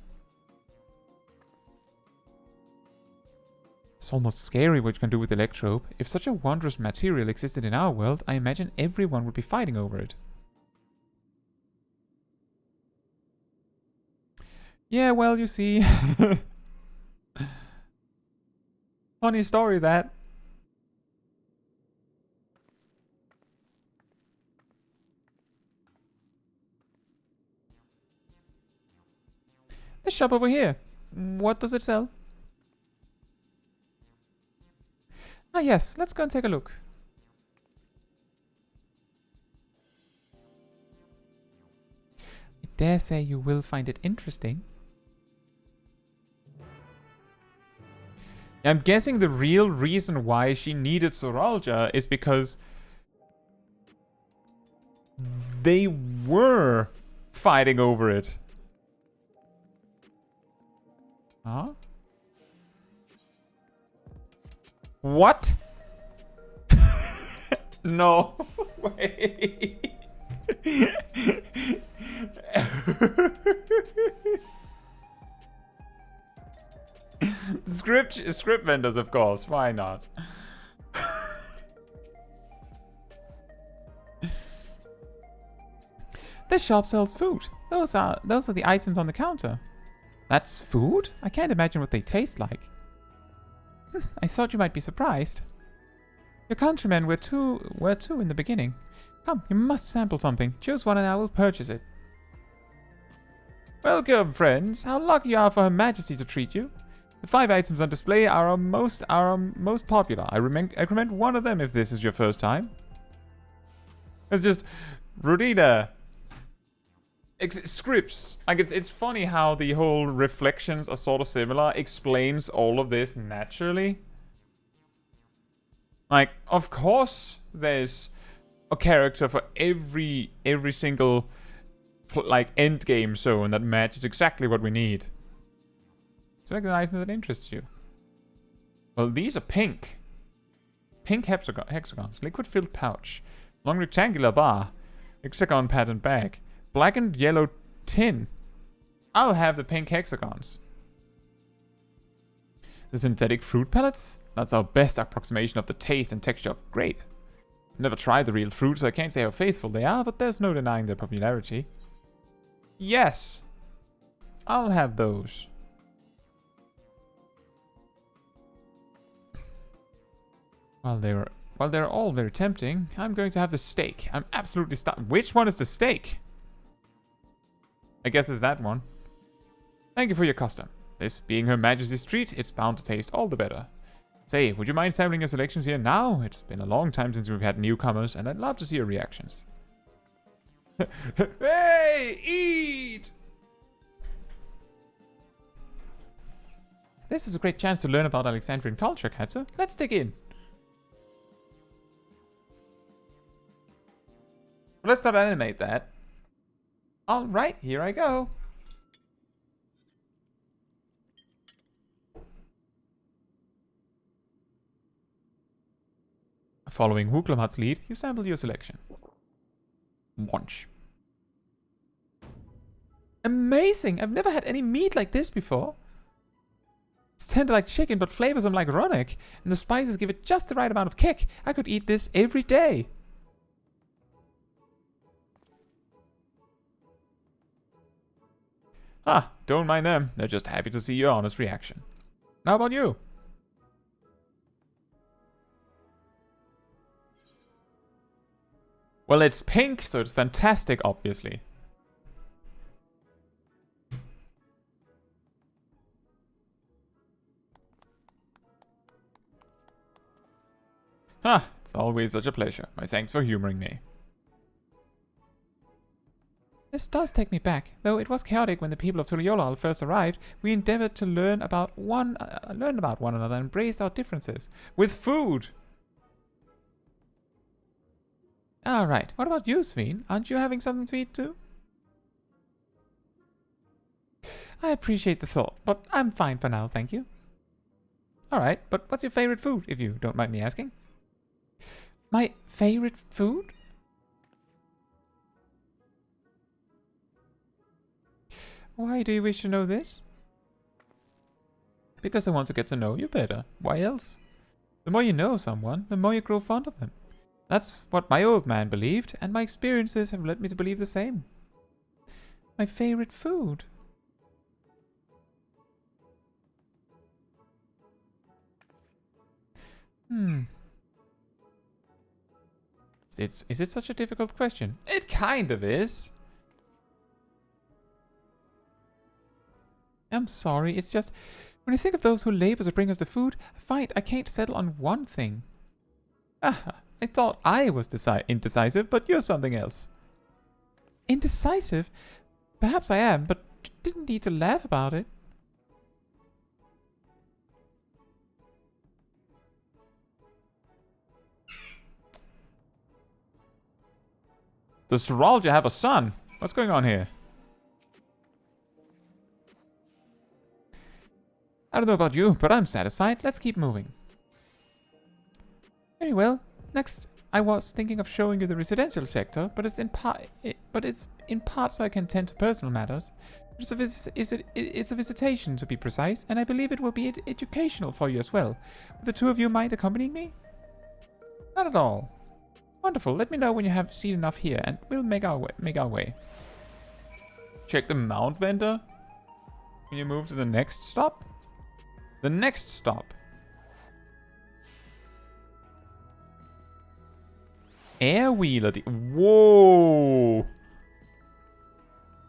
It's almost scary what you can do with electrobe. If such a wondrous material existed in our world, I imagine everyone would be fighting over it. Yeah, well, you see... Funny story, that. This shop over here. What does it sell? Ah, yes. Let's go and take a look. I dare say you will find it interesting. I'm guessing the real reason why she needed Zoraal Ja is because they were fighting over it. Huh? What? No way. Script vendors, of course. Why not? This shop sells food. Those are the items on the counter. That's food? I can't imagine what they taste like. I thought you might be surprised. Your countrymen were too in the beginning. Come, you must sample something. Choose one and I will purchase it. Welcome, friends. How lucky you are for Her Majesty to treat you. The 5 items on display are our most popular. I recommend one of them if this is your first time. It's just Rudina. Scripts. Like it's funny how the whole reflections are sort of similar. Explains all of this naturally. Like, of course, there's a character for every single like end game zone that matches exactly what we need. Select an item that interests you. Well, these are pink. Pink hexagons. Liquid-filled pouch. Long rectangular bar. Hexagon pattern bag. Black and yellow tin. I'll have the pink hexagons. The synthetic fruit pellets? That's our best approximation of the taste and texture of grape. I've never tried the real fruit, so I can't say how faithful they are, but there's no denying their popularity. Yes. I'll have those. While while they're all very tempting, I'm going to have the steak. I'm absolutely Which one is the steak? I guess it's that one. Thank you for your custom. This being Her Majesty's treat, it's bound to taste all the better. Say, would you mind sampling your selections here now? It's been a long time since we've had newcomers, and I'd love to see your reactions. Hey, eat! This is a great chance to learn about Alexandrian culture, Caetsu. Let's dig in. Let's not animate that. Alright, here I go. Following Wuklamhat's lead, you sample your selection. Munch. Amazing! I've never had any meat like this before. It's tender like chicken, but flavors them like Ronek. And the spices give it just the right amount of kick. I could eat this every day. Ah, don't mind them. They're just happy to see your honest reaction. How about you? Well, it's pink, so it's fantastic, obviously. Ah, it's always such a pleasure. My thanks for humoring me. This does take me back. Though it was chaotic when the people of Tuliyola first arrived, we endeavored to learn about one another and embrace our differences. With food! Alright, what about you, Sphene? Aren't you having something to eat too? I appreciate the thought, but I'm fine for now, thank you. Alright, but what's your favorite food, if you don't mind me asking? My favorite food? Why do you wish to know this? Because I want to get to know you better. Why else? The more you know someone, the more you grow fond of them. That's what my old man believed, and my experiences have led me to believe the same. My favorite food? Is it such a difficult question? It kind of is. I'm sorry, it's just... When I think of those who labor to bring us the food, I can't settle on one thing. Ah, I thought I was indecisive, but you're something else. Indecisive? Perhaps I am, but didn't need to laugh about it. Does Zoraal Ja have a son? What's going on here? I don't know about you, but I'm satisfied. Let's keep moving. Very well. Next, I was thinking of showing you the residential sector, but it's in part so I can tend to personal matters. It's a visitation, to be precise, and I believe it will be educational for you as well. Would the two of you mind accompanying me? Not at all. Wonderful. Let me know when you have seen enough here, and we'll make our way. Check the mount vendor. Can you move to the next stop? The next stop. Air wheeler. Whoa.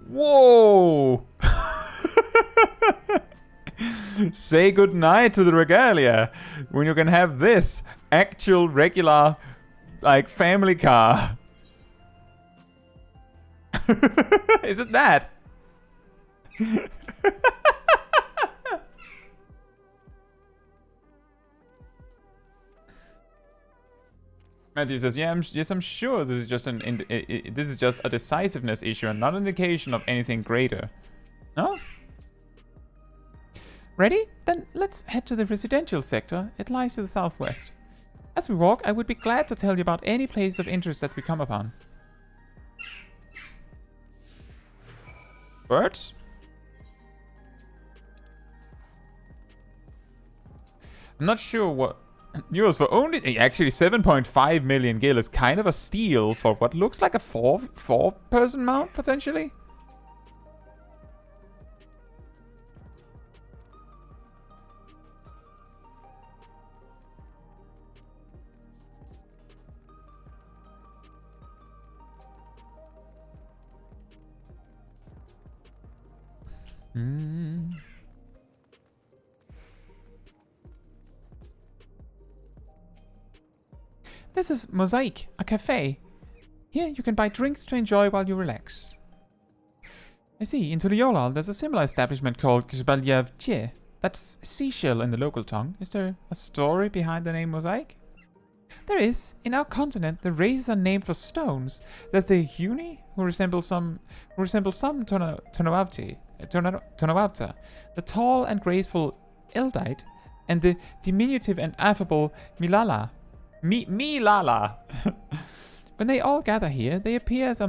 Whoa. Say goodnight to the regalia when you can have this actual regular, like, family car. Is it that? Matthew says, yes, I'm sure this is just this is just a decisiveness issue and not an indication of anything greater. No? Ready? Then let's head to the residential sector. It lies to the southwest. As we walk, I would be glad to tell you about any places of interest that we come upon. Birds? I'm not sure what... Yours for only... Actually, 7.5 million gil is kind of a steal for what looks like a four-person mount, potentially. Mm. This is Mosaic, a cafe. Here you can buy drinks to enjoy while you relax. I see, in Tuliolal there's a similar establishment called Gulja. That's seashell in the local tongue. Is there a story behind the name Mosaic? There is. In our continent, the races are named for stones. There's the Huni, who resemble some Tonawauta, the tall and graceful Eldite, and the diminutive and affable Milala. Milala! When they all gather here, they appear as a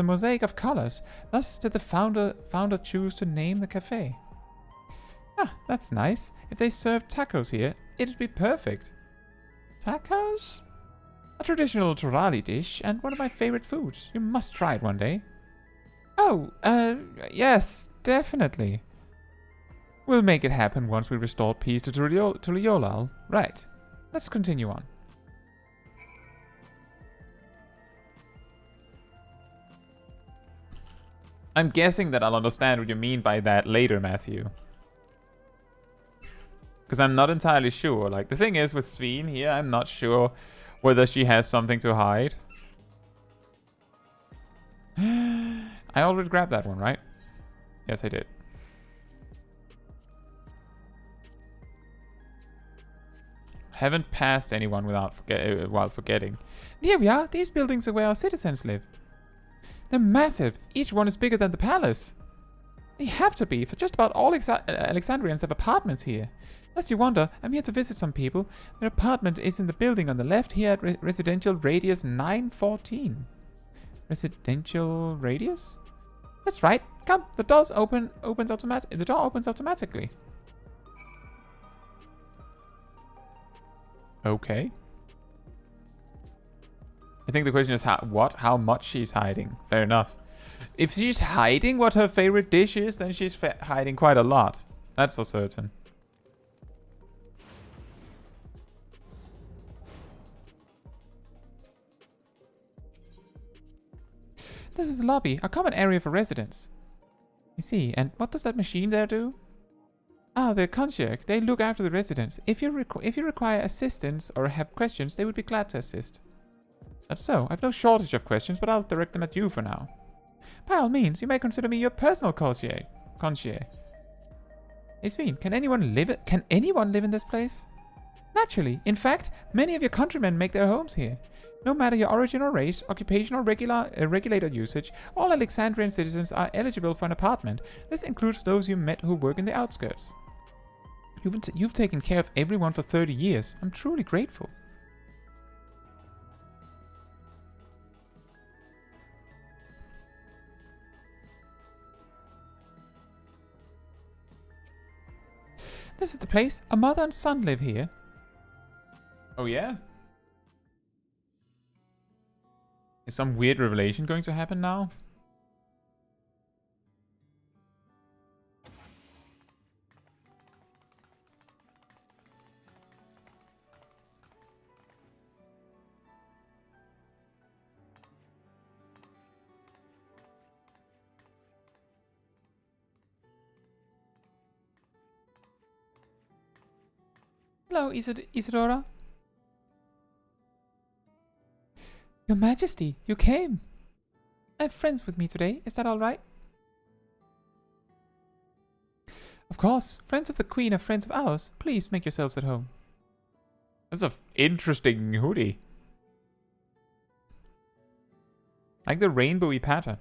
mosaic of colors. Thus did the founder choose to name the cafe. Ah, that's nice. If they served tacos here, it'd be perfect. Tacos? A traditional Turali dish and one of my favorite foods. You must try it one day. Oh, yes, definitely. We'll make it happen once we restore peace to Tuliolal. Right. Let's continue on. I'm guessing that I'll understand what you mean by that later, Matthew. Because I'm not entirely sure. Like, the thing is with Sphene here, I'm not sure whether she has something to hide. I already grabbed that one, right? Yes, I did. Haven't passed anyone while forgetting. And here we are. These buildings are where our citizens live. They're massive. Each one is bigger than the palace. They have to be, for just about all Alexandrians have apartments here. Lest you wonder, I'm here to visit some people. Their apartment is in the building on the left here at Residential Radius 914. Residential Radius? That's right. Come, the door opens automatically. Okay. I think the question is how much she's hiding. Fair enough. If she's hiding what her favorite dish is, then she's hiding quite a lot. That's for certain. This is the lobby, a common area for residents. I see. And what does that machine there do? Ah, the concierge. They look after the residents. If you require assistance or have questions, they would be glad to assist. That's so. I've no shortage of questions, but I'll direct them at you for now. By all means, you may consider me your personal concierge. Hey, Sphene, can anyone live in this place? Naturally. In fact, many of your countrymen make their homes here. No matter your origin or race, occupation or regulated usage, all Alexandrian citizens are eligible for an apartment. This includes those you met who work in the outskirts. You've taken care of everyone for 30 years. I'm truly grateful. This is the place. A mother and son live here. Oh yeah? Is some weird revelation going to happen now? Hello, Isadora. Your Majesty, you came. I have friends with me today. Is that all right? Of course. Friends of the Queen are friends of ours. Please make yourselves at home. That's an interesting hoodie. Like the rainbowy pattern.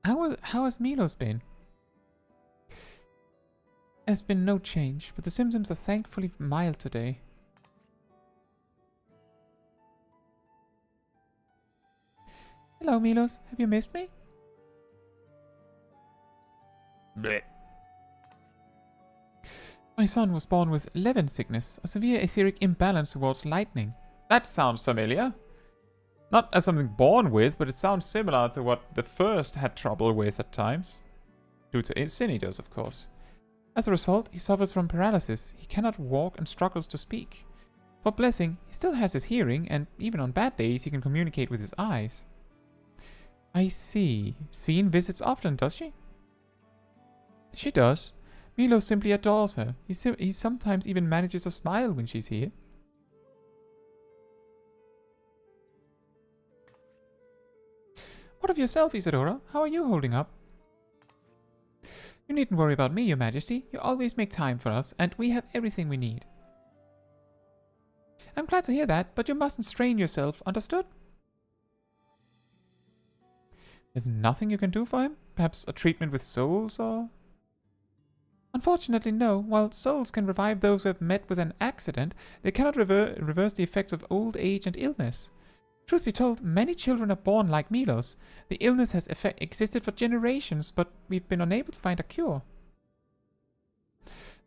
How has Milos been? There's been no change, but the symptoms are thankfully mild today. Hello, Milos. Have you missed me? Blech. My son was born with Levin sickness, a severe etheric imbalance towards lightning. That sounds familiar. Not as something born with, but it sounds similar to what the first had trouble with at times. Due to Insinidos, of course. As a result, he suffers from paralysis. He cannot walk and struggles to speak. For blessing, he still has his hearing, and even on bad days he can communicate with his eyes. I see. Sphene visits often, does she? She does. Milo simply adores her. He sometimes even manages to smile when she's here. What of yourself, Isadora? How are you holding up? You needn't worry about me, Your Majesty. You always make time for us, and we have everything we need. I'm glad to hear that, but you mustn't strain yourself, understood? There's nothing you can do for him? Perhaps a treatment with souls, or...? Unfortunately, no. While souls can revive those who have met with an accident, they cannot reverse the effects of old age and illness. Truth be told, many children are born like Milos. The illness has existed for generations, but we've been unable to find a cure.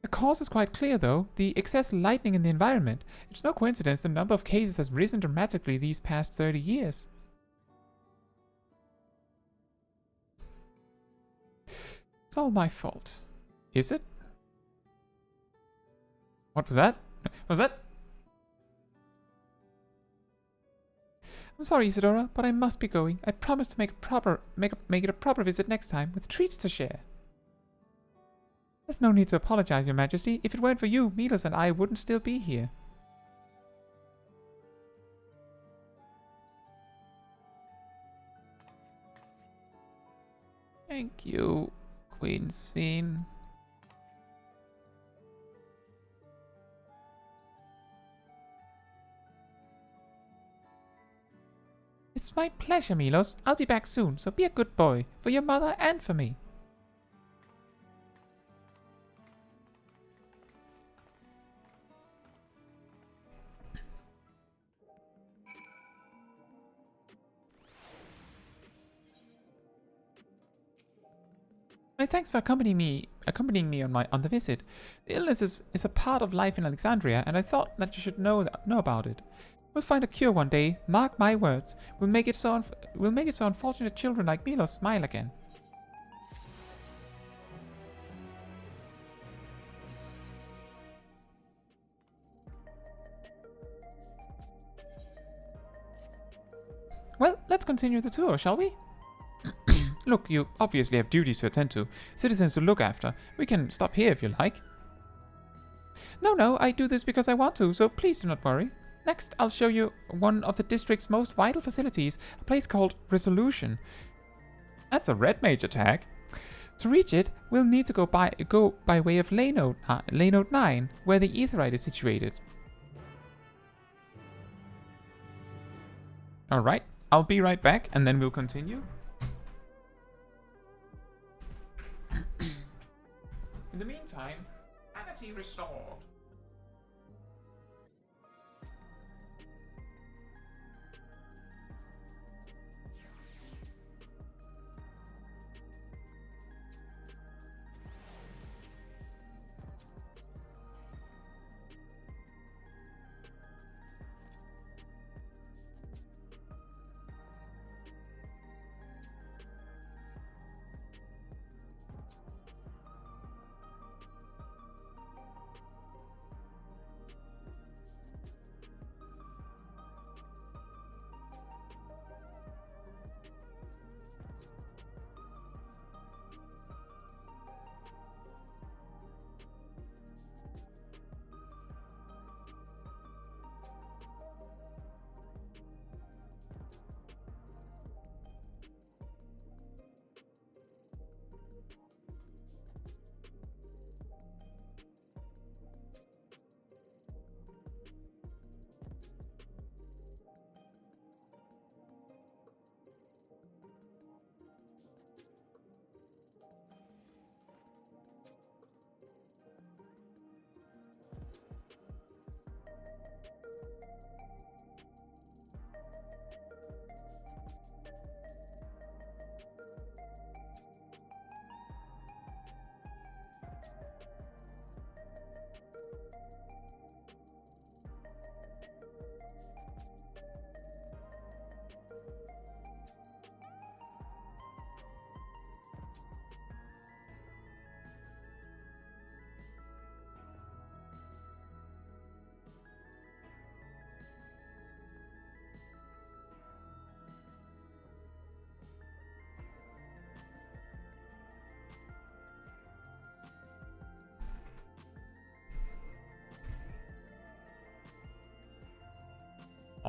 The cause is quite clear, though. The excess lightning in the environment. It's no coincidence the number of cases has risen dramatically these past 30 years. It's all my fault. Is it? What was that? What was that? I'm sorry, Isadora, but I must be going. I promise to make it a proper visit next time, with treats to share. There's no need to apologize, Your Majesty. If it weren't for you, Milos and I wouldn't still be here. Thank you, Queen Sphene. It's my pleasure, Milos. I'll be back soon, so be a good boy, for your mother and for me. My thanks for accompanying me on the visit. The illness is a part of life in Alexandria, and I thought that you should know about it. We'll find a cure one day. Mark my words. We'll make it so unfortunate children like Milos smile again. Well, let's continue the tour, shall we? Look, you obviously have duties to attend to, citizens to look after. We can stop here if you like. No, I do this because I want to, so please do not worry. Next, I'll show you one of the district's most vital facilities, a place called Resolution. That's a red mage attack. To reach it, we'll need to go by way of Laynode 9, where the Aetheryte is situated. Alright, I'll be right back, and then we'll continue. In the meantime, sanity restored.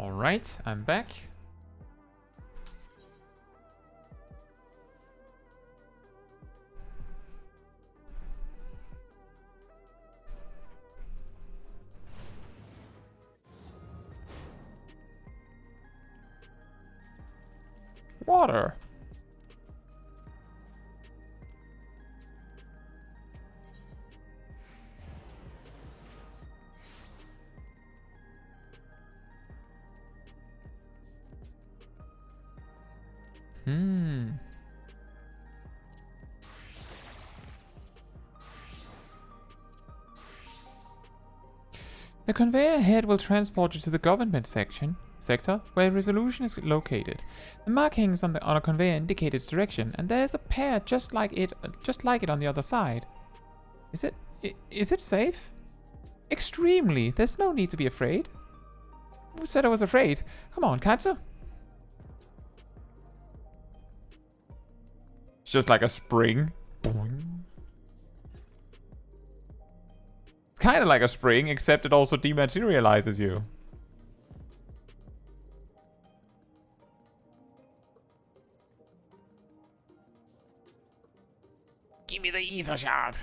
Alright, I'm back. Water. The conveyor head will transport you to the government sector, where resolution is located. The markings on a conveyor indicate its direction, and there's a pair just like it on the other side. Is it safe? Extremely. There's no need to be afraid. Who said I was afraid? Come on, Caetsu. It's just like a spring. Boing. It's kind of like a spring, except it also dematerializes you. Give me the ether shard.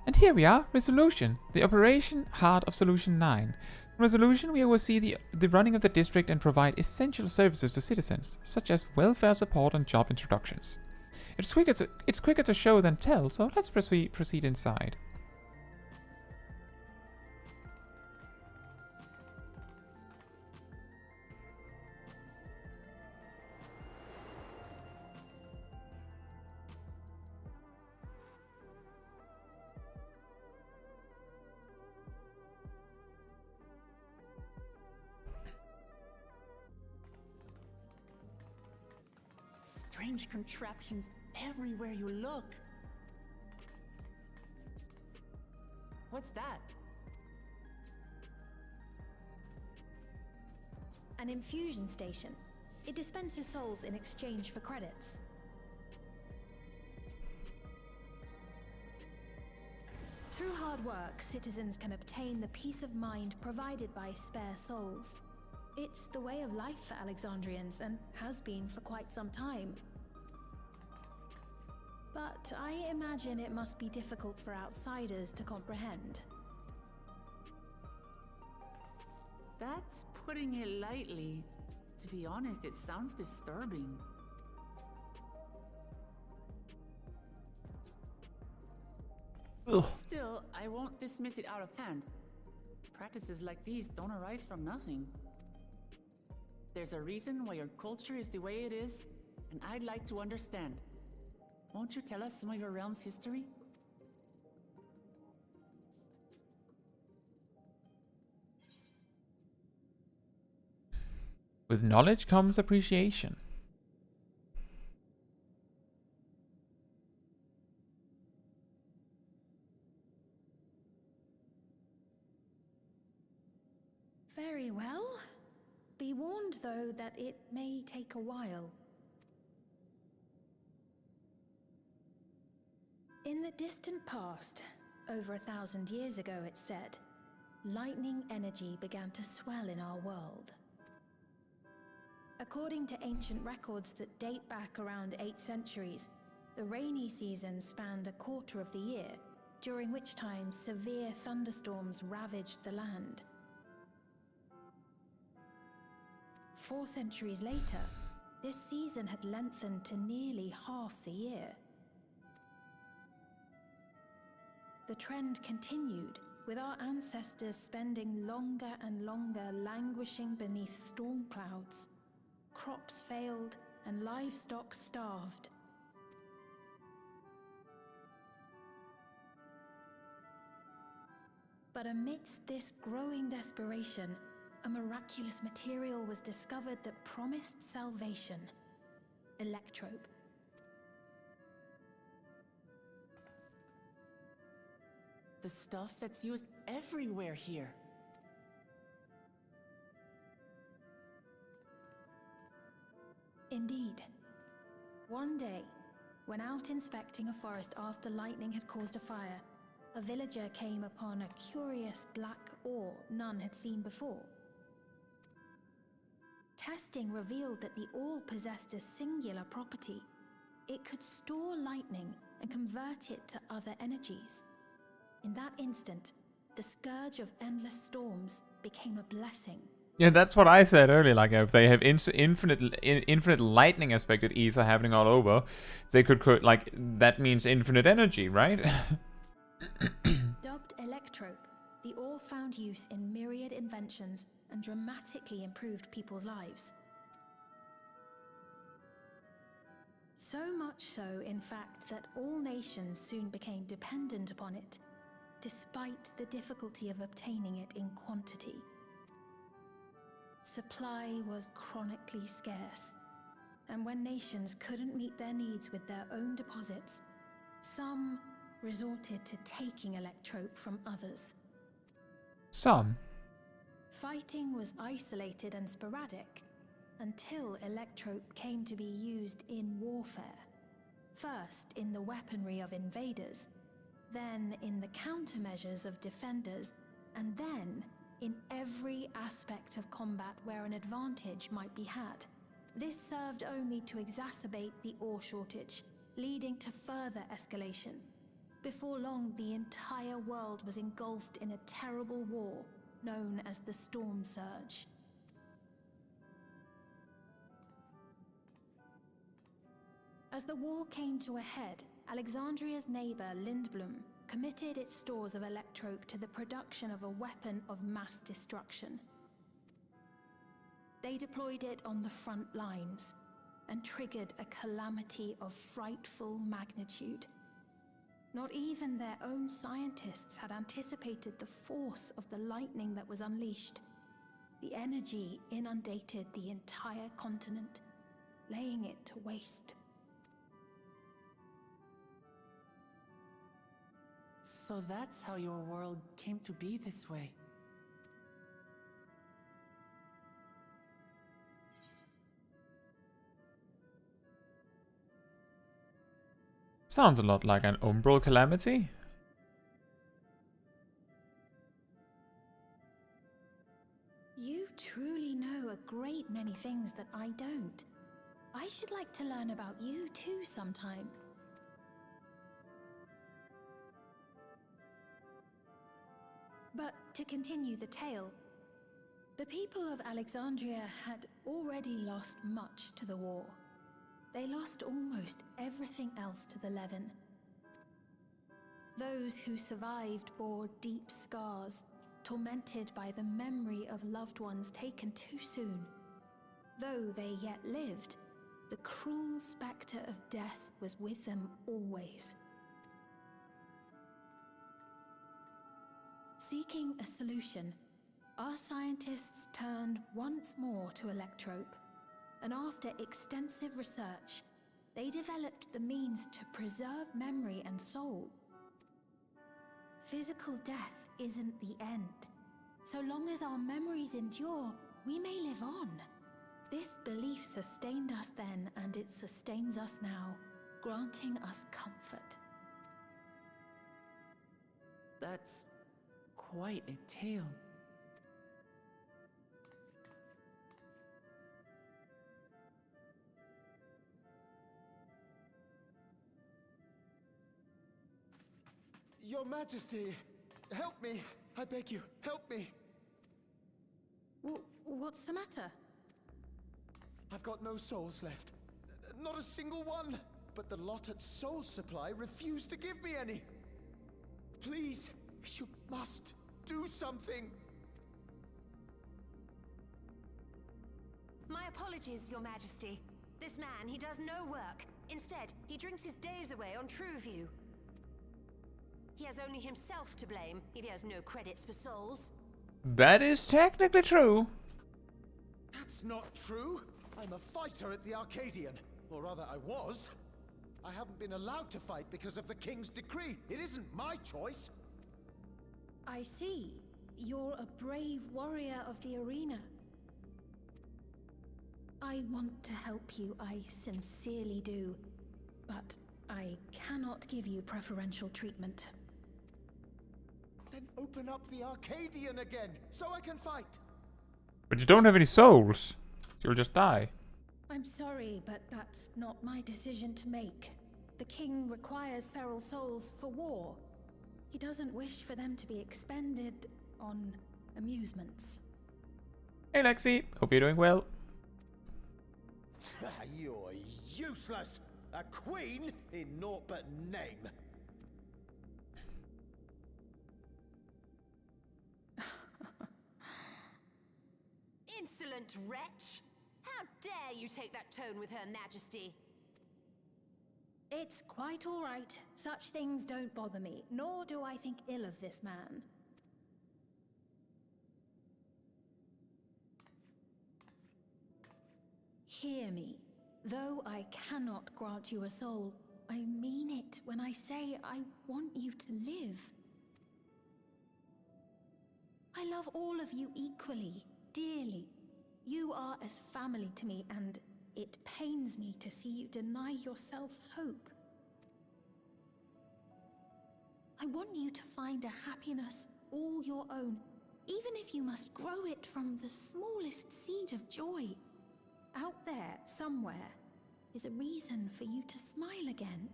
And here we are, Resolution, the operation heart of Solution 9. In Resolution, we oversee the running of the district and provide essential services to citizens, such as welfare support and job introductions. It's quicker to show than tell, so let's proceed inside. Strange contraptions everywhere you look. What's that? An infusion station. It dispenses souls in exchange for credits. Through hard work, citizens can obtain the peace of mind provided by spare souls. It's the way of life for Alexandrians, and has been for quite some time. But I imagine it must be difficult for outsiders to comprehend. That's putting it lightly. To be honest, it sounds disturbing. Ugh. Still, I won't dismiss it out of hand. Practices like these don't arise from nothing. There's a reason why your culture is the way it is, and I'd like to understand. Won't you tell us some of your realm's history? With knowledge comes appreciation. Very well. Be warned, though, that it may take a while. In the distant past, over 1,000 years ago it's said, lightning energy began to swell in our world. According to ancient records that date back around 8 centuries, the rainy season spanned a quarter of the year, during which time severe thunderstorms ravaged the land. 4 centuries later, this season had lengthened to nearly half the year. The trend continued, with our ancestors spending longer and longer languishing beneath storm clouds. Crops failed and livestock starved. But amidst this growing desperation, a miraculous material was discovered that promised salvation. Electrope, The stuff that's used everywhere here. Indeed. One day, when out inspecting a forest after lightning had caused a fire, a villager came upon a curious black ore none had seen before. Testing revealed that the ore possessed a singular property. It could store lightning and convert it to other energies. In that instant, the scourge of endless storms became a blessing. Yeah, that's what I said earlier. Like, if they have infinite lightning aspected ether happening all over, they could like, that means infinite energy, right? Dubbed electrope, the ore found use in myriad inventions and dramatically improved people's lives. So much so, in fact, that all nations soon became dependent upon it, despite the difficulty of obtaining it in quantity. Supply was chronically scarce, and when nations couldn't meet their needs with their own deposits, some resorted to taking electrope from others. Some. Fighting was isolated and sporadic until electrope came to be used in warfare. First in the weaponry of invaders, then in the countermeasures of defenders, and then in every aspect of combat where an advantage might be had. This served only to exacerbate the ore shortage, leading to further escalation. Before long, the entire world was engulfed in a terrible war known as the Storm Surge. As the war came to a head, Alexandria's neighbor Lindblom committed its stores of electrope to the production of a weapon of mass destruction. They deployed it on the front lines and triggered a calamity of frightful magnitude. Not even their own scientists had anticipated the force of the lightning that was unleashed. The energy inundated the entire continent, laying it to waste. So that's how your world came to be this way. Sounds a lot like an umbral calamity. You truly know a great many things that I don't. I should like to learn about you too sometime. But to continue the tale, the people of Alexandria had already lost much to the war. They lost almost everything else to the Levin. Those who survived bore deep scars, tormented by the memory of loved ones taken too soon. Though they yet lived, the cruel spectre of death was with them always. Seeking a solution, our scientists turned once more to electrope, and after extensive research, they developed the means to preserve memory and soul. Physical death isn't the end. So long as our memories endure, we may live on. This belief sustained us then, and it sustains us now, granting us comfort. That's quite a tale. Your Majesty, help me! I beg you, help me! What's the matter? I've got no souls left. Not a single one! But the lot at Soul Supply refused to give me any! Please, you must do something! My apologies, Your Majesty. This man, he does no work. Instead, he drinks his days away on Trueview. He has only himself to blame if he has no credits for souls. That is technically true. That's not true! I'm a fighter at the Arcadian. Or rather, I was. I haven't been allowed to fight because of the King's decree. It isn't my choice. I see. You're a brave warrior of the arena. I want to help you, I sincerely do. But I cannot give you preferential treatment. Then open up the Arcadian again, so I can fight! But you don't have any souls. You'll just die. I'm sorry, but that's not my decision to make. The king requires feral souls for war. He doesn't wish for them to be expended on amusements. Hey Lexi, hope you're doing well. You're useless! A queen in naught but name! Insolent wretch! How dare you take that tone with Her Majesty? It's quite all right. Such things don't bother me, nor do I think ill of this man. Hear me. Though I cannot grant you a soul, I mean it when I say I want you to live. I love all of you equally, dearly. You are as family to me, and it pains me to see you deny yourself hope. I want you to find a happiness all your own, even if you must grow it from the smallest seed of joy. Out there, somewhere, is a reason for you to smile again.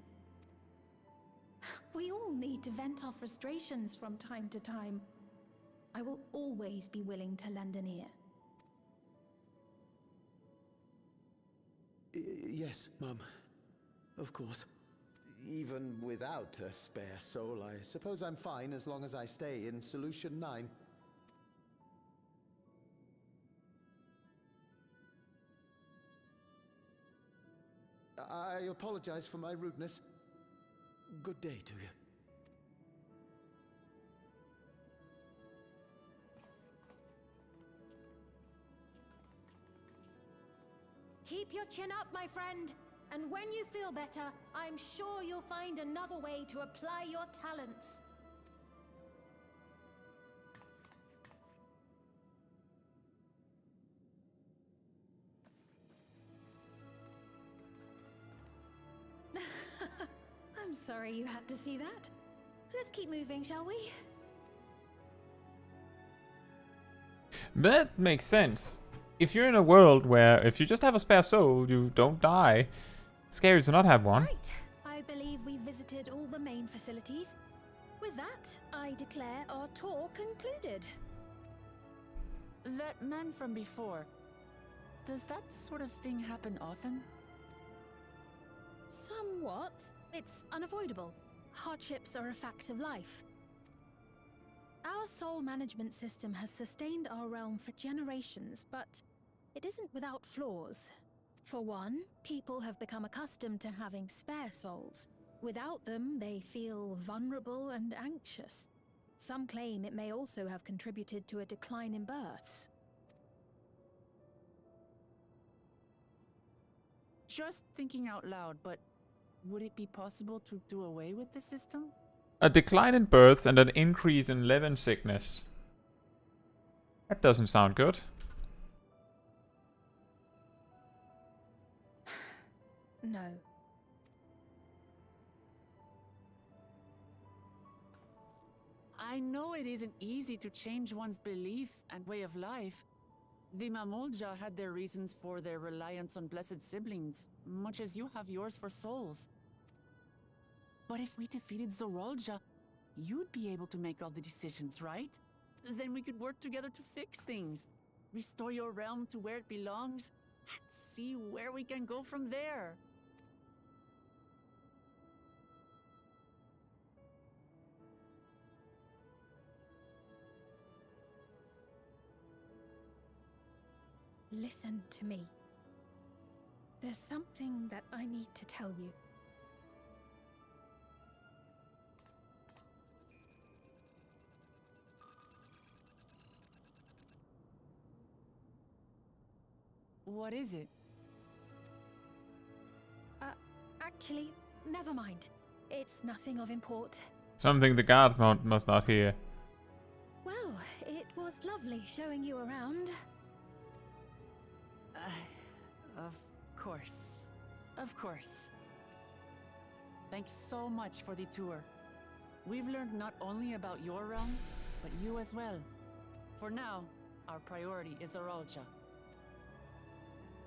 We all need to vent our frustrations from time to time. I will always be willing to lend an ear. Yes, Mum. Of course. Even without a spare soul, I suppose I'm fine as long as I stay in Solution 9. I apologize for my rudeness. Good day to you. Keep your chin up, my friend. And when you feel better, I'm sure you'll find another way to apply your talents. I'm sorry you had to see that. Let's keep moving, shall we? That makes sense. If you're in a world where if you just have a spare soul, you don't die, it's scary to not have one. Right. I believe we've visited all the main facilities. With that, I declare our tour concluded. That man from before, does that sort of thing happen often? Somewhat. It's unavoidable. Hardships are a fact of life. Our soul management system has sustained our realm for generations, but it isn't without flaws. For one, people have become accustomed to having spare souls. Without them, they feel vulnerable and anxious. Some claim it may also have contributed to a decline in births. Just thinking out loud, but would it be possible to do away with the system? A decline in births and an increase in Levin sickness. That doesn't sound good. No. I know it isn't easy to change one's beliefs and way of life. The Mamolja had their reasons for their reliance on blessed siblings, much as you have yours for souls. But if we defeated Zoraal Ja, you'd be able to make all the decisions, right? Then we could work together to fix things, restore your realm to where it belongs, and see where we can go from there. Listen to me. There's something that I need to tell you. What is it? Actually, never mind. It's nothing of import. Something the guards must not hear. Well, it was lovely showing you around. Of course. Of course. Thanks so much for the tour. We've learned not only about your realm, but you as well. For now, our priority is Zoraal Ja.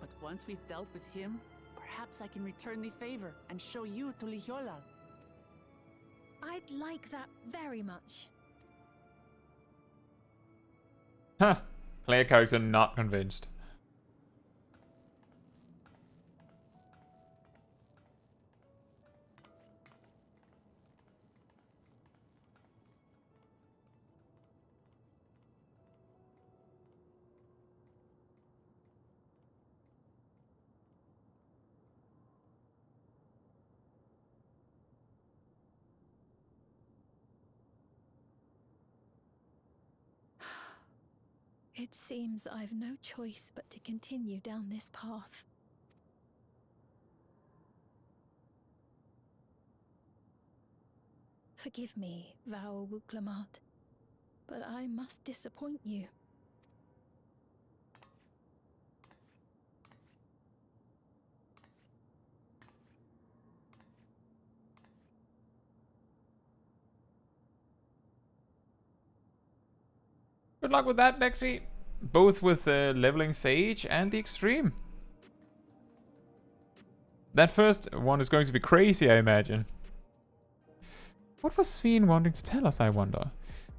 But once we've dealt with him, perhaps I can return the favor and show you to Lihiola. I'd like that very much. Huh. Player character not convinced. It seems I've no choice but to continue down this path. Forgive me, Vau Wuklamat, but I must disappoint you. Good luck with that, Lexi. Both with leveling Sage and the Extreme. That first one is going to be crazy, I imagine. What was Sphene wanting to tell us, I wonder?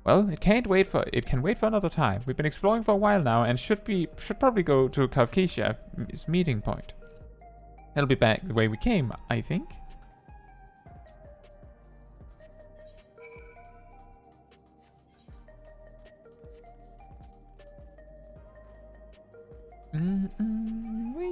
Well, it can wait for another time. We've been exploring for a while now and should probably go to Kalkisha's meeting point. It'll be back the way we came, I think. Wee.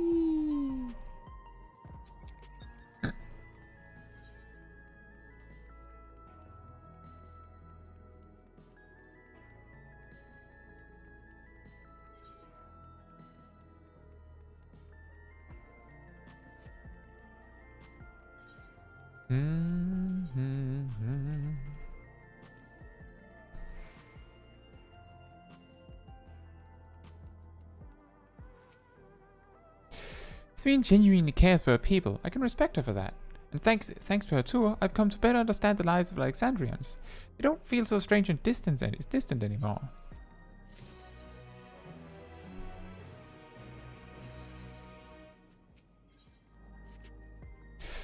Sphene genuinely cares for her people. I can respect her for that. And thanks to her tour, I've come to better understand the lives of Alexandrians. They don't feel so strange and distant anymore.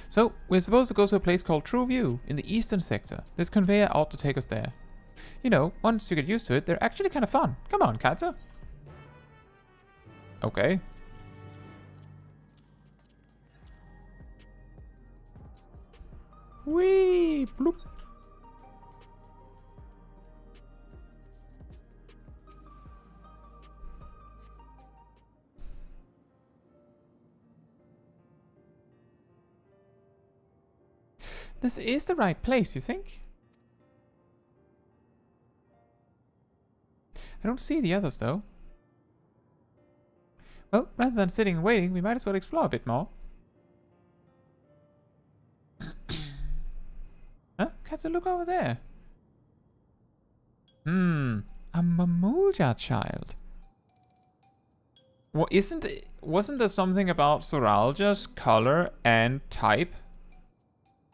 So, we're supposed to go to a place called True View in the eastern sector. This conveyor ought to take us there. You know, once you get used to it, they're actually kind of fun. Come on, Caetsu. Okay. Whee! Bloop. This is the right place, you think? I don't see the others, though. Well, rather than sitting and waiting, we might as well explore a bit more. Huh? Caetsu, look over there. A Mamulja child. Well, wasn't there something about Zoraal Ja's color and type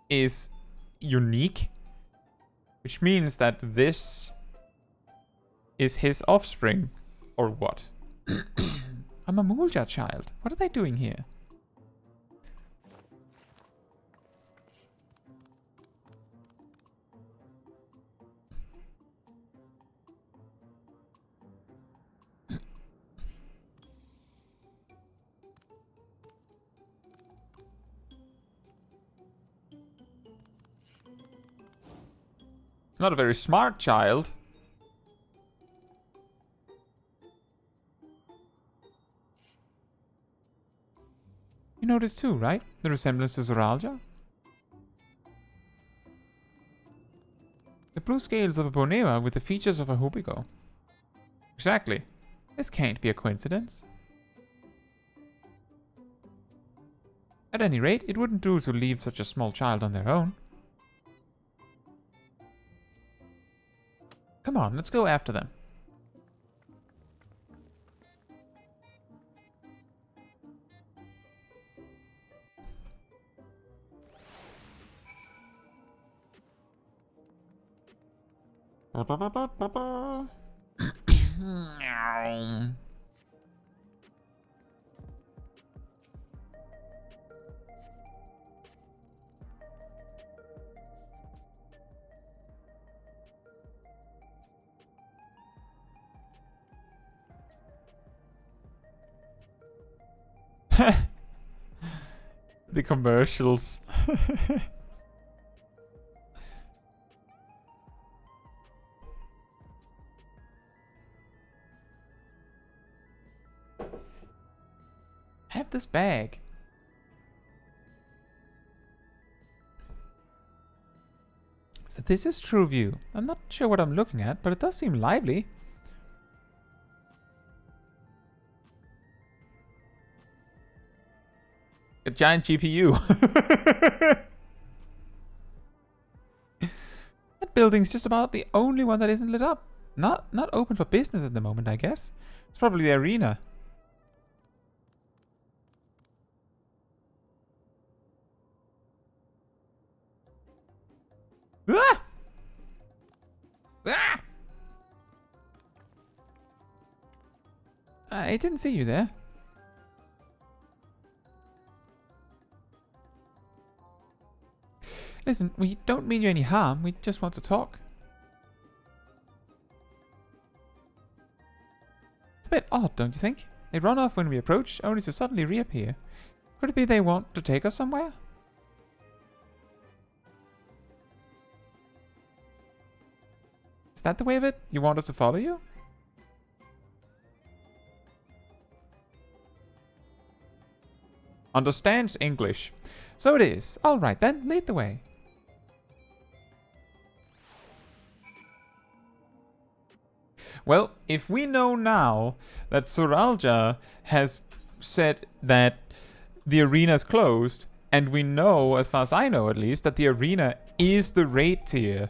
is unique? Which means that this is his offspring, or what? A Mamulja child. What are they doing here? Not a very smart child. You noticed too, right? The resemblance to Zoraal Ja? The blue scales of a Bonera with the features of a Hubigo. Exactly. This can't be a coincidence. At any rate, it wouldn't do to leave such a small child on their own. Come on, let's go after them. The commercials. Have this bag. So this is True View. I'm not sure what I'm looking at, but it does seem lively. A giant GPU. That building's just about the only one that isn't lit up. Not open for business at the moment, I guess. It's probably the arena. Ah! Ah! I didn't see you there. Listen, we don't mean you any harm. We just want to talk. It's a bit odd, don't you think? They run off when we approach, only to suddenly reappear. Could it be they want to take us somewhere? Is that the way of it? You want us to follow you? Understands English. So it is. Alright then, lead the way. Well, if we know now that Zoraal Ja has said that the arena is closed, and we know, as far as I know at least, that the arena is the raid tier,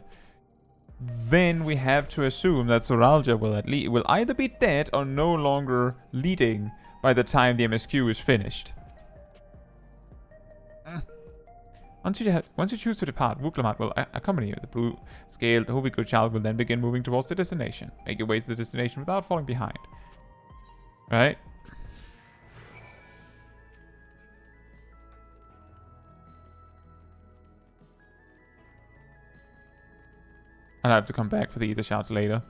then we have to assume that Zoraal Ja will either be dead or no longer leading by the time the MSQ is finished. Once you choose to depart, Wuklamart will accompany you. The blue-scaled Hobiku child will then begin moving towards the destination. Make your way to the destination without falling behind. Right? I'll have to come back for the ether shouts later.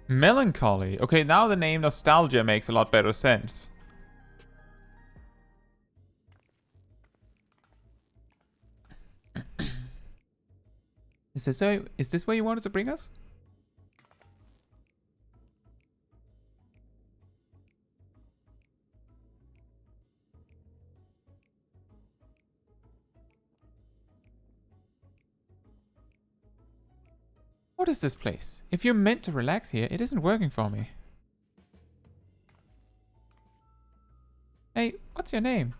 Melancholy. Okay, now the name Nostalgia makes a lot better sense. Is this where you wanted to bring us? What is this place? If you're meant to relax here, it isn't working for me. Hey, what's your name?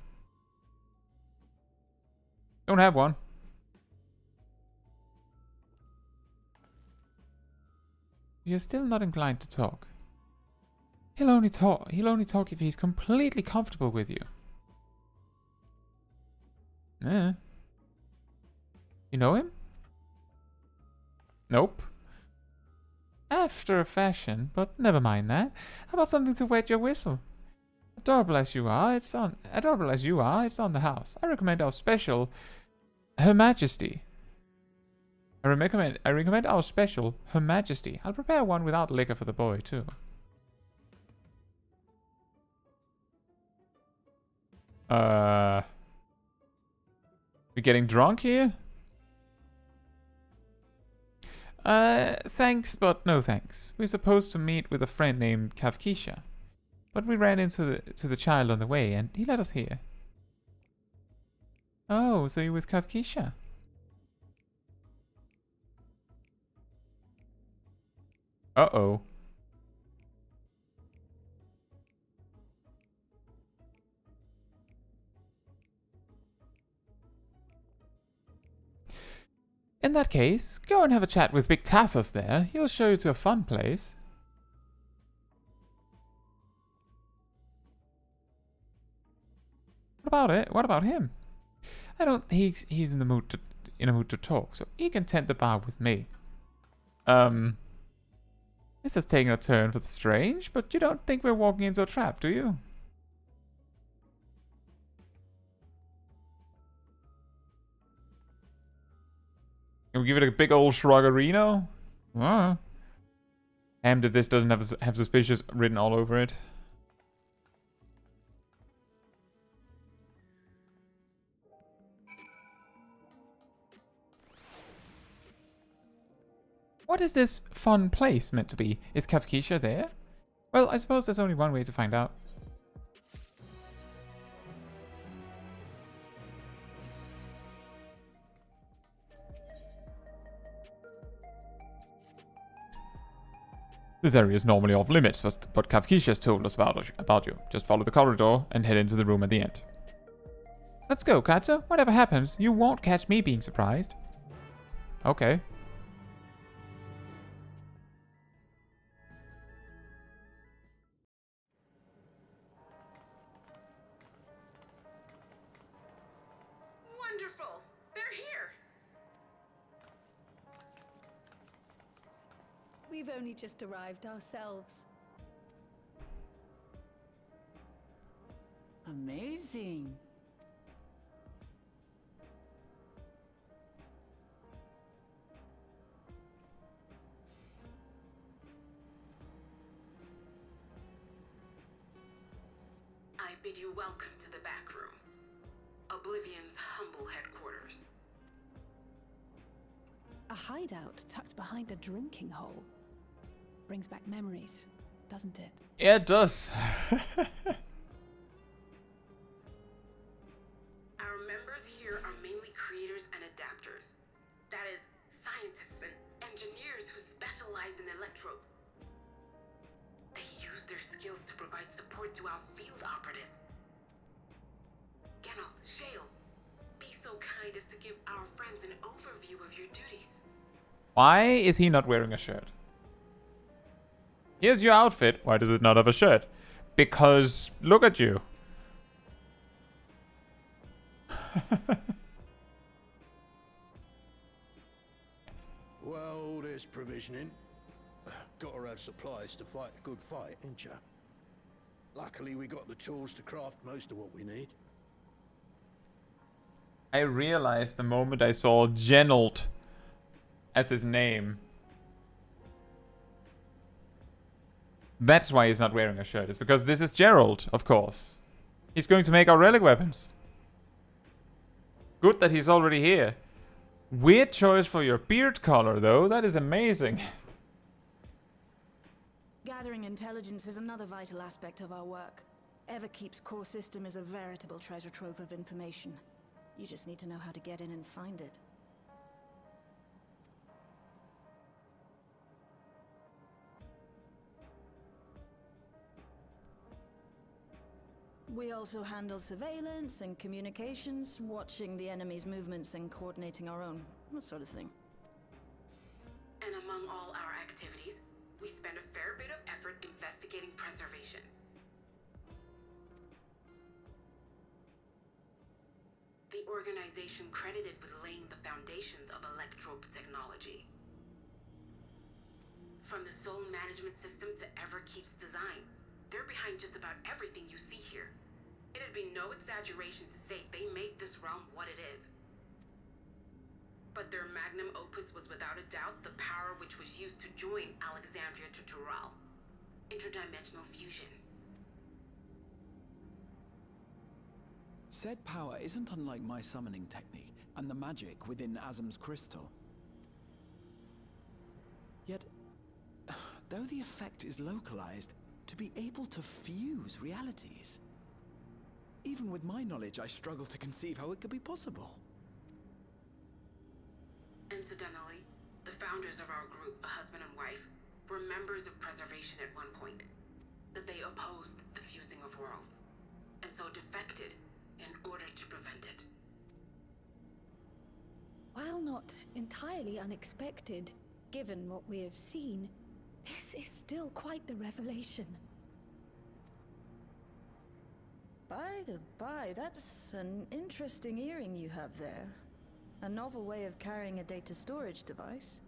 Don't have one. You're still not inclined to talk. He'll only talk if he's completely comfortable with you. You know him? Nope. After a fashion, but never mind that. How about something to wet your whistle? Adorable as you are, it's on the house. I recommend our special Her Majesty. I recommend our special Her Majesty. I'll prepare one without liquor for the boy too. We getting drunk here? Thanks, but no thanks. We're supposed to meet with a friend named Kavkisha. But we ran into the child on the way, and he let us here. Oh, so you're with Kavkisha? Uh-oh. In that case, go and have a chat with Big Tassos there. He'll show you to a fun place. What about it? What about him? I don't think he's in a mood to talk, so he can tend the bar with me. This has taken a turn for the strange, but you don't think we're walking into a trap, do you? Can we give it a big old shruggerino? Damned if this doesn't have suspicious written all over it. What is this fun place meant to be? Is Kavkisha there? Well, I suppose there's only one way to find out. This area is normally off limits, but Kavkisha has told us about you. Just follow the corridor and head into the room at the end. Let's go, Caetsu. Whatever happens, you won't catch me being surprised. Okay. Wonderful! They're here! We've only just arrived ourselves. Amazing. I bid you welcome to the back room. Oblivion's humble headquarters. A hideout tucked behind a drinking hole. Brings back memories, doesn't it? Yeah, it does. Our members here are mainly creators and adapters. That is, scientists and engineers who specialize in electro. They use their skills to provide support to our field operatives. Geralt, Shale, be so kind as to give our friends an overview of your duties. Why is he not wearing a shirt? Here's your outfit. Why does it not have a shirt? Because look at you. Well, there's provisioning. Gotta have supplies to fight a good fight, ain't ya? Luckily, we got the tools to craft most of what we need. I realized the moment I saw Geralt as his name. That's why he's not wearing a shirt. It's because this is Geralt, of course. He's going to make our relic weapons. Good that he's already here. Weird choice for your beard color, though. That is amazing. Gathering intelligence is another vital aspect of our work. Everkeep's core system is a veritable treasure trove of information. You just need to know how to get in and find it. We also handle surveillance and communications, watching the enemy's movements and coordinating our own, that sort of thing. And among all our activities, we spend a fair bit of effort investigating preservation. The organization credited with laying the foundations of electrope technology. From the soul management system to Everkeep's design, they're behind just about everything you see here. It'd be no exaggeration to say they made this realm what it is. But their magnum opus was without a doubt the power which was used to join Alexandria to Zoraal. Interdimensional fusion. Said power isn't unlike my summoning technique. and the magic within Azam's crystal. Yet, though the effect is localized, to be able to fuse realities. Even with my knowledge, I struggle to conceive how it could be possible. Incidentally, the founders of our group, a husband and wife, were members of preservation at one point. That they opposed the fusing of worlds, and so defected in order to prevent it. While not entirely unexpected, given what we have seen, this is still quite the revelation. By the by, that's an interesting earring you have there. A novel way of carrying a data storage device.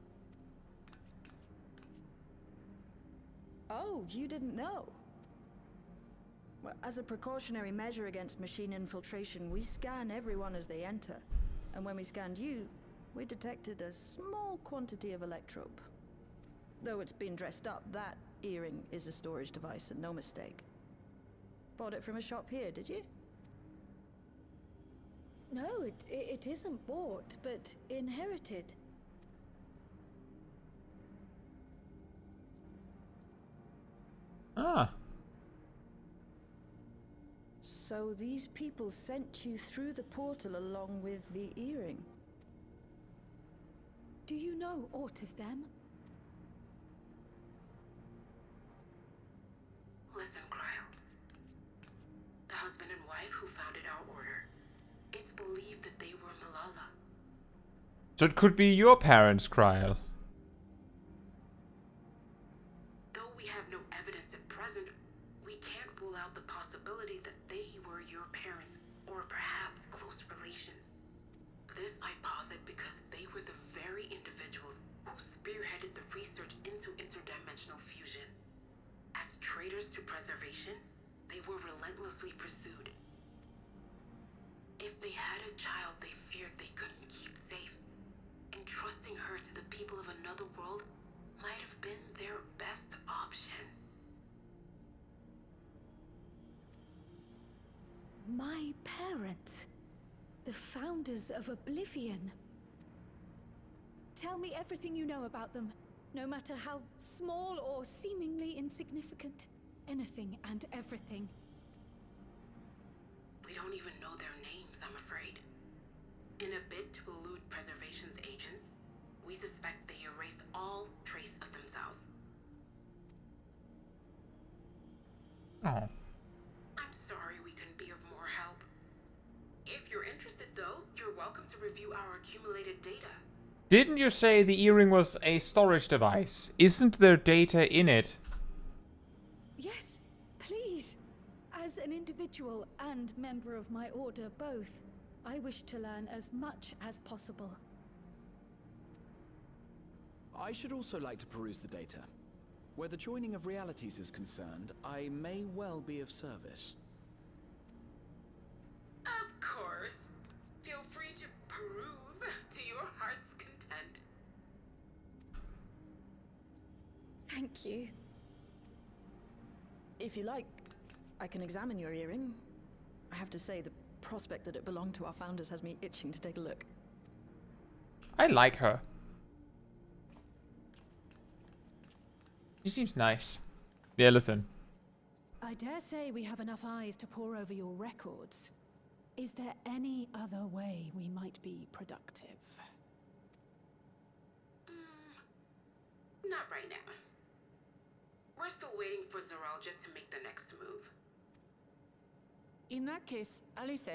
Oh, you didn't know? Well, as a precautionary measure against machine infiltration, we scan everyone as they enter. And when we scanned you, we detected a small quantity of electrope. Though it's been dressed up, that earring is a storage device and no mistake. Bought it from a shop here, did you? No, it isn't bought, but inherited. Ah. So these people sent you through the portal along with the earring? Do you know aught of them? Listen, Cryle. The husband and wife who founded our order. It's believed that they were Malala. So it could be your parents, Cryle. Though we have no evidence at present, we can't rule out the possibility that they were your parents, or perhaps close relations. This I posit because they were the very individuals who spearheaded the research into interdimensional fusion. As traitors to preservation, they were relentlessly pursued. If they had a child they feared they couldn't keep safe, entrusting her to the people of another world might have been their best option. My parents, the founders of Oblivion. Tell me everything you know about them, no matter how small or seemingly insignificant. Anything and everything. We don't even know their names, I'm afraid. In a bid to elude preservation's agents, we suspect they erased all trace of themselves. Oh. I'm sorry we couldn't be of more help. If you're interested, though, you're welcome to review our accumulated data. Didn't you say the earring was a storage device? Isn't there data in it? Yes, please. As an individual and member of my order both, I wish to learn as much as possible. I should also like to peruse the data. Where the joining of realities is concerned, I may well be of service. Of course. Feel free to peruse to your heart's content. Thank you. If you like, I can examine your earring. I have to say, the prospect that it belonged to our founders has me itching to take a look. I like her. She seems nice. Yeah, listen. I dare say we have enough eyes to pore over your records. Is there any other way we might be productive? Not right now. We're still waiting for Zoraal Ja to make the next move. In that case, Alice,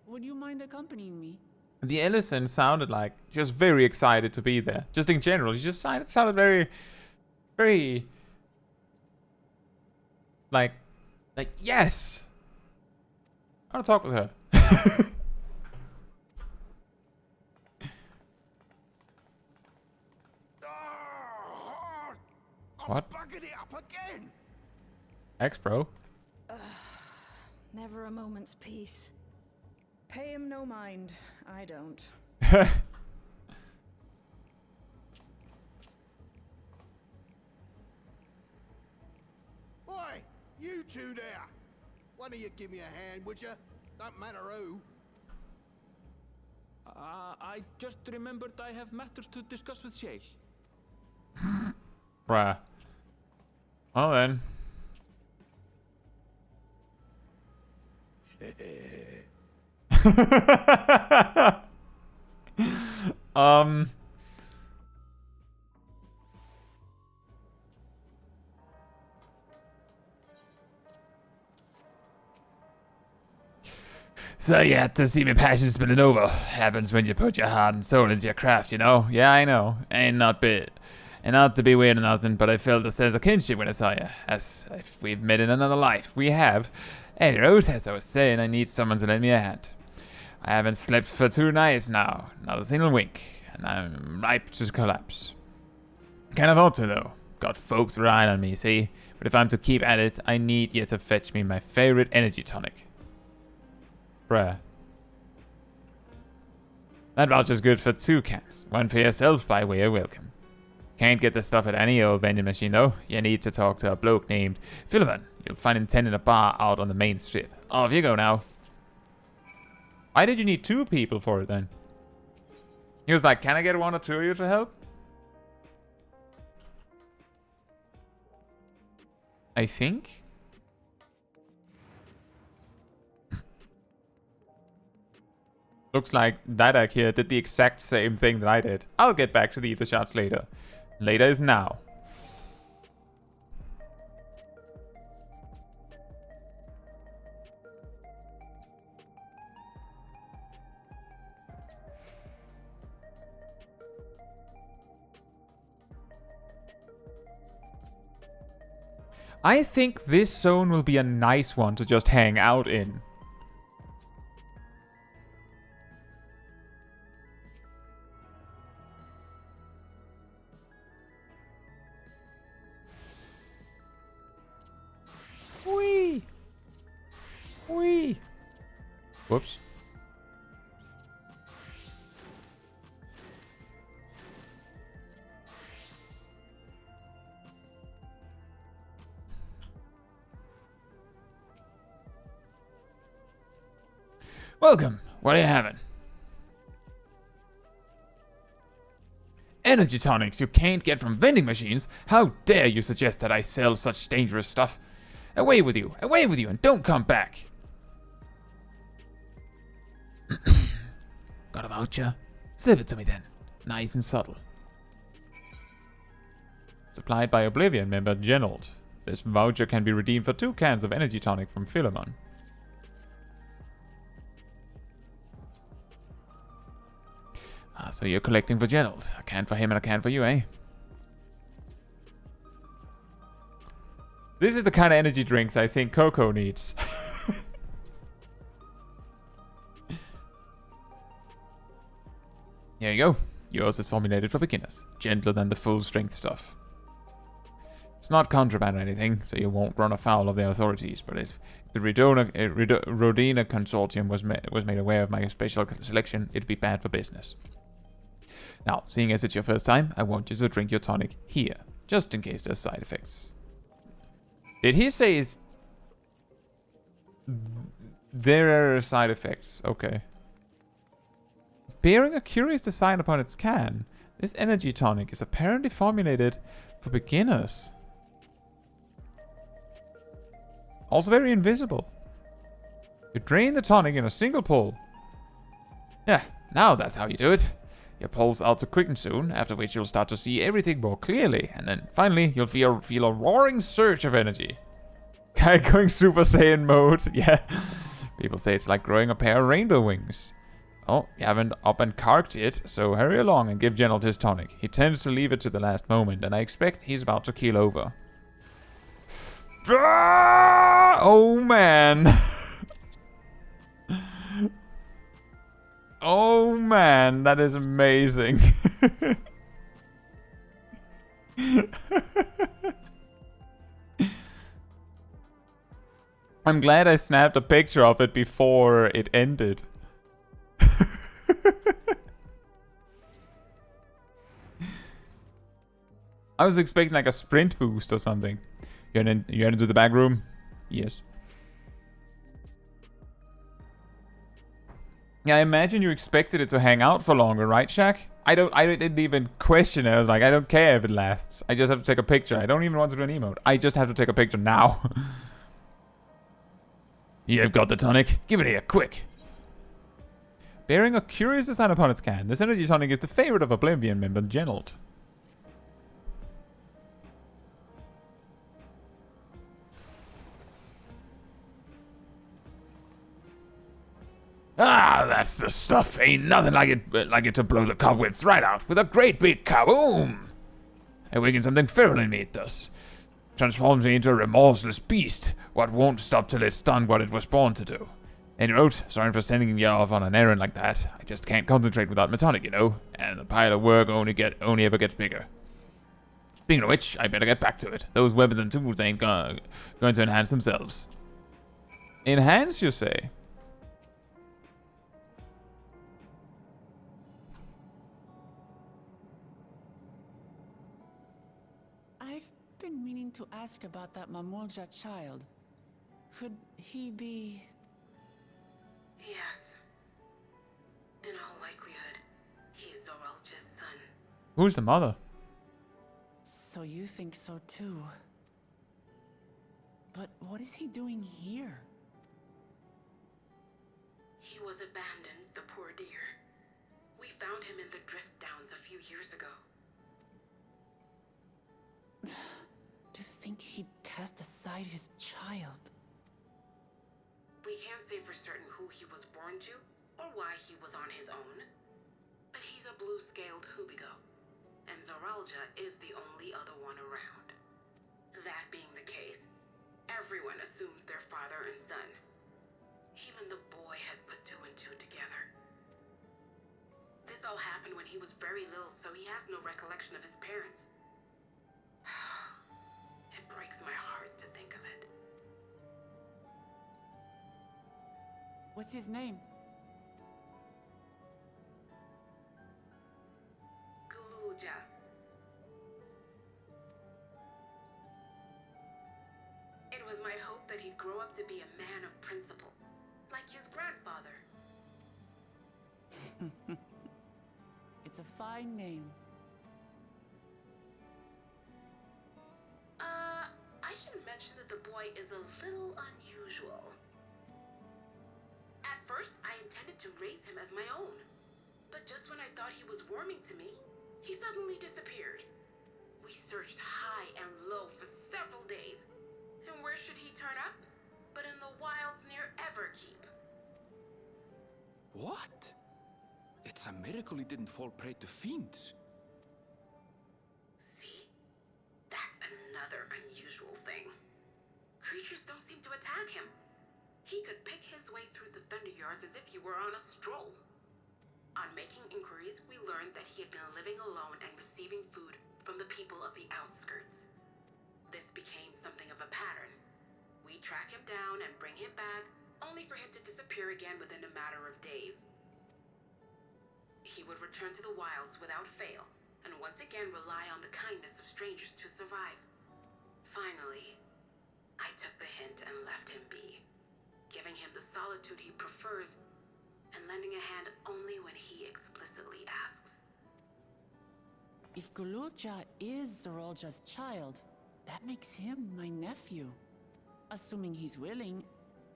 would you mind accompanying me? The Ellison sounded like she was very excited to be there. Just in general, she just sounded very, very like yes. I want to talk with her. What? Buggered it up again. X-Bro. Never a moment's peace. Pay him no mind. I don't. Oi, you two there. One of you give me a hand, would you? Don't matter who. I just remembered I have matters to discuss with Shale. Bruh. Well then. So you had to see me passion spilling over. Happens when you put your heart and soul into your craft, you know? Yeah, I know. And not to be weird or nothing, but I felt a sense of kinship when I saw you. As if we've met in another life. We have. Anyways, as I was saying, I need someone to lend me a hand. I haven't slept for 2 nights now. Not a single wink. And I'm ripe to collapse. Can't afford to, though. Got folks relying on me, see? But if I'm to keep at it, I need you to fetch me my favorite energy tonic. Bruh. That voucher's good for 2 cans. 1 for yourself by way of welcome. Can't get the stuff at any old vending machine though. You need to talk to a bloke named Philemon. You'll find him tending a bar out on the main strip. Off you go now. Why did you need 2 people for it then? He was like, can I get 1 or 2 of you to help? I think. Looks like Didak here did the exact same thing that I did. I'll get back to the ether shards later. Later is now. I think this zone will be a nice one to just hang out in. Whee! Whee! Whoops. Welcome. What are you having? Energy tonics you can't get from vending machines? How dare you suggest that I sell such dangerous stuff? Away with you, and don't come back. Got a voucher? Slip it to me then. Nice and subtle. Supplied by Oblivion member Genold. This voucher can be redeemed for 2 cans of energy tonic from Philemon. Ah, so you're collecting for Genold. A can for him and a can for you, eh? This is the kind of energy drinks I think Coco needs. Here you go. Yours is formulated for beginners. Gentler than the full-strength stuff. It's not contraband or anything, so you won't run afoul of the authorities, but if the Rodina Consortium was made aware of my special selection, it'd be bad for business. Now, seeing as it's your first time, I want you to drink your tonic here, just in case there's side effects. Did he say there are side effects? Okay. Bearing a curious design upon its can, this energy tonic is apparently formulated for beginners. Also very invisible. You drain the tonic in a single pull. Yeah, now that's how you do it. Your pulse out to quicken soon, after which you'll start to see everything more clearly, and then finally you'll feel a roaring surge of energy. Guy going Super Saiyan mode, yeah. People say it's like growing a pair of rainbow wings. Oh, you haven't up and carked it, so hurry along and give Genold his tonic. He tends to leave it to the last moment, and I expect he's about to keel over. Ah, oh man. Oh man, that is amazing. I'm glad I snapped a picture of it before it ended. I was expecting like a sprint boost or something. You're into the back room? Yes. Yeah, I imagine you expected it to hang out for longer, right, Shaq? I didn't even question it. I was like, I don't care if it lasts. I just have to take a picture. I don't even want to do an emote. I just have to take a picture now. You've got the tonic. Give it here, quick. Bearing a curious design upon its can, this energy tonic is the favorite of Oblivion member Genold. Ah, that's the stuff. Ain't nothing like it to blow the cobwebs right out with a great big kaboom. It awakens something feral in me, it does. Transforms me into a remorseless beast, what won't stop till it's done what it was born to do. Any road, sorry for sending you off on an errand like that. I just can't concentrate without my tonic, you know, and the pile of work only ever gets bigger. Speaking of which, I better get back to it. Those weapons and tools ain't going to enhance themselves. Enhance, you say? I've been meaning to ask about that Mamulja child. Could he be... Yes. In all likelihood, he's Zoraal Ja's son. Who's the mother? So you think so too. But what is he doing here? He was abandoned, the poor dear. We found him in the Drift Downs a few years ago. To think he'd cast aside his child. We can't say for certain who he was born to, or why he was on his own. But he's a blue-scaled Hubigo, and Zoraal Ja is the only other one around. That being the case, everyone assumes they're father and son. Even the boy has put two and two together. This all happened when he was very little, so he has no recollection of his parents. It breaks my heart to think of it. What's his name? Gulja. It was my hope that he'd grow up to be a man of principle, like his grandfather. It's a fine name. I should mention that the boy is a little unusual. At first, I intended to raise him as my own. But just when I thought he was warming to me, he suddenly disappeared. We searched high and low for several days. And where should he turn up? But in the wilds near Everkeep. What? It's a miracle he didn't fall prey to fiends. See? That's another unusual thing. Creatures don't seem to attack him. He could pick his way through the Thunder Yards as if he were on a stroll. On making inquiries, we learned that he had been living alone and receiving food from the people of the outskirts. This became something of a pattern. We track him down and bring him back, only for him to disappear again within a matter of days. He would return to the wilds without fail, and once again rely on the kindness of strangers to survive. Finally, I took the hint and left him be, giving him the solitude he prefers, and lending a hand only when he explicitly asks. If Gulja is Zoraal Ja's child, that makes him my nephew. Assuming he's willing,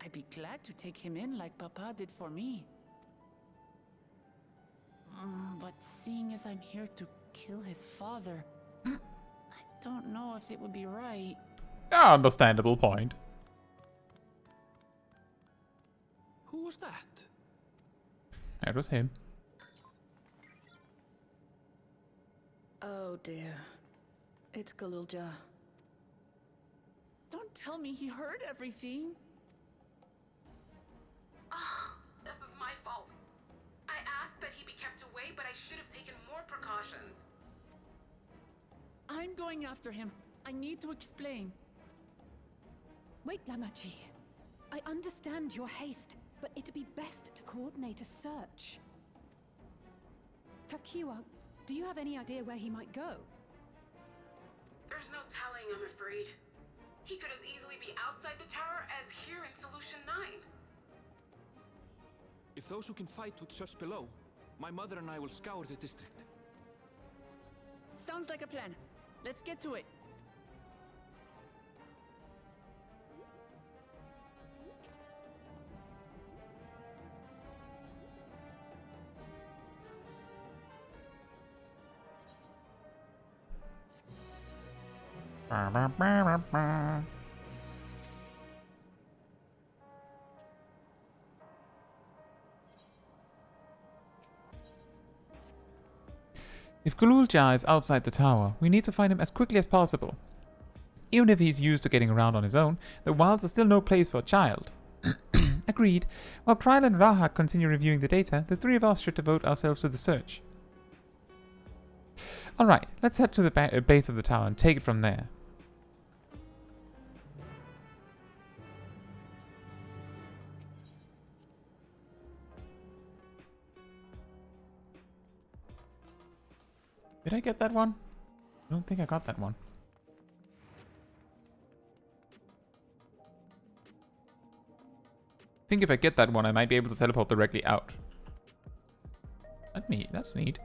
I'd be glad to take him in like Papa did for me. But seeing as I'm here to kill his father, I don't know if it would be right. Understandable point. Who was that? That was him. Oh dear. It's Gulja. Don't tell me he heard everything. This is my fault. I asked that he be kept away, but I should have taken more precautions. I'm going after him. I need to explain. Wait, Lamachi. I understand your haste, but it'd be best to coordinate a search. Kakiwa, do you have any idea where he might go? There's no telling, I'm afraid. He could as easily be outside the tower as here in Solution 9. If those who can fight would search below, my mother and I will scour the district. Sounds like a plan. Let's get to it. If Zoraal Ja is outside the tower, we need to find him as quickly as possible. Even if he's used to getting around on his own, the wilds are still no place for a child. Agreed. While Kryl and Raha continue reviewing the data, the three of us should devote ourselves to the search. Alright, let's head to the base of the tower and take it from there. Did I get that one? I don't think I got that one. I think if I get that one, I might be able to teleport directly out. That's neat.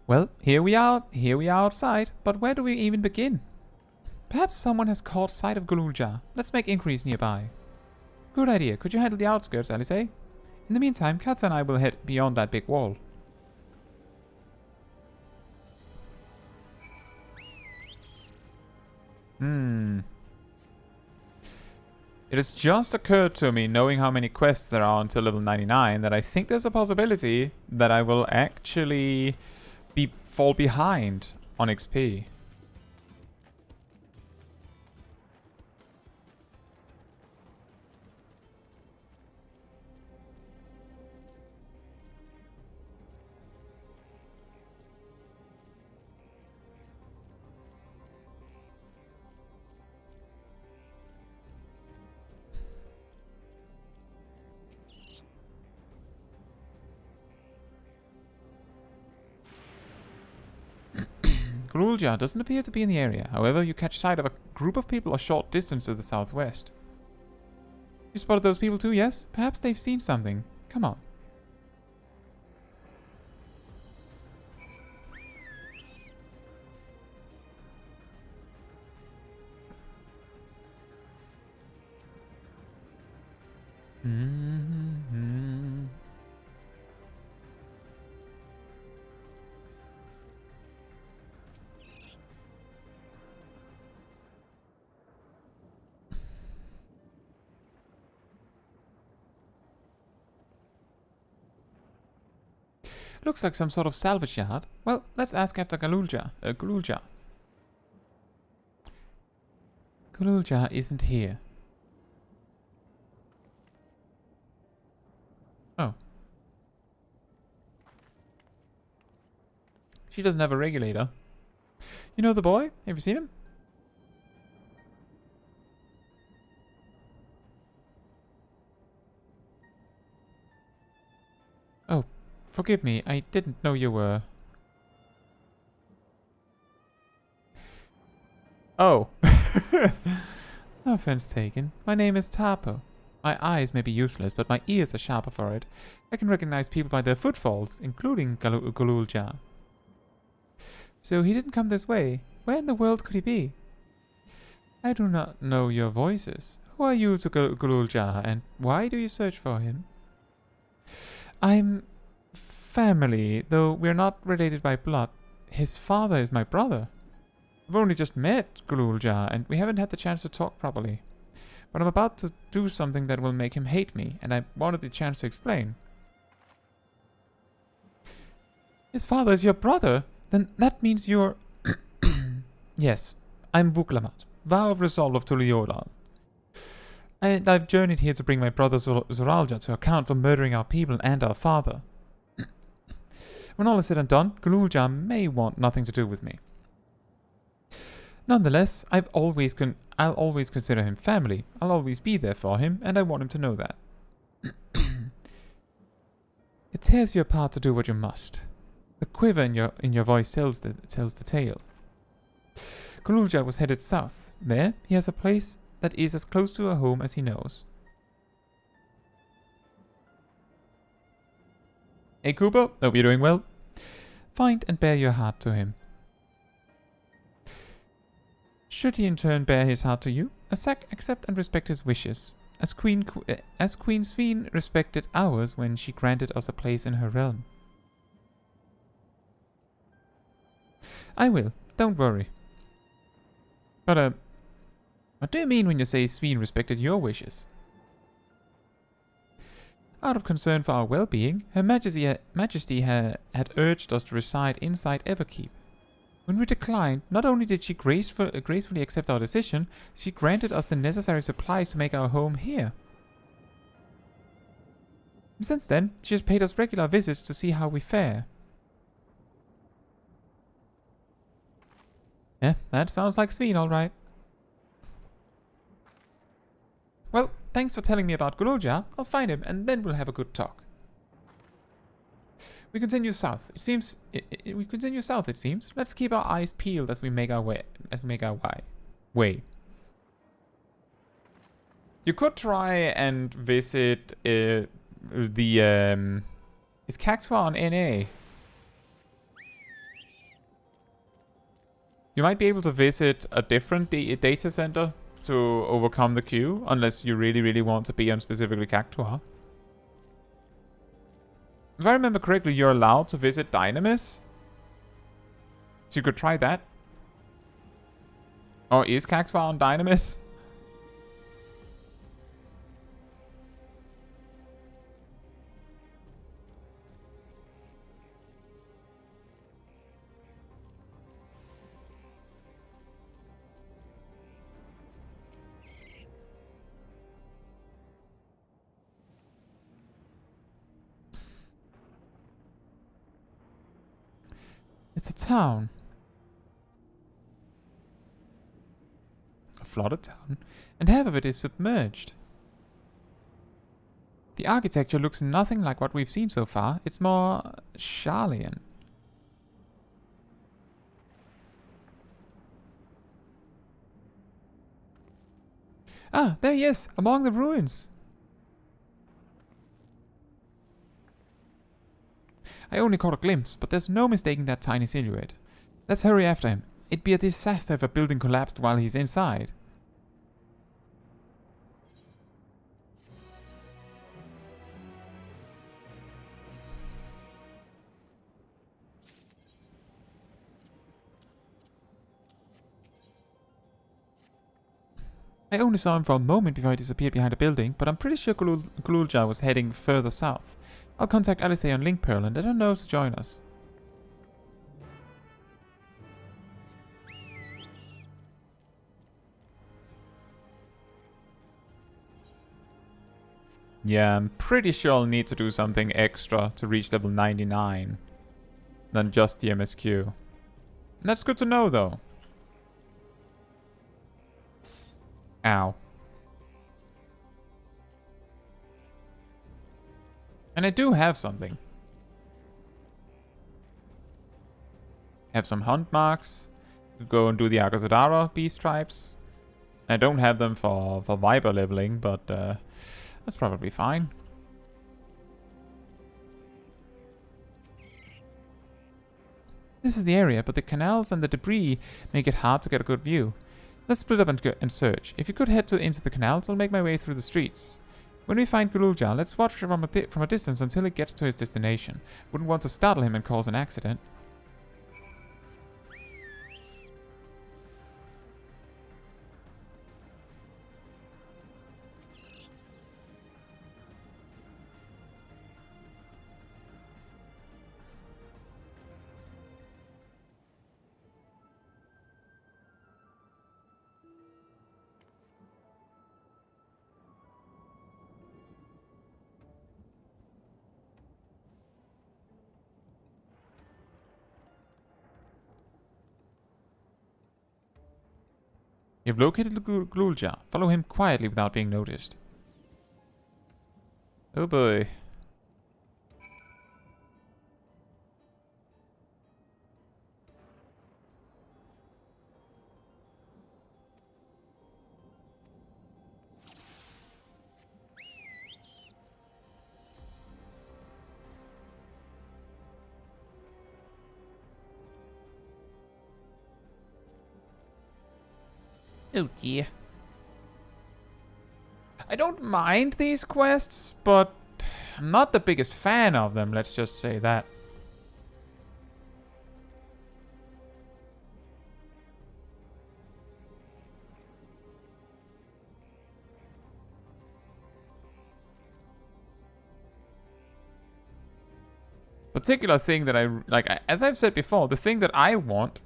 Well, here we are outside, but where do we even begin? Perhaps someone has caught sight of Zoraal Ja. Let's make inquiries nearby. Good idea. Could you handle the outskirts, Alice? In the meantime, Caetsu and I will head beyond that big wall. It has just occurred to me, knowing how many quests there are until level 99, that I think there's a possibility that I will actually fall behind on XP. Zoraal Ja doesn't appear to be in the area. However, you catch sight of a group of people a short distance to the southwest. You spotted those people too, yes? Perhaps they've seen something. Come on. Looks like some sort of salvage yard. Well, let's ask after Gulja. Gulja. Gulja isn't here. Oh. She doesn't have a regulator. You know the boy? Have you seen him? Oh. Forgive me, I didn't know you were... Oh. No offense taken. My name is Tapo. My eyes may be useless, but my ears are sharper for it. I can recognize people by their footfalls, including Zoraal Ja. So he didn't come this way. Where in the world could he be? I do not know your voices. Who are you to Zoraal Ja, and why do you search for him? I'm... family, though we're not related by blood. His father is my brother. I've only just met Zoraal Ja, and we haven't had the chance to talk properly. But I'm about to do something that will make him hate me, and I wanted the chance to explain. His father is your brother? Then that means you're... Yes, I'm Vuklamat, vow of resolve of Tuliolan. And I've journeyed here to bring my brother Zoraal Ja to account for murdering our people and our father. When all is said and done, Gulja may want nothing to do with me. Nonetheless, I'll always consider him family. I'll always be there for him, and I want him to know that. It tears you apart to do what you must. The quiver in your voice tells the tale. Gulja was headed south. There, he has a place that is as close to a home as he knows. Hey Cooper, hope you're doing well. Find and bear your heart to him. Should he in turn bear his heart to you, accept and respect his wishes, as Queen Sphene respected ours when she granted us a place in her realm. I will, don't worry. But, what do you mean when you say Sphene respected your wishes? Out of concern for our well-being, Her Majesty had urged us to reside inside Everkeep. When we declined, not only did she gracefully accept our decision, she granted us the necessary supplies to make our home here. And since then, she has paid us regular visits to see how we fare. Yeah, that sounds like Sphene, alright. Well, thanks for telling me about Gulja. I'll find him, and then we'll have a good talk. We continue south. It seems. Let's keep our eyes peeled as we make our way. You could try and visit is Caetsu on NA? You might be able to visit a different data center to overcome the queue, unless you really want to be on specifically Caetsu. If I remember correctly, you're allowed to visit Dynamis. So you could try that. Or is Caetsu on Dynamis? It's a town. A flooded town, and half of it is submerged. The architecture looks nothing like what we've seen so far. It's more Charlian. Ah, there he is, among the ruins. I only caught a glimpse, but there's no mistaking that tiny silhouette. Let's hurry after him. It'd be a disaster if a building collapsed while he's inside. I only saw him for a moment before he disappeared behind a building, but I'm pretty sure Gulja was heading further south. I'll contact Alice on Link Pearl and let her know to join us. Yeah, I'm pretty sure I'll need to do something extra to reach level 99 than just the MSQ. That's good to know, though. Ow. And I do have something. Have some hunt marks. Go and do the Akazadara beast tribes. I don't have them for Viper leveling, but that's probably fine. This is the area, but the canals and the debris make it hard to get a good view. Let's split up and search. If you could head into the canals, I'll make my way through the streets. When we find Gulja, let's watch from a distance until he gets to his destination. Wouldn't want to startle him and cause an accident. You've located Gulja. Follow him quietly without being noticed. Oh boy. Oh dear. I don't mind these quests, but I'm not the biggest fan of them, let's just say that. Particular thing that I like, as I've said before, the thing that I want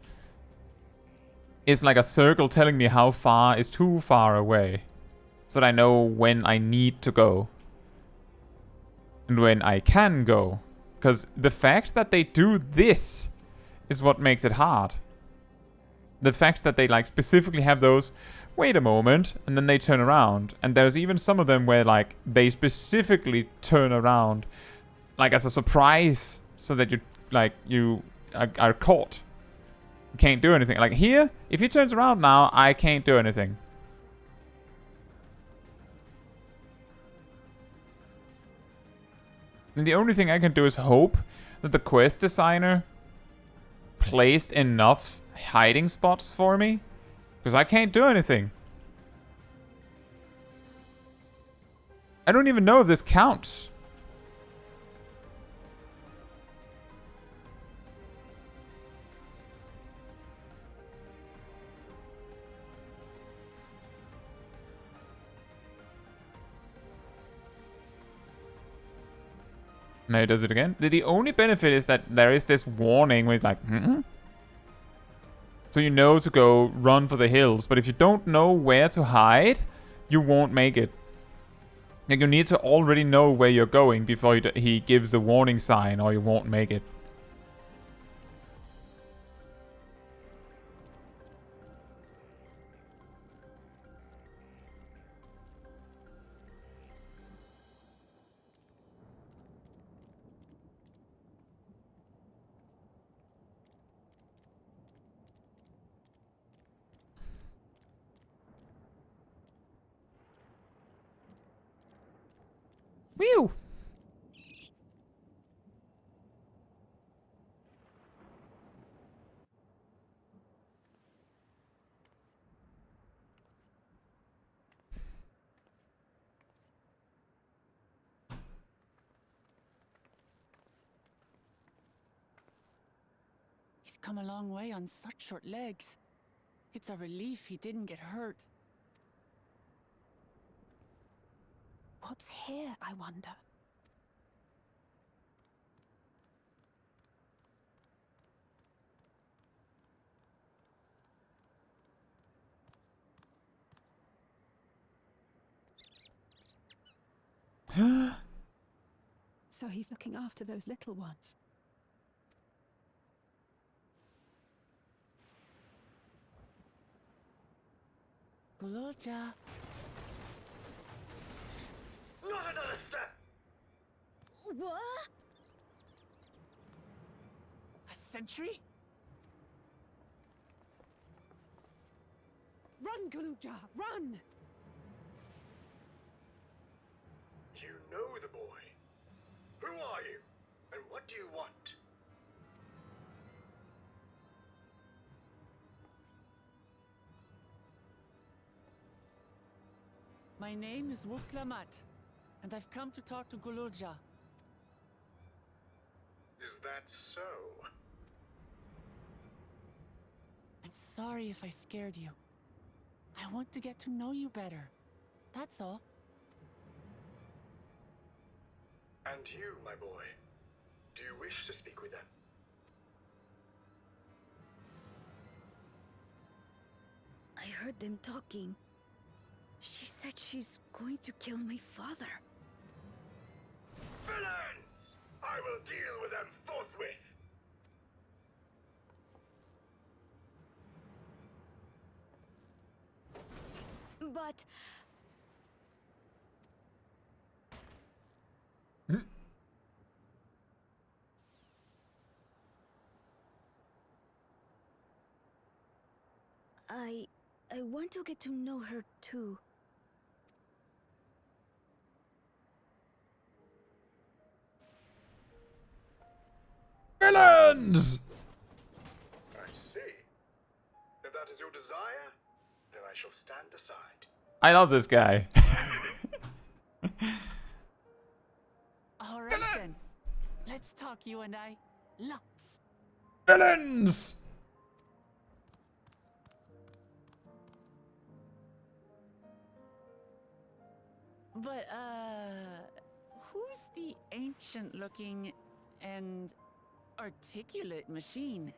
is like a circle telling me how far is too far away, so that I know when I need to go and when I can go. Because the fact that they do this is what makes it hard. The fact that they like specifically have those, wait a moment, and then they turn around. And there's even some of them where like they specifically turn around like as a surprise, so that you are caught. You can't do anything. Like here, if he turns around now, I can't do anything. And the only thing I can do is hope that the quest designer placed enough hiding spots for me, because I can't do anything. I don't even know if this counts. Now he does it again. The only benefit is that there is this warning where it's like, So you know to go run for the hills. But if you don't know where to hide, you won't make it. Like, you need to already know where you're going before he gives the warning sign, or you won't make it. Whew. He's come a long way on such short legs. It's a relief he didn't get hurt. What's here, I wonder? So he's looking after those little ones. Gulja. Not another step! What? A sentry? Run, Gulja, run! You know the boy. Who are you? And what do you want? My name is Wuklamat, and I've come to talk to Gulja. Is that so? I'm sorry if I scared you. I want to get to know you better. That's all. And you, my boy, do you wish to speak with them? I heard them talking. She said she's going to kill my father. Villains! I will deal with them forthwith! but... I want to get to know her too. Villains! I see. If that is your desire, then I shall stand aside. I love this guy. All right then. Let's talk, you and I. Lots. Villains! But, who's the ancient-looking and articulate machine?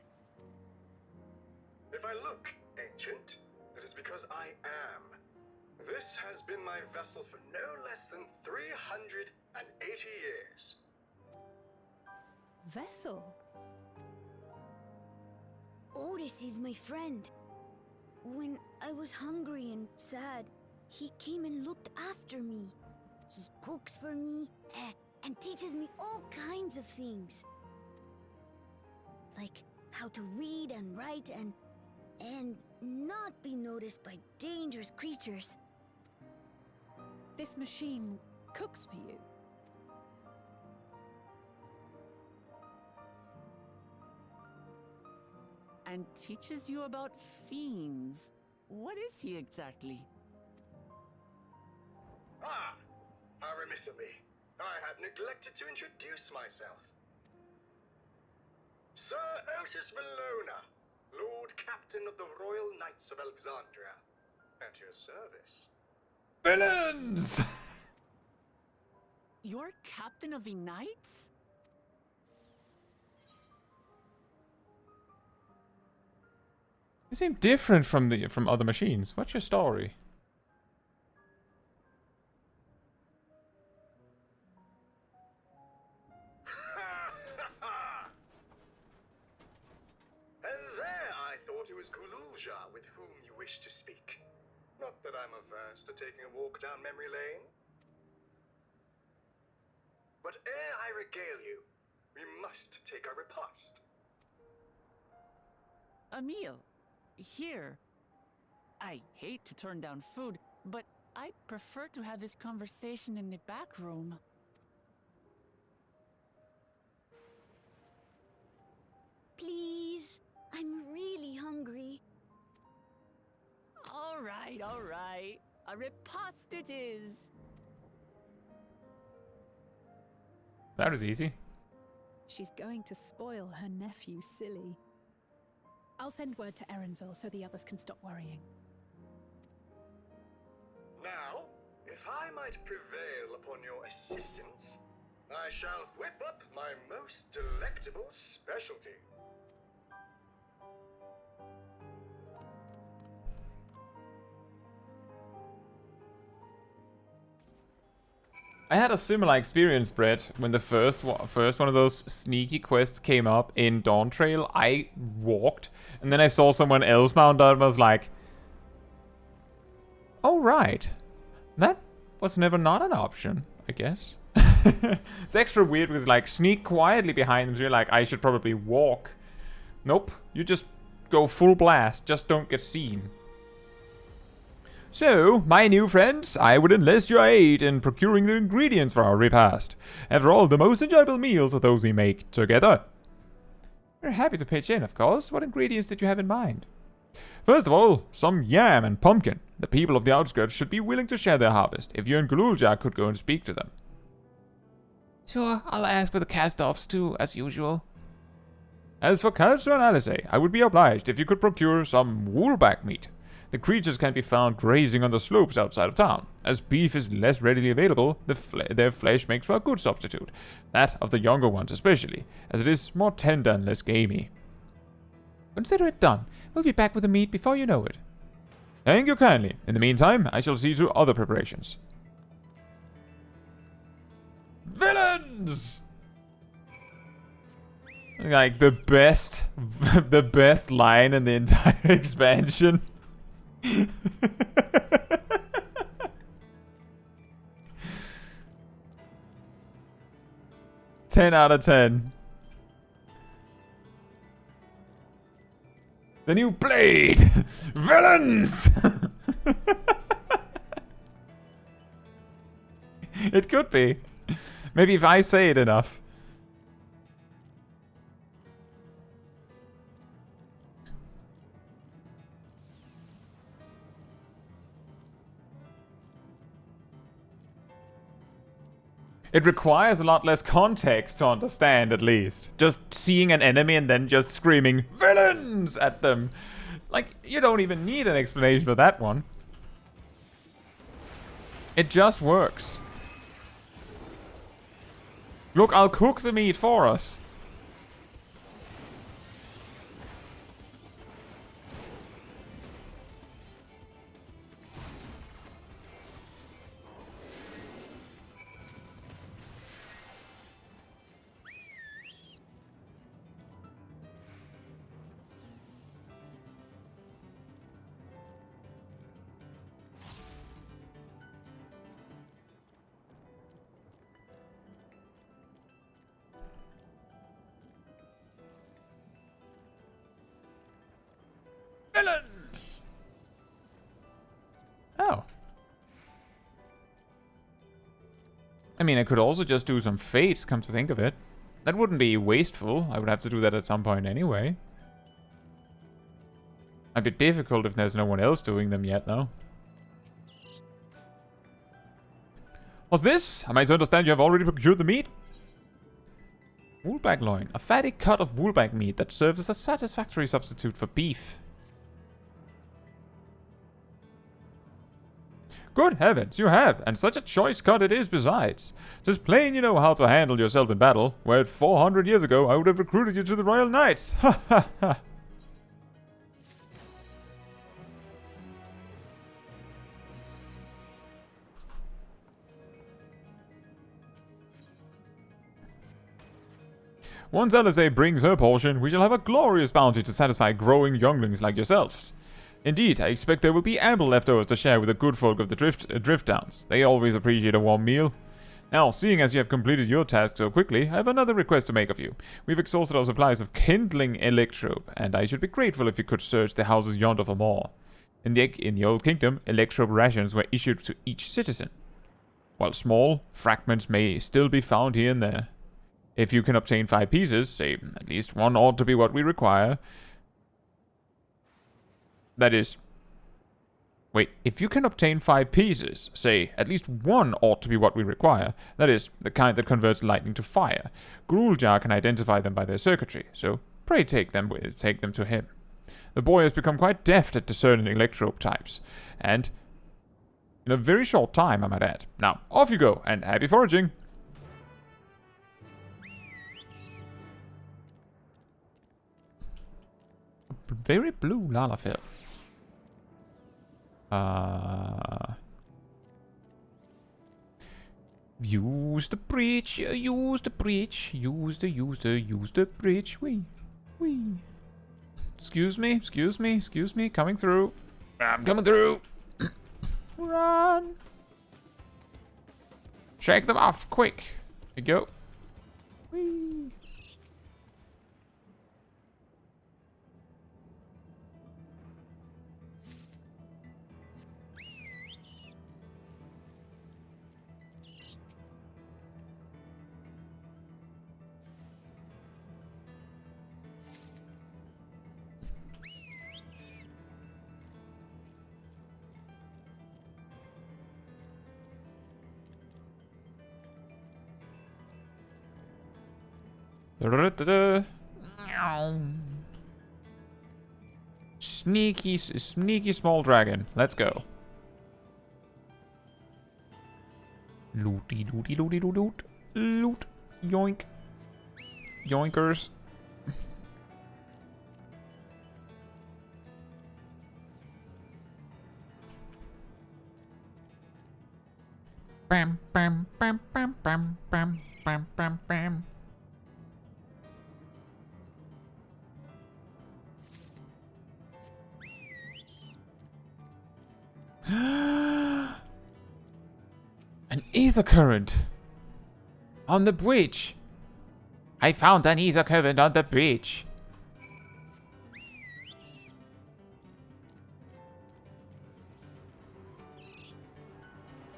If I look ancient, it is because I am. This has been my vessel for no less than 380 years. Vessel? Otis is my friend. When I was hungry and sad, he came and looked after me. He cooks for me and teaches me all kinds of things. Like how to read and write and not be noticed by dangerous creatures. This machine cooks for you? And teaches you about fiends. What is he exactly? Ah! How remiss of me. I have neglected to introduce myself. Sir Otis Valona, Lord Captain of the Royal Knights of Alexandria. At your service. Villains! You're Captain of the Knights? You seem different from other machines. What's your story? And there I thought it was Gulja with whom you wish to speak. Not that I'm averse to taking a walk down memory lane. But ere I regale you, we must take our repast. A meal. Here. I hate to turn down food, but I'd prefer to have this conversation in the back room. Please, I'm really hungry. All right, all right. A repast it is. That was easy. She's going to spoil her nephew silly. I'll send word to Erenville so the others can stop worrying. Now, if I might prevail upon your assistance, I shall whip up my most delectable specialty. I had a similar experience, Brett, when the first one of those sneaky quests came up in Dawntrail. I walked, and then I saw someone else mount up and was like, oh right, that was never not an option, I guess. It's extra weird because like sneak quietly behind them, so you're like, I should probably walk. Nope, you just go full blast, just don't get seen. So, my new friends, I would enlist your aid in procuring the ingredients for our repast. After all, the most enjoyable meals are those we make together. We're happy to pitch in, of course. What ingredients did you have in mind? First of all, some yam and pumpkin. The people of the outskirts should be willing to share their harvest. If you and Gulja could go and speak to them. Sure, I'll ask for the cast-offs too, as usual. As for Caetsu and Alice, I would be obliged if you could procure some woolback meat. The creatures can be found grazing on the slopes outside of town. As beef is less readily available, their flesh makes for a good substitute. That of the younger ones especially, as it is more tender and less gamey. Consider it done. We'll be back with the meat before you know it. Thank you kindly. In the meantime, I shall see to other preparations. Villains! Like the best line in the entire expansion. 10 out of 10. The new blade! Villains! It could be. Maybe if I say it enough. It requires a lot less context to understand, at least. Just seeing an enemy and then just screaming villains at them. Like, you don't even need an explanation for that one. It just works. Look, I'll cook the meat for us. Villains! Oh. I mean, I could also just do some fates, come to think of it. That wouldn't be wasteful. I would have to do that at some point anyway. Might be difficult if there's no one else doing them yet, though. What's this? Am I to understand you have already procured the meat? Woolbag loin. A fatty cut of woolbag meat that serves as a satisfactory substitute for beef. Good heavens, you have, and such a choice cut it is besides. 'Tis plain you know how to handle yourself in battle, where 400 years ago I would have recruited you to the Royal Knights. Ha ha ha. Once Alizé brings her portion, we shall have a glorious bounty to satisfy growing younglings like yourselves. Indeed, I expect there will be ample leftovers to share with the good folk of the Drift Downs. They always appreciate a warm meal. Now, seeing as you have completed your task so quickly, I have another request to make of you. We've exhausted our supplies of kindling electrope, and I should be grateful if you could search the houses yonder for more. In the Old Kingdom, electrope rations were issued to each citizen. While small, fragments may still be found here and there. If you can obtain 5 pieces, say at least 1 ought to be what we require. That is... Wait, if you can obtain 5 pieces, say at least 1 ought to be what we require. That is, the kind that converts lightning to fire. Gulja can identify them by their circuitry, so pray take them to him. The boy has become quite deft at discerning electrope types, and in a very short time, I might add. Now, off you go, and happy foraging! Very blue Lalafell. Use the bridge, use the bridge, use the bridge. Wee. Excuse me, coming through. I'm coming through. Run. Shake them off, quick. Here you go. Wee. Sneaky small dragon. Let's go. Looty. Loot. Yoink. Yoinkers. Bam. An ether current on the bridge. I found an ether current on the bridge.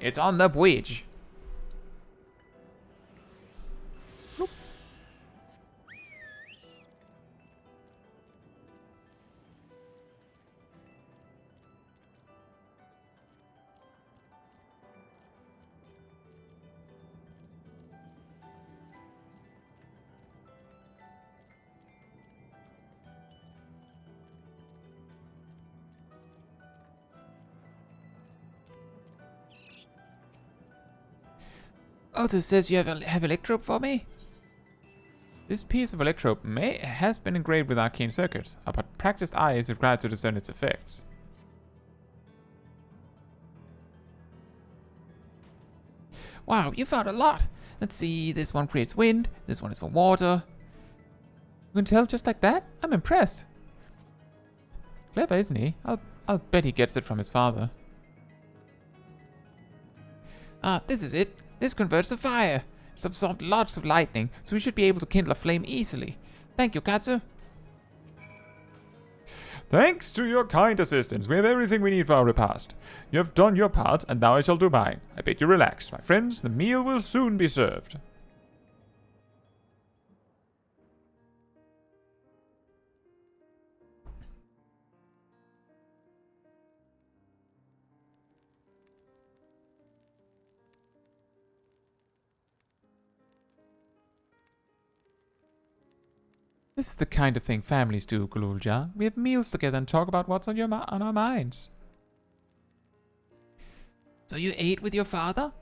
It's on the bridge. Otis says you have electrope for me? This piece of electrope has been engraved with arcane circuits, but practiced eye is required to discern its effects. Wow, you found a lot! Let's see, this one creates wind, this one is for water. You can tell just like that? I'm impressed. Clever, isn't he? I'll bet he gets it from his father. Ah, this is it. This converts to fire. It's absorbed lots of lightning, so we should be able to kindle a flame easily. Thank you, Caetsu. Thanks to your kind assistance, we have everything we need for our repast. You have done your part, and now I shall do mine. I bid you relax, my friends. The meal will soon be served. This is the kind of thing families do, Gulja. We have meals together and talk about what's on our minds. So you ate with your father?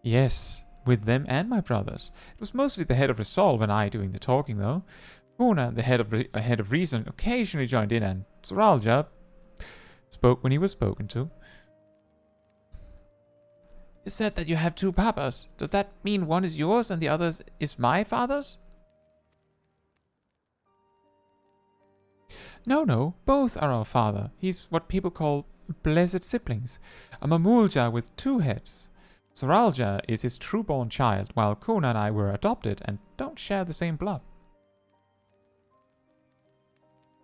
Yes, with them and my brothers. It was mostly the head of Resolve and I doing the talking, though. Kuna, the head of Reason, occasionally joined in, and Zoraal Ja spoke when he was spoken to. You said that you have two papas. Does that mean one is yours and the other is my father's? No, both are our father. He's what people call blessed siblings. A Mamulja with two heads. Zoraal Ja is his true-born child, while Kuna and I were adopted and don't share the same blood.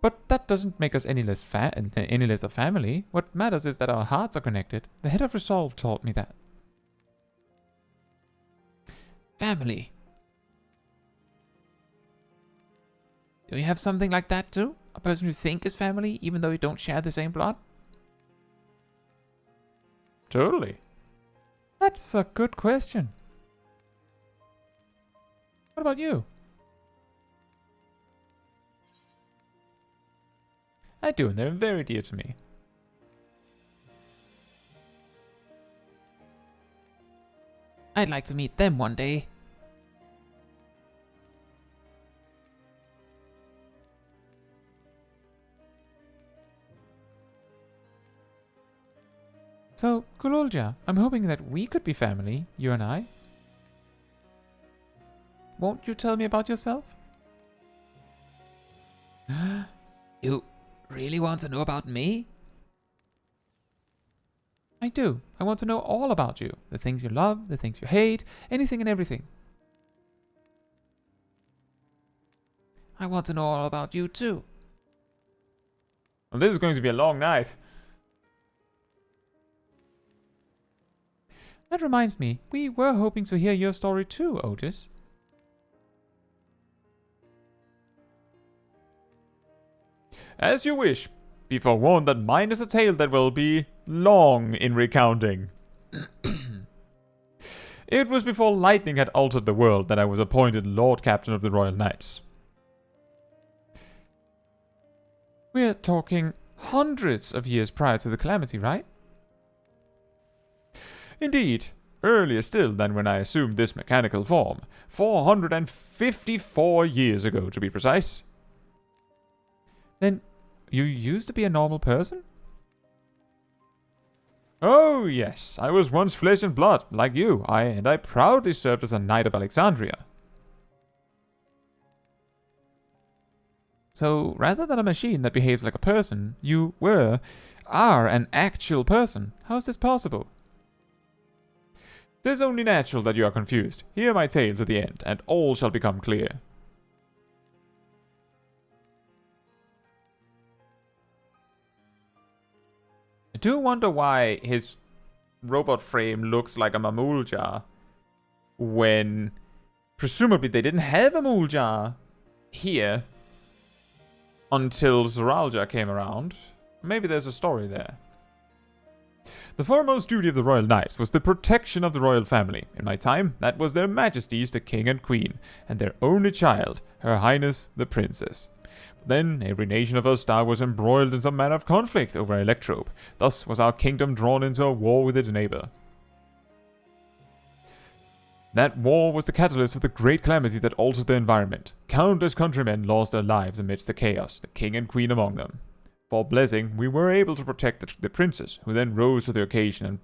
But that doesn't make us any less a family. What matters is that our hearts are connected. The head of Resolve taught me that. Family. Do you have something like that too? A person you think is family, even though you don't share the same blood? Totally. That's a good question. What about you? I do, and they're very dear to me. I'd like to meet them one day. So, Gulja, I'm hoping that we could be family, you and I. Won't you tell me about yourself? You really want to know about me? I do. I want to know all about you. The things you love, the things you hate, anything and everything. I want to know all about you too. Well, this is going to be a long night. That reminds me, we were hoping to hear your story too, Otis. As you wish. Be forewarned that mine is a tale that will be long in recounting. It was before lightning had altered the world that I was appointed Lord Captain of the Royal Knights. We're talking hundreds of years prior to the calamity, right? Indeed, earlier still than when I assumed this mechanical form. 454 years ago, to be precise. Then, you used to be a normal person? Oh, yes. I was once flesh and blood, like you. I proudly served as a Knight of Alexandria. So, rather than a machine that behaves like a person, you are an actual person. How is this possible? 'Tis only natural that you are confused. Hear my tale to the end, and all shall become clear. I do wonder why his robot frame looks like a Mamul jar when presumably they didn't have a Mamul jar here until Zoraal Ja came around. Maybe there's a story there. The foremost duty of the royal knights was the protection of the royal family. In my time, that was their majesties, the king and queen, and their only child, her highness, the princess. Then, every nation of our star was embroiled in some manner of conflict over a electrope. Thus was our kingdom drawn into a war with its neighbor. That war was the catalyst of the great calamity that altered the environment. Countless countrymen lost their lives amidst the chaos, the king and queen among them. For blessing, we were able to protect the princess, who then rose to the occasion.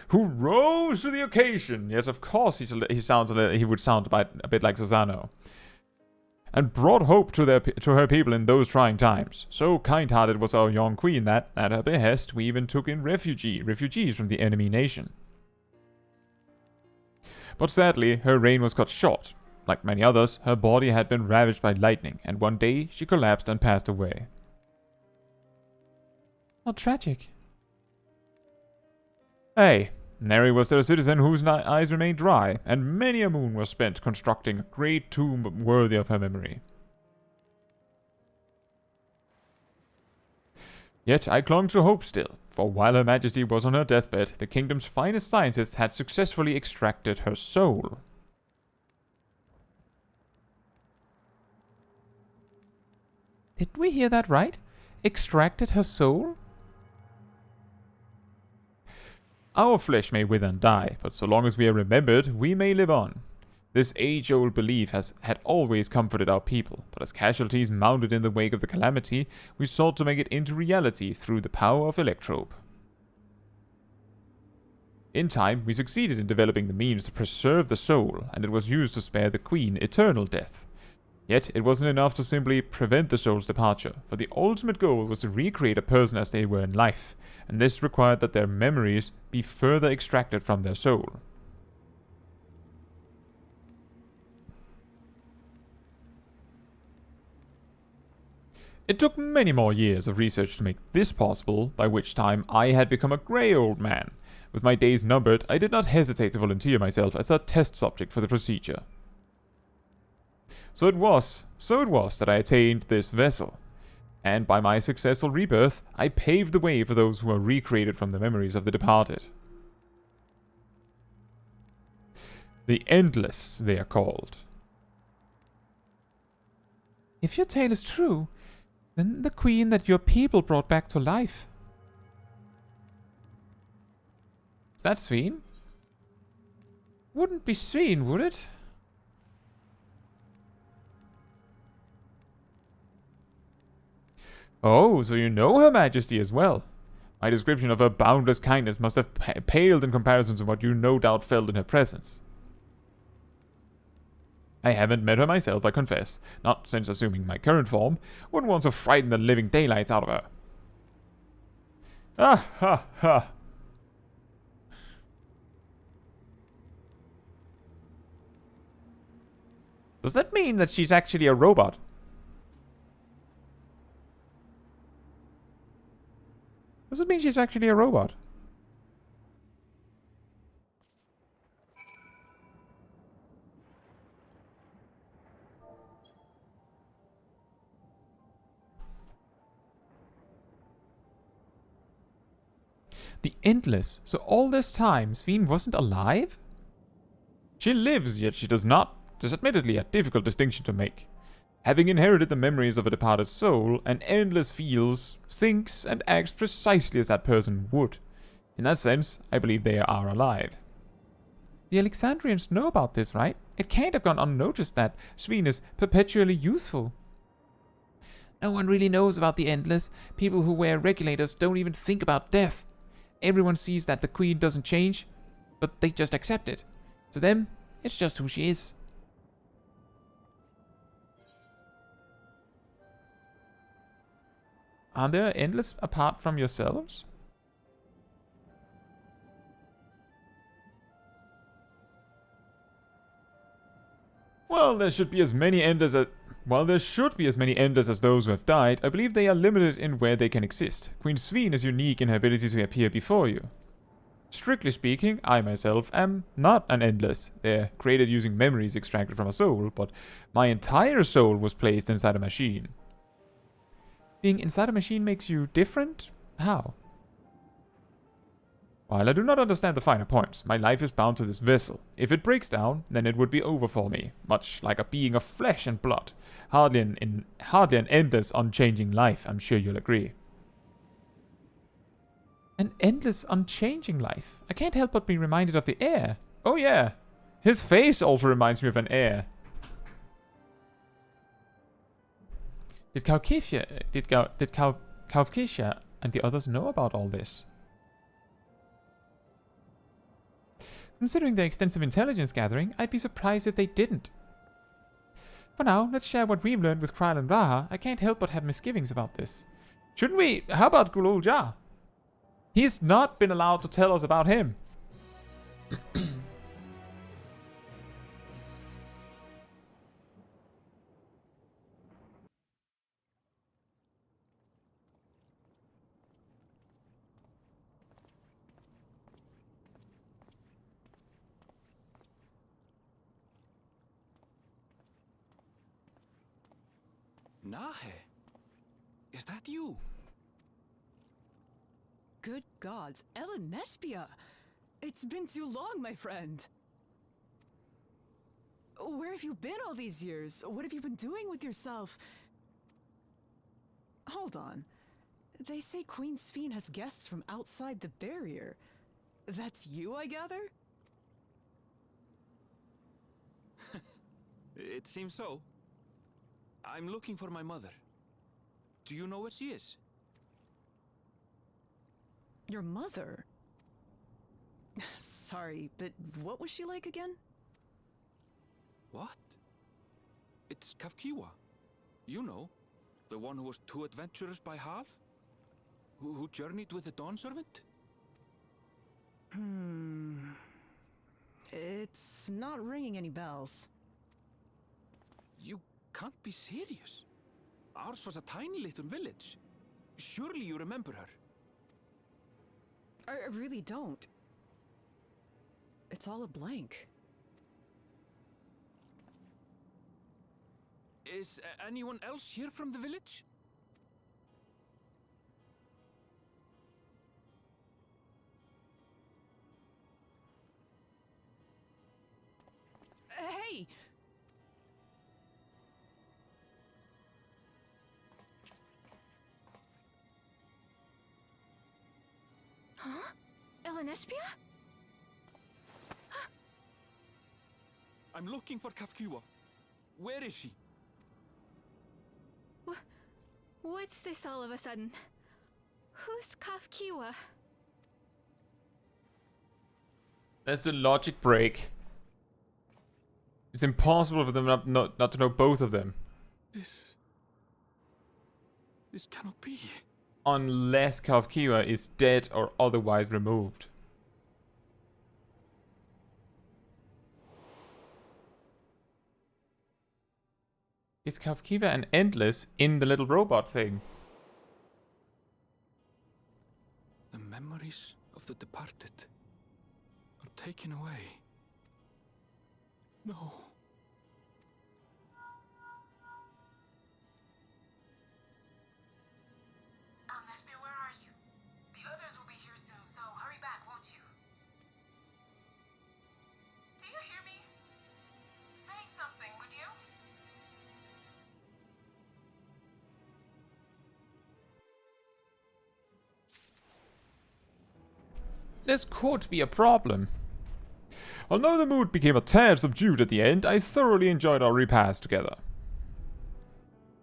Who rose to the occasion? Yes, of course, he would sound a bit like Susano. And brought hope to her people in those trying times. So kind-hearted was our young queen that, at her behest, we even took in refugees from the enemy nation. But sadly, her reign was cut short. Like many others, her body had been ravaged by lightning, and one day she collapsed and passed away. How tragic. Hey, nary was there a citizen whose eyes remained dry, and many a moon was spent constructing a great tomb worthy of her memory. Yet I clung to hope still, for while Her Majesty was on her deathbed, the kingdom's finest scientists had successfully extracted her soul. Did we hear that right? Extracted her soul? Our flesh may wither and die, but so long as we are remembered, we may live on. This age-old belief had always comforted our people, but as casualties mounted in the wake of the calamity, we sought to make it into reality through the power of Electrope. In time, we succeeded in developing the means to preserve the soul, and it was used to spare the Queen eternal death. Yet, it wasn't enough to simply prevent the soul's departure, for the ultimate goal was to recreate a person as they were in life, and this required that their memories be further extracted from their soul. It took many more years of research to make this possible, by which time I had become a grey old man. With my days numbered, I did not hesitate to volunteer myself as a test subject for the procedure. So it was that I attained this vessel, and by my successful rebirth, I paved the way for those who were recreated from the memories of the departed. The Endless, they are called. If your tale is true, then the queen that your people brought back to life. Is that Sphene? Wouldn't be Sphene, would it? Oh, so you know Her Majesty as well. My description of her boundless kindness must have paled in comparison to what you no doubt felt in her presence. I haven't met her myself, I confess, not since assuming my current form. Wouldn't want to frighten the living daylights out of her. Ah ha ha. Does that mean that she's actually a robot? Does it mean she's actually a robot? The Endless. So all this time, Sphene wasn't alive? She lives, yet she does not. It is admittedly a difficult distinction to make. Having inherited the memories of a departed soul, an Endless feels, thinks, and acts precisely as that person would. In that sense, I believe they are alive. The Alexandrians know about this, right? It can't have gone unnoticed that Sphene is perpetually youthful. No one really knows about the Endless. People who wear regulators don't even think about death. Everyone sees that the Queen doesn't change, but they just accept it. To them, it's just who she is. Are there Endless apart from yourselves? Well, there should be as many enders as... While there should be as many enders as those who have died, I believe they are limited in where they can exist. Queen Sphene is unique in her ability to appear before you. Strictly speaking, I myself am not an endless. They're created using memories extracted from a soul, but my entire soul was placed inside a machine. Being inside a machine makes you different? How? While I do not understand the finer points, my life is bound to this vessel. If it breaks down, then it would be over for me, much like a being of flesh and blood. Hardly an endless, unchanging life, I'm sure you'll agree. An endless, unchanging life? I can't help but be reminded of the heir. Oh yeah, his face also reminds me of an heir. Did Kaukisha and the others know about all this? Considering their extensive intelligence gathering, I'd be surprised if they didn't. For now, let's share what we've learned with Krile and Raha. I can't help but have misgivings about this. Shouldn't we? How about Zoraal Ja? He's not been allowed to tell us about him. Nahe, is that you? Good gods, Elenespia! It's been too long, my friend. Where have you been all these years? What have you been doing with yourself? Hold on. They say Queen Sphene has guests from outside the barrier. That's you, I gather? It seems so. I'm looking for my mother. Do you know where she is? Your mother? Sorry, but what was she like again? What? It's Kafkiwa. You know, the one who was too adventurous by half? Who journeyed with the Dawn Servant? It's not ringing any bells. You can't be serious. Ours was a tiny little village. Surely you remember her. I really don't. It's all a blank. Is anyone else here from the village? Hey! Huh? Elenespia? I'm looking for Kafkiwa. Where is she? What's this all of a sudden? Who's Kafkiwa? That's the logic break. It's impossible for them not to know both of them. This cannot be. Unless Kafkiwa is dead or otherwise removed. Is Kafkiwa an endless in the little robot thing? The memories of the departed are taken away. No. Alexandria, where are you? The others will be here soon, so hurry back, won't you? Do you hear me? Say something, would you? This could be a problem. Although the mood became a tad subdued at the end, I thoroughly enjoyed our repast together.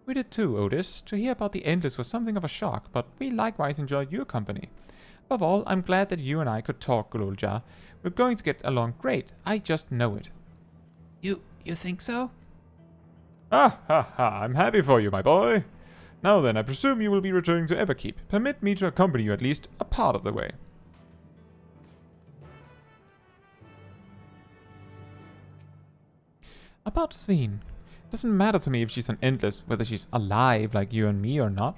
We did too, Otis. To hear about the Endless was something of a shock, but we likewise enjoyed your company. Above all, I'm glad that you and I could talk, Zoraal Ja. We're going to get along great. I just know it. You think so? Ah ha ha, I'm happy for you, my boy. Now then, I presume you will be returning to Everkeep. Permit me to accompany you at least a part of the way. A about Sphene. It doesn't matter to me if she's an endless, whether she's alive like you and me or not.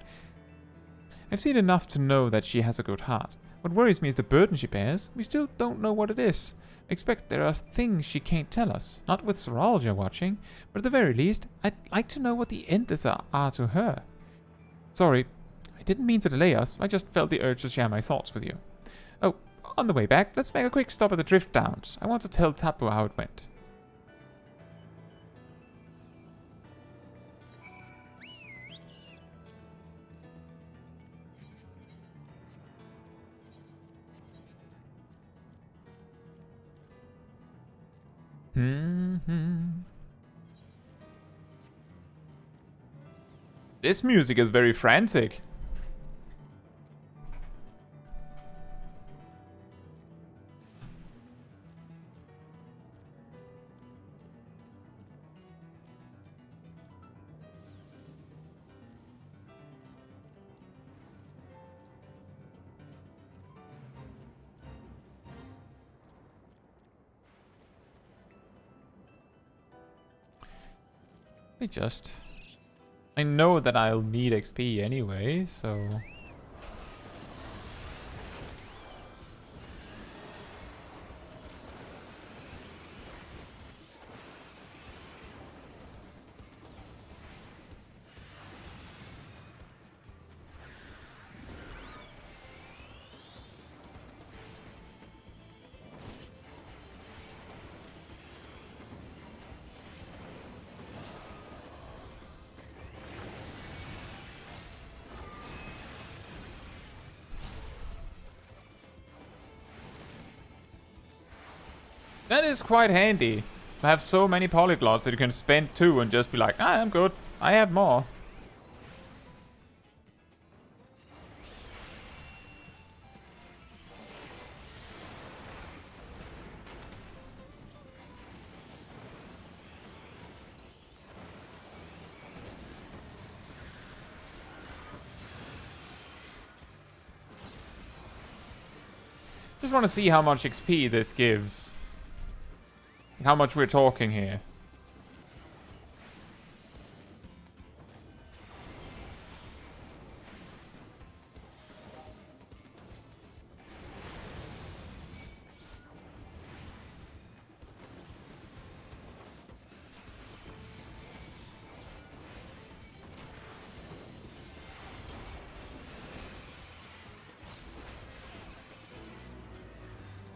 I've seen enough to know that she has a good heart. What worries me is the burden she bears. We still don't know what it is. I expect there are things she can't tell us, not with Zoraal Ja watching, but at the very least, I'd like to know what the endless are to her. Sorry, I didn't mean to delay us. I just felt the urge to share my thoughts with you. Oh, on the way back, let's make a quick stop at the Drift Downs. I want to tell Tapu how it went. This music is very frantic. I know that I'll need XP anyway, so... That is quite handy. To have so many polyglots that you can spend 2 and just be like, ah, I'm good. I have more. Just want to see how much XP this gives. How much we're talking here.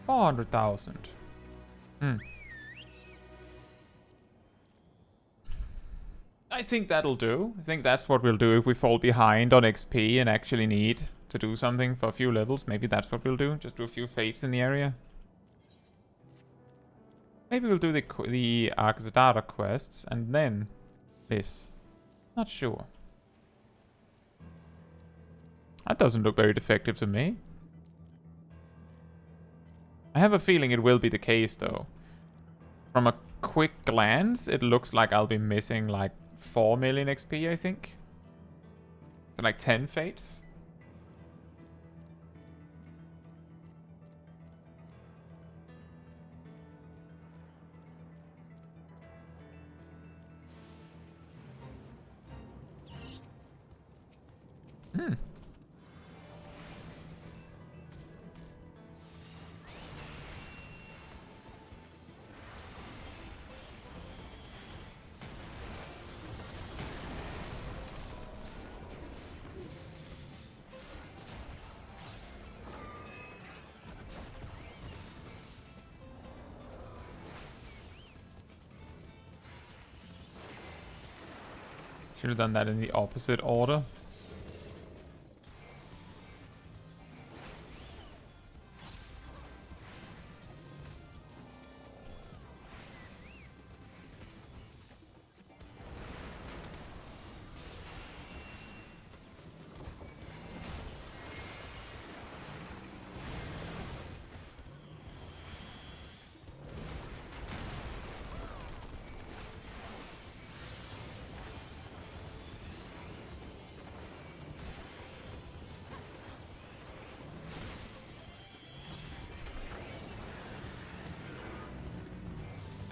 $400,000. I think that'll do. I think that's what we'll do if we fall behind on XP and actually need to do something for a few levels. Maybe that's what we'll do. Just do a few fates in the area. Maybe we'll do the Arcadata quests and then this. Not sure. That doesn't look very defective to me. I have a feeling it will be the case though. From a quick glance, it looks like I'll be missing like 4 million XP, I think. So like 10 fates. Should have done that in the opposite order.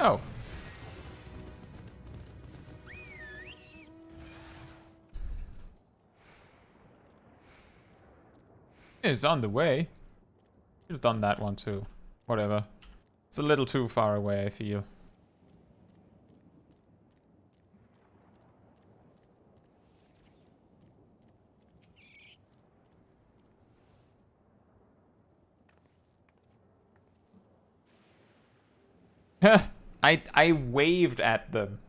Oh. It's on the way. Should have done that one too. Whatever. It's a little too far away, I feel. I waved at them.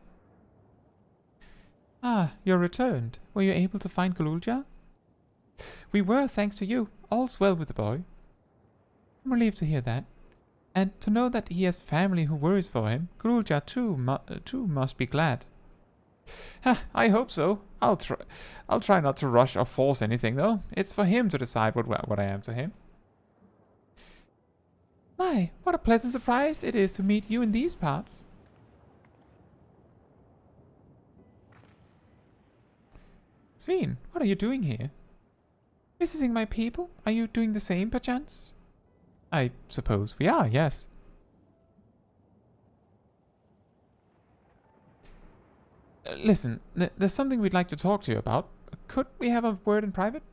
Ah, you're returned. Were you able to find Gulja? We were, thanks to you. All's well with the boy. I'm relieved to hear that. And to know that he has family who worries for him. Gulja too must be glad. I hope so. I'll try not to rush or force anything, though. It's for him to decide what I am to him. My, what a pleasant surprise it is to meet you in these parts. Sphene, what are you doing here? Visiting my people? Are you doing the same, perchance? I suppose we are, yes. Listen, there's something we'd like to talk to you about. Could we have a word in private?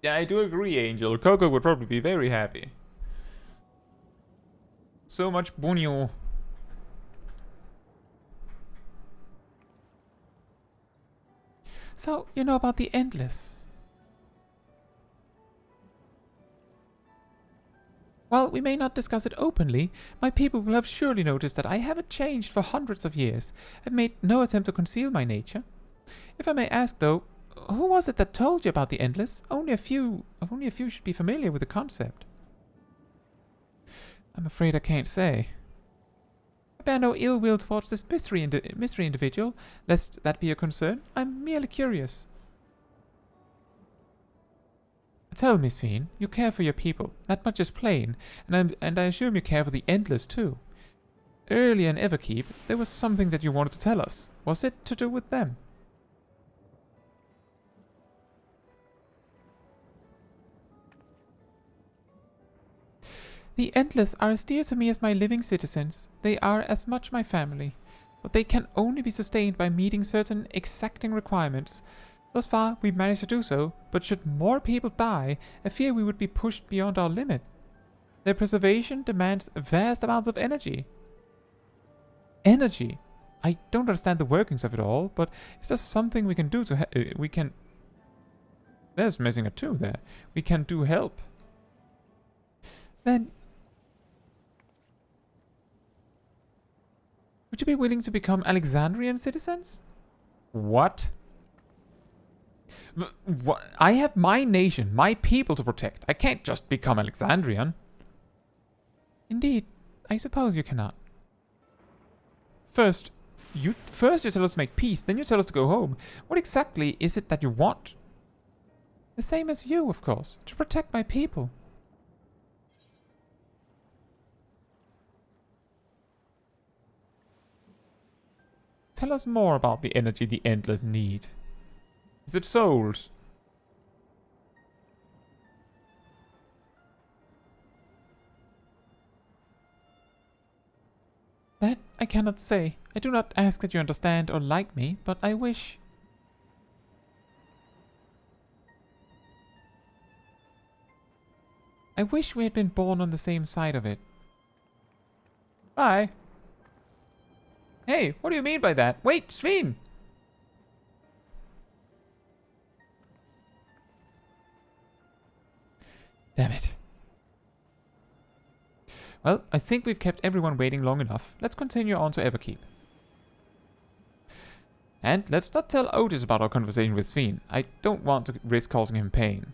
Yeah, I do agree, Angel. Coco would probably be very happy. So much bunyo. So, you know about the Endless? While we may not discuss it openly, my people will have surely noticed that I haven't changed for hundreds of years. I've made no attempt to conceal my nature. If I may ask, though, who was it that told you about the Endless? Only a few should be familiar with the concept. I'm afraid I can't say. I bear no ill will towards this mystery individual, lest that be a concern. I'm merely curious. Tell me, Sphene, you care for your people. That much is plain, and I assume you care for the Endless too. Earlier in Everkeep, there was something that you wanted to tell us. Was it to do with them? The Endless are as dear to me as my living citizens. They are as much my family. But they can only be sustained by meeting certain exacting requirements. Thus far, we've managed to do so, but should more people die, I fear we would be pushed beyond our limit. Their preservation demands vast amounts of energy. Energy? I don't understand the workings of it all, but is there something we can do to There's missing a 2 there. We can do help. Then would you be willing to become Alexandrian citizens? What? What? I have my nation, my people to protect. I can't just become Alexandrian. Indeed, I suppose you cannot. First you tell us to make peace, then you tell us to go home. What exactly is it that you want? The same as you, of course, to protect my people. Tell us more about the energy the Endless need. Is it souls? That I cannot say. I do not ask that you understand or like me, but I wish... I wish we had been born on the same side of it. Bye. Hey, what do you mean by that? Wait, Sphene! Damn it. Well, I think we've kept everyone waiting long enough. Let's continue on to Everkeep. And let's not tell Otis about our conversation with Sphene. I don't want to risk causing him pain.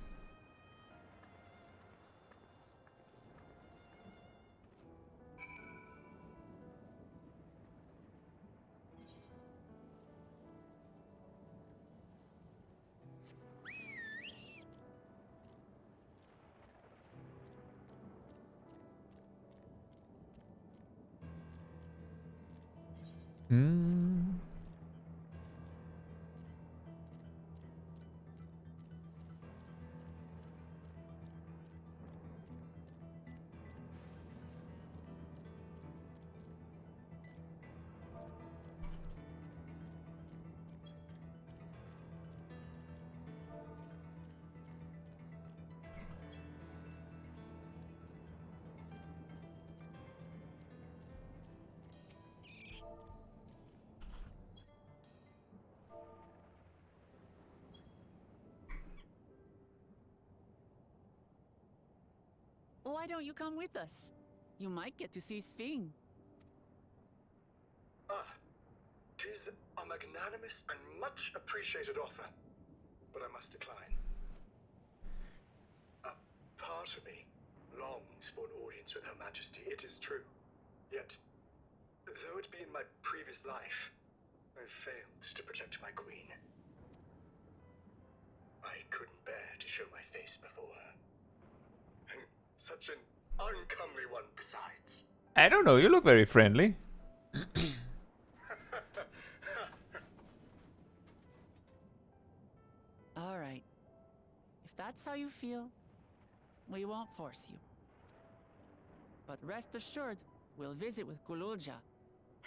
Why don't you come with us? You might get to see Sphene. Ah, 'tis a magnanimous and much appreciated offer, but I must decline. A part of me longs for an audience with Her Majesty, it is true. Yet, though it be in my previous life, I've failed to protect my queen. I couldn't bear to show my face before her. And such an uncomely one besides. I don't know, you look very friendly. All right. If that's how you feel, we won't force you. But rest assured, we'll visit with Gulja,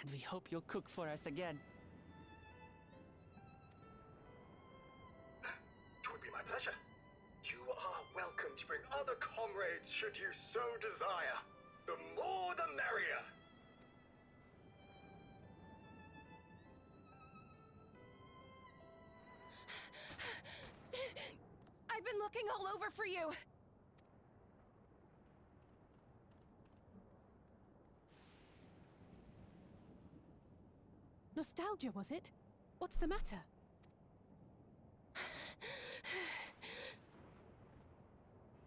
and we hope you'll cook for us again. It would be my pleasure. You are welcome to bring other comrades should you so desire. The more the merrier. I've been looking all over for you. Nostalgia, was it? What's the matter?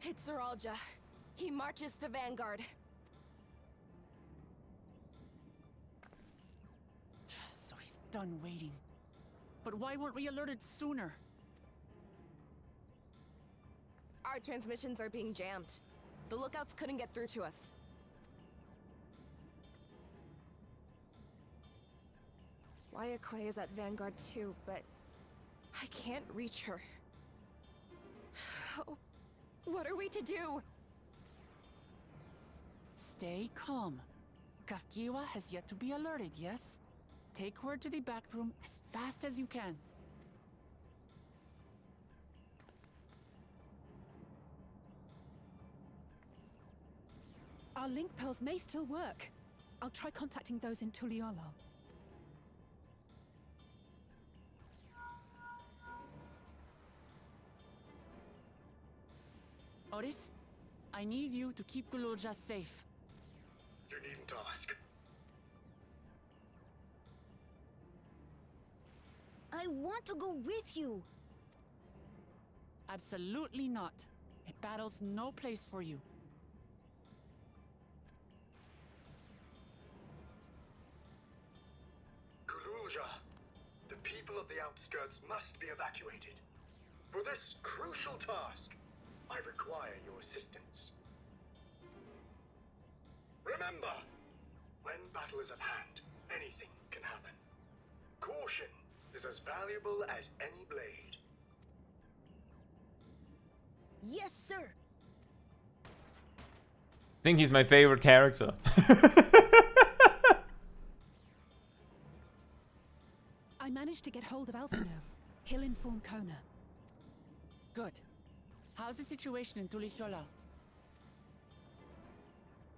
It's Zoraal Ja. He marches to Vanguard. So he's done waiting. But why weren't we alerted sooner? Our transmissions are being jammed. The lookouts couldn't get through to us. Wayakoi is at Vanguard too, but I can't reach her. What are we to do? Stay calm. Kafkiwa has yet to be alerted, yes? Take her to the back room as fast as you can. Our link pearls may still work. I'll try contacting those in Tuliolo. Otis, I need you to keep Gulja safe. You needn't ask. I want to go with you. Absolutely not. A battle's no place for you. Gulja, the people of the outskirts must be evacuated. For this crucial task, I require your assistance. Remember, when battle is at hand, anything can happen. Caution is as valuable as any blade. Yes, sir. I think he's my favorite character. I managed to get hold of Alphino. He'll inform Kona. Good. How's the situation in Tulichola?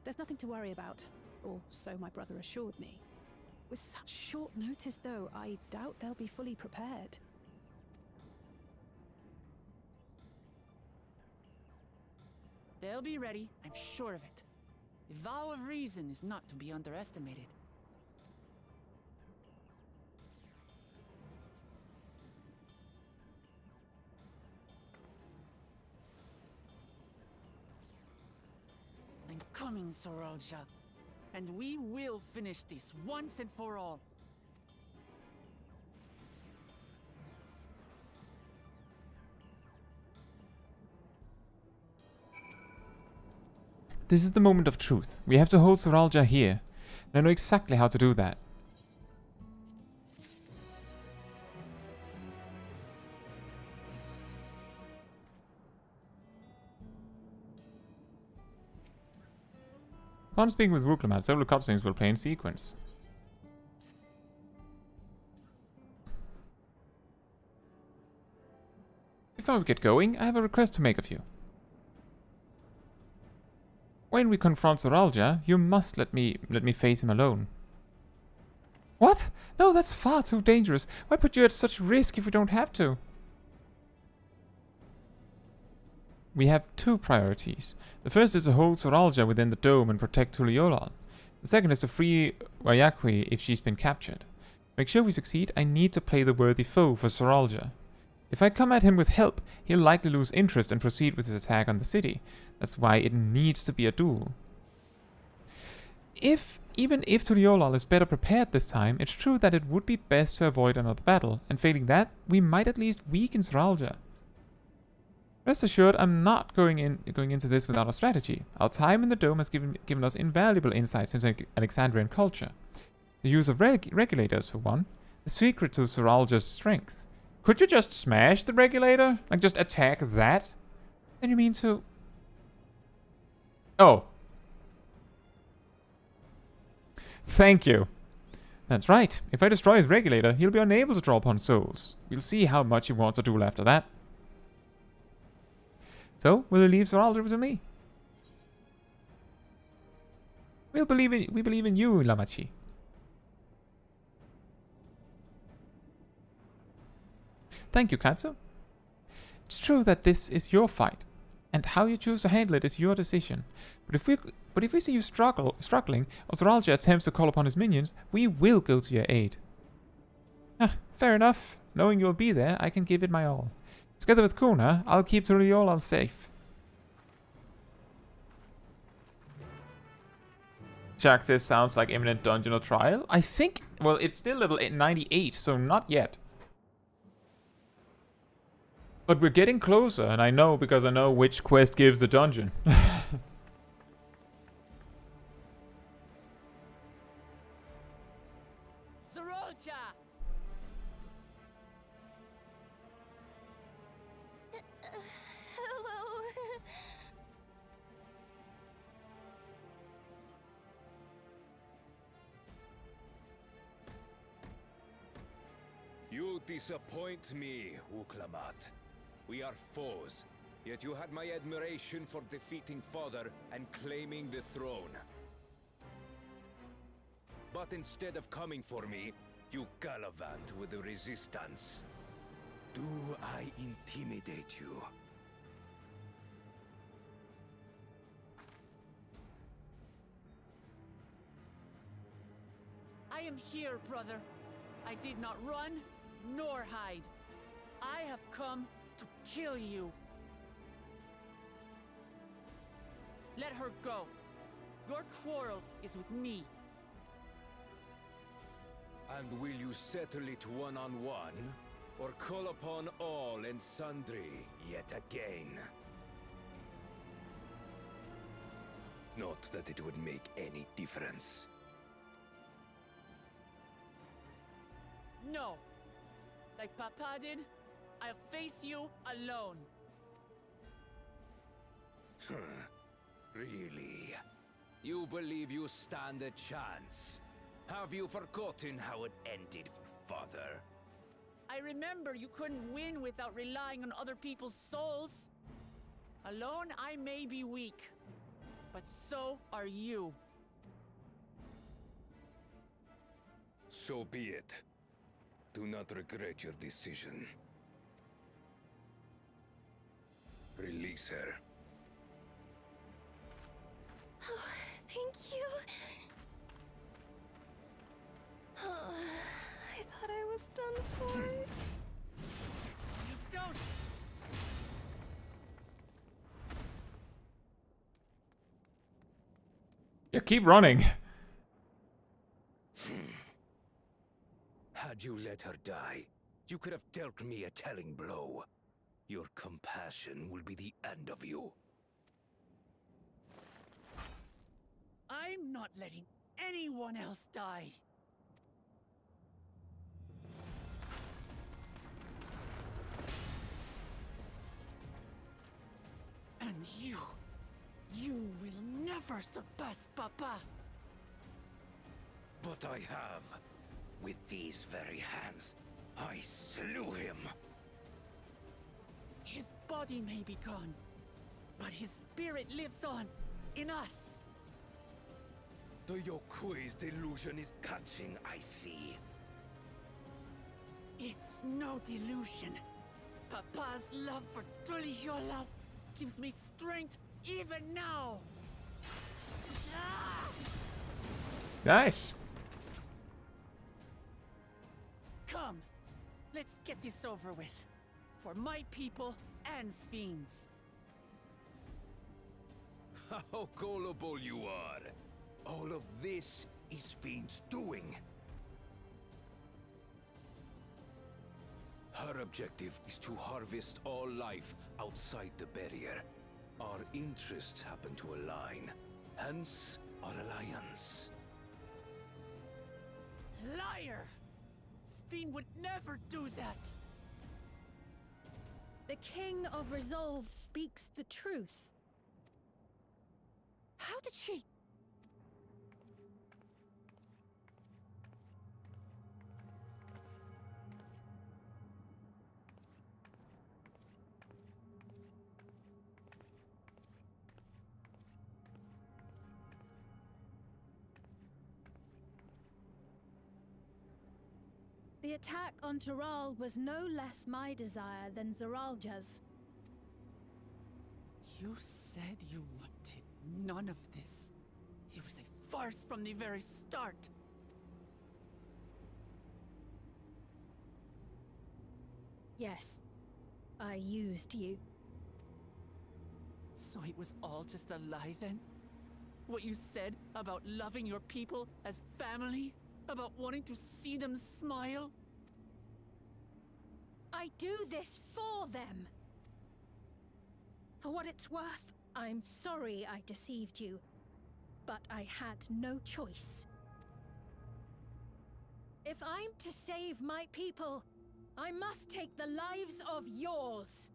There's nothing to worry about, or so my brother assured me. With such short notice, though, I doubt they'll be fully prepared. They'll be ready, I'm sure of it. The vow of reason is not to be underestimated. I'm coming, Zoraal Ja, and we will finish this once and for all. This is the moment of truth. We have to hold Zoraal Ja here. And I know exactly how to do that. Upon speaking with Ruklimat, several cutscenes will play in sequence. Before we get going, I have a request to make of you. When we confront Zoraal Ja, you must let me face him alone. What? No, that's far too dangerous. Why put you at such risk if we don't have to? we have two priorities. The first is to hold Zoraal Ja within the dome and protect Tuliyollal. The second is to free Wayakwe if she's been captured. To make sure we succeed, I need to play the worthy foe for Zoraal Ja. If I come at him with help, he'll likely lose interest and proceed with his attack on the city. That's why it needs to be a duel. Even if Tuliyollal is better prepared this time, it's true that it would be best to avoid another battle, and failing that, we might at least weaken Zoraal Ja. Rest assured, I'm not going into this without a strategy. Our time in the dome has given us invaluable insights into Alexandrian culture. The use of regulators, for one, the secret to Zoraal Ja's strength. Could you just smash the regulator? Like, just attack that? Then you mean to... Oh. Thank you. That's right. If I destroy his regulator, he'll be unable to draw upon souls. We'll see how much he wants to duel after that. So, will you leave Zoraal Ja with me? We believe in you, Lamachi. Thank you, Caetsu. It's true that this is your fight, and how you choose to handle it is your decision. But if we see you struggling, or Zoraal Ja attempts to call upon his minions, we will go to your aid. Fair enough. Knowing you'll be there, I can give it my all. Together with Kuna, I'll keep Tuliyollal safe. Jack says sounds like imminent dungeon or trial. I think, well, it's still level 98, so not yet. But we're getting closer, and I know because I know which quest gives the dungeon. Zoraal Ja! Hello. You disappoint me, Uklamat. We are foes, yet you had my admiration for defeating Father and claiming the throne. But instead of coming for me, you gallivant with the resistance. Do I intimidate you? I am here, brother. I did not run, nor hide. I have come to kill you. Let her go. Your quarrel is with me. And will you settle it one-on-one, or call upon all and sundry yet again? Not that it would make any difference. No. Like Papa did, I'll face you alone. Really? You believe you stand a chance? Have you forgotten how it ended for Father? I remember you couldn't win without relying on other people's souls. Alone, I may be weak, but so are you. So be it. Do not regret your decision. Release her. Oh, thank you. Oh, I thought I was done for. You don't. Yeah, keep running. Had you let her die, you could have dealt me a telling blow. Your compassion will be the end of you. I'm not letting anyone else die. And you will never surpass Papa. But I have. With these very hands, I slew him. His body may be gone, but his spirit lives on, in us. The Yokui's delusion is catching, I see. It's no delusion. Papa's love for Tuliyollal gives me strength even now. Ah! Nice. Come, let's get this over with. For my people and Sphene's. How gullible you are! All of this is Sphene's doing. Her objective is to harvest all life outside the barrier. Our interests happen to align, hence our alliance. Liar! Sphene would never do that! The King of Resolve speaks the truth. How did she... The attack on Zoraal was no less my desire than Zoraal Ja's. You said you wanted none of this. It was a farce from the very start. Yes, I used you. So it was all just a lie then? What you said about loving your people as family? About wanting to see them smile? I do this for them. For what it's worth, I'm sorry I deceived you, but I had no choice. If I'm to save my people, I must take the lives of yours.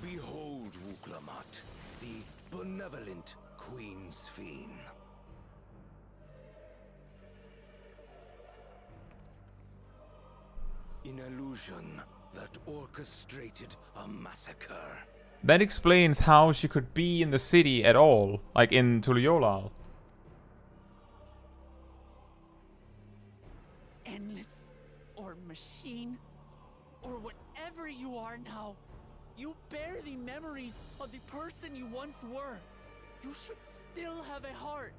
Behold, Wuklamat, the benevolent Queen Sphene. An illusion that orchestrated a massacre. That explains how she could be in the city at all, like in Tuliolal. Endless, or machine, or whatever you are now, you bear the memories of the person you once were. You should still have a heart.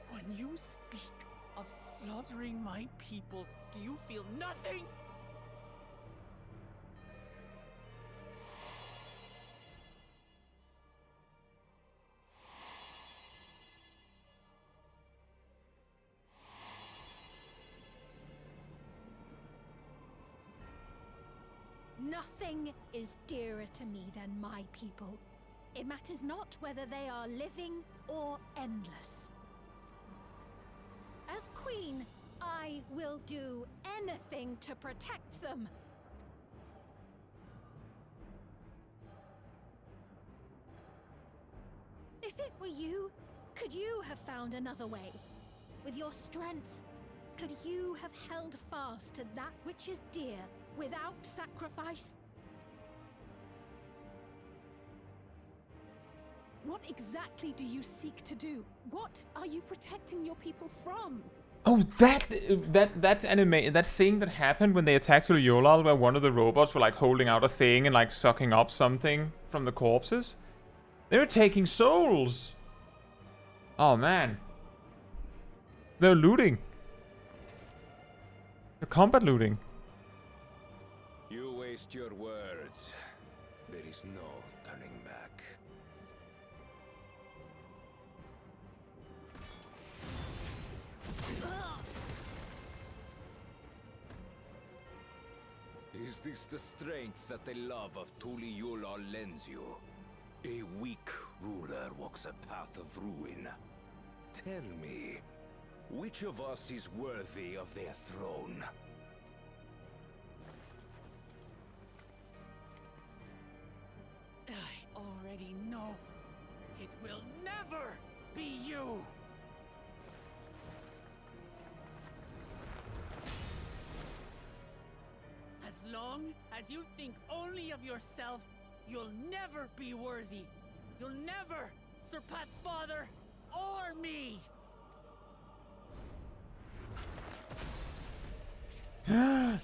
When you speak of slaughtering my people, do you feel nothing? Nothing is dearer to me than my people. It matters not whether they are living or endless. As queen, I will do anything to protect them. If it were you, could you have found another way? With your strength, could you have held fast to that which is dear without sacrifice? What exactly do you seek to do? What are you protecting your people from? Oh, that thing that happened when they attacked Tuliolal, where one of the robots were like holding out a thing and like sucking up something from the corpses. They're taking souls. Oh man. They're looting. They're combat looting. You waste your words. There is no turning back. Is this the strength that the love of Tuliolal lends you? A weak ruler walks a path of ruin. Tell me, which of us is worthy of their throne? I already know. It will never be you! As long as you think only of yourself, you'll never be worthy. You'll never surpass Father or me!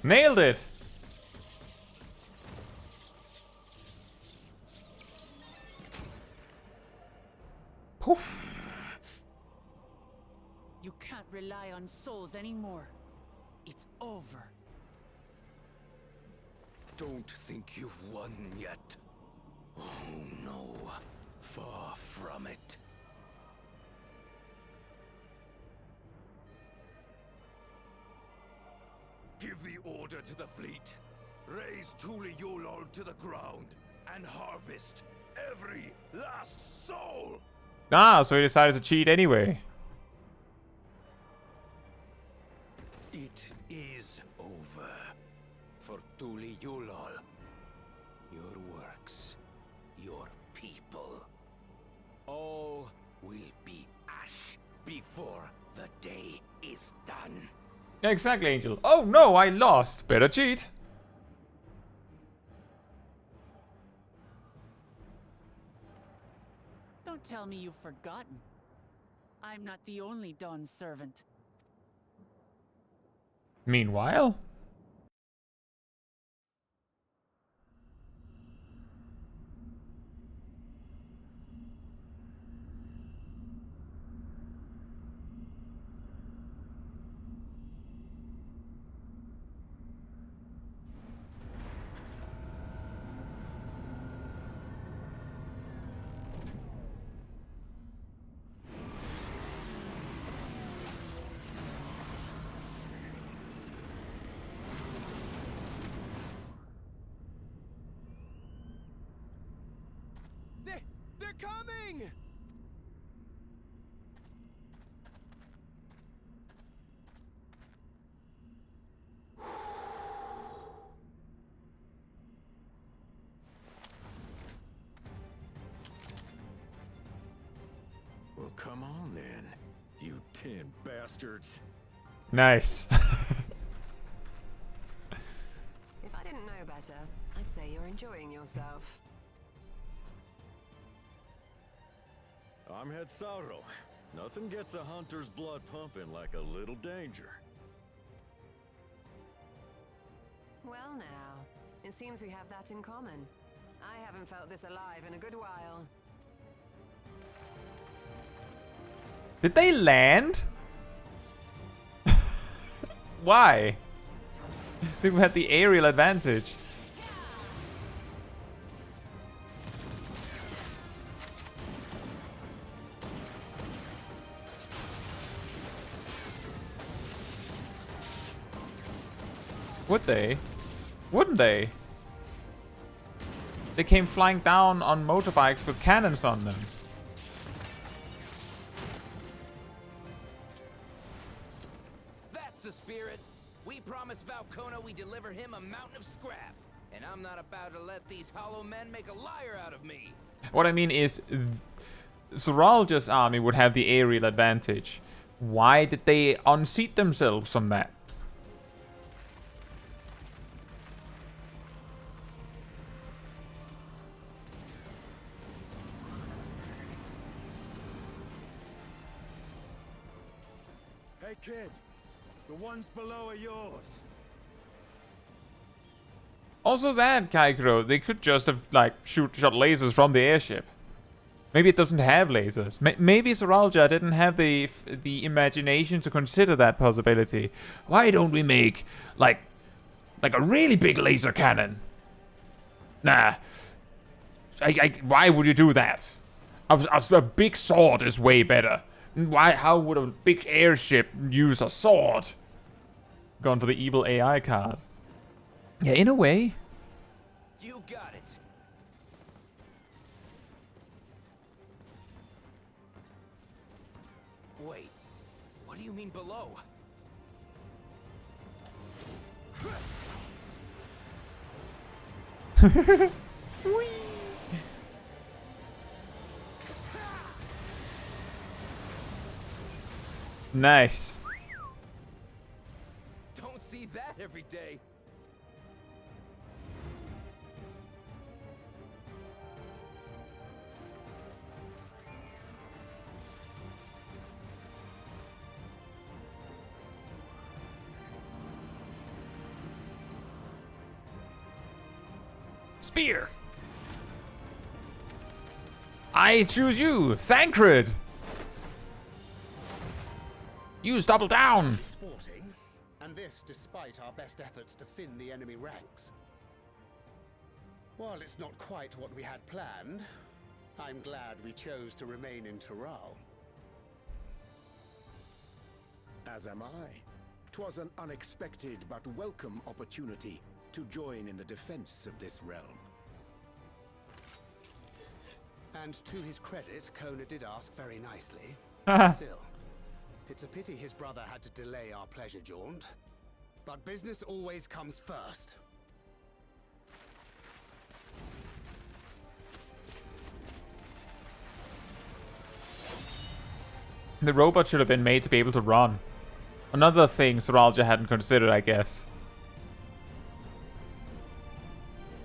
Nailed it! Poof. You can't rely on souls anymore. It's over. Don't think you've won yet. Oh no, far from it. Give the order to the fleet. Raise Thule Yolol to the ground and harvest every last soul. Ah, so he decided to cheat anyway. It is over for Thule Yolol. Your works, your people, all will be ash before the day is done. Exactly, Angel. Oh no, I lost. Better cheat. Don't tell me you've forgotten. I'm not the only Dawn's servant. Meanwhile... They're coming! Well, come on then, you 10 bastards. Nice. If I didn't know better, I'd say you're enjoying yourself. I'm Head Sauro. Nothing gets a hunter's blood pumping like a little danger. Well now, it seems we have that in common. I haven't felt this alive in a good while. Did they land? Why? I think we had the aerial advantage. Would they? Wouldn't they? They came flying down on motorbikes with cannons on them. That's the spirit. We promised Valkona we deliver him a mountain of scrap. And I'm not about to let these hollow men make a liar out of me. What I mean is, Zoraal Ja's army would have the aerial advantage. Why did they unseat themselves from that? Hey kid, the ones below are yours. Also that, Kaikro, they could just have, like, shot lasers from the airship. Maybe it doesn't have lasers. Maybe Zoraal Ja didn't have the imagination to consider that possibility. Why don't we make, like a really big laser cannon? Nah. Why would you do that? A big sword is way better. How would a big airship use a sword? Gone for the evil AI card. Yeah, in a way. You got it. Wait, what do you mean below? Nice. Don't see that every day. Spear! I choose you, Thancred! Use double down! Sporting, and this despite our best efforts to thin the enemy ranks. While it's not quite what we had planned, I'm glad we chose to remain in Tural. As am I. 'Twas an unexpected but welcome opportunity to join in the defense of this realm. And to his credit, Kona did ask very nicely. Still, it's a pity his brother had to delay our pleasure jaunt. But business always comes first. The robot should have been made to be able to run. Another thing Zoraal Ja hadn't considered, I guess.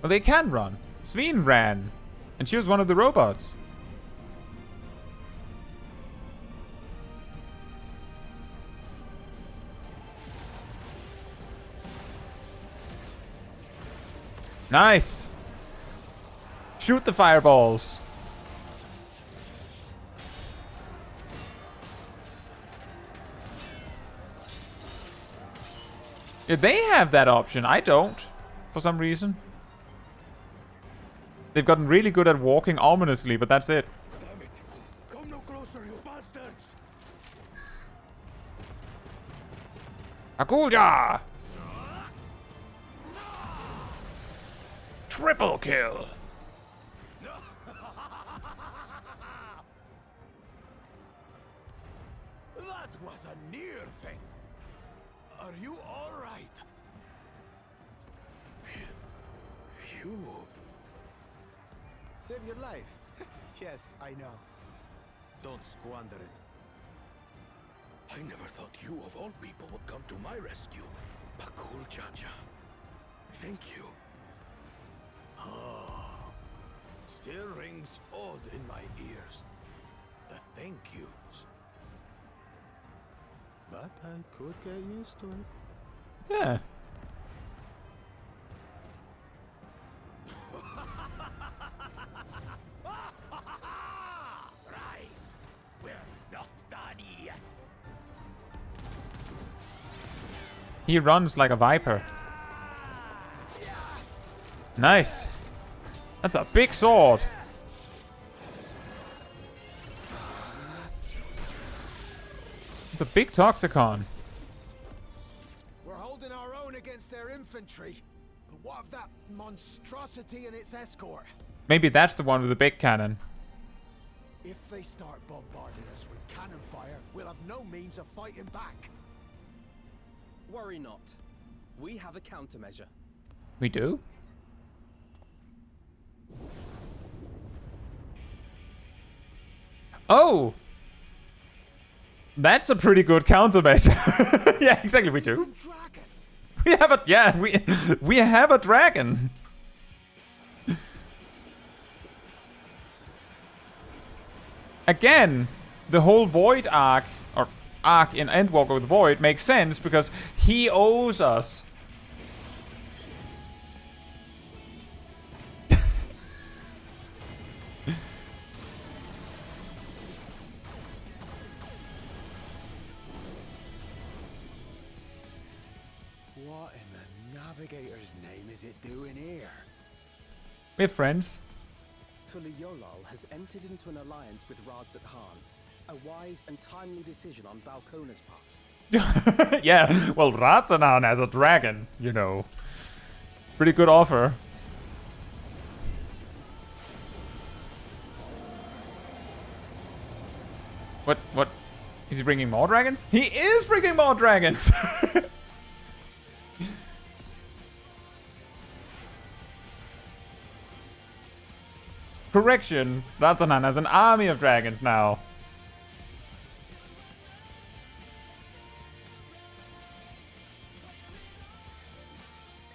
Well, they can run. Sphene ran. And she was one of the robots. Nice! Shoot the fireballs! Yeah, they have that option. I don't. For some reason. They've gotten really good at walking ominously, but that's it. Damn it! Come no closer, you bastards! Gulja! Triple kill! That was a near thing. Are you all right? You... Save your life. Yes, I know. Don't squander it. I never thought you of all people would come to my rescue. Gulja. Thank you. Oh, still rings odd in my ears. The thank yous. But I could get used to it. Yeah. Right. We're not done yet. He runs like a viper. Nice. That's a big sword. It's a big Toxicon. We're holding our own against their infantry. But what of that monstrosity and its escort? Maybe that's the one with the big cannon. If they start bombarding us with cannon fire, we'll have no means of fighting back. Worry not. We have a countermeasure. We do? Oh! That's a pretty good countermeasure. Yeah, exactly, we do. We have a... Yeah, we have a dragon. Again, the whole Void arc, or arc in Endwalker with Void, makes sense because he owes us. What in the Navigator's name is it doing here? We're friends. Tuliyollal has entered into an alliance with Radzat Han. A wise and timely decision on Valkona's part. Yeah, well, Ratzanan as a dragon, you know. Pretty good offer. What? Is he bringing more dragons? He is bringing more dragons! Correction, Ratzanan has an army of dragons now.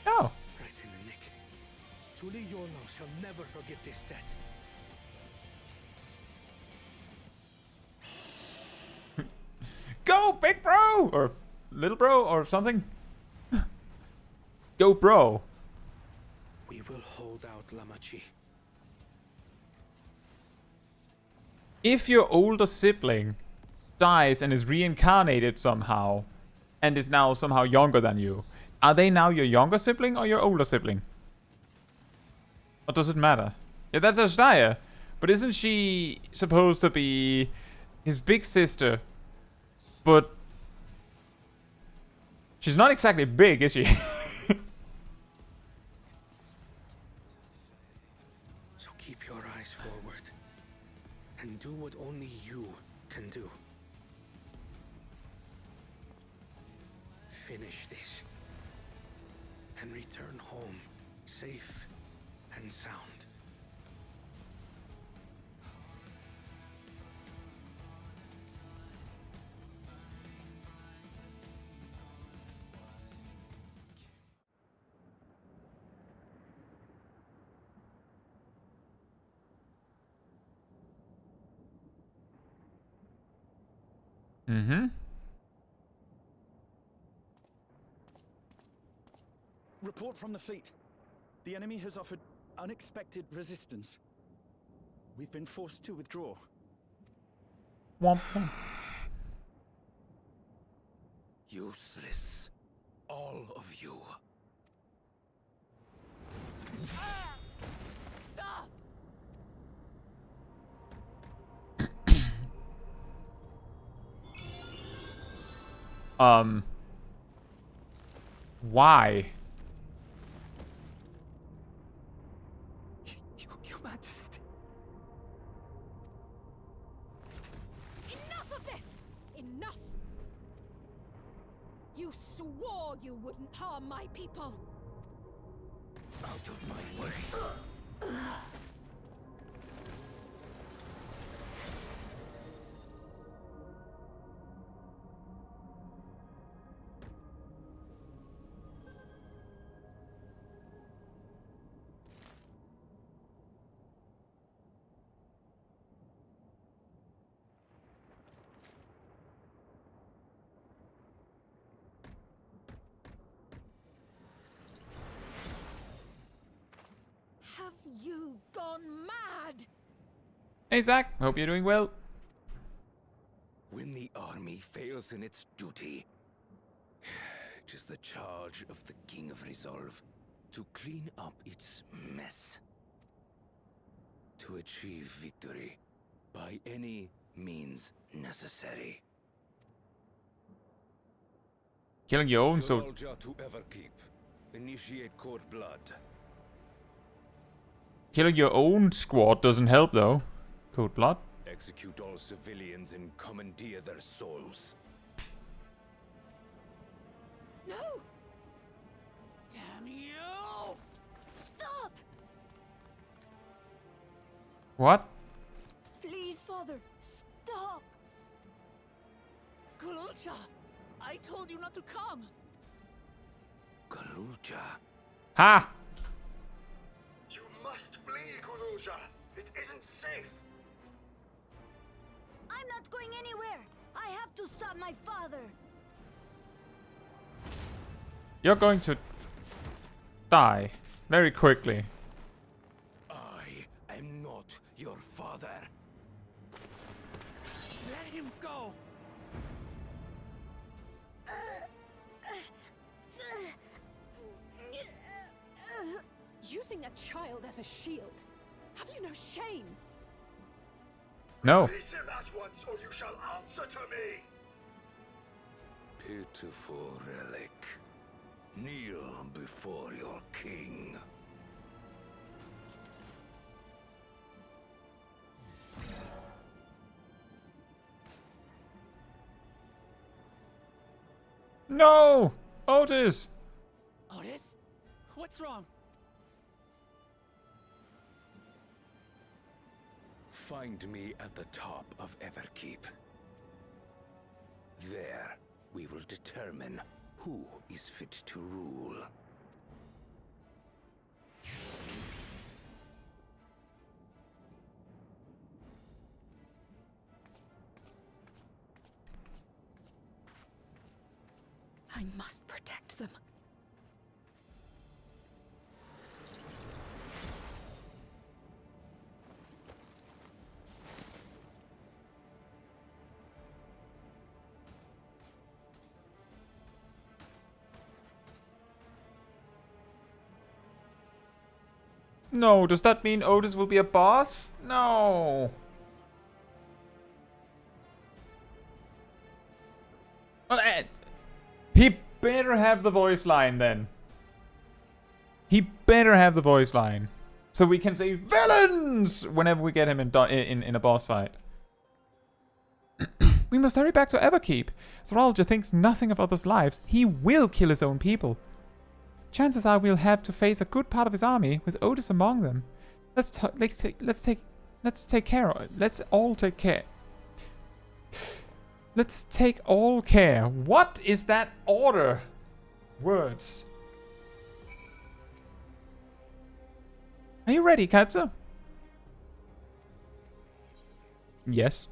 Oh. Right in the nick. Tuliyollal shall never forget this debt. Go, big bro! Or little bro, or something. Go, bro. We will hold out, Lamachi. If your older sibling dies and is reincarnated somehow, and is now somehow younger than you, are they now your younger sibling or your older sibling? Or does it matter? Yeah, that's Ashdaya. But isn't she supposed to be his big sister? But she's not exactly big, is she? So keep your eyes forward and do what only you can do. Finish this and return home safe and sound. Mm-hmm. Report from the fleet. The enemy has offered unexpected resistance. We've been forced to withdraw. Womp womp. Useless. All of you. Stop! Why? Your Majesty. Enough of this! Enough! You swore you wouldn't harm my people. Out of my way. Have you gone mad? Hey Zach, hope you're doing well. When the army fails in its duty, it is the charge of the King of Resolve to clean up its mess. To achieve victory by any means necessary. Killing your own soul. Zoraal Ja to Everkeep. Initiate Cold Blood. Killing your own squad doesn't help though. Cold blood. Execute all civilians and commandeer their souls. No! Damn you! Stop! What? Please, Father, stop! Gulja! I told you not to come! Gulja. Ha! You must flee, Gulja. It isn't safe. I'm not going anywhere! I have to stop my father! You're going to die very quickly. I am not your father. Let him go! Using a child as a shield. Have you no shame? No. Release him at once, or you shall answer to me. Pitiful relic. Kneel before your king. No! Otis! Otis? What's wrong? Find me at the top of Everkeep. There, we will determine who is fit to rule. I must protect them. No, does that mean Otis will be a boss? No. Well, he better have the voice line then. He better have the voice line. So we can say villains whenever we get him in a boss fight. We must hurry back to Everkeep. Zoraal Ja thinks nothing of others' lives. He will kill his own people. Chances are we'll have to face a good part of his army, with Otis among them. Let's take care. Let's all take care. Let's take all care. What is that order? Words. Are you ready, Caetsu? Yes.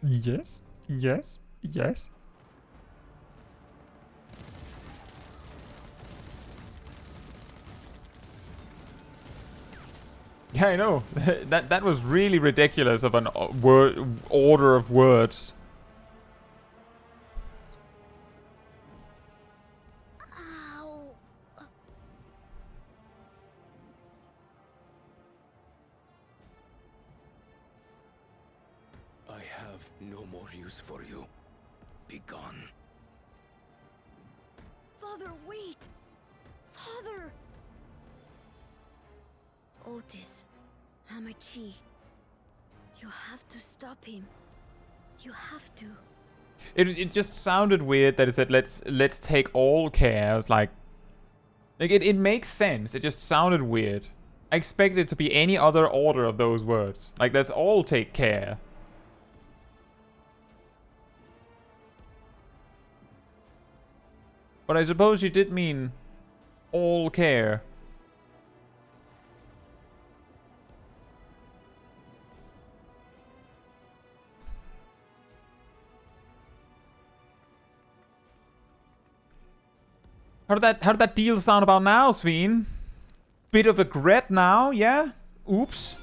Yes. Yes. Yes. Yeah, I know. that was really ridiculous of an order of words. I have no more use for you. Be gone. Father, wait! Father! Otis, Hamachi, you have to stop him. You have to. It just sounded weird that it said let's take all care. I was like it makes sense. It just sounded weird. I expected it to be any other order of those words. Like let's all take care. But I suppose you did mean all care. How did that deal sound about now, Sphene? Bit of a regret now, yeah? Oops.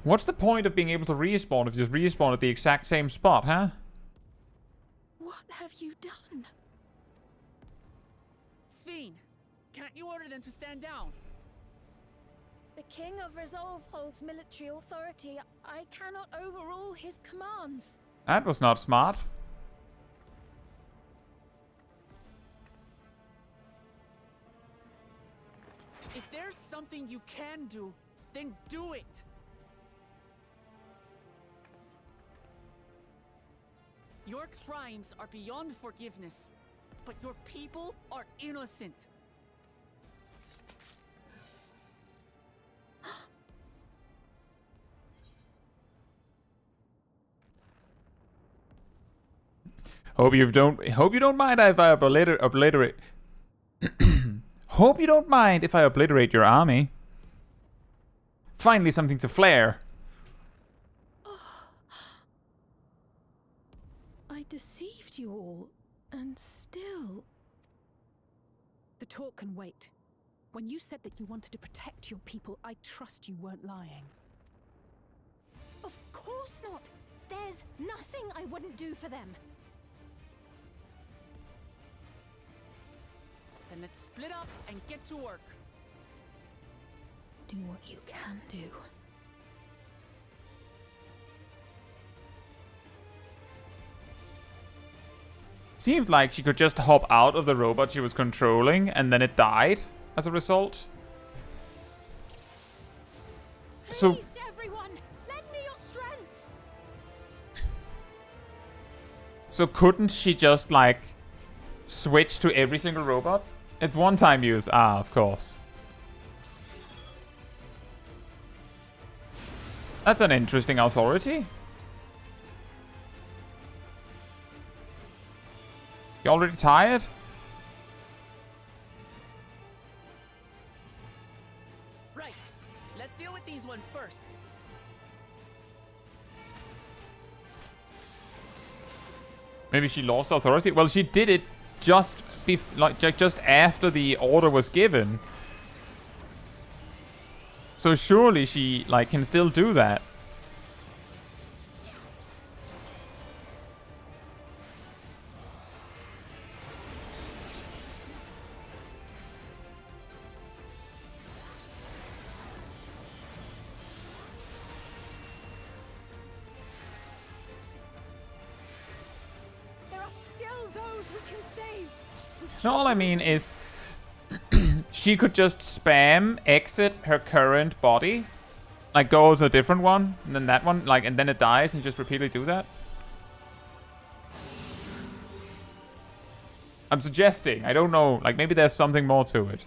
What's the point of being able to respawn if you just respawn at the exact same spot, huh? What have you done? Sphene, can't you order them to stand down? The King of Resolve holds military authority. I cannot overrule his commands. That was not smart. If there's something you can do, then do it! Your crimes are beyond forgiveness, but your people are innocent. Hope you don't mind if I obliterate. Hope you don't mind if I obliterate your army. Finally, something to flare. I deceived you all, and still... The talk can wait. When you said that you wanted to protect your people, I trust you weren't lying. Of course not. There's nothing I wouldn't do for them. Then let's split up and get to work. Do what you can do. Seemed like she could just hop out of the robot she was controlling and then it died as a result. Please, everyone, lend me your strength. So couldn't she just like switch to every single robot? It's one-time use. Ah, of course. That's an interesting authority. You already tired? Right. Let's deal with these ones first. Maybe she lost authority? Well, she did it just just after the order was given. So surely she like can still do that. No, all I mean is she could just spam exit her current body, like go to a different one, and then that one, like, and then it dies, and just repeatedly do that. I'm suggesting. I don't know. Like, maybe there's something more to it.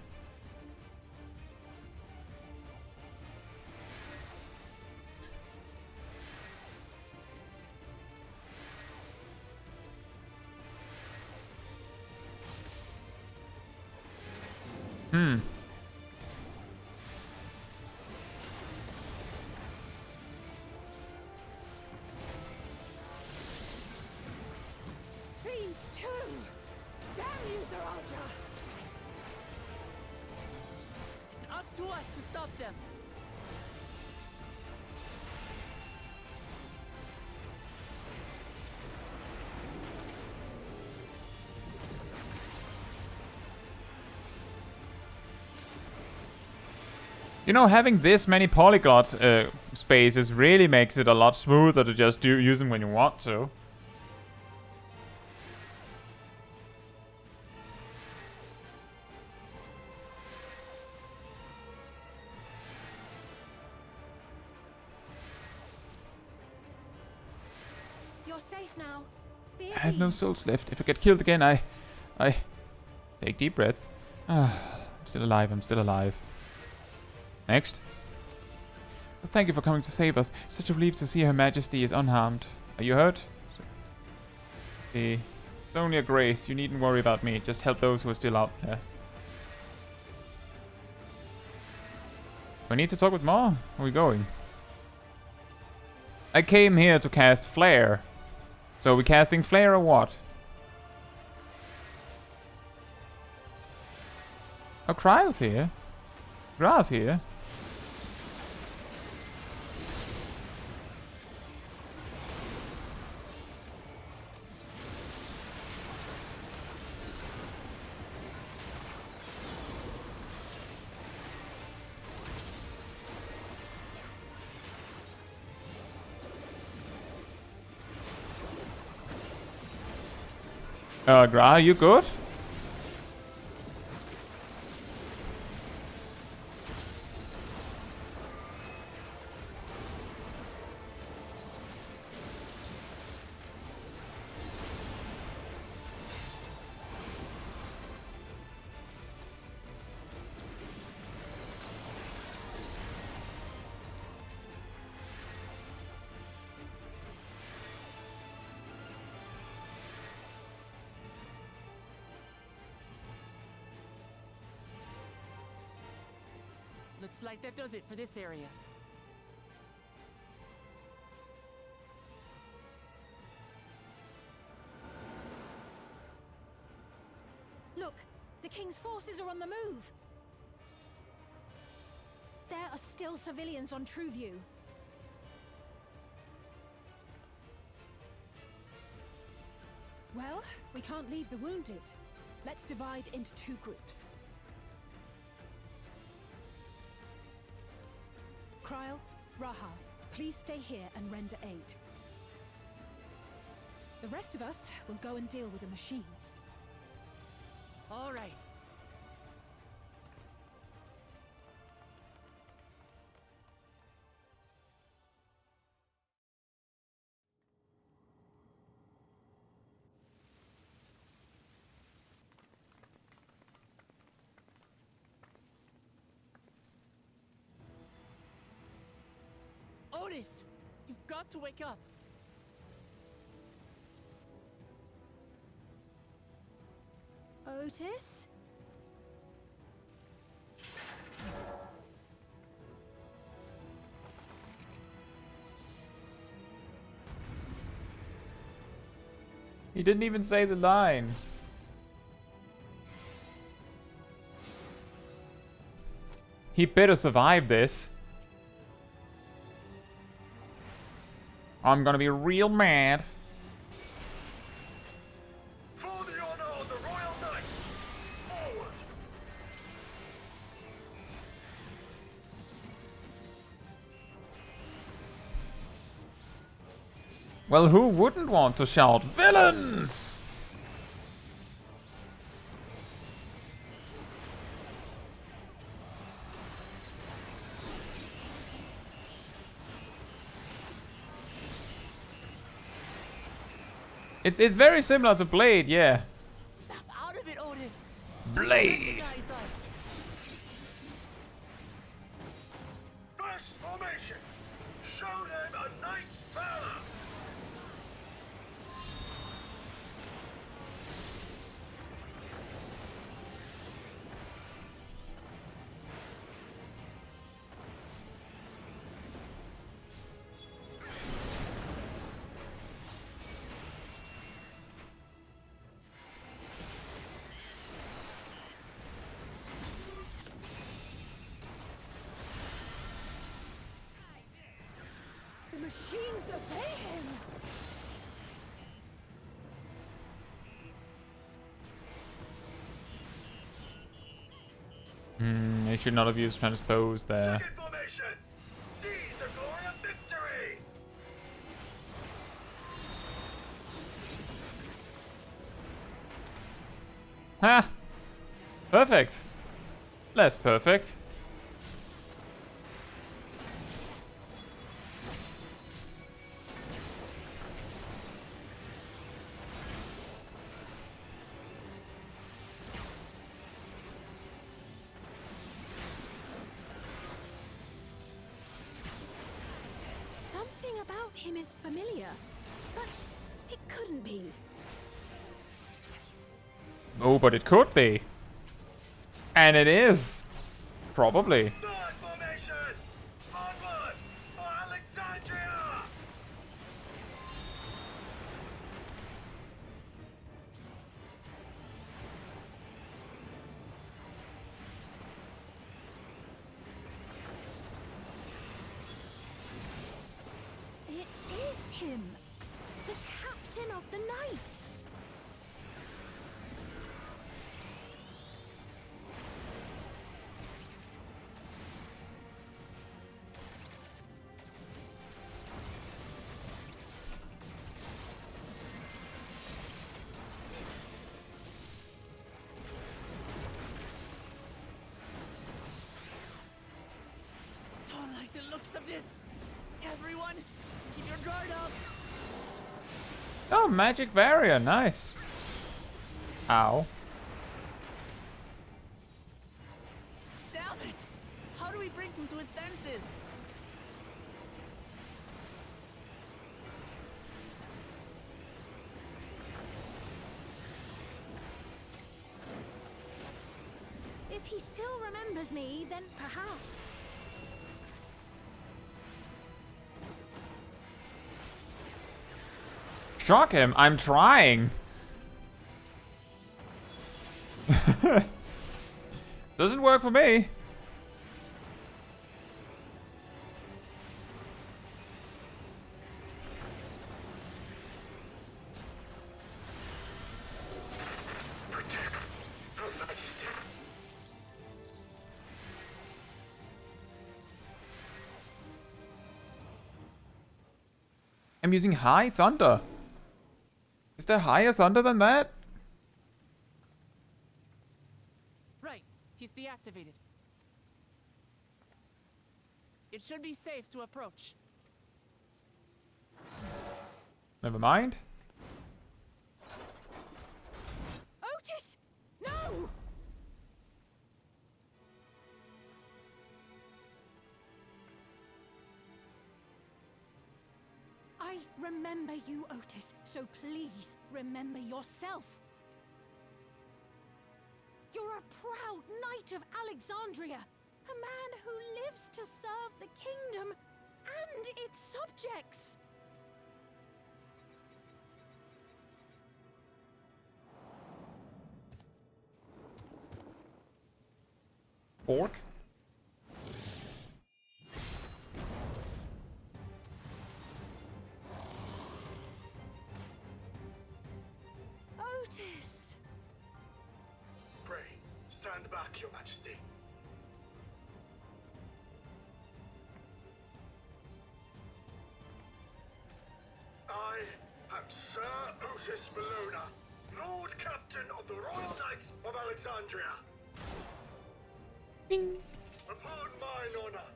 Fiends too! Damn you, Zoraal Ja! It's up to us to stop them. You know, having this many polyglot spaces really makes it a lot smoother to just use them when you want to. You're safe now. Be I at have no ease. souls left. If I get killed again, I take deep breaths. I'm still alive. I'm still alive. Next. Well, thank you for coming to save us. Such a relief to see Her Majesty is unharmed. Are you hurt? It's only a grace. You needn't worry about me. Just help those who are still out there. We need to talk with Ma. Where are we going? I came here to cast Flare. So are we casting Flare or what? Oh, Cryle's here. Gra's here. Gra, you good? Looks like that does it for this area. Look, the King's forces are on the move. There are still civilians on True View. Well, we can't leave the wounded. Let's divide into two groups. Kryle, Raha, please stay here and render aid. The rest of us will go and deal with the machines. All right. Otis, you've got to wake up. Otis? He didn't even say the line. He better survive this. I'm gonna be real mad. For the honor of the Royal Knight, forward! Well, who wouldn't want to shout villains? It's very similar to Blade, yeah. Snap out of it, Otis. Blade. Recognize us. First formation! Show them a knight's valor! The machines obey him! I should not have used transpose there. Second formation! Seize the glory of victory! Ha! Perfect. Less perfect. Something about him is familiar, but it couldn't be. Oh, but it could be. And it is. Probably. Third formation! Onward for Alexandria! It is him, the captain of the knights. Don't like the looks of this. Everyone, keep your guard up. Oh, magic barrier. Nice. Ow. Damn it! How do we bring him to his senses? If he still remembers me, then perhaps. Shock him. I'm trying. Doesn't work for me. I'm using high thunder. Is there higher thunder than that? Right, he's deactivated. It should be safe to approach. Never mind. Otis! No! I remember you, Otis, so please remember yourself. You're a proud knight of Alexandria, a man who lives to serve the kingdom and its subjects. Orc. Otis! Pray, stand back, Your Majesty. I am Sir Otis Bologna, Lord Captain of the Royal Knights of Alexandria. Bing. Upon mine honor,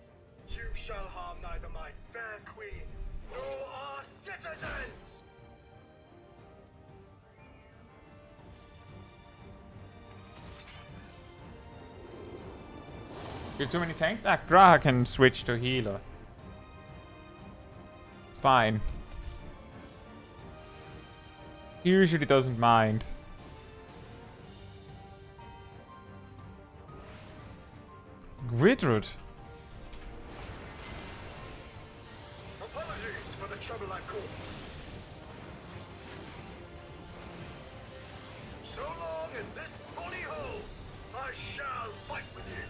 you shall harm neither my fair queen nor our citizens. You have too many tanks? Ah, Graha can switch to healer. It's fine. He usually doesn't mind. Gridrud. Apologies for the trouble I caused. So long in this bonny hole, I shall fight with you.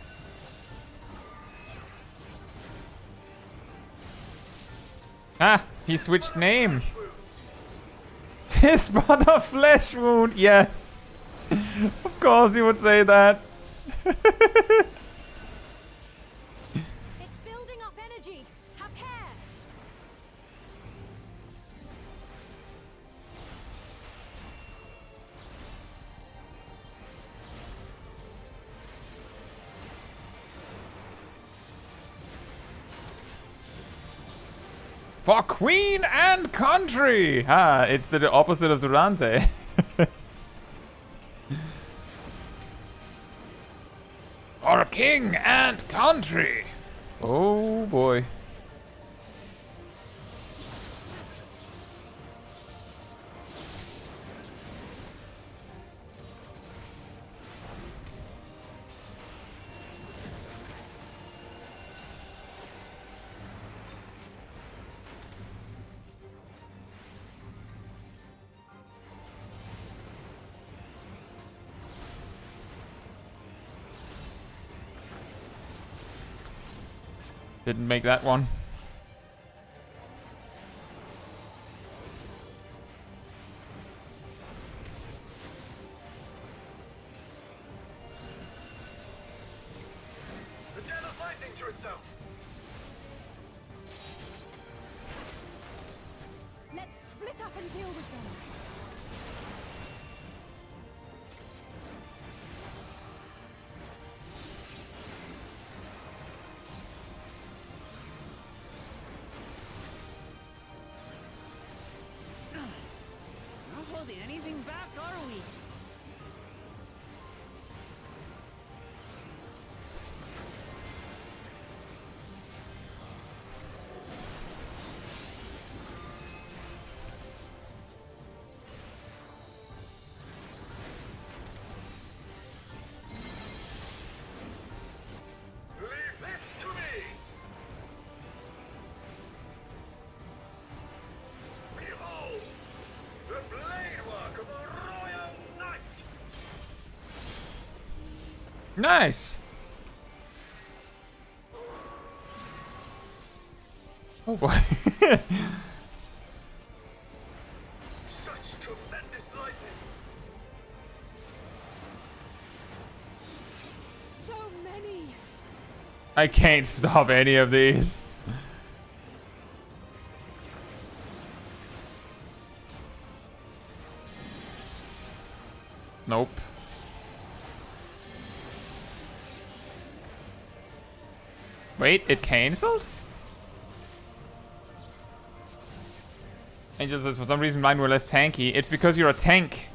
Ah, he switched name. Tis but a flesh wound, yes. Of course you would say that. It's building up energy. Have care. For queen and country! Ah, it's the opposite of Durante. For king and country! Oh boy. Didn't make that one. The dead are fighting to itself. Let's split up and deal with them. Not holding anything back, are we? Leave this to me. Behold, the blade work of a royal knight. Nice! Oh boy. Such tremendous lightning. So many. I can't stop any of these. Nope. Wait, it cancelled? Angel says, for some reason mine were less tanky. It's because you're a tank.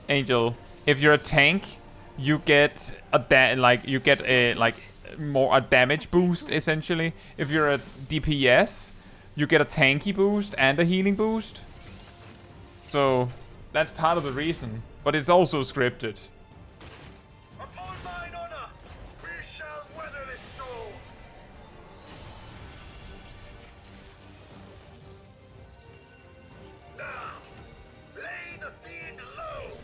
Angel, if you're a tank, you get a more a damage boost essentially. If you're a DPS, you get a tanky boost and a healing boost. So that's part of the reason, but it's also scripted. Upon mine honor, we shall weather this storm. Now, lay the fiend low.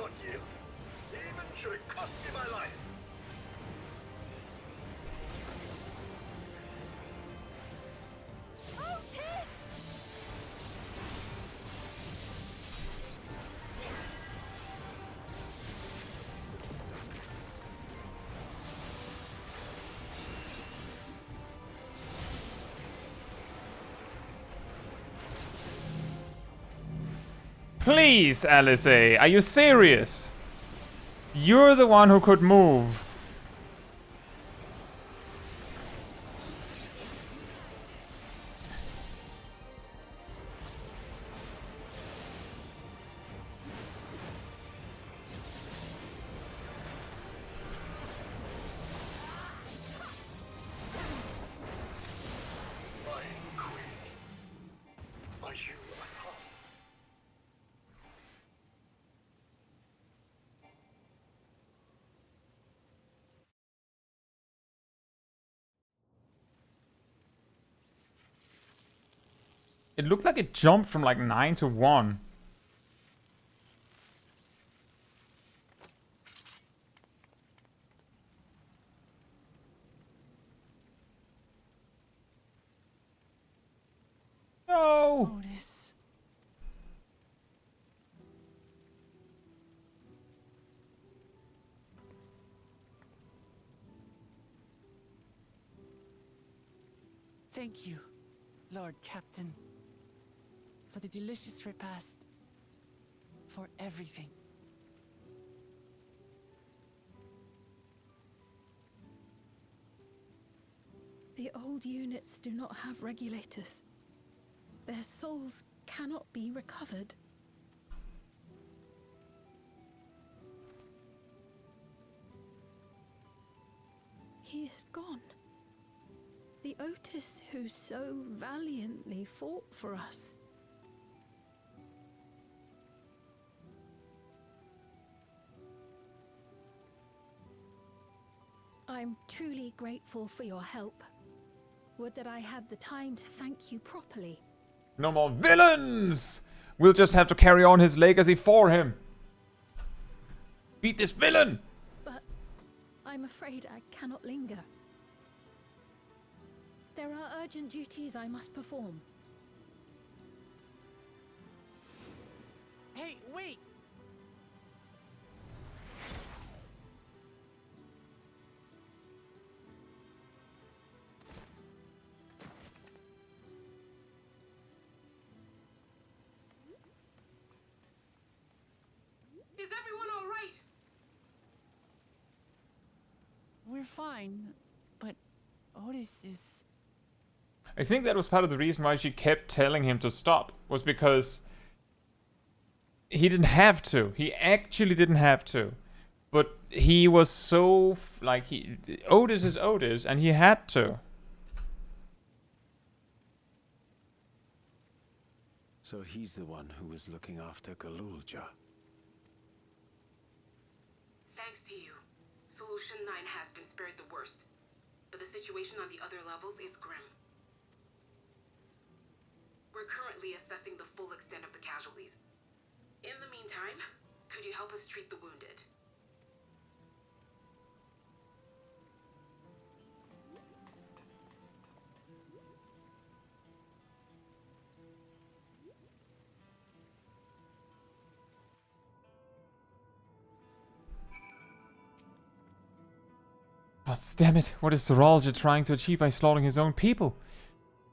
not yield, even should it cost me my life. Otis! Please, Alice A, are you serious? You're the one who could move. My queen, are you unharmed? It looked like it jumped from like 9 to 1. No! Otis. Thank you, Lord Captain, for the delicious repast, for everything. The old units do not have regulators. Their souls cannot be recovered. He is gone. The Otis who so valiantly fought for us. I'm truly grateful for your help. Would that I had the time to thank you properly. No more villains! We'll just have to carry on his legacy for him. Beat this villain! But I'm afraid I cannot linger. There are urgent duties I must perform. Hey, wait! Is everyone all right? We're fine, but Otis is... I think that was part of the reason why she kept telling him to stop, was because he didn't have to. He actually didn't have to. But he was so, Otis is Otis, and he had to. So he's the one who was looking after Gulja. Thanks to you, Solution 9 has been spared the worst. But the situation on the other levels is grim. We're currently assessing the full extent of the casualties. In the meantime, could you help us treat the wounded? God damn it, what is Zoraal Ja trying to achieve by slaughtering his own people?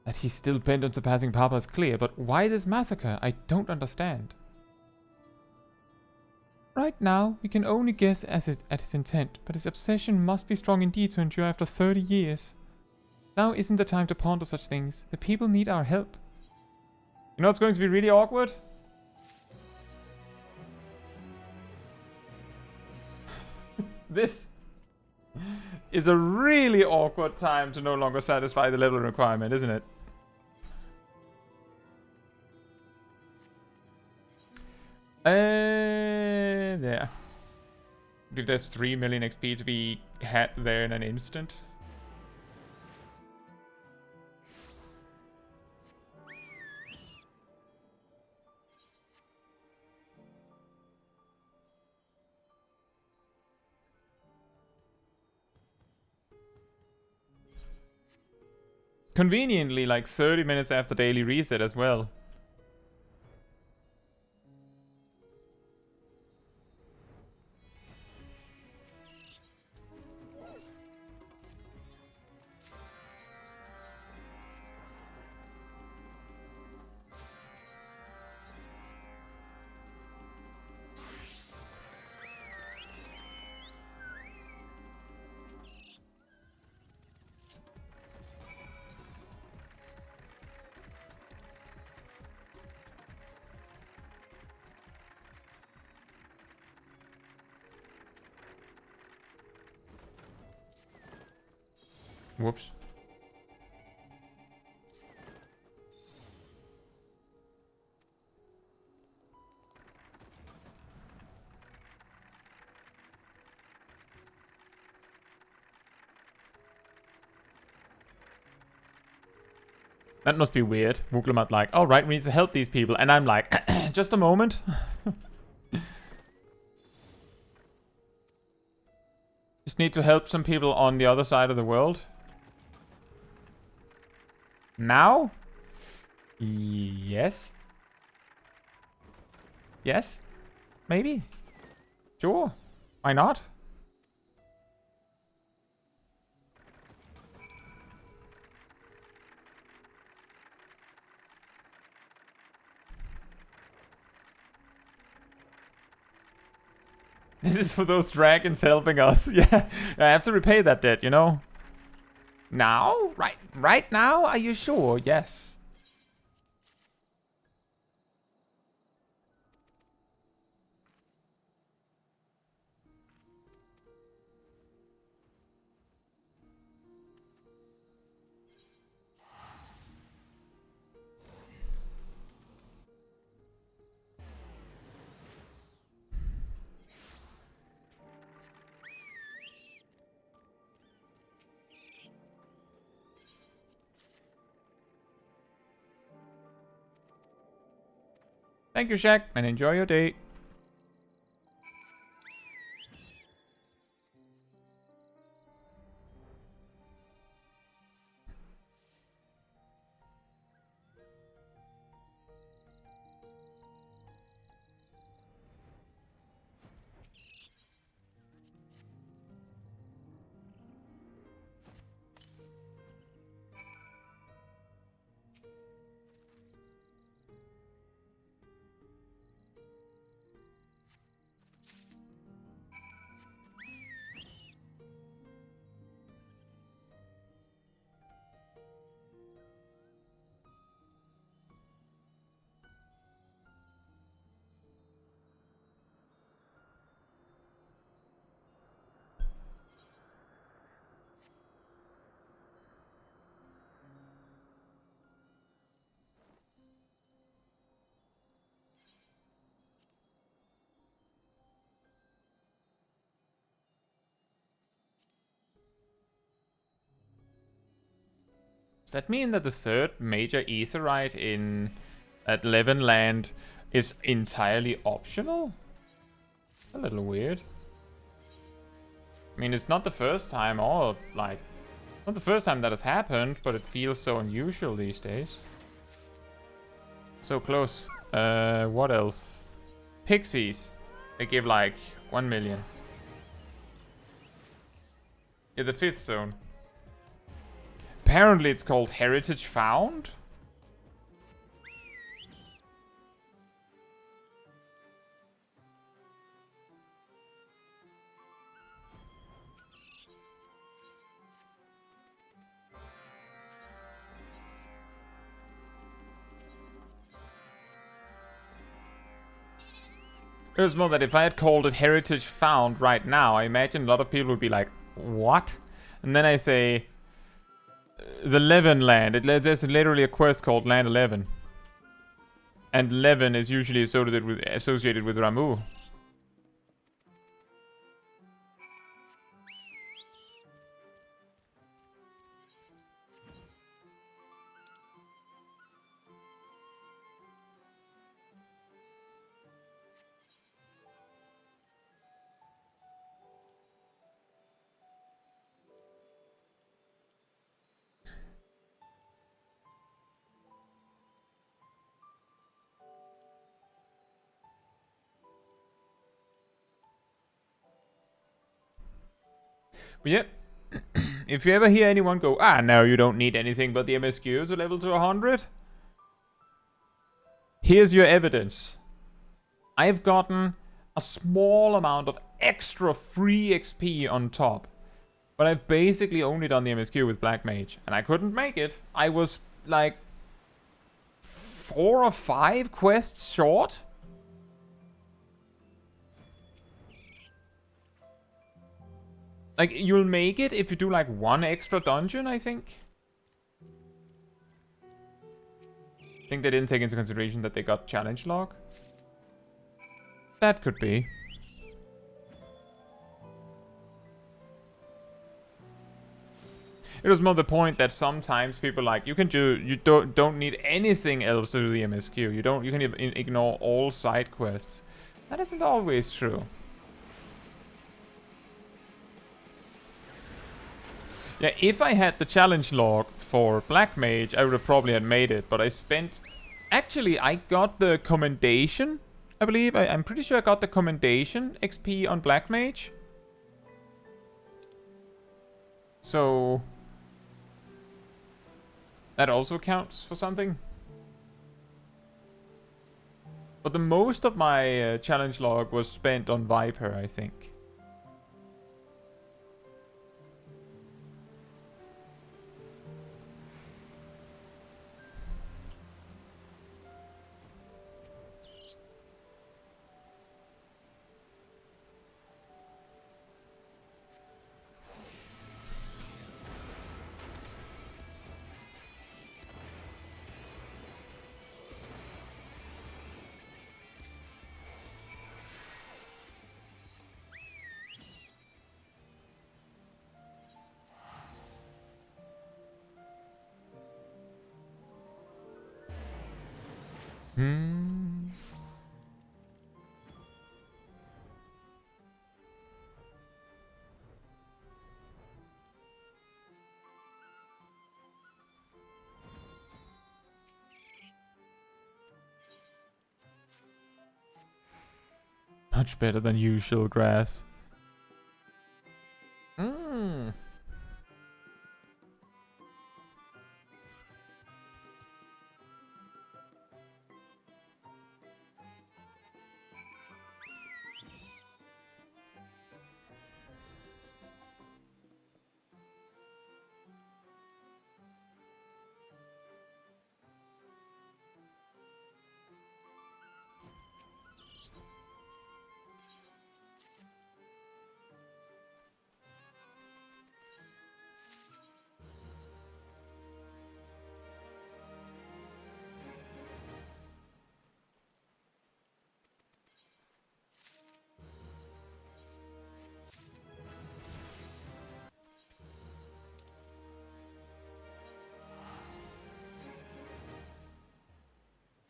That he's still bent on surpassing Papa is clear, but why this massacre? I don't understand. Right now, we can only guess at his intent, but his obsession must be strong indeed to endure after 30 years. Now isn't the time to ponder such things. The people need our help. You know what's going to be really awkward? This is a really awkward time to no longer satisfy the level requirement, isn't it? There. I believe there's 3 million XP to be had there in an instant. Conveniently, like 30 minutes after daily reset as well. Whoops. That must be weird. Wuglamat like, all right, we need to help these people. And I'm like, just a moment. Just need to help some people on the other side of the world. Now? Yes. Yes? Maybe? Sure. Why not? This is for those dragons helping us. Yeah, I have to repay that debt, you know? Now? Right now? Are you sure? Yes. Thank you, Shaq, and enjoy your day. Does that mean that the third major aetheryte in at Levenland is entirely optional? A little weird. I mean, it's not the first time, or like, not the first time that has happened, but it feels so unusual these days. So close. What else? Pixies. They give like 1 million. Yeah, the 5th zone. Apparently it's called Heritage Found. It was more that if I had called it Heritage Found right now, I imagine a lot of people would be like, what? And then I say, the Leven land. There's literally a quest called Land 11. And Leven is usually associated with Ramu. But yeah, if you ever hear anyone go, ah, no, you don't need anything but the MSQ to level to 100, here's your evidence. I've gotten a small amount of extra free XP on top, but I've basically only done the MSQ with Black Mage, and I couldn't make it. I was like 4 or 5 quests short. Like, you'll make it if you do like 1 extra dungeon, I think. I think they didn't take into consideration that they got challenge log. That could be. It was more the point that sometimes people like, you don't need anything else to do the MSQ. You can ignore all side quests. That isn't always true. Yeah, if I had the challenge log for Black Mage, I would have probably had made it, but I spent... Actually, I got the commendation, I believe. I'm pretty sure I got the commendation XP on Black Mage. So... that also counts for something. But the most of my challenge log was spent on Viper, I think. Much better than usual grass.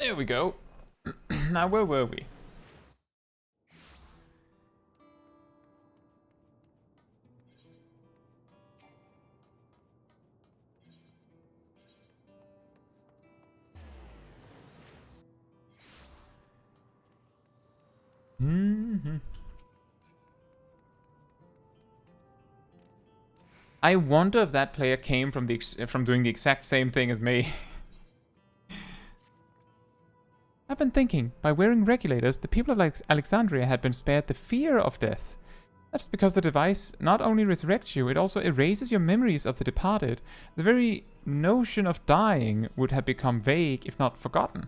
There we go. Now, where were we? I wonder if that player came from doing the exact same thing as me. I've been thinking, by wearing regulators, the people of Alexandria had been spared the fear of death. That's because the device not only resurrects you, it also erases your memories of the departed. The very notion of dying would have become vague, if not forgotten.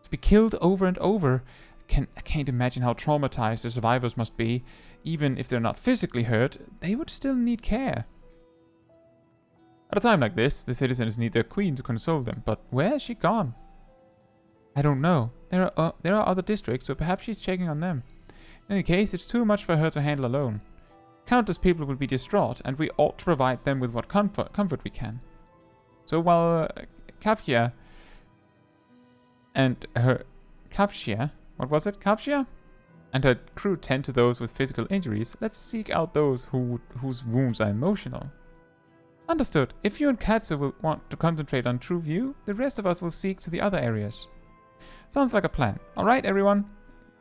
To be killed over and over, I can't imagine how traumatized the survivors must be. Even if they're not physically hurt, they would still need care. At a time like this, the citizens need their queen to console them, but where has she gone? I don't know. There are other districts, so perhaps she's checking on them. In any case, it's too much for her to handle alone. Countless people will be distraught, and we ought to provide them with what comfort we can. So while Kavya and her... Kavshia? What was it? Kavshia? And her crew tend to those with physical injuries, let's seek out those whose wounds are emotional. Understood. If you and Caetsu will want to concentrate on True View, the rest of us will seek to the other areas. Sounds like a plan. Alright, everyone.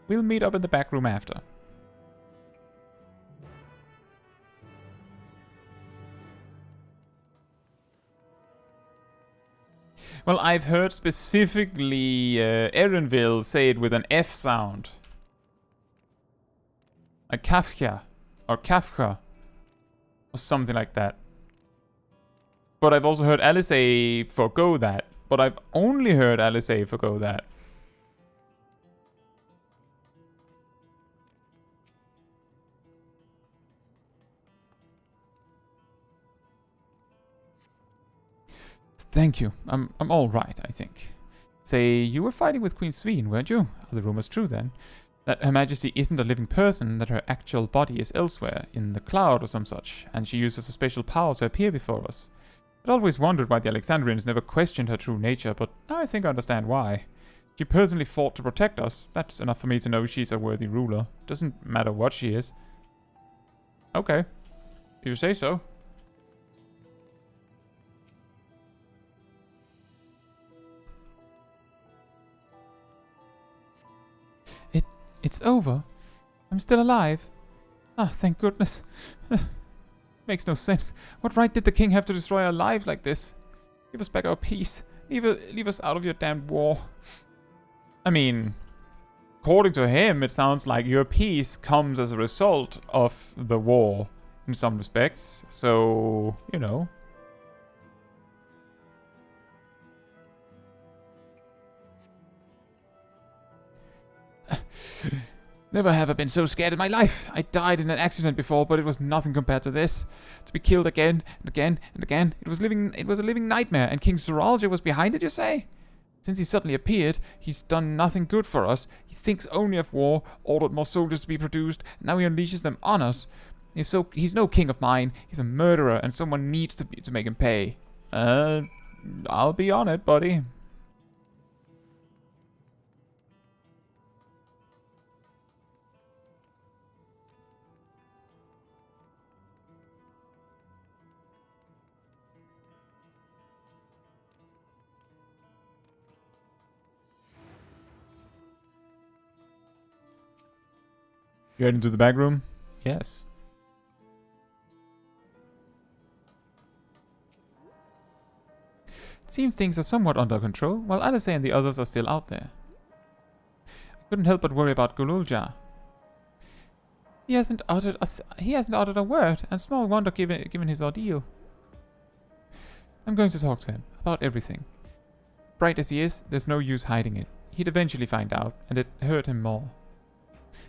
We'll meet up in the back room after. Well, I've heard specifically Erenville say it with an F sound. A Kafka. Or Kafka. Or something like that. But I've also heard Alice forgo that. But I've only heard Alice forgo that. Thank you. I'm all right, I think. Say, you were fighting with Queen Sphene, weren't you? Are the rumors true then? That Her Majesty isn't a living person, that her actual body is elsewhere, in the cloud or some such, and she uses a special power to appear before us. I'd always wondered why the Alexandrians never questioned her true nature, but now I think I understand why. She personally fought to protect us. That's enough for me to know she's a worthy ruler. Doesn't matter what she is. Okay. If you say so. It's over. I'm still alive. Ah, thank goodness. Makes no sense. What right did the king have to destroy our lives like this? Give us back our peace. Leave us out of your damned war. I mean, according to him, it sounds like your peace comes as a result of the war in some respects. So, you know. Never have I been so scared in my life. I died in an accident before, but it was nothing compared to this. To be killed again and again and again. It was a living nightmare, and King Zoraal Ja was behind it, you say? Since he suddenly appeared, he's done nothing good for us. He thinks only of war, ordered more soldiers to be produced, and now he unleashes them on us. He's no king of mine. He's a murderer, and someone needs to make him pay. I'll be on it, buddy. You head into the back room? Yes. It seems things are somewhat under control, while Alice and the others are still out there. I couldn't help but worry about Gulja. He hasn't uttered a word, and small wonder given his ordeal. I'm going to talk to him about everything. Bright as he is, there's no use hiding it. He'd eventually find out, and it hurt him more.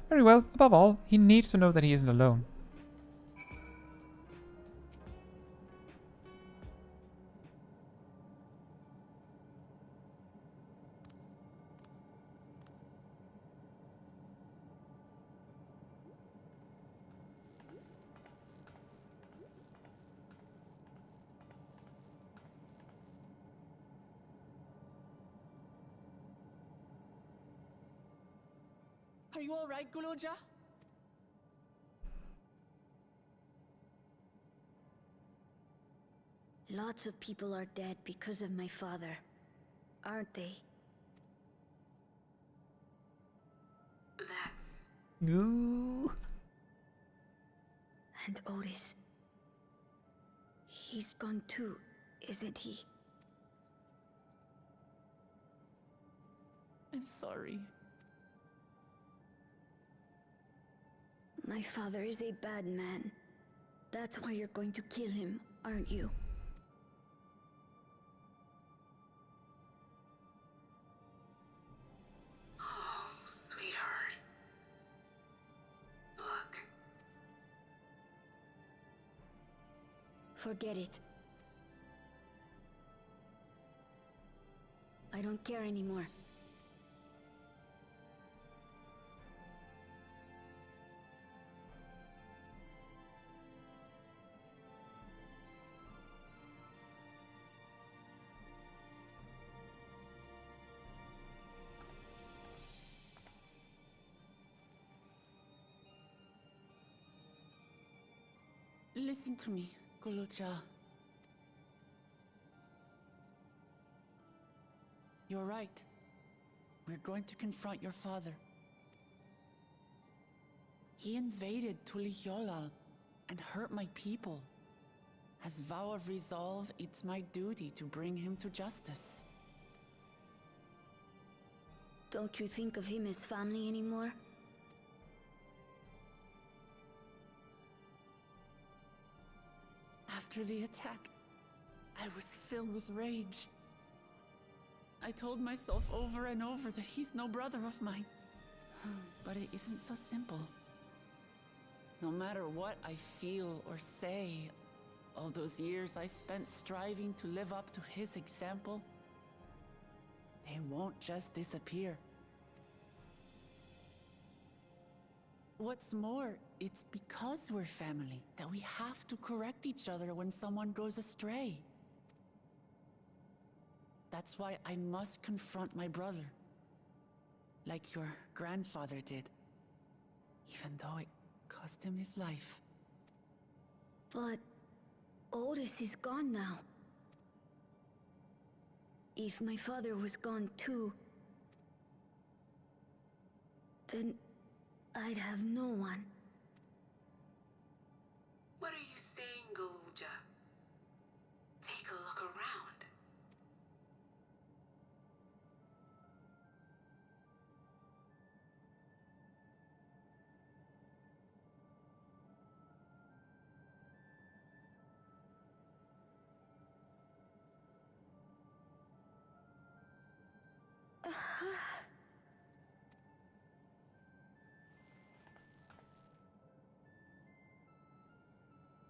Very well, above all, he needs to know that he isn't alone. Are you all right, Gulja? Lots of people are dead because of my father, aren't they? That's... And Otis. He's gone too, isn't he? I'm sorry. My father is a bad man. That's why you're going to kill him, aren't you? Oh, sweetheart. Look. Forget it. I don't care anymore. Listen to me, Gulja. You're right. We're going to confront your father. He invaded Tuliyollal and hurt my people. As vow of resolve, it's my duty to bring him to justice. Don't you think of him as family anymore? After the attack, I was filled with rage. I told myself over and over that he's no brother of mine. But it isn't so simple. No matter what I feel or say, all those years I spent striving to live up to his example, they won't just disappear. What's more, it's because we're family that we have to correct each other when someone goes astray. That's why I must confront my brother, like your grandfather did, even though it cost him his life. But Otis is gone now. If my father was gone too, then I'd have no one. What are you saying, Gulja? Take a look around.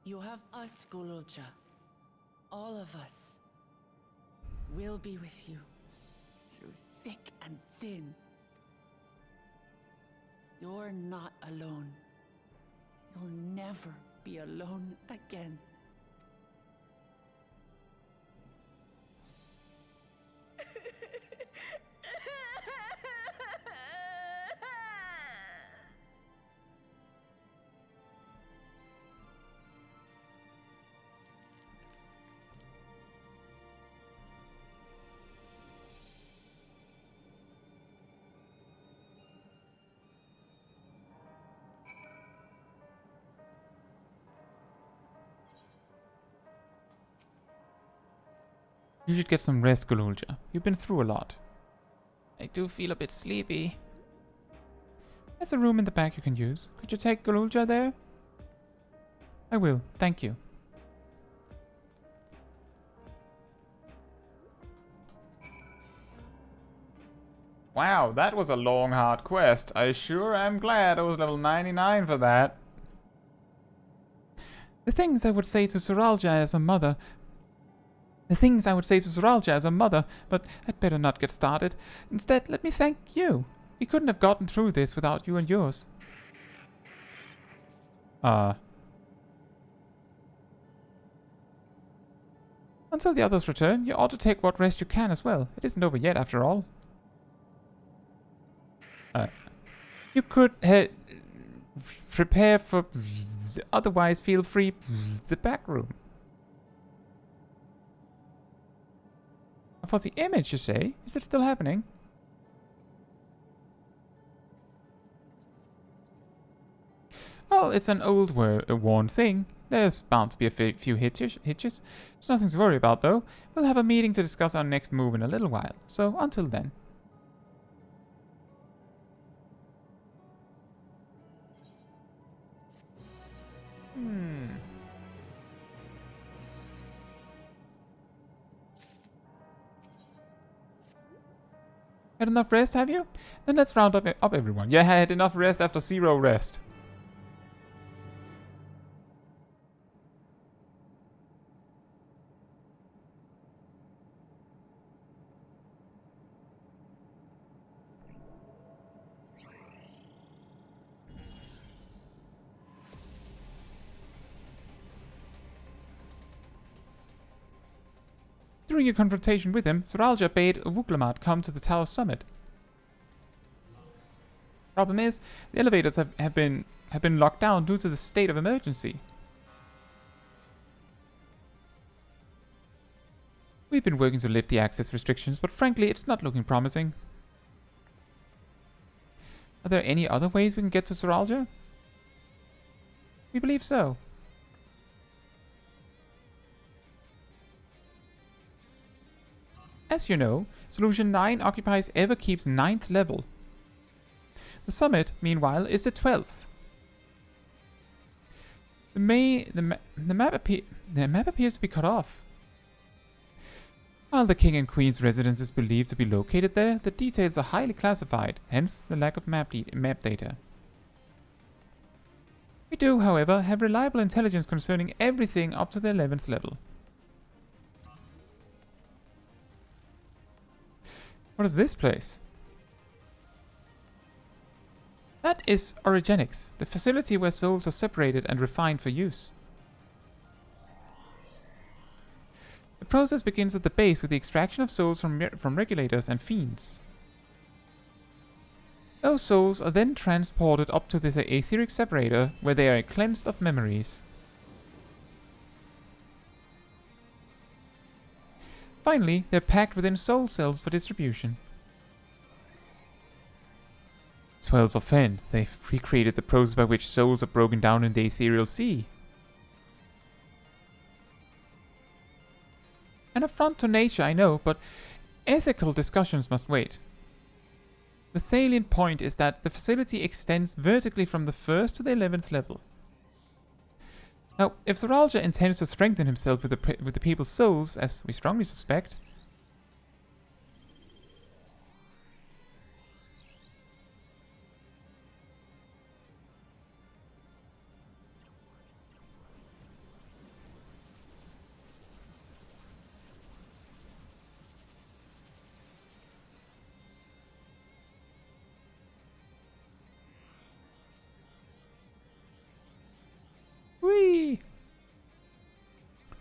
You have us, Gulja. All of us. We'll be with you. Through thick and thin. You're not alone. You'll never be alone again. You should get some rest, Gulja. You've been through a lot. I do feel a bit sleepy. There's a room in the back you can use. Could you take Gulja there? I will, thank you. Wow, that was a long, hard quest. I sure am glad I was level 99 for that. The things I would say to Zoraal Ja as a mother... but I'd better not get started. Instead, let me thank you. We couldn't have gotten through this without you and yours. Until the others return, you ought to take what rest you can as well. It isn't over yet, after all. You could prepare for... Otherwise, feel free the back room. For the image, you say? Is it still happening? Well, it's an old worn thing. There's bound to be a few hitches. There's nothing to worry about, though. We'll have a meeting to discuss our next move in a little while. So, until then. Had enough rest, have you? Then let's round up everyone. Yeah, I had enough rest after 0 rest. During your confrontation with him, Zoraal Ja bade Wuklamad come to the tower's summit. Problem is, the elevators have been locked down due to the state of emergency. We've been working to lift the access restrictions, but frankly, it's not looking promising. Are there any other ways we can get to Zoraal Ja? We believe so. As you know, Solution 9 occupies Everkeep's 9th level. The summit, meanwhile, is the 12th. The map appears to be cut off. While the King and Queen's residence is believed to be located there, the details are highly classified, hence the lack of map data. We do, however, have reliable intelligence concerning everything up to the 11th level. What is this place? That is Origenics, the facility where souls are separated and refined for use. The process begins at the base with the extraction of souls from regulators and fiends. Those souls are then transported up to the etheric separator, where they are cleansed of memories. Finally, they're packed within soul cells for distribution. 12 offend, they've recreated the process by which souls are broken down in the ethereal sea. An affront to nature, I know, but ethical discussions must wait. The salient point is that the facility extends vertically from the 1st to the 11th level. Now, if Zoraal Ja intends to strengthen himself with the people's souls, as we strongly suspect,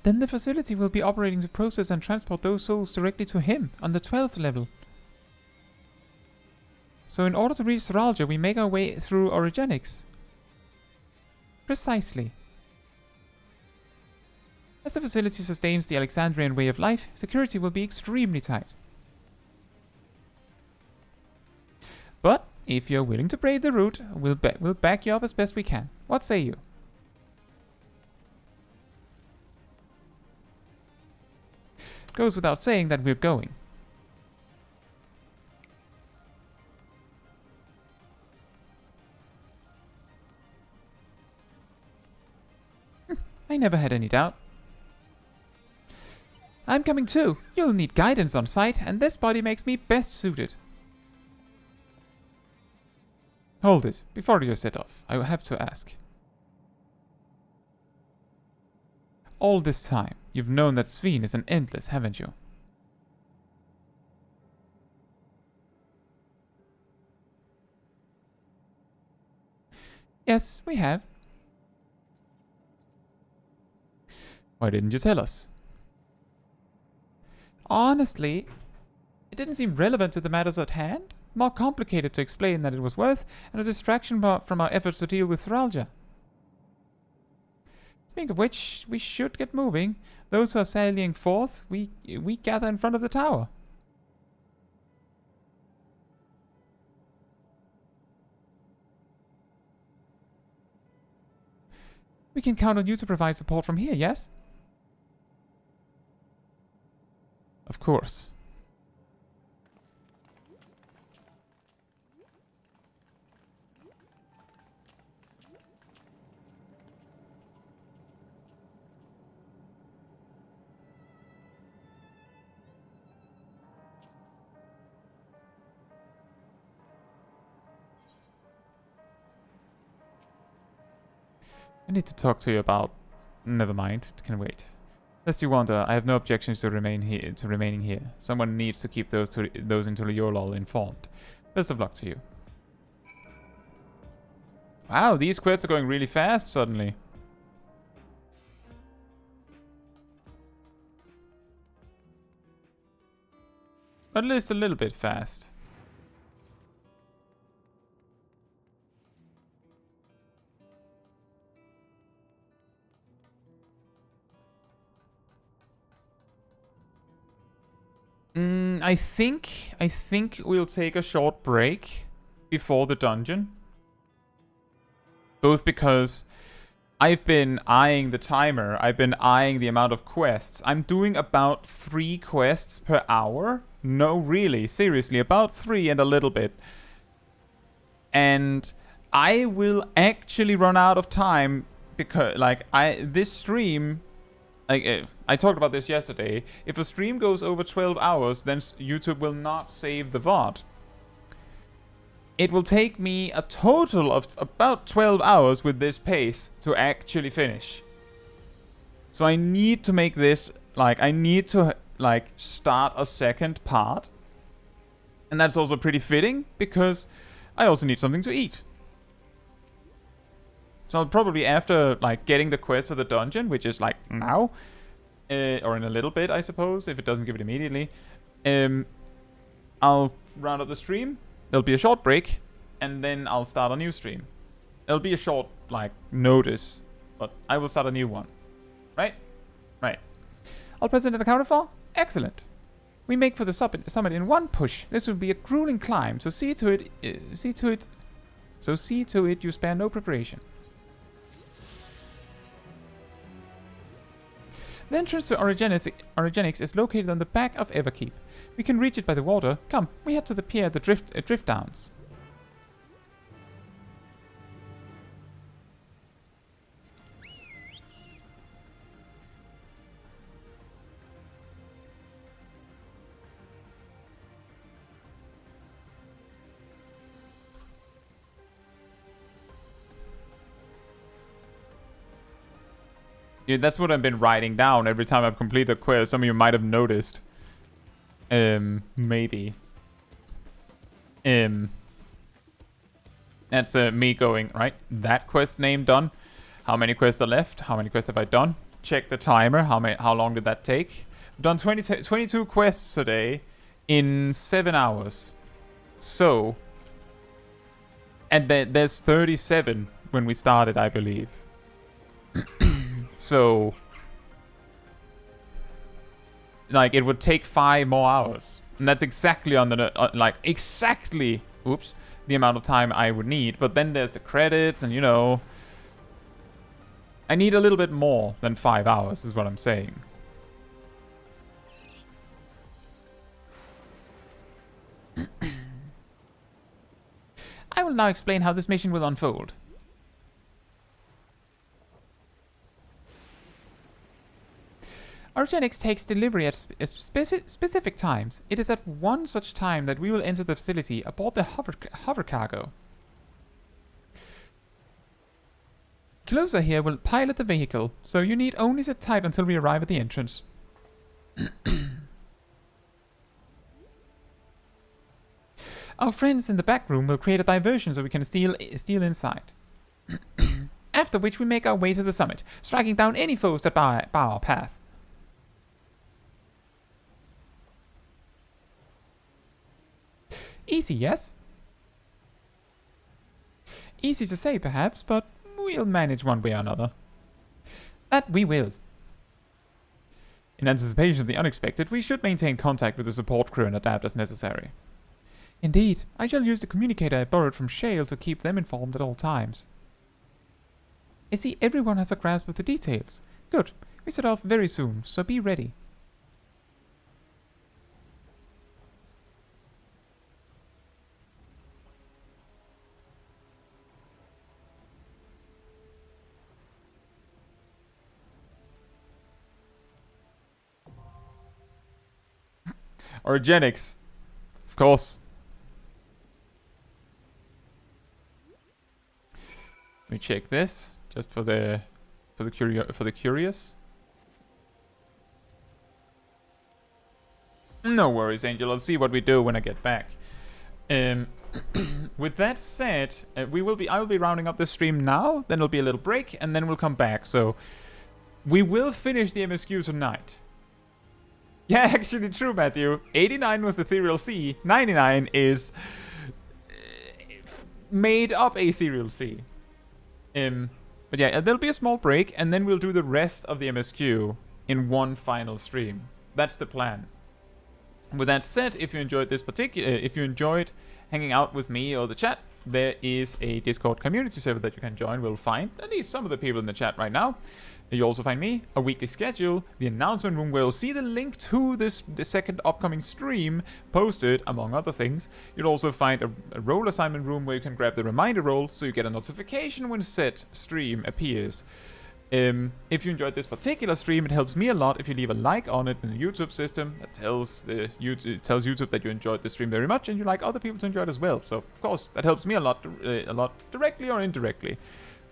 then the facility will be operating to process and transport those souls directly to him on the 12th level. So in order to reach Zoraal Ja, we make our way through Origenics. Precisely. As the facility sustains the Alexandrian way of life, security will be extremely tight. But if you're willing to brave the route, we'll back you up as best we can. What say you? Goes without saying that we're going. I never had any doubt. I'm coming too. You'll need guidance on site, and this body makes me best suited. Hold it. Before you set off, I have to ask. All this time, you've known that Sphene is an endless, haven't you? Yes, we have. Why didn't you tell us? Honestly, it didn't seem relevant to the matters at hand. More complicated to explain than it was worth, and a distraction from our efforts to deal with Zoraal Ja. Speaking of which, we should get moving. Those who are sallying forth, we gather in front of the tower. We can count on you to provide support from here, yes? Of course. I need to talk to you about... Never mind, it can wait. Lest you wonder, I have no objections to remaining here. Someone needs to keep those in Zoraal informed. Best of luck to you. Wow, these quests are going really fast suddenly. At least a little bit fast. I think we'll take a short break before the dungeon. Both because I've been eyeing the timer. I've been eyeing the amount of quests. I'm doing about 3 quests per hour. No, really, seriously, about 3 and a little bit. And I will actually run out of time because, like, this stream, like, I talked about this yesterday. If a stream goes over 12 hours, then YouTube will not save the VOD. It will take me a total of about 12 hours with this pace to actually finish. So I need to make this, like, I need to, like, start a second part. And that's also pretty fitting, because I also need something to eat. So probably after, like, getting the quest for the dungeon, which is, like, now, or in a little bit, I suppose, if it doesn't give it immediately, I'll round up the stream. There'll be a short break, and then I'll start a new stream. It'll be a short, like, notice, but I will start a new one. Right? Right. All present at the counter for? Excellent. We make for the summit in one push. This will be a grueling climb, so see to it you spare no preparation. The entrance to Origenics is located on the back of Everkeep. We can reach it by the water. Come, we head to the pier at the drift downs. Yeah, that's what I've been writing down every time I've completed a quest. Some of you might have noticed. Maybe. That's me going, right? That quest name done. How many quests are left? How many quests have I done? Check the timer. How long did that take? I've done 22 quests today in 7 hours. So, and there's 37 when we started, I believe. So, like, it would take 5 more hours. And that's exactly on the, exactly, oops, the amount of time I would need. But then there's the credits and, you know, I need a little bit more than 5 hours is what I'm saying. I will now explain how this mission will unfold. Origenics takes delivery at specific times. It is at one such time that we will enter the facility aboard the hover cargo. Closer here will pilot the vehicle, so you need only sit tight until we arrive at the entrance. Our friends in the back room will create a diversion so we can steal inside. After which we make our way to the summit, striking down any foes that bar our path. Easy, yes? Easy to say, perhaps, but we'll manage one way or another. That we will. In anticipation of the unexpected, we should maintain contact with the support crew and adapt as necessary. Indeed, I shall use the communicator I borrowed from Shale to keep them informed at all times. I see everyone has a grasp of the details. Good. We set off very soon, so be ready. Origenics, of course. Let me check this just for the curious. No worries, Angel. I'll see what we do when I get back. With that said, I will be rounding up the stream now. Then there'll be a little break, and then we'll come back. So we will finish the MSQ tonight. Yeah, actually true, Matthew. 89 was Ethereal Sea. 99 is made up Ethereal Sea. But yeah, there'll be a small break, and then we'll do the rest of the MSQ in one final stream. That's the plan. With that said, if you enjoyed this if you enjoyed hanging out with me or the chat, there is a Discord community server that you can join. We'll find at least some of the people in the chat right now. You also find me, a weekly schedule, the announcement room where you'll see the link to the second upcoming stream posted, among other things. You'll also find a role assignment room where you can grab the reminder role so you get a notification when said stream appears. If you enjoyed this particular stream, it helps me a lot if you leave a like on it in the YouTube system. That tells YouTube that you enjoyed the stream very much and you like other people to enjoy it as well. So, of course, that helps me a lot directly or indirectly.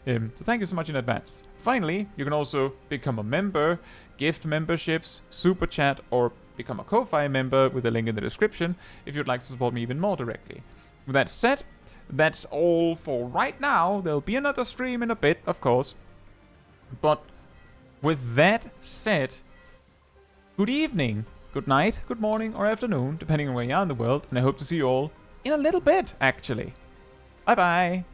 So thank you so much in advance. Finally, you can also become a member, gift memberships, super chat, or become a Ko-Fi member with a link in the description if you'd like to support me even more directly. With that said, that's all for right now. There'll be another stream in a bit, of course. But with that said, good evening, good night, good morning, or afternoon, depending on where you are in the world, and I hope to see you all in a little bit, actually. Bye-bye.